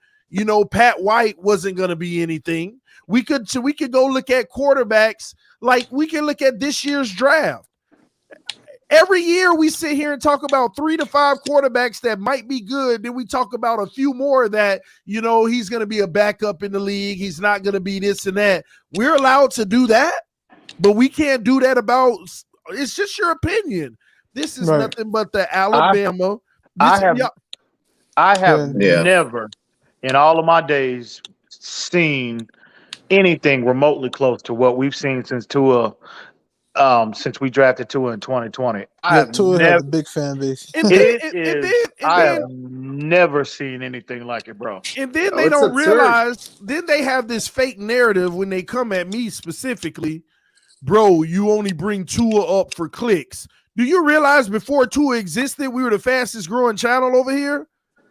Pat White wasn't going to be anything. We could go look at quarterbacks like we can look at this year's draft. Every year we sit here and talk about 3 to 5 quarterbacks that might be good. Then we talk about a few more that, he's going to be a backup in the league. He's not going to be this and that. We're allowed to do that, but we can't do that about – it's just your opinion. This is nothing but the Alabama. I have never in all of my days seen anything remotely close to what we've seen since we drafted Tua in 2020. Tua has a big fan base. I have never seen anything like it, bro. And then they don't realize, then they have this fake narrative when they come at me specifically, bro, you only bring Tua up for clicks. Do you realize before Tua existed, we were the fastest growing channel over here?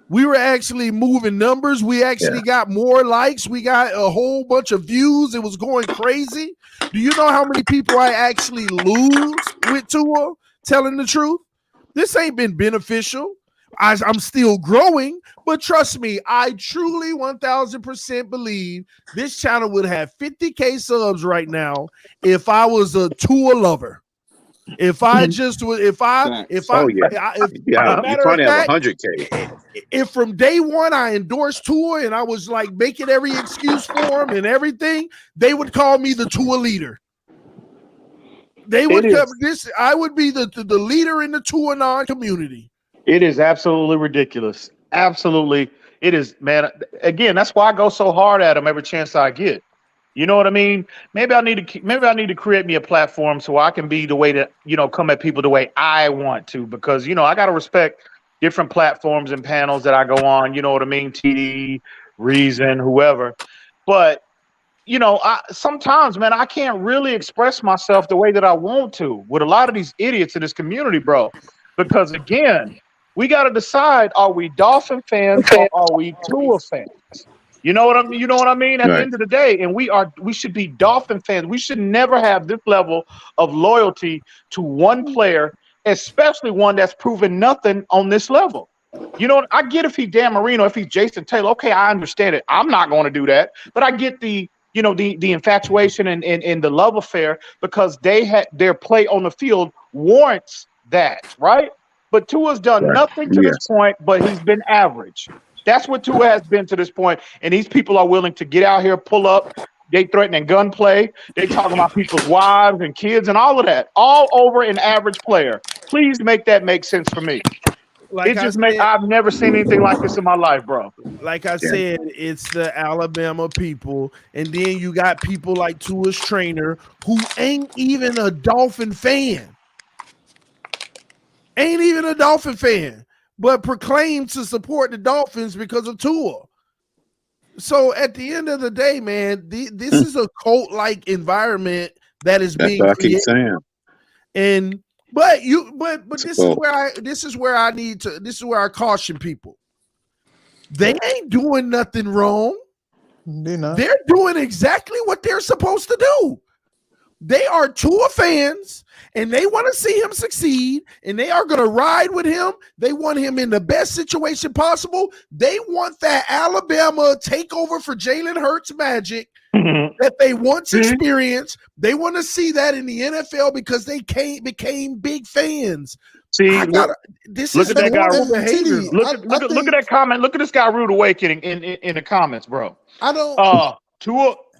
We were actually moving numbers. We actually got more likes. We got a whole bunch of views. It was going crazy. Do you know how many people I actually lose with Tua telling the truth? This ain't been beneficial. I'm still growing, but trust me, I truly 1000% believe this channel would have 50K subs right now if I was a Tua lover. If I just was, if matter you of probably have fact, 100K. if from day one I endorsed Tua and I was like making every excuse for him and everything, they would call me the Tua leader. They would come this. I would be the leader in the Tua non community. It is absolutely ridiculous. Absolutely, it is, man. Again, that's why I go so hard at him every chance I get. You know what I mean? Maybe I need to create me a platform so I can be the way that, come at people the way I want to, because, I got to respect different platforms and panels that I go on, you know what I mean? TD, Reason, whoever. But, sometimes, man, I can't really express myself the way that I want to with a lot of these idiots in this community, bro. Because, again, we got to decide, are we Dolphin fans or are we Tua fans? You know what I mean? At the end of the day, and we should be Dolphin fans. We should never have this level of loyalty to one player, especially one that's proven nothing on this level. I get if he's Dan Marino, if he's Jason Taylor. Okay, I understand it. I'm not going to do that, but I get the infatuation and the love affair because their play on the field warrants that, right? But Tua's done nothing to this point, but he's been average. That's what Tua has been to this point, and these people are willing to get out here, pull up. They threatening gunplay. They talking about people's wives and kids and all of that, all over an average player. Please make that make sense for me. I've never seen anything like this in my life, bro. Like I said, it's the Alabama people, and then you got people like Tua's trainer who ain't even a Dolphin fan. But proclaimed to support the Dolphins because of Tua. So at the end of the day, man, this is a cult-like environment that is being created. But this is where I caution people. They ain't doing nothing wrong. They're doing exactly what they're supposed to do. They are Tua fans, and they want to see him succeed, and they are going to ride with him. They want him in the best situation possible. They want that Alabama takeover for Jalen Hurts magic that they once experienced. They want to see that in the NFL because they became big fans. See, look at that guy. Look at that comment. Look at this guy rude awakening in the comments, bro.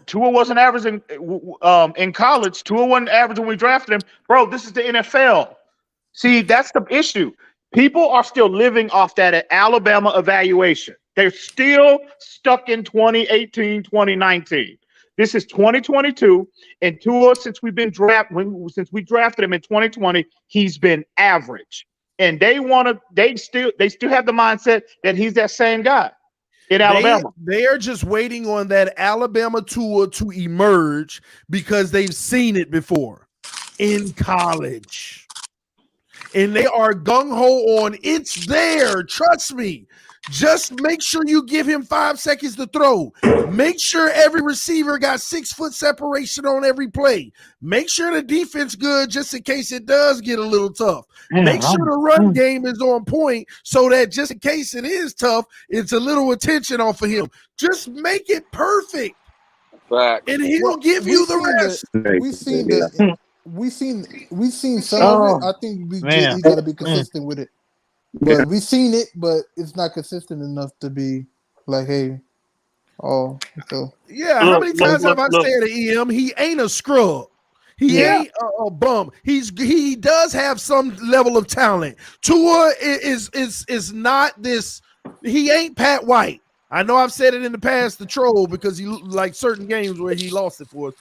Tua wasn't averaging in college. Tua wasn't average when we drafted him. Bro, this is the NFL. See, that's the issue. People are still living off that Alabama evaluation. They're still stuck in 2018, 2019. This is 2022, and Tua, since we drafted him in 2020, he's been average. And they still have the mindset that he's that same guy. In Alabama, they are just waiting on that Alabama Tua to emerge because they've seen it before in college, and they are gung-ho on it's there. Trust me. Just make sure you give him 5 seconds to throw. Make sure every receiver got 6 foot separation on every play. Make sure the defense good just in case it does get a little tough. Make sure the run game is on point so that just in case it is tough, it's a little attention off of him. Just make it perfect. And he'll give you the rest. We've seen some of it. I think we got to be consistent with it. But we've seen it, but it's not consistent enough to be like, hey, so. Yeah, how many times have I said to EM, he ain't a scrub. He ain't a bum. He does have some level of talent. Tua is not this. He ain't Pat White. I know I've said it in the past to troll because he like certain games where he lost it for us.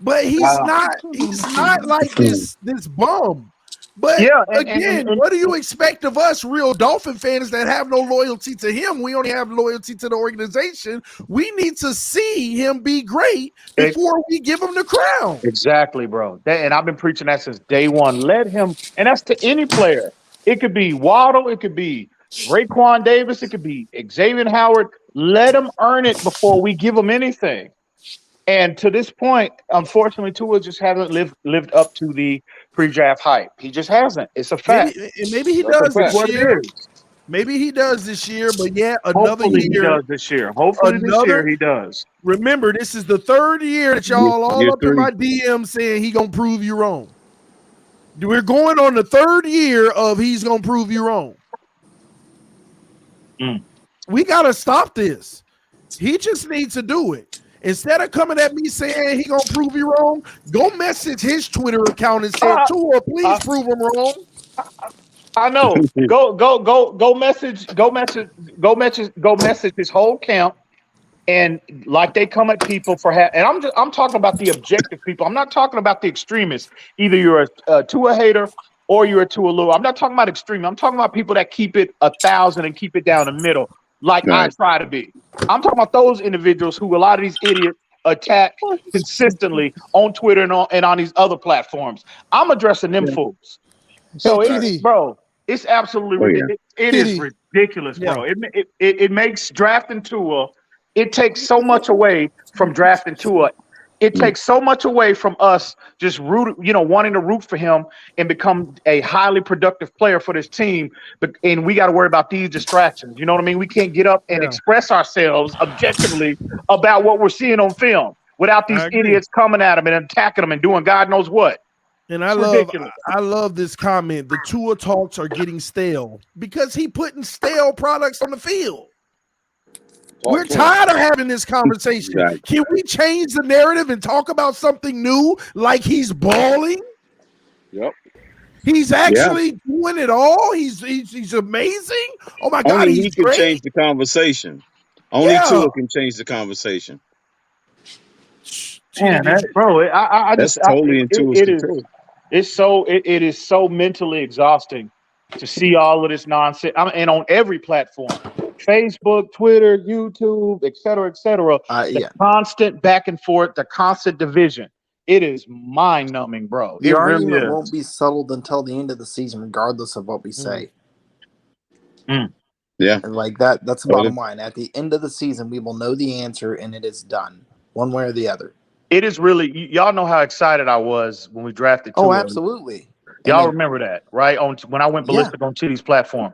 But he's not like this bum. But yeah, again, what do you expect of us, real Dolphin fans that have no loyalty to him? We only have loyalty to the organization. We need to see him be great before we give him the crown. Exactly, bro. And I've been preaching that since day one. Let him, and that's to any player. It could be Waddle, it could be Raekwon Davis, it could be Xavier Howard. Let him earn it before we give him anything. And to this point, unfortunately, Tua just hasn't lived up to the pre-draft hype. He just hasn't. It's a fact. Maybe he does this year. Maybe he does this year, but Hopefully he does this year. Hopefully this year he does. Remember, this is the third year that y'all all up in my DM saying he gonna prove you wrong. We're going on the third year of he's gonna prove you wrong. We gotta stop this. He just needs to do it. Instead of coming at me saying he gonna prove you wrong, go message his Twitter account and say, Tua, please prove him wrong. I know. Go message his whole camp, and like they come at people for and I'm talking about the objective people. I'm not talking about the extremists. Either you're a Tua hater or you're a Tua lover. I'm not talking about extreme. I'm talking about people that keep it 1,000 and keep it down the middle, like I try to be. I'm talking about those individuals who a lot of these idiots attack consistently on Twitter and on these other platforms. I'm addressing them fools. So, it's absolutely ridiculous. It is ridiculous, bro. It makes drafting Tua. It takes so much away from drafting Tua. It takes so much away from us just wanting to root for him and become a highly productive player for this team. And we got to worry about these distractions. You know what I mean? We can't get up and express ourselves objectively about what we're seeing on film without these idiots coming at him and attacking them and doing God knows what. And I love this comment. The Tua talks are getting stale because he putting stale products on the field. We're tired of having this conversation. Can we change the narrative and talk about something new, like he's balling? Yep. He's actually doing it all. He's amazing. Oh my God, only he's he can great. change the conversation. Only Tua can change the conversation. Man, bro, that's totally into it. It is so mentally exhausting to see all of this nonsense. And on every platform. Facebook, Twitter, YouTube, et cetera, the constant back and forth, the constant division. It is mind-numbing, bro. The argument won't be settled until the end of the season, regardless of what we say. Yeah. And like that's the bottom line. At the end of the season, we will know the answer, and it is done, one way or the other. It is really, y'all know how excited I was when we drafted Tua. Oh, absolutely. Y'all remember that, right? When I went ballistic on Chitty's platform.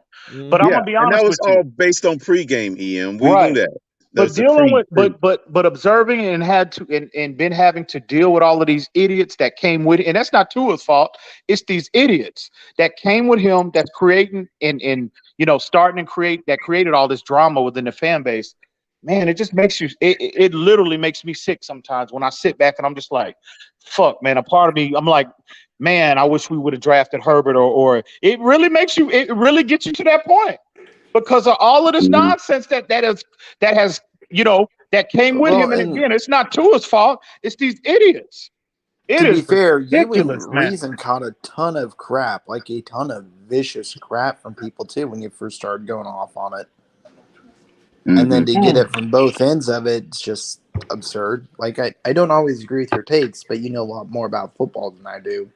But I'm gonna be honest with you. That was all based on pregame, Ian. We knew that. But dealing with, but observing and been having to deal with all of these idiots that came with it, and that's not Tua's fault. It's these idiots that came with him that's creating and starting and created all this drama within the fan base. Man, it just makes you. It literally makes me sick sometimes when I sit back and I'm just like, fuck, man. A part of me, I'm like, man, I wish we would have drafted Herbert or it really makes you. It really gets you to that point. Because of all of this nonsense that came with him, and again, it's not Tua's fault. It's these idiots. To be fair, you and Reason caught a ton of crap, like a ton of vicious crap from people too when you first started going off on it, and then to get it from both ends of it, it's just absurd. Like I don't always agree with your takes, but you know a lot more about football than I do.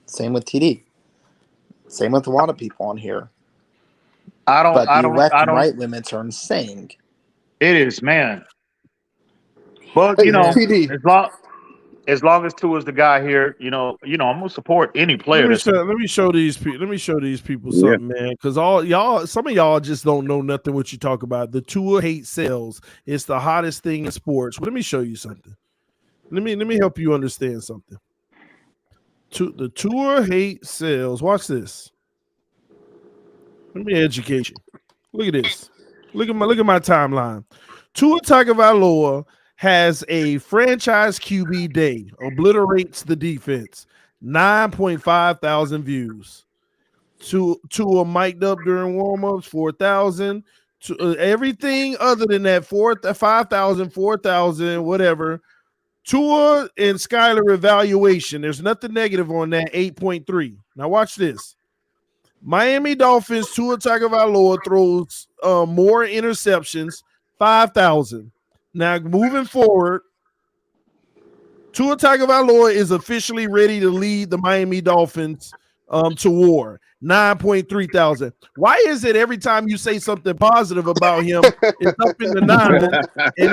Same with TD. Same with a lot of people on here. But the left and right limits are insane. It is, man. But as long as Tua's the guy here, I'm gonna support any player. Let me show these people something, man. Because some of y'all just don't know nothing what you talk about. The Tua hate sells. It's the hottest thing in sports. Let me show you something. Let me help you understand something. The Tua hate sells. Watch this. Let me educate you. Look at this. Look at my timeline. Tua Tagovailoa has a franchise QB day. Obliterates the defense. 9.5 thousand views. Tua mic'd up during warm-ups. 4,000. Everything other than that 5,000, 4,000, whatever. Tua and Skylar evaluation. There's nothing negative on that. 8.3. Now watch this. Miami Dolphins. Tua Tagovailoa throws more interceptions. 5,000. Now moving forward, Tua Tagovailoa is officially ready to lead the Miami Dolphins to war. 9.3 thousand. Why is it every time you say something positive about him, it's up in the 9, and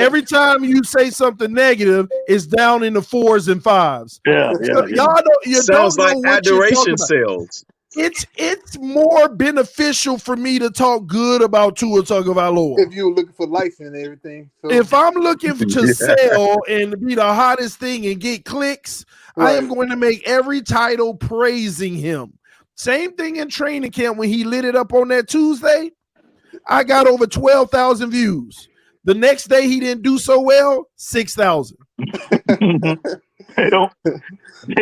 every time you say something negative, it's down in the 4s and 5s. So y'all sounds don't know like what you're adoration talking about. sales. It's more beneficial for me to talk good about Tua Tagovailoa. If you're looking for life and everything. So. If I'm looking to sell and be the hottest thing and get clicks, I am going to make every title praising him. Same thing in training camp when he lit it up on that Tuesday. I got over 12,000 views. The next day he didn't do so well, 6,000. They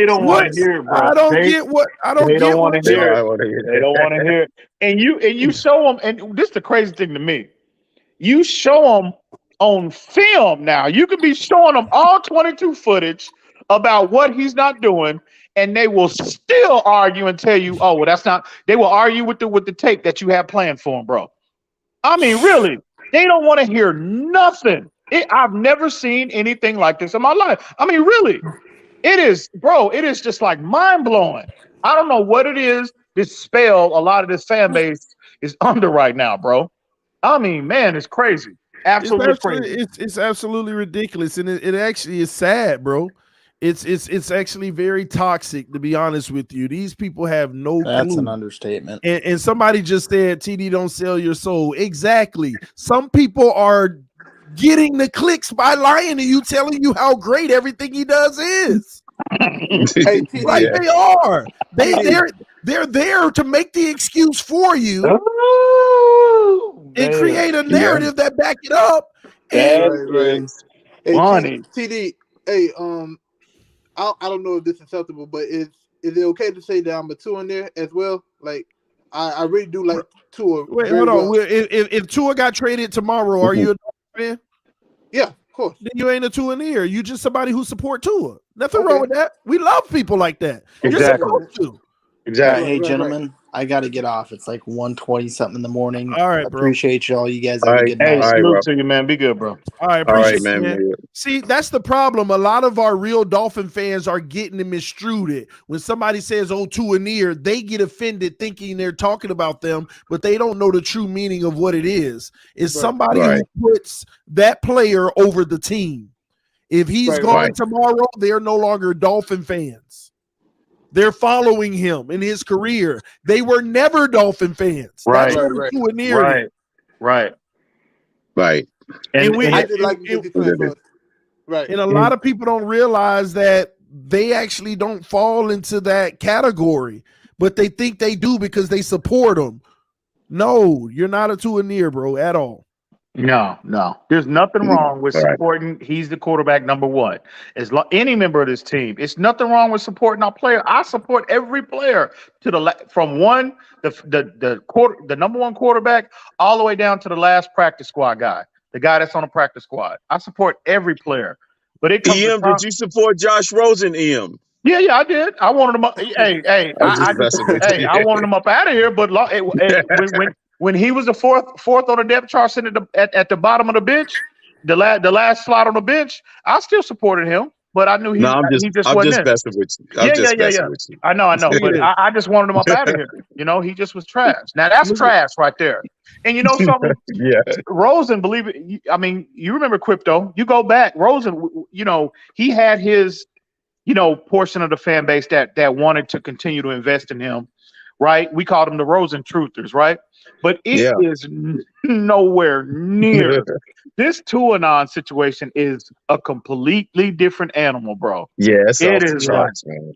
don't want to hear it, bro. I don't get what They don't want to hear it. And you show them, and this is the crazy thing to me. You show them on film now. You could be showing them all 22 footage about what he's not doing, and they will still argue and tell you, "Oh, well, that's not." They will argue with the tape that you have planned for them, bro. I mean, really, they don't want to hear nothing. I've never seen anything like this in my life. I mean, really, it is, bro. It is just like mind blowing. I don't know what it is. This spell a lot of this fan base is under right now, bro. I mean, man, it's crazy. Absolutely crazy. It's absolutely ridiculous, and it actually is sad, bro. It's actually very toxic, to be honest with you. These people have no clue. That's an understatement. And somebody just said, TD, don't sell your soul. Exactly. Some people are getting the clicks by lying to you, telling you how great everything he does is. Hey, TD, They are. They're there to make the excuse for you and create a narrative that back it up. Hey, funny. TD, hey, I don't know if this is acceptable, but is it okay to say that I'm a Tua in there as well? Like, I really do like Tua. Wait, hold on. If Tua got traded tomorrow, are you a fan? Yeah, of course. Then you ain't a Tua-neer. You just somebody who support Tua. Nothing wrong with that. We love people like that. Exactly. You're supposed to. Exactly. Hey, gentlemen, I got to get off. It's like 1:20 something in the morning. All right, bro. Appreciate y'all. You guys have a good Hey, night. salute to you, man. Be good, bro. All right, appreciate it, man. See, that's the problem. A lot of our real Dolphin fans are getting misstrued. When somebody says, "Oh, Tua-neer," they get offended thinking they're talking about them, but they don't know the true meaning of what it is. It's somebody who puts that player over the team. If he's gone tomorrow, they're no longer Dolphin fans. They're following him in his career. They were never Dolphin fans. Right. That's what Tua-neer is. Right. And a lot of people don't realize that they actually don't fall into that category, but they think they do because they support them. No, you're not a Tua-neer, bro, at all. No. There's nothing wrong with supporting. He's the quarterback number one. Any member of this team, it's nothing wrong with supporting our player. I support every player to from the number one quarterback all the way down to the last practice squad guy, the guy that's on the practice squad. I support every player. But it comes EM, did you support Josh Rosen, EM? Yeah, I did. I wanted him up. I wanted him up out of here. But when he was the fourth on the depth chart, sitting at the bottom of the bench, the last slot on the bench, I still supported him. But I knew he just wasn't in. Messing with you. I'm just messing with you. I know. But I just wanted him up out of here. You know, he just was trash. Now that's trash right there. And you know something? Rosen, believe it. I mean, you remember Crypto? You go back, Rosen. You know, he had his, portion of the fan base that wanted to continue to invest in him. Right? We called them the Rosen truthers, right? But it is nowhere near. This Tua situation is a completely different animal, bro. Yeah, it is. Man.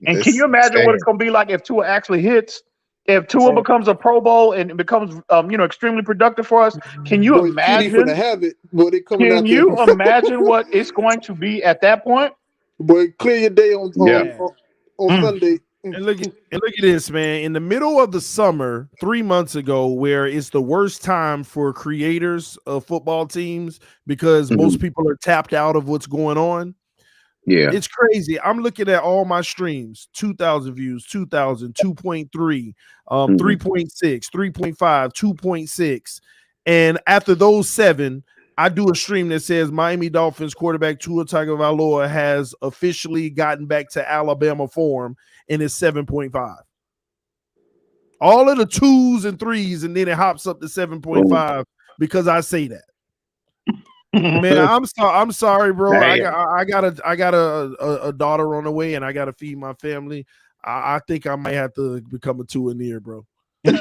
And can you imagine what it's going to be like if Tua actually hits? If Tua becomes a Pro Bowl and becomes, extremely productive for us, can you imagine? Can you imagine what it's going to be at that point? Boy, clear your day on Sunday And look at this, man. In the middle of the summer, 3 months ago, where it's the worst time for creators of football teams because most people are tapped out of what's going on. Yeah. It's crazy. I'm looking at all my streams, 2,000 views, 2,000, 2.3, 3.6, 3.5, 2.6. And after those 7, I do a stream that says Miami Dolphins quarterback Tua Tagovailoa has officially gotten back to Alabama form and is 7.5. All of the 2s and 3s, and then it hops up to 7.5 because I say that. Man, I'm sorry, bro. I got a daughter on the way, and I got to feed my family. I think I might have to become a Tua-neer, bro. Damn.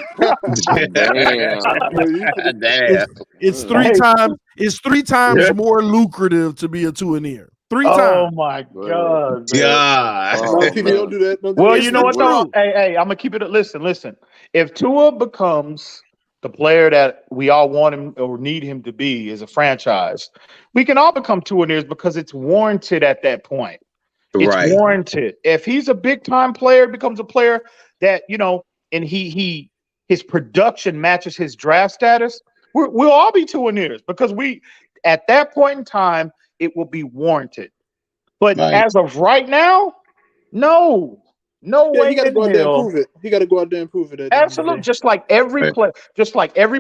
It's 3 times. It's 3 times more lucrative to be a Tua-neer. 3 times. Oh my God! Don't do that. Well, you know what though? Hey, I'm gonna keep it. Listen. If Tua becomes the player that we all want him or need him to be as a franchise, we can all become Tua-neers because it's warranted at that point. It's warranted. If he's a big time player, becomes a player that and his production matches his draft status, we'll all be Tua-neers because at that point in time it will be warranted. But as of right now, no way. He got to go out there and prove it. He got to go out there and prove it. Absolutely. Just like every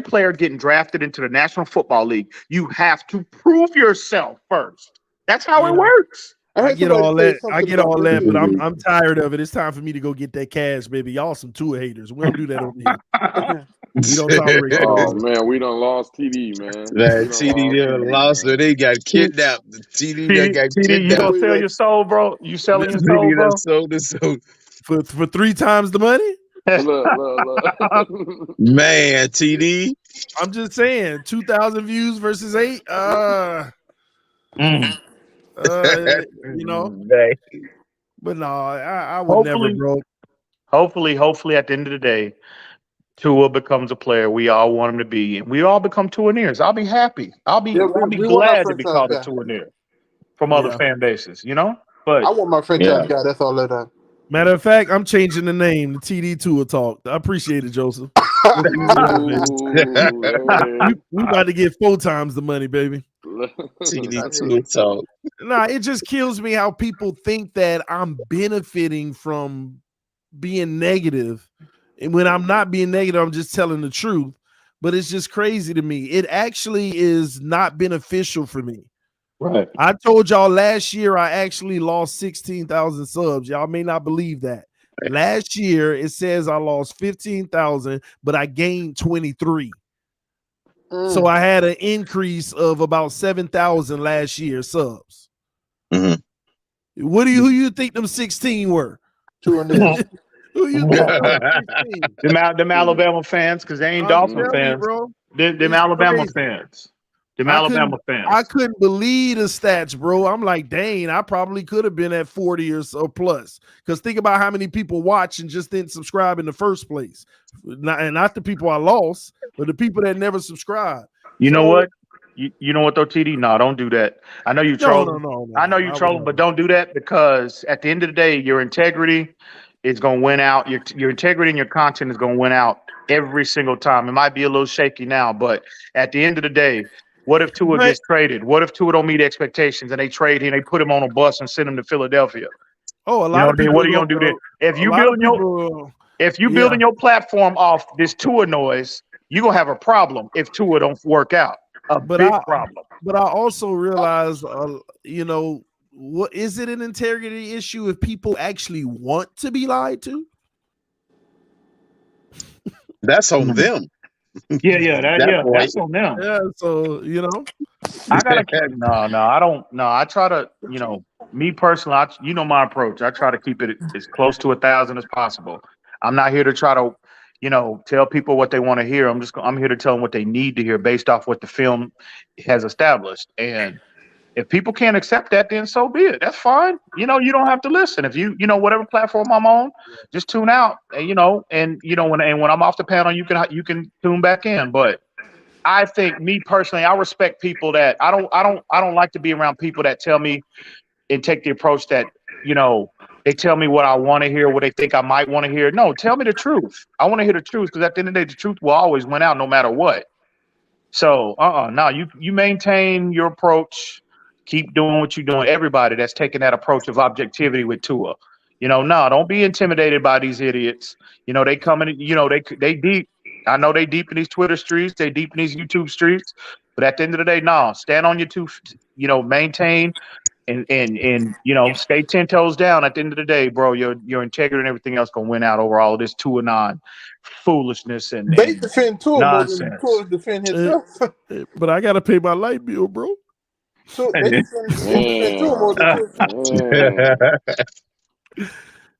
player getting drafted into the National Football League, you have to prove yourself first. That's how it works. I get all that, but I'm tired of it. It's time for me to go get that cash, baby. Y'all some Tua haters. We don't do that over here. We don't tolerate. Oh man, we done lost TD, man. That TD done lost, so they got kidnapped. The TD got kidnapped. You gonna sell your soul, bro? You selling your soul, bro? Sold his soul for 3 times the money. Look. Man, TD. I'm just saying, 2,000 views versus 8. But no, I would never, bro. Hopefully, at the end of the day, Tua becomes a player we all want him to be, and we all become Tua-neers. I'll be happy. I'll be glad to be called a Tua-neer from other fan bases, But I want my franchise guy. That's all that I. Matter of fact, I'm changing the name to TD Tua Talk. I appreciate it, Joseph. we about to get 4 times the money, baby. TD Tua Talk. Nah, it just kills me how people think that I'm benefiting from being negative. And when I'm not being negative, I'm just telling the truth. But it's just crazy to me. It actually is not beneficial for me. Right. I told y'all last year I actually lost 16,000 subs. Y'all may not believe that. Last year it says I lost 15,000, but I gained 23. So I had an increase of about 7,000 last year subs. Mm-hmm. Who you think them 16 were? Who you think? Them Alabama fans, because they ain't Dolphin fans. Bro. Them Alabama fans. I couldn't believe the stats, bro. I'm like, dang, I probably could have been at 40 or so plus. Because think about how many people watch and just didn't subscribe in the first place. Not the people I lost, but the people that never subscribed. You know what? You know what though, TD? No, don't do that. I know you trolling. No. I know you trolling, but don't do that because at the end of the day, your integrity is going to win out. Your integrity and your content is going to win out every single time. It might be a little shaky now, but at the end of the day, what if Tua gets traded? What if Tua don't meet expectations and they trade him, they put him on a bus and send him to Philadelphia? Oh, a lot of people. What are you gonna do then? If you building your platform off this Tua noise, you're gonna have a problem if Tua don't work out. Big problem. But I also realize, what is it an integrity issue if people actually want to be lied to? That's on them. That's on them. Yeah, so I gotta I don't. No, I try to. Me personally, my approach. I try to keep it as close to 1,000 as possible. I'm not here to try to, tell people what they want to hear. I'm here to tell them what they need to hear based off what the film has established. And if people can't accept that, then so be it. That's fine. You don't have to listen. If whatever platform I'm on, just tune out. And when I'm off the panel, you can tune back in. But I think, me personally, I respect people that I don't like to be around people that tell me and take the approach that They tell me what I want to hear, what they think I might want to hear. No, tell me the truth. I want to hear the truth because at the end of the day, the truth will always win out no matter what. So, no, you maintain your approach. Keep doing what you're doing. Everybody that's taking that approach of objectivity with Tua. No, don't be intimidated by these idiots. They coming, they deep. I know they deep in these Twitter streets. They deep in these YouTube streets. But at the end of the day, no, stand on your two, maintain and stay 10 toes down. At the end of the day, bro, your integrity and everything else gonna win out over all of this Tua foolishness and they defend Tua more than nonsense. Tua defend himself. But I gotta pay my light bill, bro. So they defend Tua more than Tua.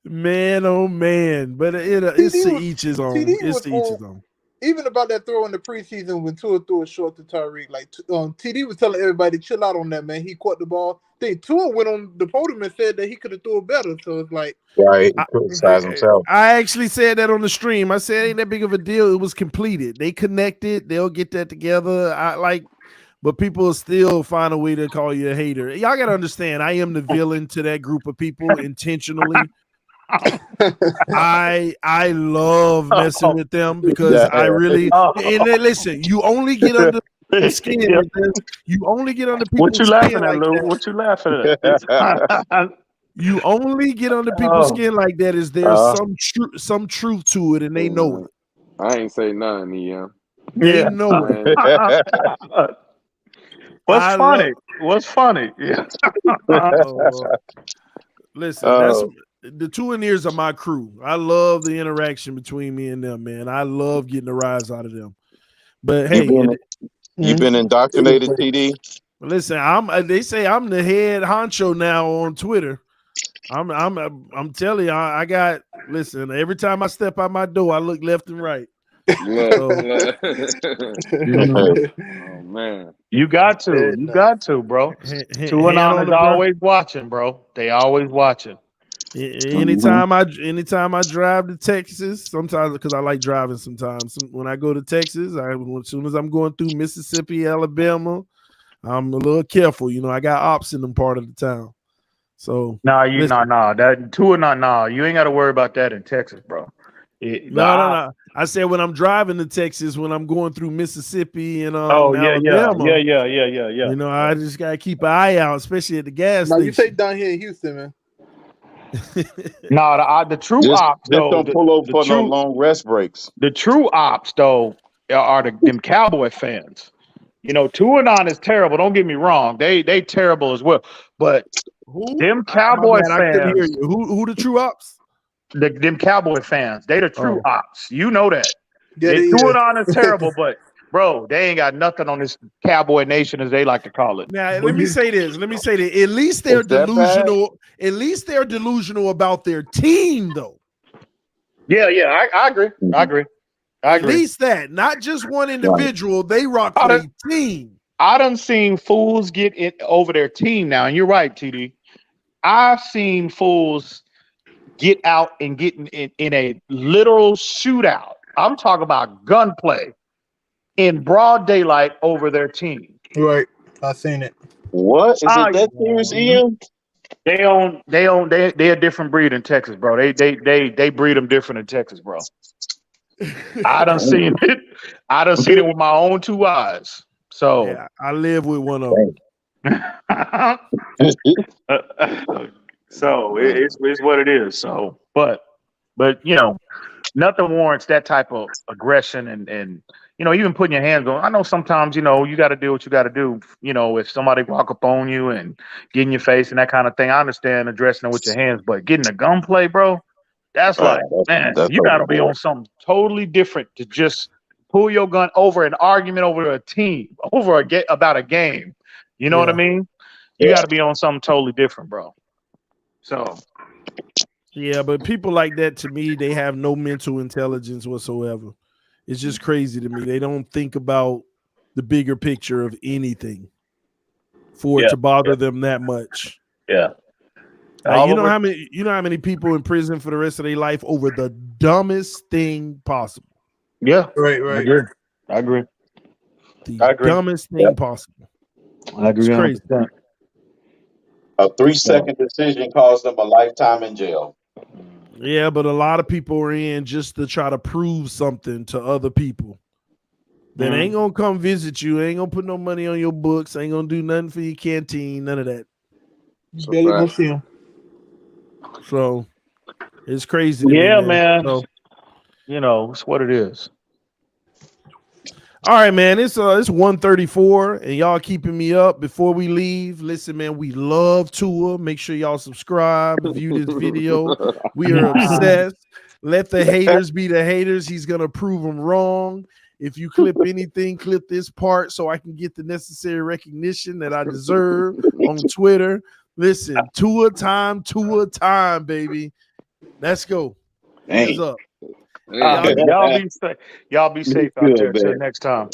Man, oh man! But it's to each his own. It's to each his own. Even about that throw in the preseason when Tua threw it short to Tyreek, like TD was telling everybody to chill out on that, man. He caught the ball. Then Tua went on the podium and said that he could have threw it better. So it's like, right, criticize himself. I actually said that on the stream. I said ain't that big of a deal. It was completed. They connected. They'll get that together. But people still find a way to call you a hater. Y'all gotta understand. I am the villain to that group of people intentionally. I love messing with them because I really and then listen, you only get under the skin like this. You only get under people's skin. What you laughing at, like Lou? that. What you laughing at? You only get under people's skin like that is there's some truth to it and they know it. I ain't say nothing, yeah. They know it. What's funny? Yeah. Listen, that's the Tuaneers are my crew. I love the interaction between me and them, man. I love getting a rise out of them. But hey, you've been indoctrinated, TD. Listen, they say I'm the head honcho now on Twitter. I'm telling you, I got. Listen, every time I step out my door, I look left and right. Oh man, you got to, bro. Tua is always watching, bro. They always watching. Anytime I drive to Texas, sometimes because I like driving. Sometimes when I go to Texas, as soon as I'm going through Mississippi, Alabama, I'm a little careful. I got ops in them part of the town. So that Tua, you ain't got to worry about that in Texas, bro. No. I said when I'm driving to Texas, when I'm going through Mississippi and Alabama. Yeah. I just gotta keep an eye out, especially at the gas station. You say down here in Houston, man. The true ops though. Don't pull over for no long rest breaks. The true ops though are them Cowboy fans. Tua is terrible. Don't get me wrong. They terrible as well. But them Cowboy fans. I couldn't hear you. Who the true ops? Them Cowboy fans, they the true ops. You know that. Tua is terrible, but bro, they ain't got nothing on this Cowboy Nation, as they like to call it. Now, let me say this. At least they're delusional. At least they're delusional about their team, though. Yeah, I agree. At least that, not just one individual. Right. They rock for a team. I done seen fools get it over their team now, and you're right, TD. I've seen fools get out and get in a literal shootout. I'm talking about gunplay in broad daylight over their team. Right, I seen it. What is it that serious, Ian? They're a different breed in Texas, bro. They breed them different in Texas, bro. I done seen it. I done seen it with my own two eyes. So yeah, I live with one of them. So it's what it is. So, but nothing warrants that type of aggression and even putting your hands on. I know sometimes you got to do what you got to do. If somebody walk up on you and get in your face and that kind of thing, I understand addressing it with your hands, but getting a gunplay, bro, that's you got to be on something totally different to just pull your gun over an argument over a team, about a game. You know what I mean? You got to be on something totally different, bro. So, yeah, but people like that, to me, they have no mental intelligence whatsoever. It's just crazy to me. They don't think about the bigger picture of anything for it to bother them that much. Yeah. You know how many people in prison for the rest of their life over the dumbest thing possible. Yeah. Right. I agree. The dumbest thing possible. I agree. It's crazy. A 3-second decision caused them a lifetime in jail. Yeah, but a lot of people are in just to try to prove something to other people. That ain't gonna come visit you, ain't gonna put no money on your books, ain't gonna do nothing for your canteen, none of that. Barely gonna see him. So it's crazy. Yeah, me, man. So, you know, it's what it is. All right, man. It's 1:34, and y'all keeping me up before we leave. Listen, man, we love Tua. Make sure y'all subscribe, view this video. We are obsessed. Let the haters be the haters. He's gonna prove them wrong. If you clip anything, clip this part so I can get the necessary recognition that I deserve on Twitter. Listen, Tua time, baby. Let's go. Hands up. Y'all be safe. Y'all be safe out there. Till next time.